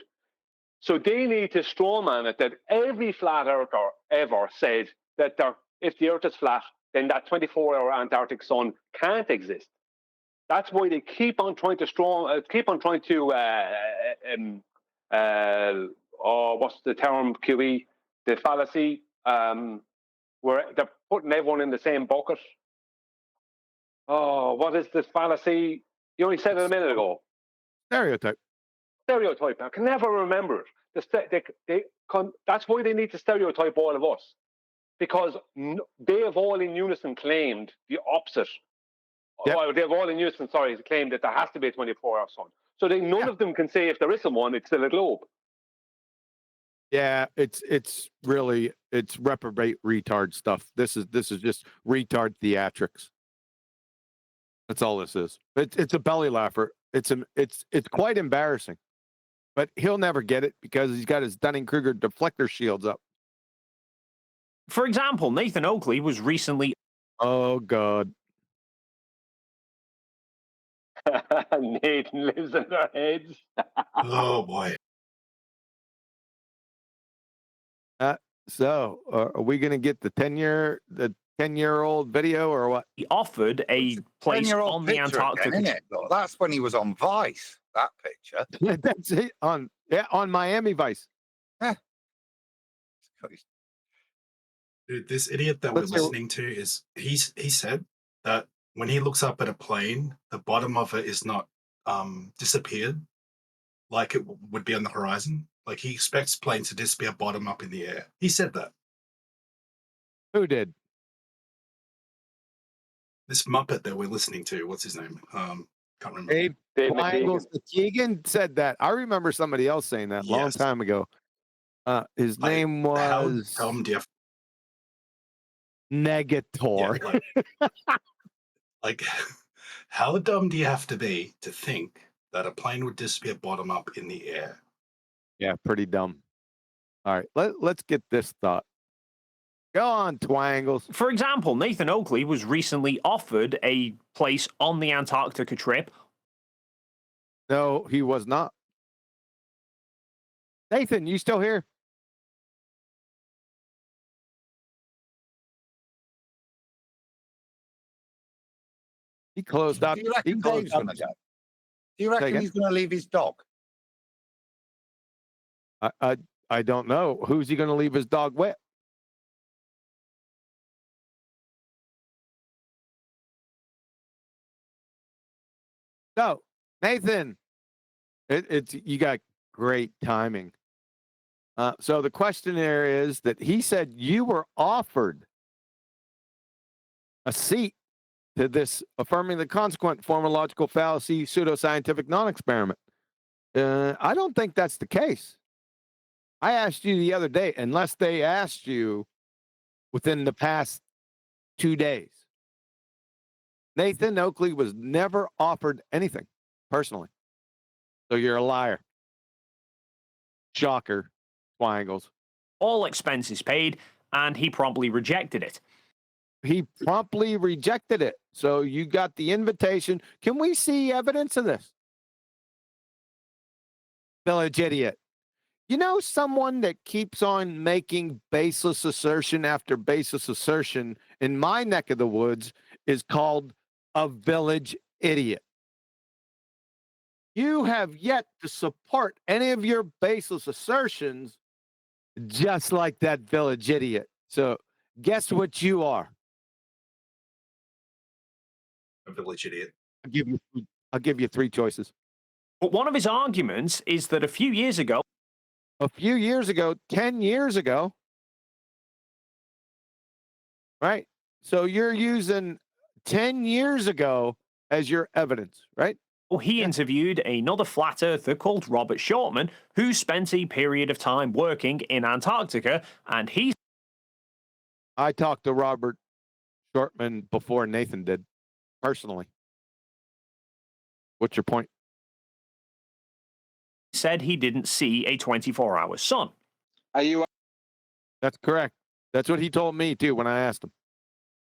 So they need to strawman it that every flat earther ever said that if the Earth is flat, then that 24-hour Antarctic sun can't exist. That's why they keep on trying to what's the term, QE? The fallacy, where they're putting everyone in the same bucket. Oh, what is this fallacy? You only said it a minute ago. Stereotype. Stereotype. I can never remember it. That's why they need to stereotype all of us, because they have all in unison claimed the opposite. Yep. Well, they've all in unison, claimed that there has to be a 24-hour sun. So none of them can say if there isn't one, it's still a globe. Yeah, it's really reprobate retard stuff. This is just retard theatrics. That's all this is. It's a belly laugher. It's quite embarrassing, but he'll never get it because he's got his Dunning-Kruger deflector shields up. For example, Nathan Oakley was recently. Oh God. Nathan lives in their heads. Oh boy. So are we going to get the 10-year-old video or what? He offered a place on the Antarctica. Again, that's when he was on Vice. That picture. That's it on Miami Vice. Yeah. Dude, this idiot that we're listening to is he said that when he looks up at a plane, the bottom of it is not disappeared like it would be on the horizon. Like he expects planes to disappear bottom up in the air. He said that. Who did? This Muppet that we're listening to. What's his name? Can't remember. Dave Keegan said that. I remember somebody else saying that a long time ago. His name was. How dumb do you have Negator. Yeah, like, how dumb do you have to be to think that a plane would disappear bottom up in the air? Yeah, pretty dumb. All right, let's get this thought. Go on, Twangles. For example, Nathan Oakley was recently offered a place on the Antarctica trip. No, he was not. Nathan, you still here? He closed up. Do you reckon Dave's going to go? Do you reckon he's going to leave his dog? I don't know. Who's he going to leave his dog with? So, Nathan, you got great timing. So the question there is that he said you were offered a seat to this affirming the consequent formological fallacy pseudoscientific non-experiment. I don't think that's the case. I asked you the other day, unless they asked you within the past 2 days. Nathan Oakley was never offered anything personally. So you're a liar. Shocker, Twangles. All expenses paid, and he promptly rejected it. He promptly rejected it. So you got the invitation. Can we see evidence of this? Village idiot. You know, someone that keeps on making baseless assertion after baseless assertion in my neck of the woods is called a village idiot. You have yet to support any of your baseless assertions, just like that village idiot. So, guess what you are? A village idiot. I'll give you three choices. But one of his arguments is that a few years ago, 10 years ago, right? So you're using 10 years ago as your evidence, right? he interviewed another flat earther called Robert Shortman, who spent a period of time working in Antarctica, and I talked to Robert Shortman before Nathan did, personally. What's your point? Said he didn't see a 24-hour sun. Are you? That's correct. That's what he told me too when I asked him.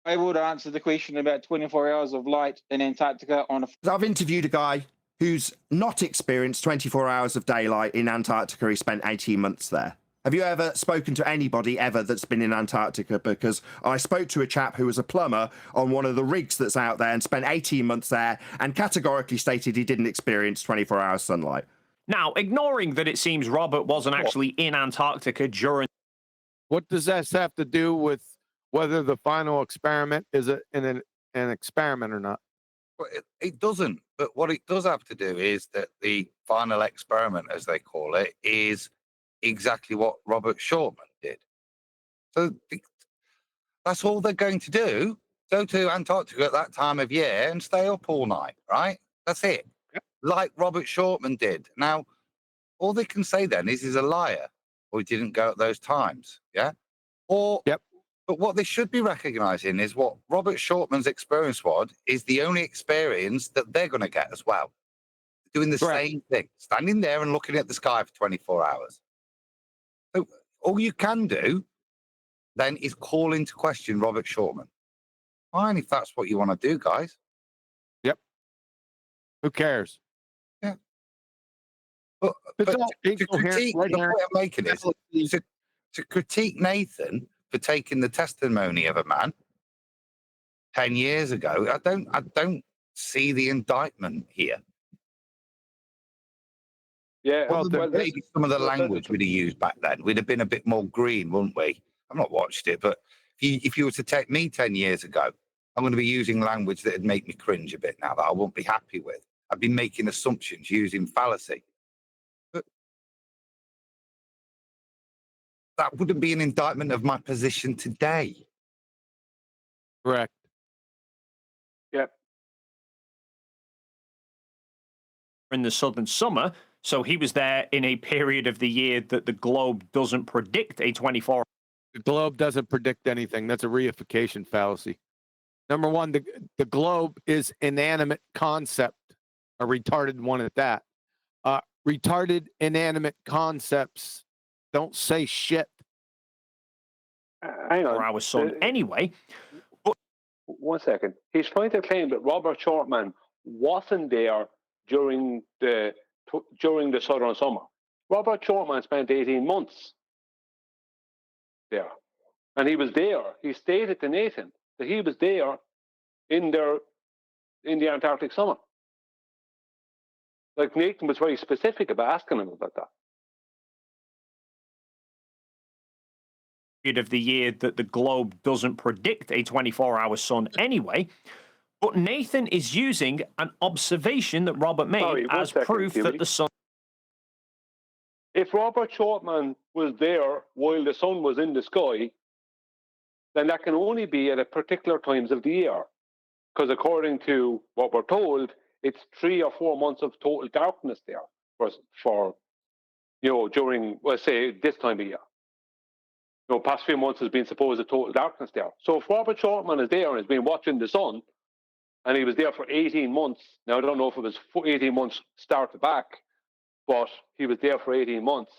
I would answer the question about 24 hours of light in Antarctica on a. I've interviewed a guy who's not experienced 24 hours of daylight in Antarctica. He spent 18 months there. Have you ever spoken to anybody ever that's been in Antarctica? Because I spoke to a chap who was a plumber on one of the rigs that's out there and spent 18 months there and categorically stated he didn't experience 24 hours sunlight. Now, ignoring that it seems Robert wasn't actually in Antarctica during. What does that have to do with whether the final experiment is an experiment or not? Well, it doesn't. But what it does have to do is that the final experiment, as they call it, is exactly what Robert Shortman did. So that's all they're going to do. Go to Antarctica at that time of year and stay up all night, right? That's it. Yep. Like Robert Shortman did. Now, all they can say then is he's a liar or he didn't go at those times. Yeah. Or, yep. But what they should be recognizing is what Robert Shortman's experience was is the only experience that they're going to get as well. Doing the same thing, standing there and looking at the sky for 24 hours. So all you can do then is call into question Robert Shortman. Fine, if that's what you want to do, guys. Yep. Who cares? Yeah. But to critique, the point I'm making is to critique Nathan for taking the testimony of a man 10 years ago. I don't see the indictment here. Yeah, well, maybe some of the language we'd have used back then, we'd have been a bit more green, wouldn't we? I've not watched it, but if you were to take me 10 years ago, I'm going to be using language that would make me cringe a bit now, that I won't be happy with. I'd be making assumptions using fallacy. But that wouldn't be an indictment of my position today. Correct. Yep. In the southern summer, so he was there in a period of the year that the globe doesn't predict a 24. The globe doesn't predict anything. That's a reification fallacy. Number one, the globe is inanimate concept, a retarded one at that. Retarded inanimate concepts don't say shit. Hang on. Or our sun anyway. But 1 second. He's trying to claim that Robert Shortman wasn't there during the southern summer. Robert Shortman spent 18 months there, and he was there. He stated to Nathan that he was there in the Antarctic summer. Like, Nathan was very specific about asking him about that. Of the year that the globe doesn't predict a 24-hour sun anyway. But Nathan is using an observation that Robert made as proof that the sun. If Robert Shortman was there while the sun was in the sky, then that can only be at a particular times of the year. Because according to what we're told, it's 3 or 4 months of total darkness there for during, let's say, this time of year. Past few months has been supposed total darkness there. So if Robert Shortman is there and has been watching the sun, and he was there for 18 months, now I don't know if it was 18 months start to back, but he was there for 18 months.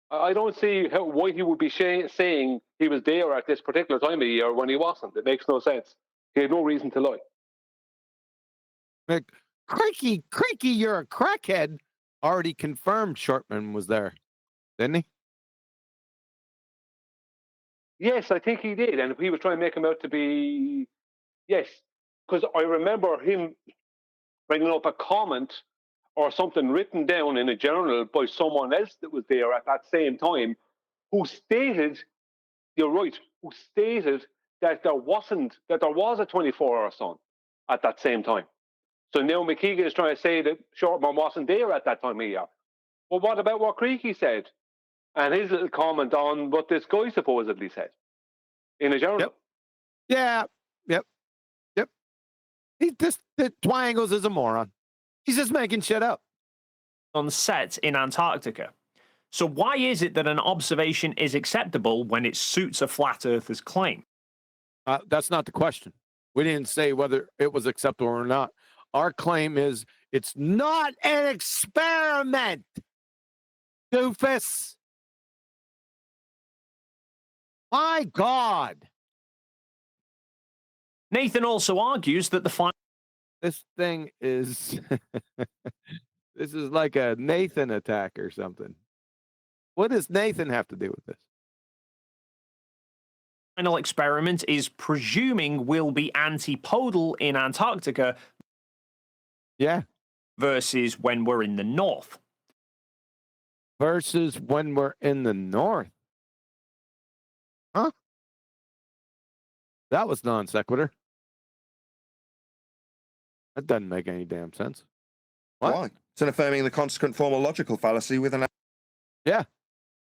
I don't see why he would be saying he was there at this particular time of year when he wasn't. It makes no sense. He had no reason to lie. Like, crikey, you're a crackhead. Already confirmed Shortman was there. didn't he? Yes, I think he did, and he was trying to make him out to be yes, because I remember him bringing up a comment or something written down in a journal by someone else that was there at that same time, who stated, "You're right," who stated that there was a 24-hour sun at that same time. So now McKeegan is trying to say that Shortman wasn't there at that time either. Well, what about what Creaky said and his little comment on what this guy supposedly said in a journal? Yep. Yeah. Yep. The Triangles is a moron. He's just making shit up. On set in Antarctica. So why is it that an observation is acceptable when it suits a flat earther's claim? That's not the question. We didn't say whether it was acceptable or not. Our claim is it's not an experiment, doofus. My God. Nathan also argues that this thing is this is like a Nathan attack or something. What does Nathan have to do with this? Final experiment is presuming we'll be antipodal in Antarctica. Yeah. Versus when we're in the north. Versus when we're in the north. Huh? That was non sequitur. That doesn't make any damn sense. What? Why? It's an affirming the consequent formal logical fallacy with an... Yeah.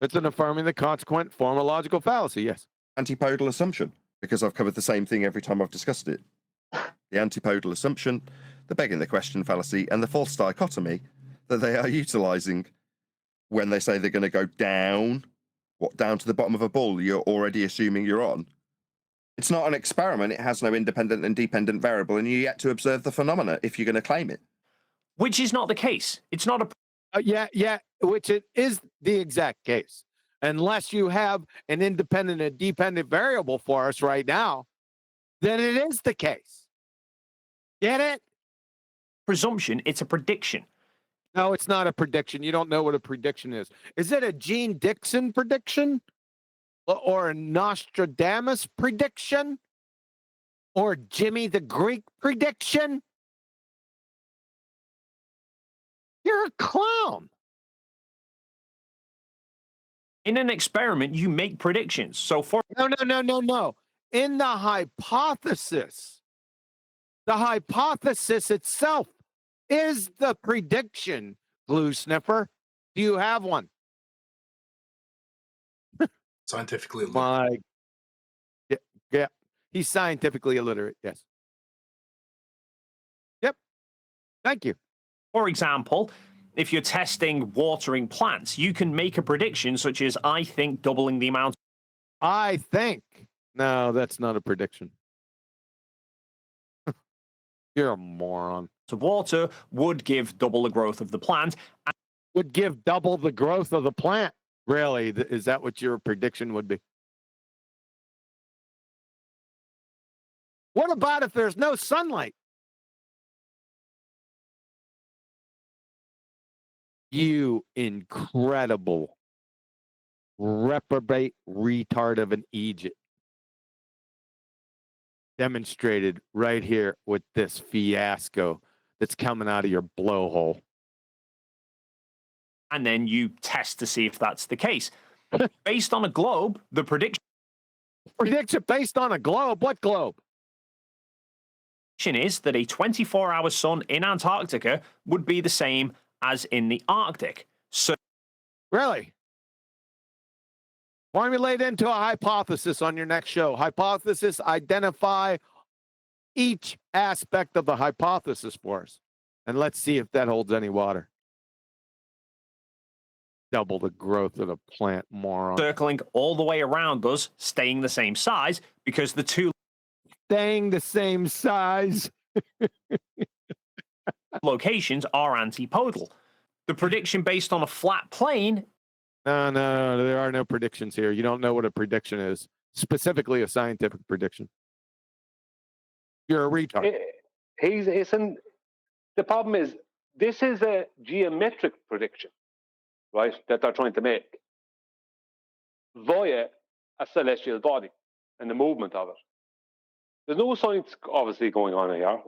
It's an affirming the consequent formal logical fallacy, yes. Antipodal assumption, because I've covered the same thing every time I've discussed it. The antipodal assumption, the begging the question fallacy, and the false dichotomy that they are utilizing when they say they're going to go down, down to the bottom of a ball you're already assuming you're on. It's not an experiment. It has no independent and dependent variable, and you're yet to observe the phenomena if you're going to claim it. Which is not the case. It's not a... Yeah, which it is the exact case. Unless you have an independent and dependent variable for us right now, then it is the case. Get it? Presumption, it's a prediction. No, it's not a prediction. You don't know what a prediction is. Is it a Gene Dixon prediction? Or a Nostradamus prediction? Or Jimmy the Greek prediction? You're a clown. In an experiment, you make predictions. So for... No. In the hypothesis itself is the prediction, glue sniffer. Do you have one? Scientifically illiterate. Yeah. He's scientifically illiterate, yes. Yep. Thank you. For example, if you're testing watering plants, you can make a prediction such as, I think doubling the amount. I think. No, that's not a prediction. You're a moron. So water would give double the growth of the plant. Would give double the growth of the plant. Really? Is that what your prediction would be? What about if there's no sunlight? You incredible reprobate retard of an Egypt. Demonstrated right here with this fiasco that's coming out of your blowhole. And then you test to see if that's the case. Based on a globe, the prediction... Prediction based on a globe? What globe? Is that a 24-hour sun in Antarctica would be the same as in the Arctic. So, really? Formulate into a hypothesis on your next show. Hypothesis, identify each aspect of the hypothesis for us. And let's see if that holds any water. Double the growth of the plant, moron. Circling all the way around us, staying the same size, because the two... Staying the same size. locations are antipodal. The prediction based on a flat plane... No, there are no predictions here. You don't know what a prediction is. Specifically a scientific prediction. You're a retard. The problem is, this is a geometric prediction, right, that they're trying to make. via a celestial body and the movement of it. There's no science obviously going on here.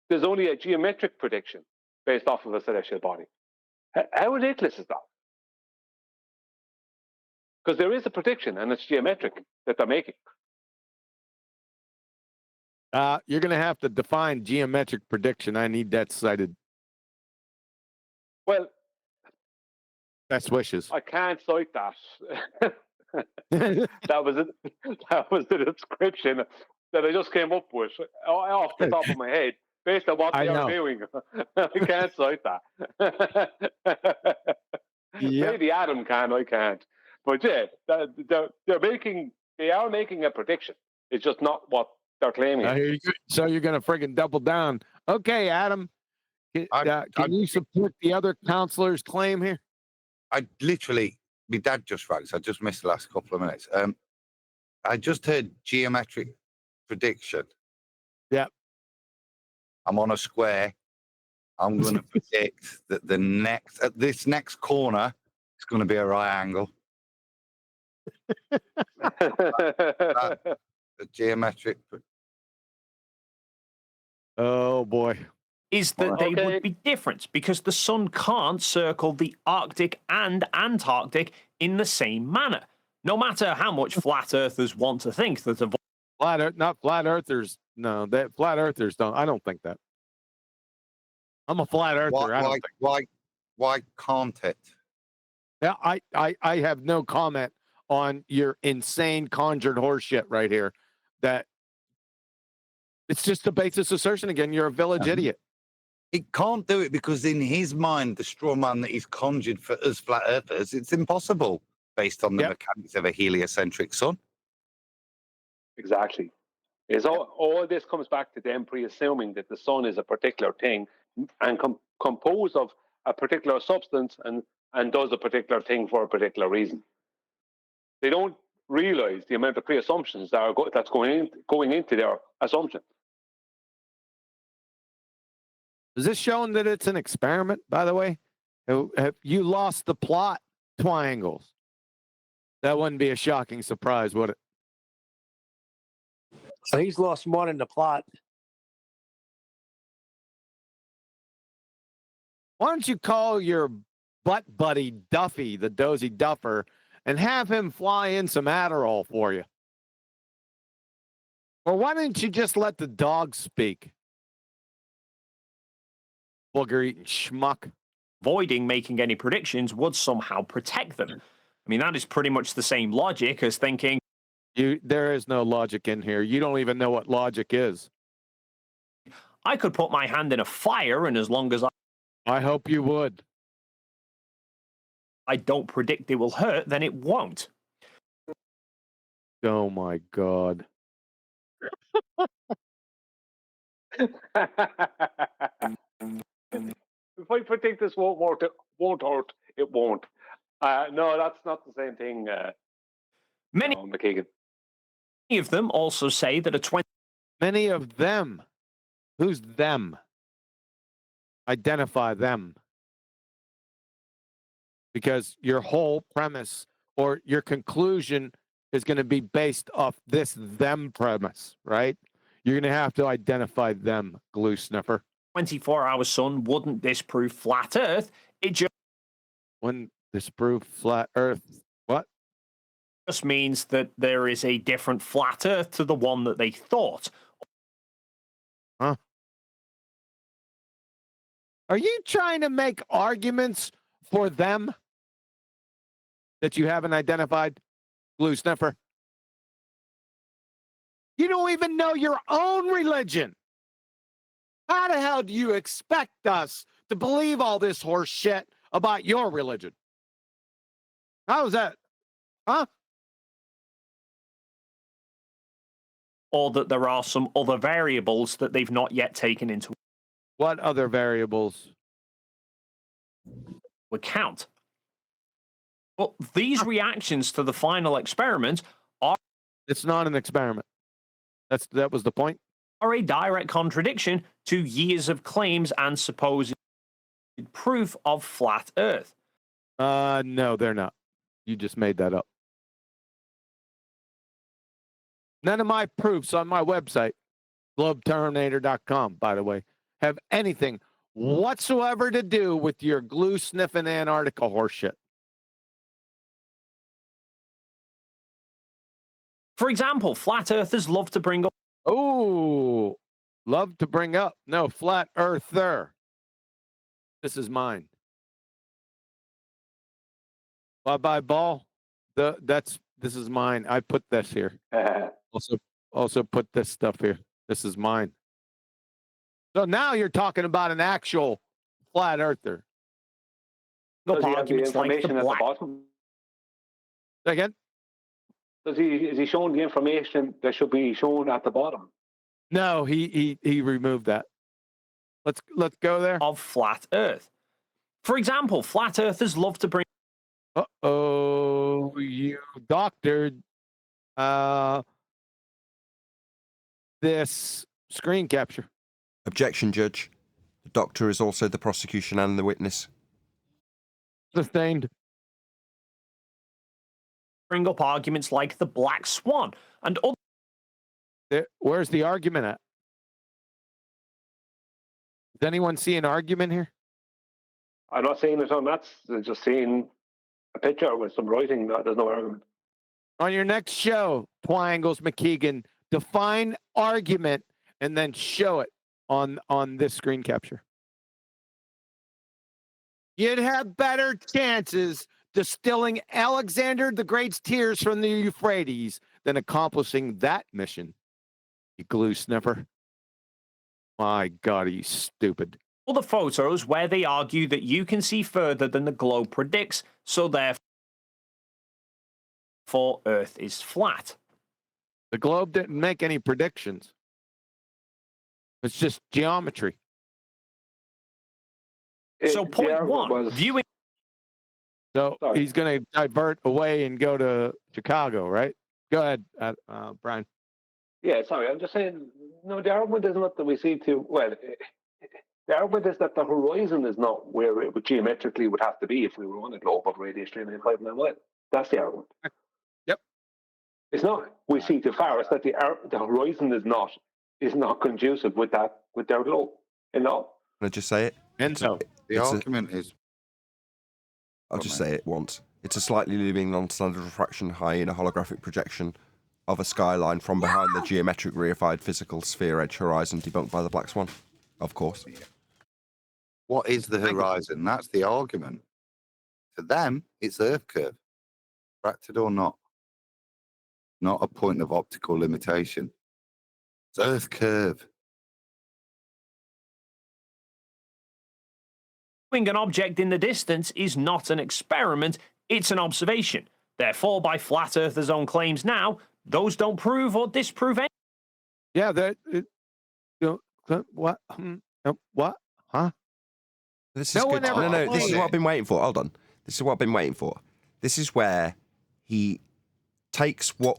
There's only a geometric prediction based off of a celestial body. How ridiculous is that? Because there is a prediction and it's geometric that they're making. You're going to have to define geometric prediction. I need that cited. Well, best wishes. I can't cite that. that was the description that I just came up with off the top of my head based on what they are doing. I can't cite that. Maybe Adam can, I can't. But yeah, they are making a prediction. It's just not what they're claiming. So you're going to friggin' double down. Okay, Adam. Can you support the other counselor's claim here? I literally, my dad just rang, so I just missed the last couple of minutes. I just heard geometric prediction. Yep. I'm on a square. I'm going to predict that this next corner is going to be a right angle. The geometric. Oh boy. Is that they would be different because the sun can't circle the Arctic and Antarctic in the same manner. No matter how much flat earthers want to think that not flat earthers. No, that flat earthers don't. I don't think that. I'm a flat earther. Why can't it? Yeah, I have no comment on your insane conjured horseshit right here. That it's just a basis assertion again. You're a village idiot. It can't do it because in his mind, the straw man that he's conjured for us flat earthers, it's impossible based on the mechanics of a heliocentric sun. Exactly. All this comes back to them pre-assuming that the sun is a particular thing and composed of a particular substance and does a particular thing for a particular reason. They don't realize the amount of pre-assumptions that's going into their assumption. Is this showing that it's an experiment, by the way? Have you lost the plot triangles? That wouldn't be a shocking surprise, would it? So he's lost more than the plot. Why don't you call your butt buddy Duffy, the dozy duffer, and have him fly in some Adderall for you? Or why didn't you just let the dog speak? Booger-eating schmuck. Avoiding making any predictions would somehow protect them. I mean, that is pretty much the same logic as thinking... There is no logic in here. You don't even know what logic is. I could put my hand in a fire, and as long as I hope you would. I don't predict it will hurt, then it won't. Oh my God. If I predict this won't hurt, it won't. No, that's not the same thing. McKeegan. Many of them also say that Many of them. Who's them? Identify them. Because your whole premise or your conclusion is going to be based off this them premise, right? You're going to have to identify them, glue sniffer. 24-hour sun wouldn't disprove flat Earth. It just wouldn't disprove flat Earth. What? Just means that there is a different flat Earth to the one that they thought. Huh? Are you trying to make arguments for them that you haven't identified, glue sniffer? You don't even know your own religion. How the hell do you expect us to believe all this horse shit about your religion? How is that? Huh? Or that there are some other variables that they've not yet taken into What other variables? account. But these reactions to the final experiment are... It's not an experiment. That was the point. Are a direct contradiction to years of claims and supposed proof of flat Earth. No, they're not. You just made that up. None of my proofs on my website, globeterminator.com, by the way, have anything whatsoever to do with your glue sniffing Antarctica horseshit. For example, flat earthers love to bring up. Oh, love to bring up. No, flat earther. This is mine. Bye-bye ball. This is mine. I put this here. Also put this stuff here. This is mine. So now you're talking about an actual flat earther. Does he have the information at the bottom? Again? Is he showing the information that should be shown at the bottom? No, he removed that. Let's go there. Of flat Earth. For example, flat earthers love to bring. Uh-oh, you doctored this screen capture. Objection, Judge. The doctor is also the prosecution and the witness. Sustained. Bring up arguments like the black swan and other. Where's the argument at? Does anyone see an argument here? I'm not seeing it on that. Just seeing a picture with some writing. There's no argument. On your next show, Triangles McKeegan, define argument and then show it on this screen capture. You'd have better chances distilling Alexander the Great's tears from the Euphrates than accomplishing that mission, you glue sniffer. My God, are you stupid. All the photos where they argue that you can see further than the globe predicts, so therefore Earth is flat. The globe didn't make any predictions. It's just geometry. So point one, viewing. So he's going to divert away and go to Chicago, right? Go ahead, Brian. Yeah, sorry, I'm just saying, no, the argument is not that we see to, well, the argument is that the horizon is not where it would geometrically would have to be if we were on a globe of radius 3.5 miles. That's the argument. Yep. It's not we see too far, it's that the horizon is not conducive with their globe. You know? Can I just say it? And so the argument is. I'll just say it once. It's a slightly looming non-standard refraction high in a holographic projection of a skyline from behind the geometric reified physical sphere edge horizon debunked by the black swan. Of course. What is the horizon? That's the argument. To them, it's Earth curve, fractured or not. Not a point of optical limitation. It's Earth curve. An object in the distance is not an experiment, it's an observation. Therefore, by flat earthers' own claims now, those don't prove or disprove any. Yeah, what? What? Huh? This is good. No, this is what I've been waiting for. Hold on. This is what I've been waiting for. This is where he takes what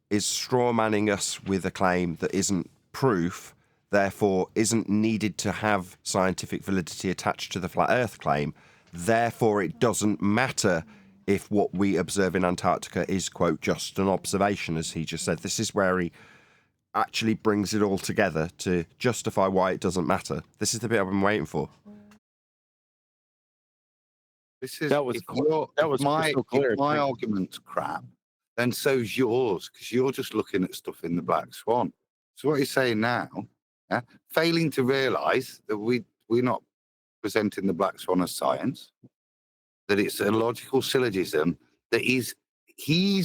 is straw manning us with a claim that isn't proof, therefore isn't needed to have scientific validity attached to the flat earth claim. Therefore, it doesn't matter if what we observe in Antarctica is, quote, just an observation, as he just said. This is where he actually brings it all together to justify why it doesn't matter. This is the bit I've been waiting for. This is my argument's crap, then so's yours, because you're just looking at stuff in the black swan. So what you're saying now, failing to realise that we're not presenting the black swan as science, that it's a logical syllogism that he's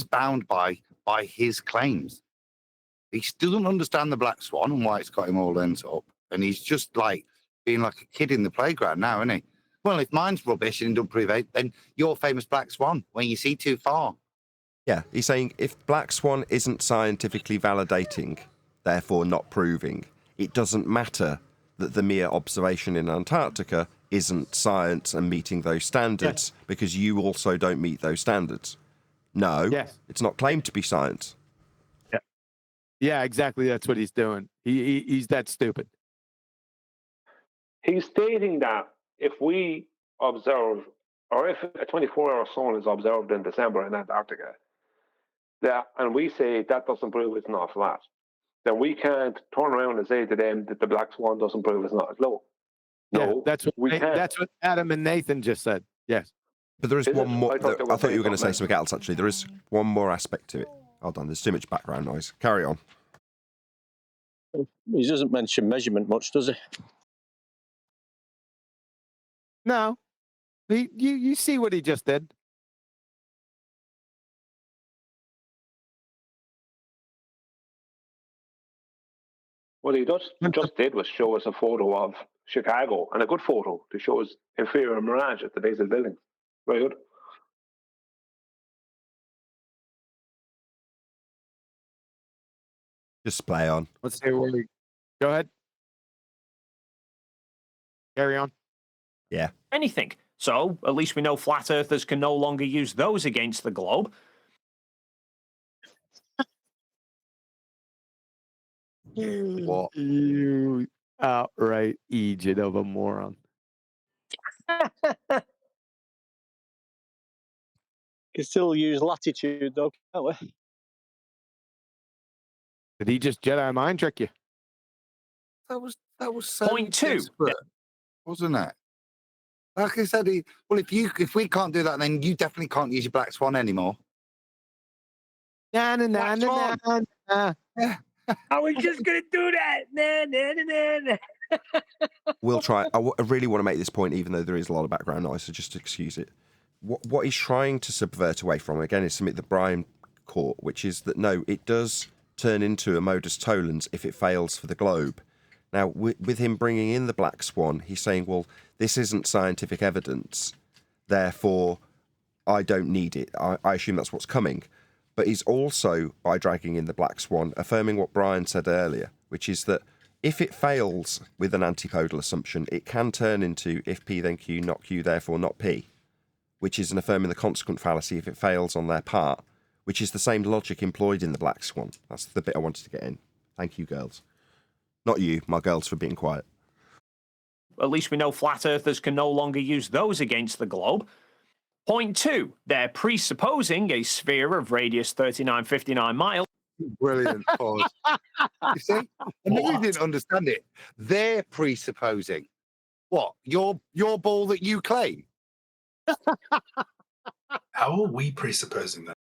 bound by his claims. He still doesn't understand the black swan and why it's got him all ends up, and he's just like being like a kid in the playground now, isn't he? Well, if mine's rubbish and it doesn't prove it, then you're famous black swan when you see too far. Yeah, he's saying if black swan isn't scientifically validating, therefore not proving, it doesn't matter that the mere observation in Antarctica isn't science and meeting those standards, because you also don't meet those standards. No, it's not claimed to be science. Yeah, exactly. That's what he's doing. He's that stupid. He's stating that if we observe or if a 24-hour sun is observed in December in Antarctica, and we say that doesn't prove it's not flat, then we can't turn around and say to them that the black swan doesn't prove it's not a globe. No, that's what Adam and Nathan just said. Yes. But there is one more. I thought you were going to say saying something else, actually. There is one more aspect to it. Hold on, there's too much background noise. Carry on. He doesn't mention measurement much, does he? No. You see what he just did. What he just did was show us a photo of Chicago, and a good photo to show us inferior mirage at the base of the building. Very good. Just play on. Let's see where we go ahead. Carry on. Yeah. Anything. So at least we know flat earthers can no longer use those against the globe. What? You outright Egypt of a moron. Can still use latitude though, can't we? Did he just Jedi mind trick you? That was so Point two. desperate, wasn't it? Like I said, if we can't do that, then you definitely can't use your black swan anymore. Nah. Yeah. I was just gonna do that. We'll try. I really want to make this point, even though there is a lot of background noise, so just excuse it. What he's trying to subvert away from, again, is something that Brian caught, which is that, no, it does turn into a modus tollens if it fails for the globe. Now, with him bringing in the black swan, he's saying, well, this isn't scientific evidence, therefore I don't need it. I assume that's what's coming. But he's also, by dragging in the black swan, affirming what Brian said earlier, which is that if it fails with an antipodal assumption, it can turn into if P then Q, not Q, therefore not P, which is an affirming the consequent fallacy if it fails on their part, which is the same logic employed in the black swan. That's the bit I wanted to get in. Thank you, girls. Not you, my girls, for being quiet. At least we know flat earthers can no longer use those against the globe. Point two, they're presupposing a sphere of radius 3959 miles. Brilliant pause. You see, I knew you didn't understand it. They're presupposing what? Your ball that you claim. How are we presupposing that?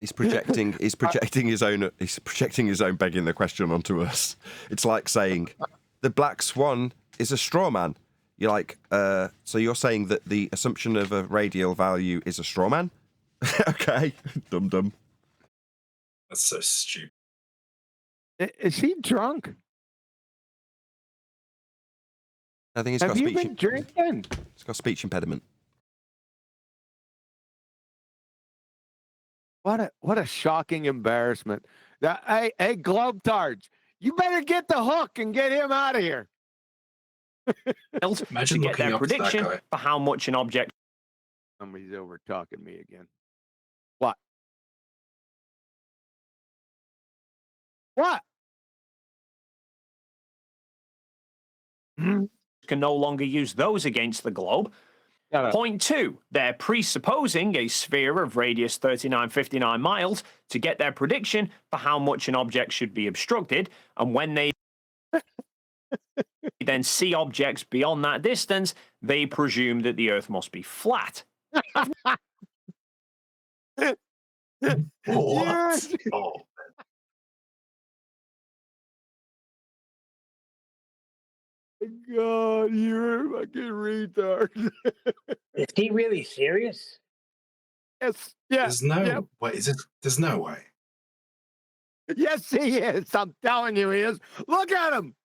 He's projecting. He's projecting his own. He's projecting his own begging the question onto us. It's like saying the black swan is a straw man. You're like, so you're saying that the assumption of a radial value is a straw man? Okay, dum. That's so stupid. Is he drunk? I think he's Have got you speech. been drinking? He's got speech impediment. What a shocking embarrassment. Hey, Globetards, you better get the hook and get him out of here. Imagine to get looking their up to that prediction guy. for how much an object. Somebody's over talking me again. What? Can no longer use those against the globe. Point two, they're presupposing a sphere of radius 3959 miles to get their prediction for how much an object should be obstructed, and when they then see objects beyond that distance, they presume that the Earth must be flat. What? Oh. God, you're a fucking retard. Is he really serious? Yes. Yeah. There's no way. There's no way. Yes, he is. I'm telling you, he is. Look at him.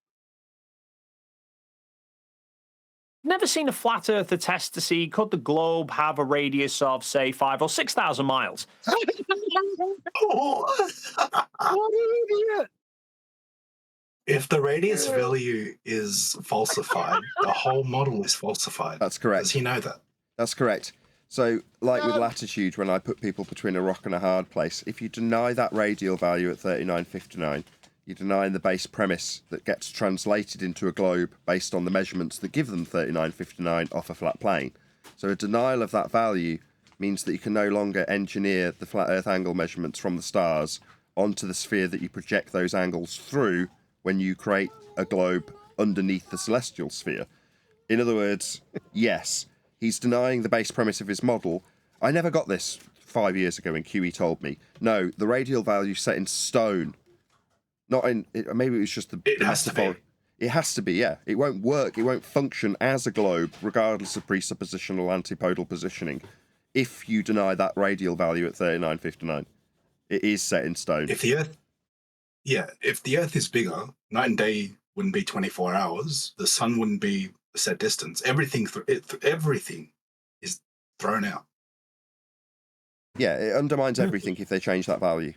Never seen a flat earther test to see could the globe have a radius of, say, 5,000 or 6,000 miles? What an idiot. If the radius value is falsified, the whole model is falsified. That's correct. Does he know that? That's correct. So, like with latitude, when I put people between a rock and a hard place, if you deny that radial value at 3959, you're denying the base premise that gets translated into a globe based on the measurements that give them 3959 off a flat plane. So a denial of that value means that you can no longer engineer the flat Earth angle measurements from the stars onto the sphere that you project those angles through when you create a globe underneath the celestial sphere. In other words, yes, he's denying the base premise of his model. I never got this 5 years ago when QE told me. No, the radial value set in stone. Not in, maybe it was just the has to be. It has to be, yeah. It won't work, it won't function as a globe, regardless of presuppositional antipodal positioning, if you deny that radial value at 3959. It is set in stone. If the Earth is bigger, night and day wouldn't be 24 hours. The sun wouldn't be a set distance. Everything is thrown out. Yeah, it undermines everything if they change that value.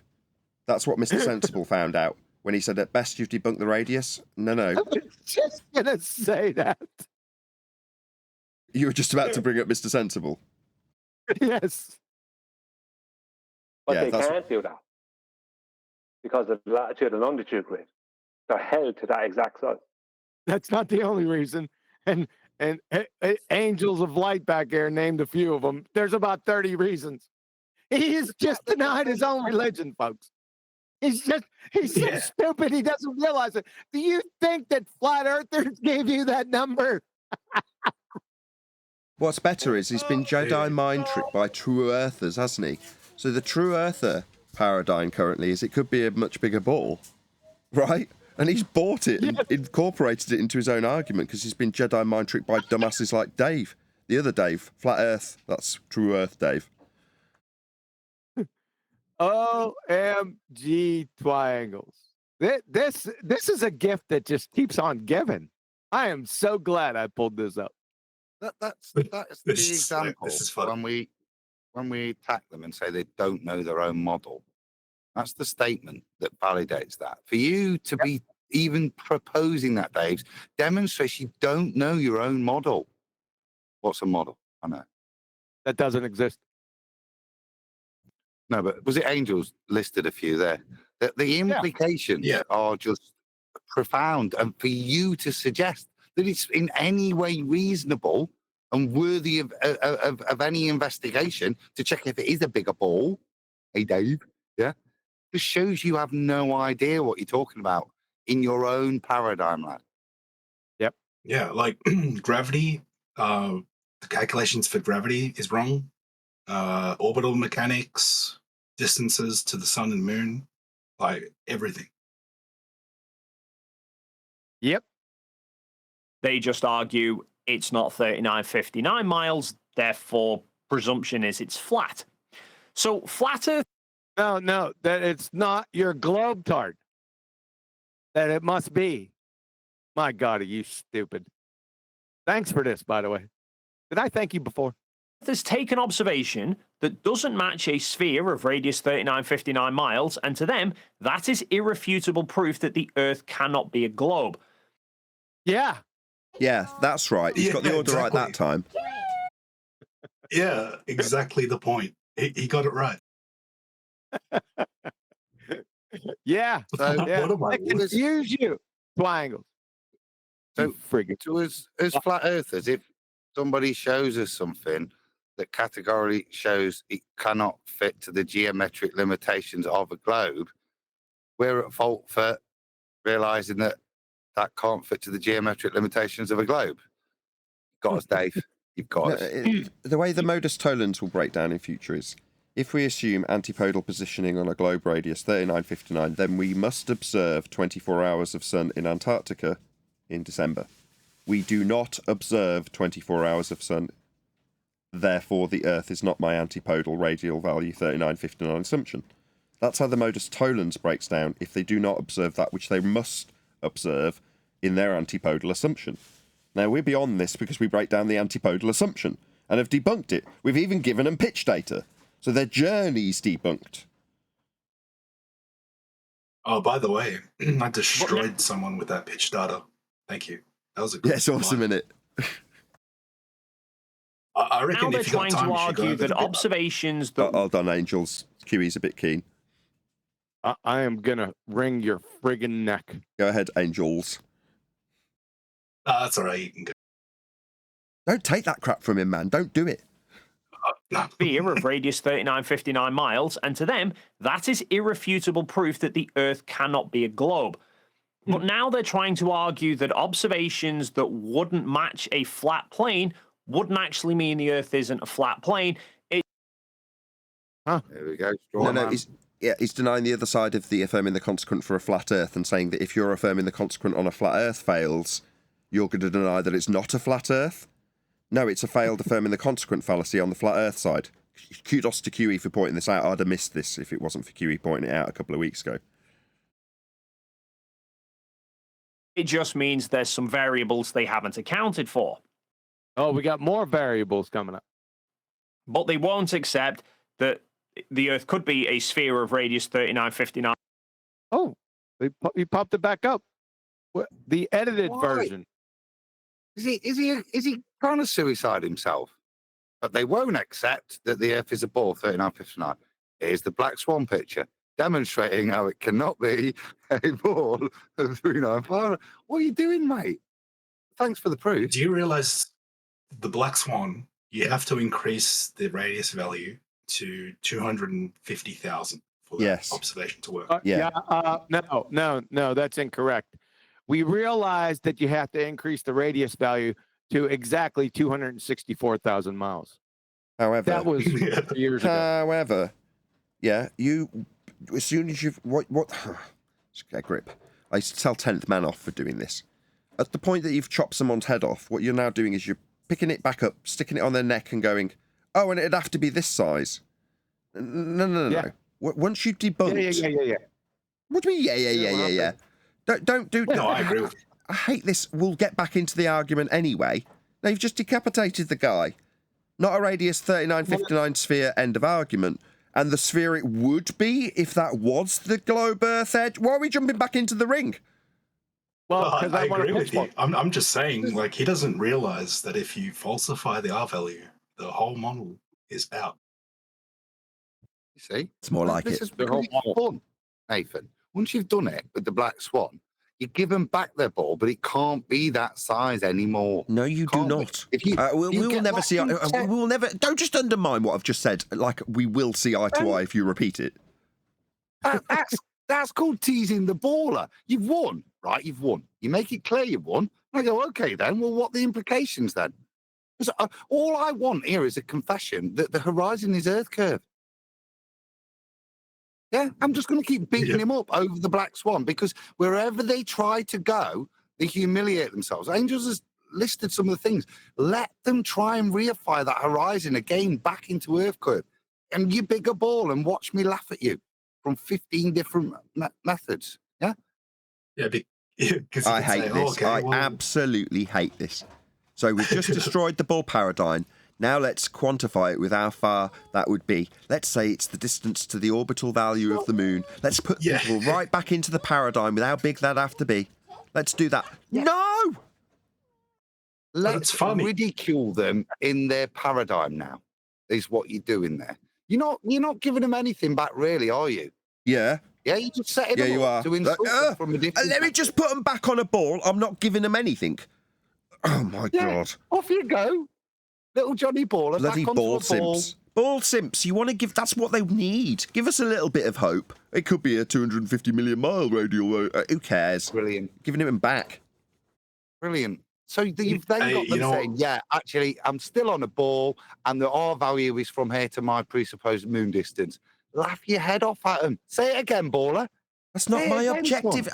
That's what Mr. Sensible found out when he said, at best you've debunked the radius. No. I was just gonna say that. You were just about to bring up Mr. Sensible. Yes. But Yeah, they can't do that because of the latitude and longitude grid. They're held to that exact size. That's not the only reason. And Angels of Light back there named a few of them. There's about 30 reasons. He's just denied his own religion, folks. He's so stupid he doesn't realize it. Do you think that flat earthers gave you that number? What's better is he's been Jedi mind tricked by true earthers, hasn't he? So the true earther paradigm currently is it could be a much bigger ball, right? And he's bought it and incorporated it into his own argument because he's been Jedi mind tricked by dumbasses like Dave. The other Dave, Flat Earth, that's True Earth Dave. OMG triangles. This is a gift that just keeps on giving. I am so glad I pulled this up. That's the example when we attack them and say they don't know their own model. That's the statement that validates that. For you to be even proposing that, Dave, demonstrates you don't know your own model. What's a model? I know. That doesn't exist. No, but was it Angels listed a few there? The implications are just profound. And for you to suggest that it's in any way reasonable and worthy of any investigation to check if it is a bigger ball, hey, Dave, just shows you have no idea what you're talking about in your own paradigm, lad. Yep. Yeah, like gravity, the calculations for gravity is wrong. Orbital mechanics, distances to the sun and moon, like everything. Yep. They just argue it's not 3959 miles, therefore presumption is it's flat. So flat Earth. No, that it's not your globe tart. That it must be. My God, are you stupid? Thanks for this, by the way. Did I thank you before? Has taken observation that doesn't match a sphere of radius 3959 miles, and to them, that is irrefutable proof that the Earth cannot be a globe. Yeah. Yeah, that's right. He's got the order right that time. Yeah, exactly the point. He got it right. Yeah. So, They confuse you. Triangles. So, to us as flat earthers, if somebody shows us something that categorically shows it cannot fit to the geometric limitations of a globe, we're at fault for realizing that that can't fit to the geometric limitations of a globe. You've got us, Dave. You've got us. The way the modus tollens will break down in future is, if we assume antipodal positioning on a globe radius 3959, then we must observe 24 hours of sun in Antarctica in December. We do not observe 24 hours of sun. Therefore, the Earth is not my antipodal radial value 3959 assumption. That's how the modus tollens breaks down if they do not observe that which they must observe in their antipodal assumption. Now, we're beyond this because we break down the antipodal assumption and have debunked it. We've even given them pitch data. So their journey's debunked. Oh, by the way, I destroyed someone with that pitch data. Thank you. That was a good Yeah, it's awesome, isn't it? I reckon Now they're if you got trying time, to you should go argue over that the bit. observations that... Hold on, Angels. QE's a bit keen. I am going to wring your friggin' neck. Go ahead, Angels. That's all right. You can go. Don't take that crap from him, man. Don't do it. Sphere of radius 3959 miles, and to them, that is irrefutable proof that the Earth cannot be a globe. But now they're trying to argue that observations that wouldn't match a flat plane wouldn't actually mean the Earth isn't a flat plane. There we go. He's denying the other side of the affirming the consequent for a flat Earth and saying that if you're affirming the consequent on a flat Earth fails, you're going to deny that it's not a flat Earth. No, it's a failed affirming the consequent fallacy on the flat Earth side. Kudos to QE for pointing this out. I'd have missed this if it wasn't for QE pointing it out a couple of weeks ago. It just means there's some variables they haven't accounted for. Oh, we got more variables coming up. But they won't accept that the Earth could be a sphere of radius 3959. Oh, he popped it back up. The edited Why? version. Is he trying to suicide himself? But they won't accept that the Earth is a ball 3959. Here's the Black Swan picture demonstrating how it cannot be a ball of 395. What are you doing, mate? Thanks for the proof. Do you realize the Black Swan, you have to increase the radius value to 250,000 for that observation to work? No, that's incorrect. We realized that you have to increase the radius value to exactly 264,000 miles. However, that was years ago. However, as soon as you've just get a grip. I used to tell 10th man off for doing this. At the point that you've chopped someone's head off, what you're now doing is you're picking it back up, sticking it on their neck, and going, "Oh, and it'd have to be this size." No. Once you debunked, Yeah. What do you mean? Yeah. Don't do. No, I agree with you. I hate this. We'll get back into the argument anyway. Now you've just decapitated the guy. Not a radius 3959 sphere. End of argument. And the sphere it would be if that was the globe Earth edge. Why are we jumping back into the ring? Well, I agree with you. I'm just saying, like, he doesn't realize that if you falsify the R value, the whole model is out. You see? It's more like this it. is because it's fun, Nathan. Once you've done it with the Black Swan, you give them back their ball, but it can't be that size anymore. No, you do not. We'll never see. We will never. Don't just undermine what I've just said. Like, we will see eye to eye if you repeat it. That's called teasing the baller. You've won, right? You've won. You make it clear you've won. I go, okay, then. Well, what are the implications then? Because all I want here is a confession that the horizon is Earth curve. Yeah, I'm just going to keep beating him up over the Black Swan because wherever they try to go, they humiliate themselves. Angels has listed some of the things. Let them try and reify that horizon again back into Earth curve. And you bigger ball and watch me laugh at you from 15 different methods. Yeah? Yeah, because I hate this. I absolutely hate this. So we've just destroyed the ball paradigm. Now let's quantify it with how far that would be. Let's say it's the distance to the orbital value of the moon. Let's put people right back into the paradigm with how big that'd have to be. Let's do that. Yeah. No! Let's ridicule them in their paradigm now, is what you're doing there. You're not giving them anything back, really, are you? Yeah. Yeah, you're just setting them up to insult them from a different... Let me just put them back on a ball. I'm not giving them anything. Oh, my God. Off you go. Little Johnny Baller. Bloody back ball onto the ball. simps. Ball simps. You want to give... That's what they need. Give us a little bit of hope. It could be a 250 million mile radial... who cares? Brilliant. Giving him back. Brilliant. So you've then got them saying, yeah, actually, I'm still on a ball and the R value is from here to my presupposed moon distance. Laugh your head off at them. Say it again, Baller. That's not my objective.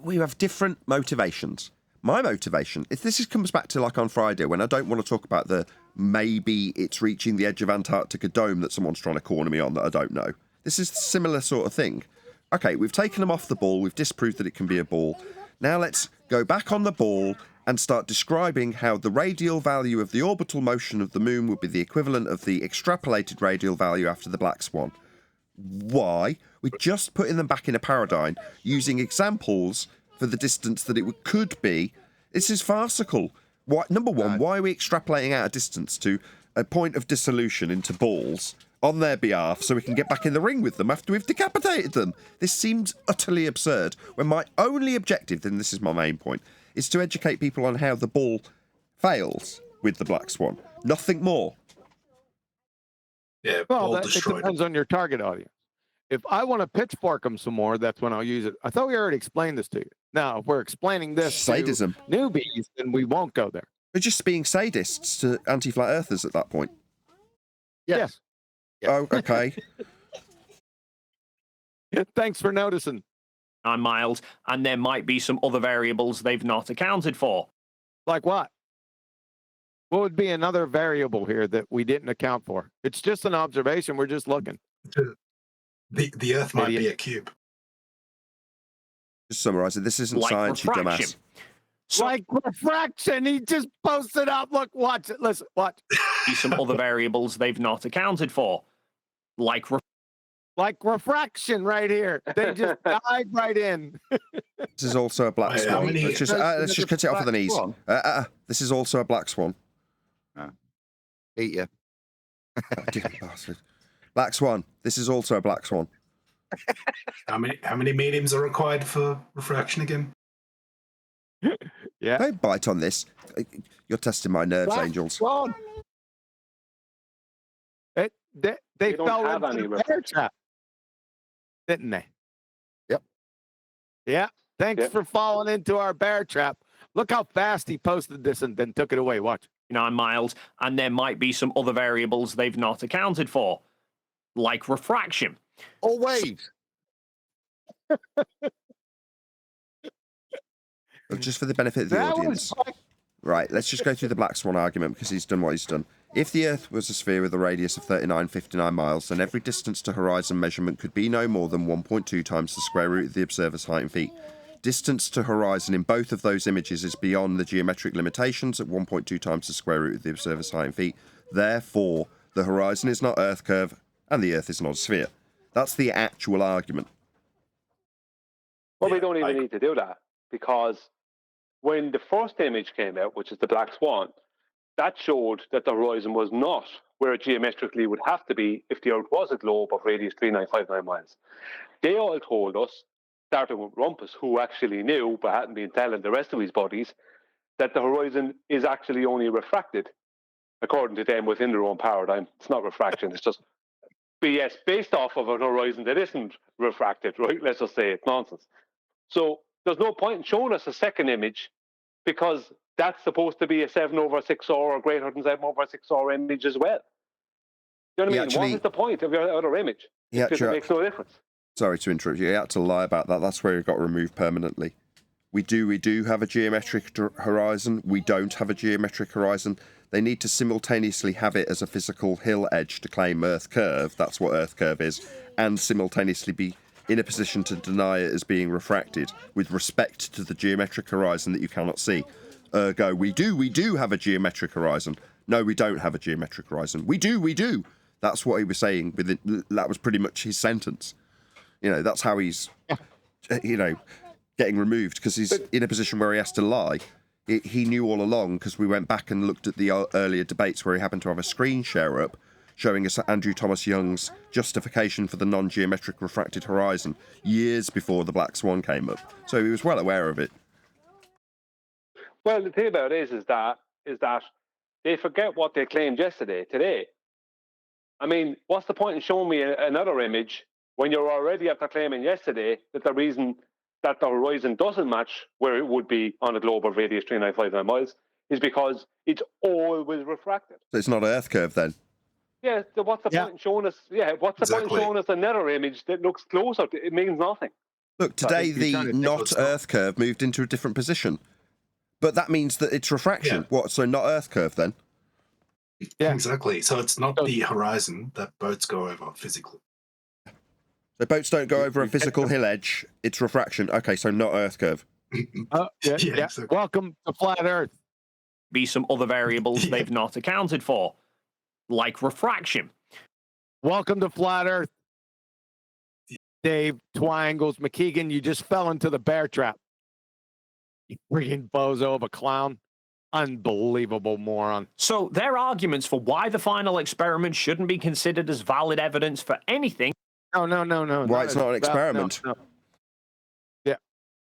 We have different motivations. My motivation, if this comes back to like on Friday when I don't want to talk about the maybe it's reaching the edge of Antarctica dome that someone's trying to corner me on that I don't know. This is a similar sort of thing. Okay, we've taken them off the ball. We've disproved that it can be a ball. Now let's go back on the ball and start describing how the radial value of the orbital motion of the moon would be the equivalent of the extrapolated radial value after the Black Swan. Why? We're just putting them back in a paradigm using examples for the distance that it could be. This is farcical. Number one, why are we extrapolating out a distance to a point of dissolution into balls on their behalf so we can get back in the ring with them after we've decapitated them? This seems utterly absurd when my only objective, and this is my main point, is to educate people on how the ball fails. with the black swan. Nothing more. Yeah, Well, all it destroyed. depends on your target audience. If I want to pitchfork them some more, that's when I'll use it. I thought we already explained this to you. Now, if we're explaining this Sadism. to newbies, then we won't go there. They're just being sadists to anti-flat earthers at that point. Yes. Oh, okay. Thanks for noticing. Miles, and there might be some other variables they've not accounted for. Like what? What would be another variable here that we didn't account for? It's just an observation. We're just looking. The Earth might be a cube. Just summarize it. This isn't Like science, you refraction. dumbass. Like refraction. He just posted up. Look, watch it. Listen, watch. Be some other variables they've not accounted for. Like refraction right here. They just dive right in. This is also a black swan. Let's just cut it off at the knees. This is also a black swan. Eat you. Bastard. Black swan. This is also a black swan. How many mediums are required for refraction again? Yeah. Don't bite on this. You're testing my nerves, Black angels. swan. They don't fell have into any the bear trap, didn't they? Yep. Yeah. Thanks for falling into our bear trap. Look how fast he posted this and then took it away. Watch. 9 miles, and there might be some other variables they've not accounted for. Like refraction. Or waves. Just for the benefit of the audience. Right, let's just go through the black swan argument because he's done what he's done. If the Earth was a sphere with a radius of 3959 miles, then every distance to horizon measurement could be no more than 1.2 times the square root of the observer's height in feet. Distance to horizon in both of those images is beyond the geometric limitations at 1.2 times the square root of the observer's height in feet. Therefore, the horizon is not Earth curve and the Earth is not a sphere. That's the actual argument. Well, we don't even need to do that because when the first image came out, which is the black swan, that showed that the horizon was not where it geometrically would have to be if the Earth was a globe of radius 3959 miles. They all told us, starting with Rumpus, who actually knew but hadn't been telling the rest of his buddies, that the horizon is actually only refracted, according to them, within their own paradigm. It's not refraction, it's just BS based off of an horizon that isn't refracted, right? Let's just say it's nonsense. So there's no point in showing us a second image because that's supposed to be a 7/6R or greater than 7/6R image as well. You know what I mean? What is the point of your other image? Because it makes no difference. Sorry to interrupt you. You had to lie about that. That's where it got removed permanently. We do have a geometric horizon. We don't have a geometric horizon. They need to simultaneously have it as a physical hill edge to claim Earth curve. That's what Earth curve is. And simultaneously be in a position to deny it as being refracted with respect to the geometric horizon that you cannot see. Ergo, we do have a geometric horizon. No, we don't have a geometric horizon. We do. That's what he was saying. That was pretty much his sentence. You know, that's how he's, getting removed because he's in a position where he has to lie. He knew all along because we went back and looked at the earlier debates where he happened to have a screen share up showing us Andrew Thomas Young's justification for the non-geometric refracted horizon years before the black swan came up. So he was well aware of it. Well, the thing about it is that they forget what they claimed today. I mean, what's the point in showing me another image when you're already after claiming yesterday that the reason that the horizon doesn't match where it would be on a globe of radius 3959 miles is because it's always refracted. So it's not Earth curve then? Yeah, so what's the point in showing us? Yeah, what's the point in showing us another image that looks closer? It means nothing. Look, today the not Earth curve moved into a different position, but that means that it's refraction. Yeah. What? So not Earth curve then? Yeah, exactly. So it's not the horizon that boats go over physically. So boats don't go over a physical hill edge. It's refraction. Okay, so not Earth curve. Yeah. Exactly. Welcome to flat Earth. Be some other variables they've not accounted for, like refraction. Welcome to flat Earth. Dave Twangles McKeegan, you just fell into the bear trap. You freaking bozo of a clown. Unbelievable moron. So their arguments for why the final experiment shouldn't be considered as valid evidence for anything. No. Why it's not an experiment? No.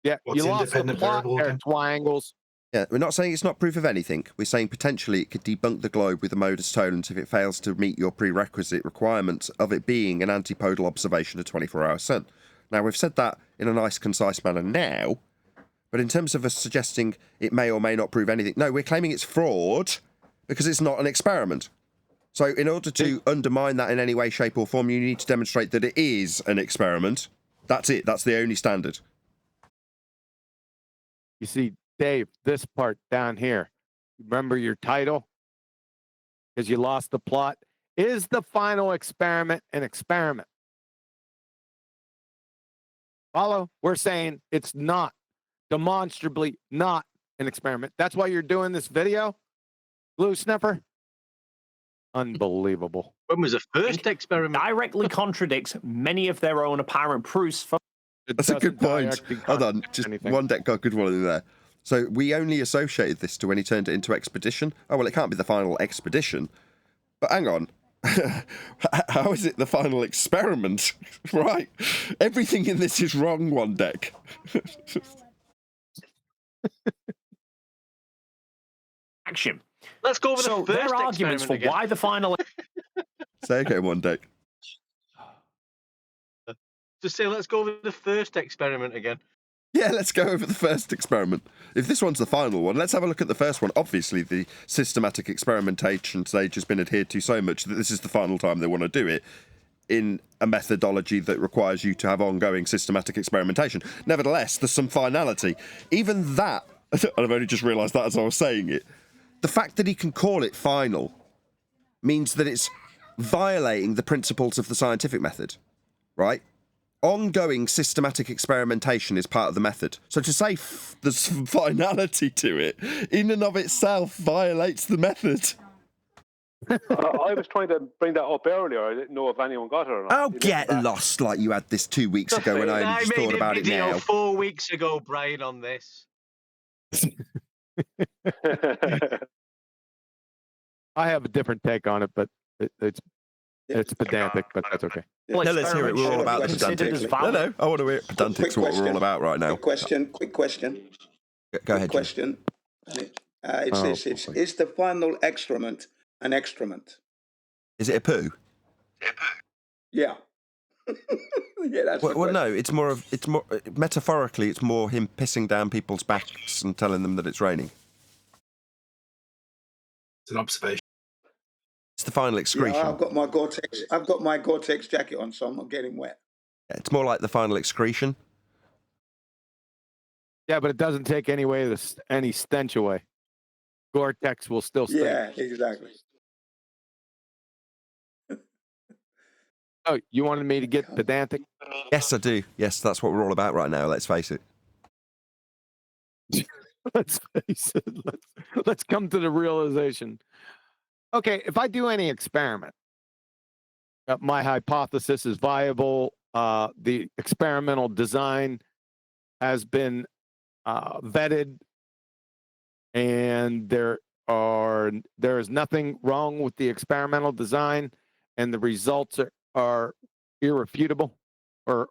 Yeah. What's you lost the independent plot variable there, again? Twangles. Yeah, we're not saying it's not proof of anything. We're saying potentially it could debunk the globe with a modus tollens if it fails to meet your prerequisite requirements of it being an antipodal observation of 24-hour sun. Now, we've said that in a nice, concise manner now, but in terms of us suggesting it may or may not prove anything, no, we're claiming it's fraud because it's not an experiment. So in order to undermine that in any way, shape or form, you need to demonstrate that it is an experiment. That's it. That's the only standard. You see, Dave, this part down here, remember your title? Because you lost the plot. Is the final experiment an experiment? Follow? We're saying it's not, demonstrably not an experiment. That's why you're doing this video, Glue Sniffer? Unbelievable. When was the first experiment? Directly contradicts many of their own apparent proofs for. That's a good point. Hold on, just one deck got a good one in there. So we only associated this to when he turned it into expedition. Oh, well, it can't be the final expedition. But hang on. How is it the final experiment? Right. Everything in this is wrong, one deck. Action. Let's go over so the first their arguments for again. why the final. Say again, one deck. Just say, let's go over the first experiment again. Yeah, let's go over the first experiment. If this one's the final one, let's have a look at the first one. Obviously, the systematic experimentation stage has been adhered to so much that this is the final time they want to do it in a methodology that requires you to have ongoing systematic experimentation. Nevertheless, there's some finality. Even that, and I've only just realised that as I was saying it, the fact that he can call it final means that it's violating the principles of the scientific method, right? Ongoing systematic experimentation is part of the method. So to say there's finality to it, in and of itself, violates the method. I was trying to bring that up earlier. I didn't know if anyone got it or not. Oh, get lost like you had this 2 weeks ago when I only just thought about it now. I made a video 4 weeks ago, Brian, on this. I have a different take on it, but it's pedantic, but that's okay. No, let's hear it. We're all about the pedantics. No, I want to hear pedantics, what we're all about right now. Quick question. Go ahead. Question. It's this. Is the final excrement an excrement? Is it a poo? Yeah. Yeah, that's well, no, it's more metaphorically, it's more him pissing down people's backs and telling them that it's raining. It's an observation. It's the final excretion. Yeah, I've got my Gore-Tex jacket on, so I'm not getting wet. Yeah, it's more like the final excretion. Yeah, but it doesn't take any stench away. Gore-Tex will still stink. Yeah, exactly. Oh, you wanted me to get pedantic? Yes, I do. Yes, that's what we're all about right now. Let's face it. Let's face it. Let's come to the realization. Okay, if I do any experiment, my hypothesis is viable. The experimental design has been vetted, and there is nothing wrong with the experimental design, and the results are irrefutable. Or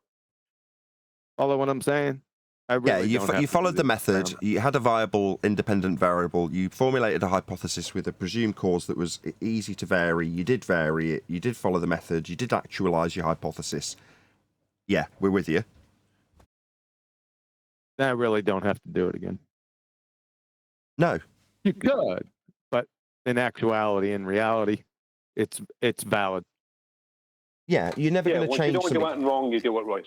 follow what I'm saying? You followed the method. You had a viable independent variable. You formulated a hypothesis with a presumed cause that was easy to vary. You did vary it. You did follow the method. You did actualize your hypothesis. Yeah, we're with you. I really don't have to do it again. No. You could, but in actuality, in reality, it's valid. Yeah, you're never going to change something. You don't do it wrong, you do it right.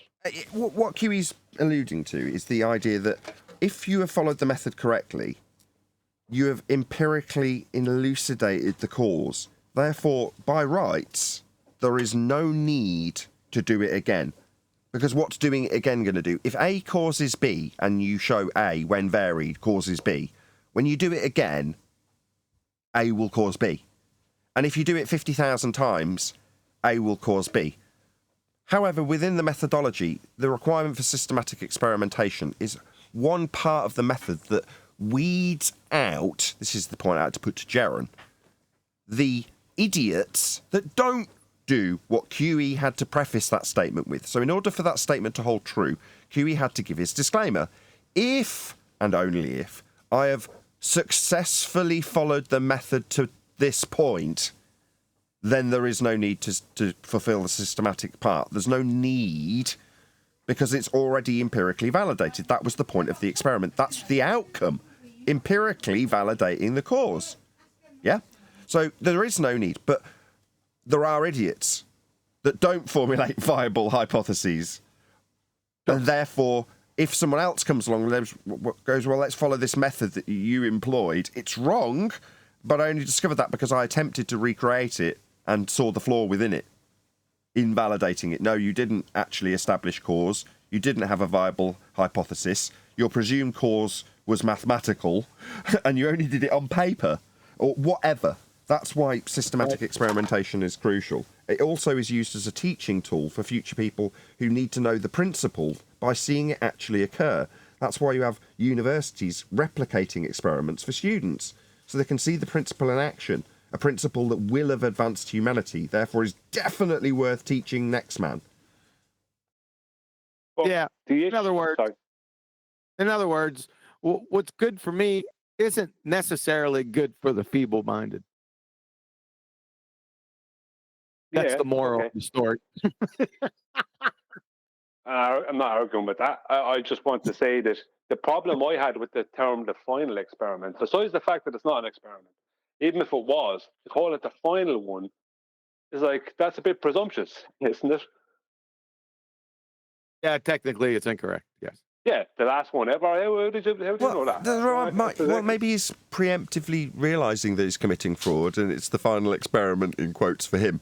What QE's alluding to is the idea that if you have followed the method correctly, you have empirically elucidated the cause. Therefore, by rights, there is no need to do it again. Because what's doing it again going to do? If A causes B, and you show A, when varied, causes B, when you do it again, A will cause B. And if you do it 50,000 times, A will cause B. However, within the methodology, the requirement for systematic experimentation is one part of the method that weeds out, this is the point I had to put to Jaron, the idiots that don't do what QE had to preface that statement with. So in order for that statement to hold true, QE had to give his disclaimer. If, and only if, I have successfully followed the method to this point, then there is no need to fulfill the systematic part. There's no need, because it's already empirically validated. That was the point of the experiment. That's the outcome, empirically validating the cause. Yeah? So there is no need, but there are idiots that don't formulate viable hypotheses. And therefore, if someone else comes along and goes, well, let's follow this method that you employed, it's wrong, but I only discovered that because I attempted to recreate it and saw the flaw within it, invalidating it. No, you didn't actually establish cause. You didn't have a viable hypothesis. Your presumed cause was mathematical, and you only did it on paper, or whatever. That's why systematic experimentation is crucial. It also is used as a teaching tool for future people who need to know the principle by seeing it actually occur. That's why you have universities replicating experiments for students, so they can see the principle in action, a principle that will have advanced humanity, therefore is definitely worth teaching next man. Yeah. In other words, what's good for me isn't necessarily good for the feeble-minded. That's the moral of the story. I'm not arguing with that. I just want to say that the problem I had with the term the final experiment, besides the fact that it's not an experiment, even if it was, to call it the final one is like, that's a bit presumptuous, isn't it? Yeah, technically it's incorrect. Yes. Yeah, the last one ever. How did you know that? Well, maybe he's preemptively realising that he's committing fraud, and it's the final experiment in quotes for him.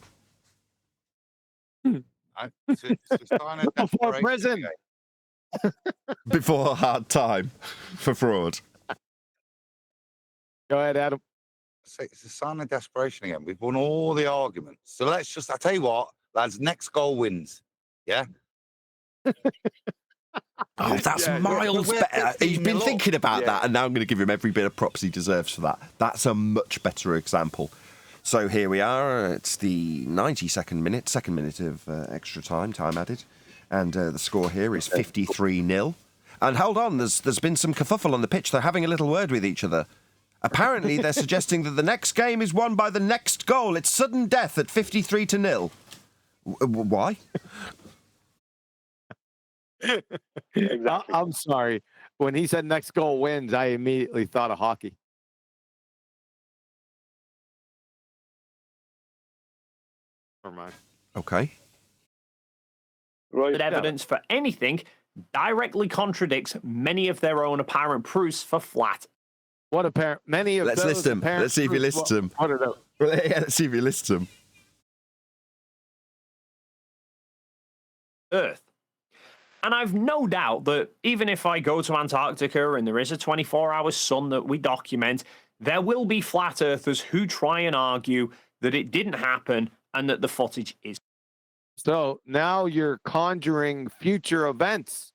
Before prison. Before a hard time for fraud. Go ahead, Adam. It's a sign of desperation again. We've won all the arguments. So let's just, I tell you what, lads, next goal wins. Yeah? Oh, that's miles better. He's been thinking about that, and now I'm going to give him every bit of props he deserves for that. That's a much better example. So here we are. It's the 92nd minute, second minute of extra time added. And the score here is 53-0. And hold on, there's been some kerfuffle on the pitch. They're having a little word with each other. Apparently, they're suggesting that the next game is won by the next goal. It's sudden death at 53-0. Why? Exactly. I'm sorry. When he said next goal wins, I immediately thought of hockey. Never mind. Okay. Right. Evidence for anything directly contradicts many of their own apparent proofs for flat. What apparent? Many of Let's those list them. apparent Let's see if he lists them. What are those? Yeah, let's see if he lists them. Earth. And I've no doubt that even if I go to Antarctica and there is a 24-hour sun that we document, there will be flat earthers who try and argue that it didn't happen and that the footage is. So now you're conjuring future events.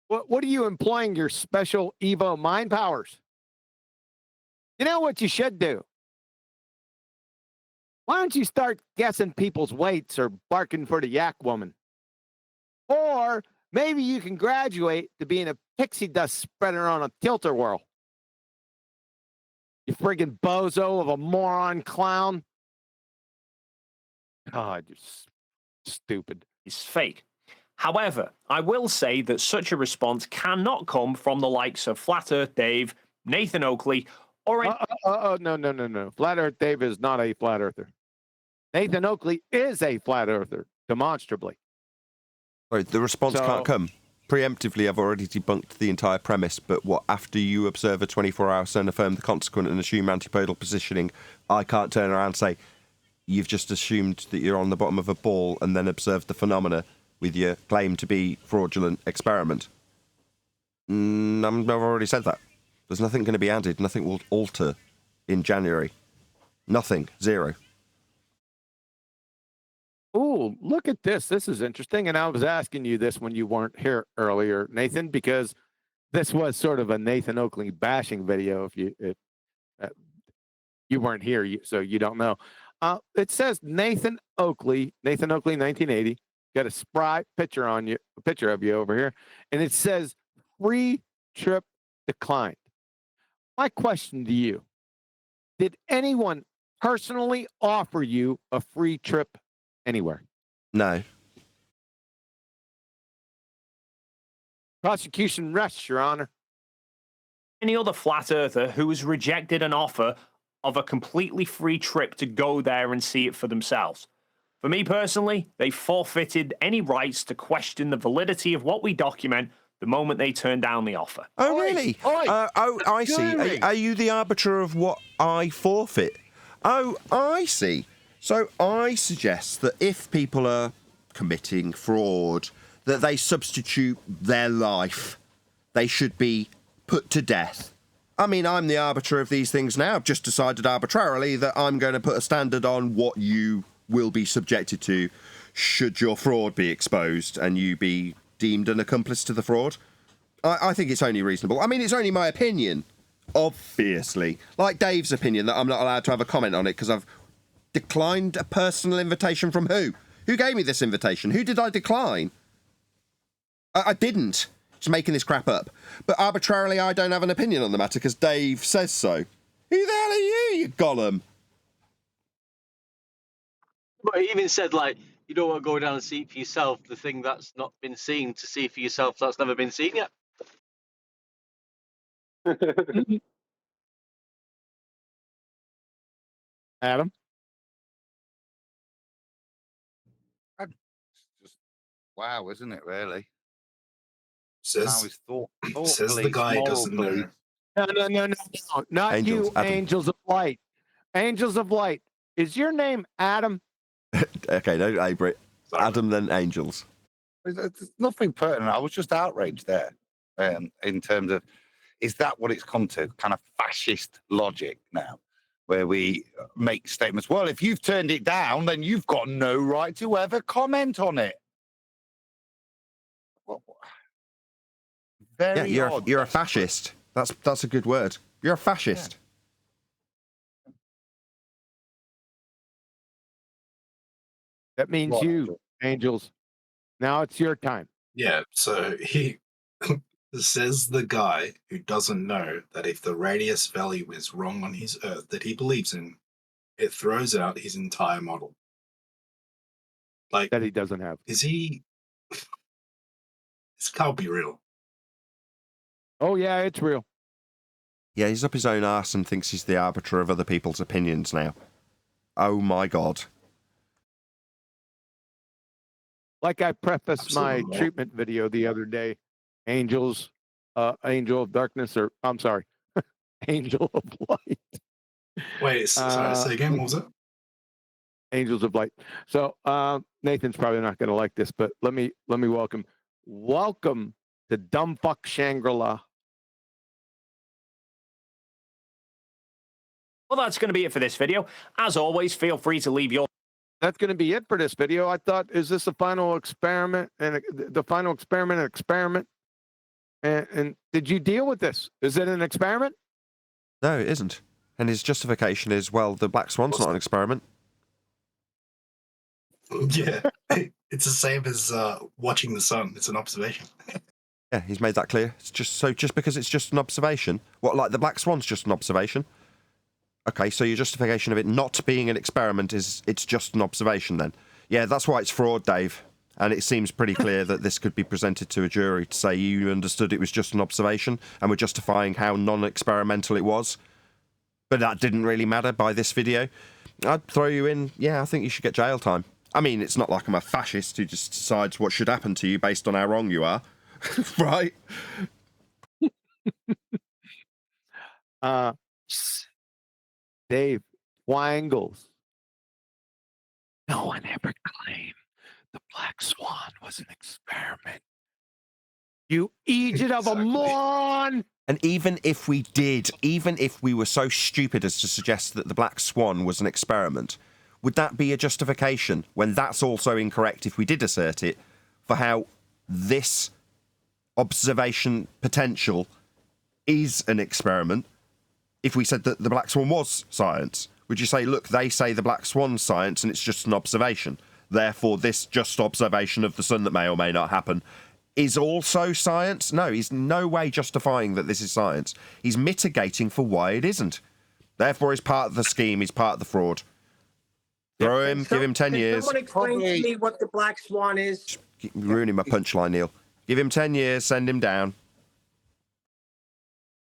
What are you employing your special Evo mind powers? You know what you should do? Why don't you start guessing people's weights or barking for the yak woman? Or maybe you can graduate to being a pixie dust spreader on a tilter whirl. You friggin' bozo of a moron clown. God, you're stupid. Is fake. However, I will say that such a response cannot come from the likes of Flat Earth Dave, Nathan Oakley, or no. Flat Earth Dave is not a flat earther. Nathan Oakley is a flat earther, demonstrably. Right, the response can't come. Preemptively, I've already debunked the entire premise, but what, after you observe a 24-hour sun, affirm the consequent and assume antipodal positioning, I can't turn around and say, you've just assumed that you're on the bottom of a ball and then observed the phenomena with your claim to be fraudulent experiment. I've already said that. There's nothing going to be added. Nothing will alter in January. Nothing. Zero. Oh, look at this. This is interesting. And I was asking you this when you weren't here earlier, Nathan, because this was sort of a Nathan Oakley bashing video. If you weren't here, so you don't know. It says Nathan Oakley 1980. Got a spry picture of you over here, and it says free trip declined. My question to you, did anyone personally offer you a free trip anywhere? No. Prosecution rests, Your Honor. Any other flat earther who has rejected an offer of a completely free trip to go there and see it for themselves. For me personally, they forfeited any rights to question the validity of what we document the moment they turn down the offer. Oh, really? I see. Are you the arbiter of what I forfeit? Oh, I see. So I suggest that if people are committing fraud, that they substitute their life. They should be put to death. I mean, I'm the arbiter of these things now. I've just decided arbitrarily that I'm going to put a standard on what you will be subjected to should your fraud be exposed and you be deemed an accomplice to the fraud. I think it's only reasonable. I mean, it's only my opinion, obviously. Like Dave's opinion that I'm not allowed to have a comment on it because I've declined a personal invitation from who? Who gave me this invitation? Who did I decline? I didn't. Just making this crap up. But arbitrarily, I don't have an opinion on the matter because Dave says so. Who the hell are you gollum? But he even said, like, you don't want to go down and see it for yourself, the thing that's not been seen, to see for yourself that's never been seen yet. Adam? Just wow, isn't it, really? Says, thought says the guy who doesn't know. No. Not Angels, you, Adam. Angels of Light. Angels of Light. Is your name Adam? Okay, no, Abrit. Adam, then Angels. There's nothing pertinent. I was just outraged there in terms of, is that what it's come to? Kind of fascist logic now, where we make statements, well, if you've turned it down, then you've got no right to ever comment on it. Very Yeah, odd. you're a fascist. That's a good word. You're a fascist. That means you, Angels. Now it's your time. Yeah, so he says the guy who doesn't know that if the radius value is wrong on his Earth that he believes in, it throws out his entire model. Like that he doesn't have. Is he? This can't be real. Oh yeah, it's real. Yeah, he's up his own arse and thinks he's the arbiter of other people's opinions now. Oh my god. Like I prefaced my treatment video the other day, Angels, Angel of Darkness, or I'm sorry, Angel of Light. Wait, sorry, say again, what was it? Angels of Light. So Nathan's probably not going to like this, but let me welcome to Dumb Fuck Shangri-La. Well, that's going to be it for this video. As always, feel free to leave your... That's going to be it for this video. I thought, is this a final experiment and the final experiment and experiment? And did you deal with this? Is it an experiment? No, it isn't. And his justification is, well, the Black Swan's not an experiment. Yeah, it's the same as watching the sun. It's an observation. Yeah, he's made that clear. It's just because it's just an observation. What, like the Black Swan's just an observation? Okay, so your justification of it not being an experiment is it's just an observation then. Yeah, that's why it's fraud, Dave. And it seems pretty clear that this could be presented to a jury to say you understood it was just an observation and were justifying how non-experimental it was. But that didn't really matter by this video. I'd throw you in, yeah, I think you should get jail time. I mean, it's not like I'm a fascist who just decides what should happen to you based on how wrong you are. Right? Dave, Triangles. No one ever claimed the Black Swan was an experiment. You idiot of a moron! And even if we did, even if we were so stupid as to suggest that the Black Swan was an experiment, would that be a justification, when that's also incorrect if we did assert it, for how this observation potential is an experiment? If we said that the Black Swan was science, would you say, look, they say the Black Swan's science and it's just an observation. Therefore, this just observation of the sun that may or may not happen is also science? No, he's no way justifying that this is science. He's mitigating for why it isn't. Therefore, he's part of the scheme. He's part of the fraud. Throw him, give him 10 years. Someone explain to me what the black swan is? You're ruining my punchline, Neil. Give him 10 years, send him down.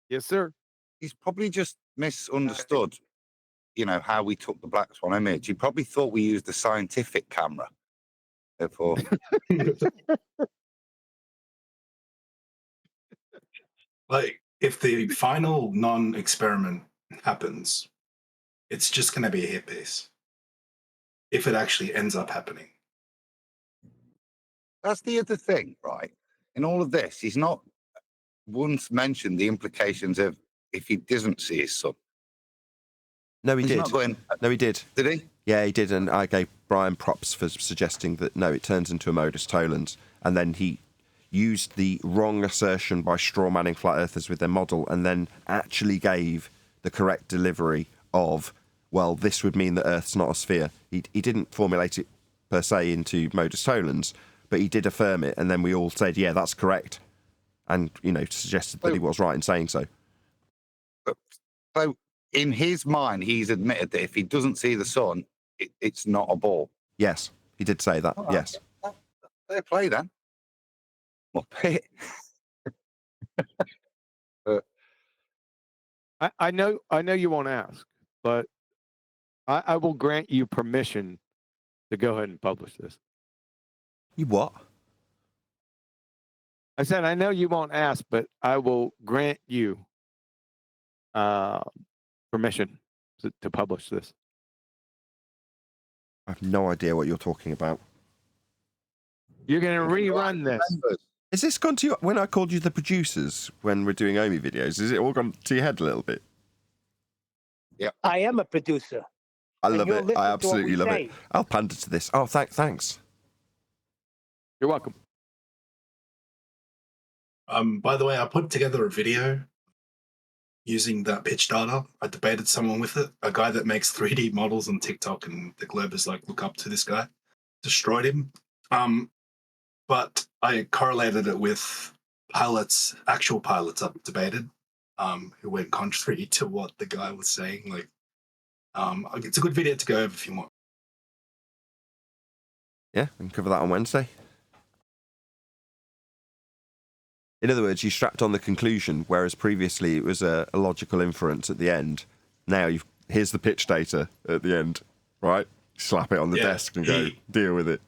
Yes, sir. He's probably just misunderstood, you know, how we took the black swan image. He probably thought we used a scientific camera. Therefore, like, if the final non-experiment happens, it's just going to be a hit piece. If it actually ends up happening. that's the other thing, right? In all of this, he's not once mentioned the implications of if he doesn't see his son. No, he He's did. not going, No, he did. Did he? Yeah, he did, and I gave Brian props for suggesting that, no, it turns into a modus tollens, and then he used the wrong assertion by straw-manning flat earthers with their model, and then actually gave the correct delivery of, well, this would mean that Earth's not a sphere. He didn't formulate it per se into modus tollens, but he did affirm it, and then we all said, yeah, that's correct, and, you know, suggested that he was right in saying so. So, in his mind, he's admitted that if he doesn't see the sun, it's not a ball. Yes, he did say that, yes. Fair play, then. Muppet. I know you won't ask, but I will grant you permission to go ahead and publish this. You what? I said, I know you won't ask, but I will grant you permission to publish this. I have no idea what you're talking about. You're going to rerun this. Is this gone to you when I called you the producers when we're doing Omi videos? Is it all gone to your head a little bit? Yeah. I am a producer. I And love you'll it. listen I to what absolutely we love say. it. I'll pander to this. Oh, thanks. You're welcome. By the way, I put together a video using that pitch data. I debated someone with it, a guy that makes 3D models on TikTok, and the Globe is like, look up to this guy. Destroyed him. But I correlated it with actual pilots I've debated, who went contrary to what the guy was saying. Like, it's a good video to go over if you want. Yeah, we can cover that on Wednesday. In other words, you strapped on the conclusion, whereas previously it was a logical inference at the end. Now here's the pitch data at the end, right? Slap it on the desk and go, deal with it.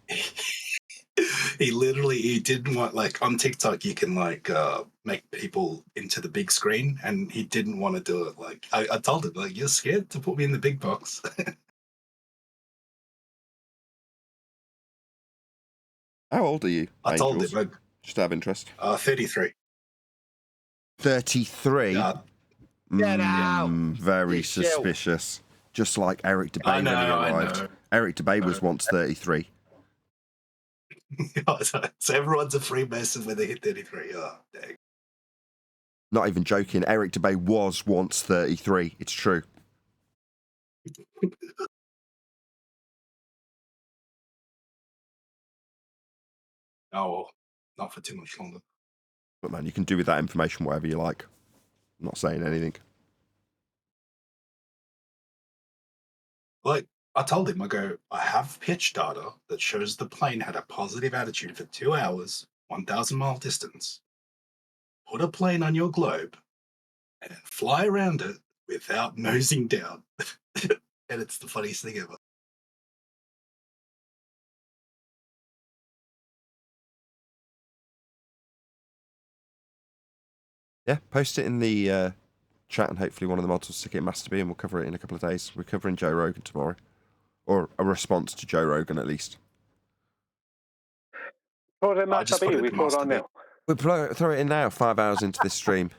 He didn't want, like, on TikTok you can like make people into the big screen, and he didn't want to do it. Like, I told him, like, you're scared to put me in the big box. How old are you? I told Angels? him, like, Just out of interest. 33. 33? Get out. Very suspicious. Just like Eric Debay when he arrived. know. Eric Debay was once 33. So everyone's a Freemason when they hit 33. Oh, dang. Not even joking. Eric Debay was once 33. It's true. Oh, well, not for too much longer. But man, you can do with that information whatever you like. I'm not saying anything. Like, I told him, I go, I have pitch data that shows the plane had a positive attitude for 2 hours, 1,000 mile distance. Put a plane on your globe and then fly around it without nosing down. And it's the funniest thing ever. Yeah, post it in the chat and hopefully one of the mods will stick it in Master B and we'll cover it in a couple of days. We're covering Joe Rogan tomorrow. Or a response to Joe Rogan, at least. Throw it in Master B. We throw it on now. We'll throw it in now, 5 hours into this stream.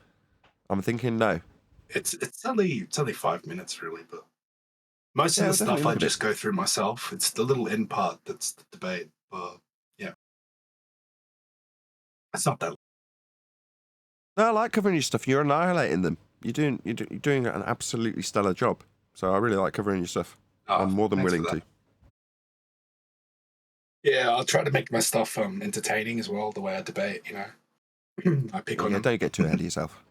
I'm thinking no. It's only 5 minutes, really, but most of Yeah, the stuff definitely I look at just go through myself. It's the little end part that's the debate. But yeah, it's not that. No, I like covering your stuff. You're annihilating them. You're doing an absolutely stellar job. So I really like covering your stuff. I'm more than thanks willing for to. Yeah, I'll try to make my stuff entertaining as well, the way I debate, you know. I pick on them. Don't get too ahead of yourself.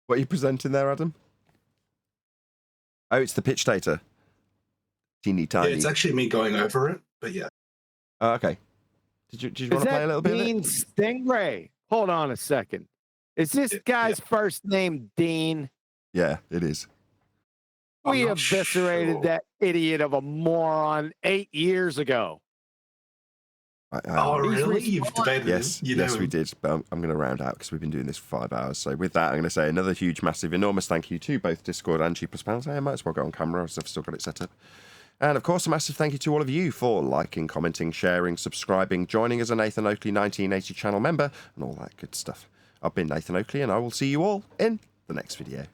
What are you presenting there, Adam? Oh, it's the pitch data. Teeny tiny. Yeah, it's actually me going over it, but yeah. Oh, okay. Did you want to play a little bit of it? Dean Stingray. Hold on a second. Is this guy's first name Dean? Yeah, it is. We eviscerated that idiot of a moron 8 years ago. Oh, really? You've debated Yes, it? yes, we did. But I'm going to round out because we've been doing this for 5 hours. So with that, I'm going to say another huge, massive, enormous thank you to both Discord and G+. I might as well go on camera as I've still got it set up. And of course, a massive thank you to all of you for liking, commenting, sharing, subscribing, joining as a Nathan Oakley 1980 channel member, and all that good stuff. I've been Nathan Oakley, and I will see you all in the next video.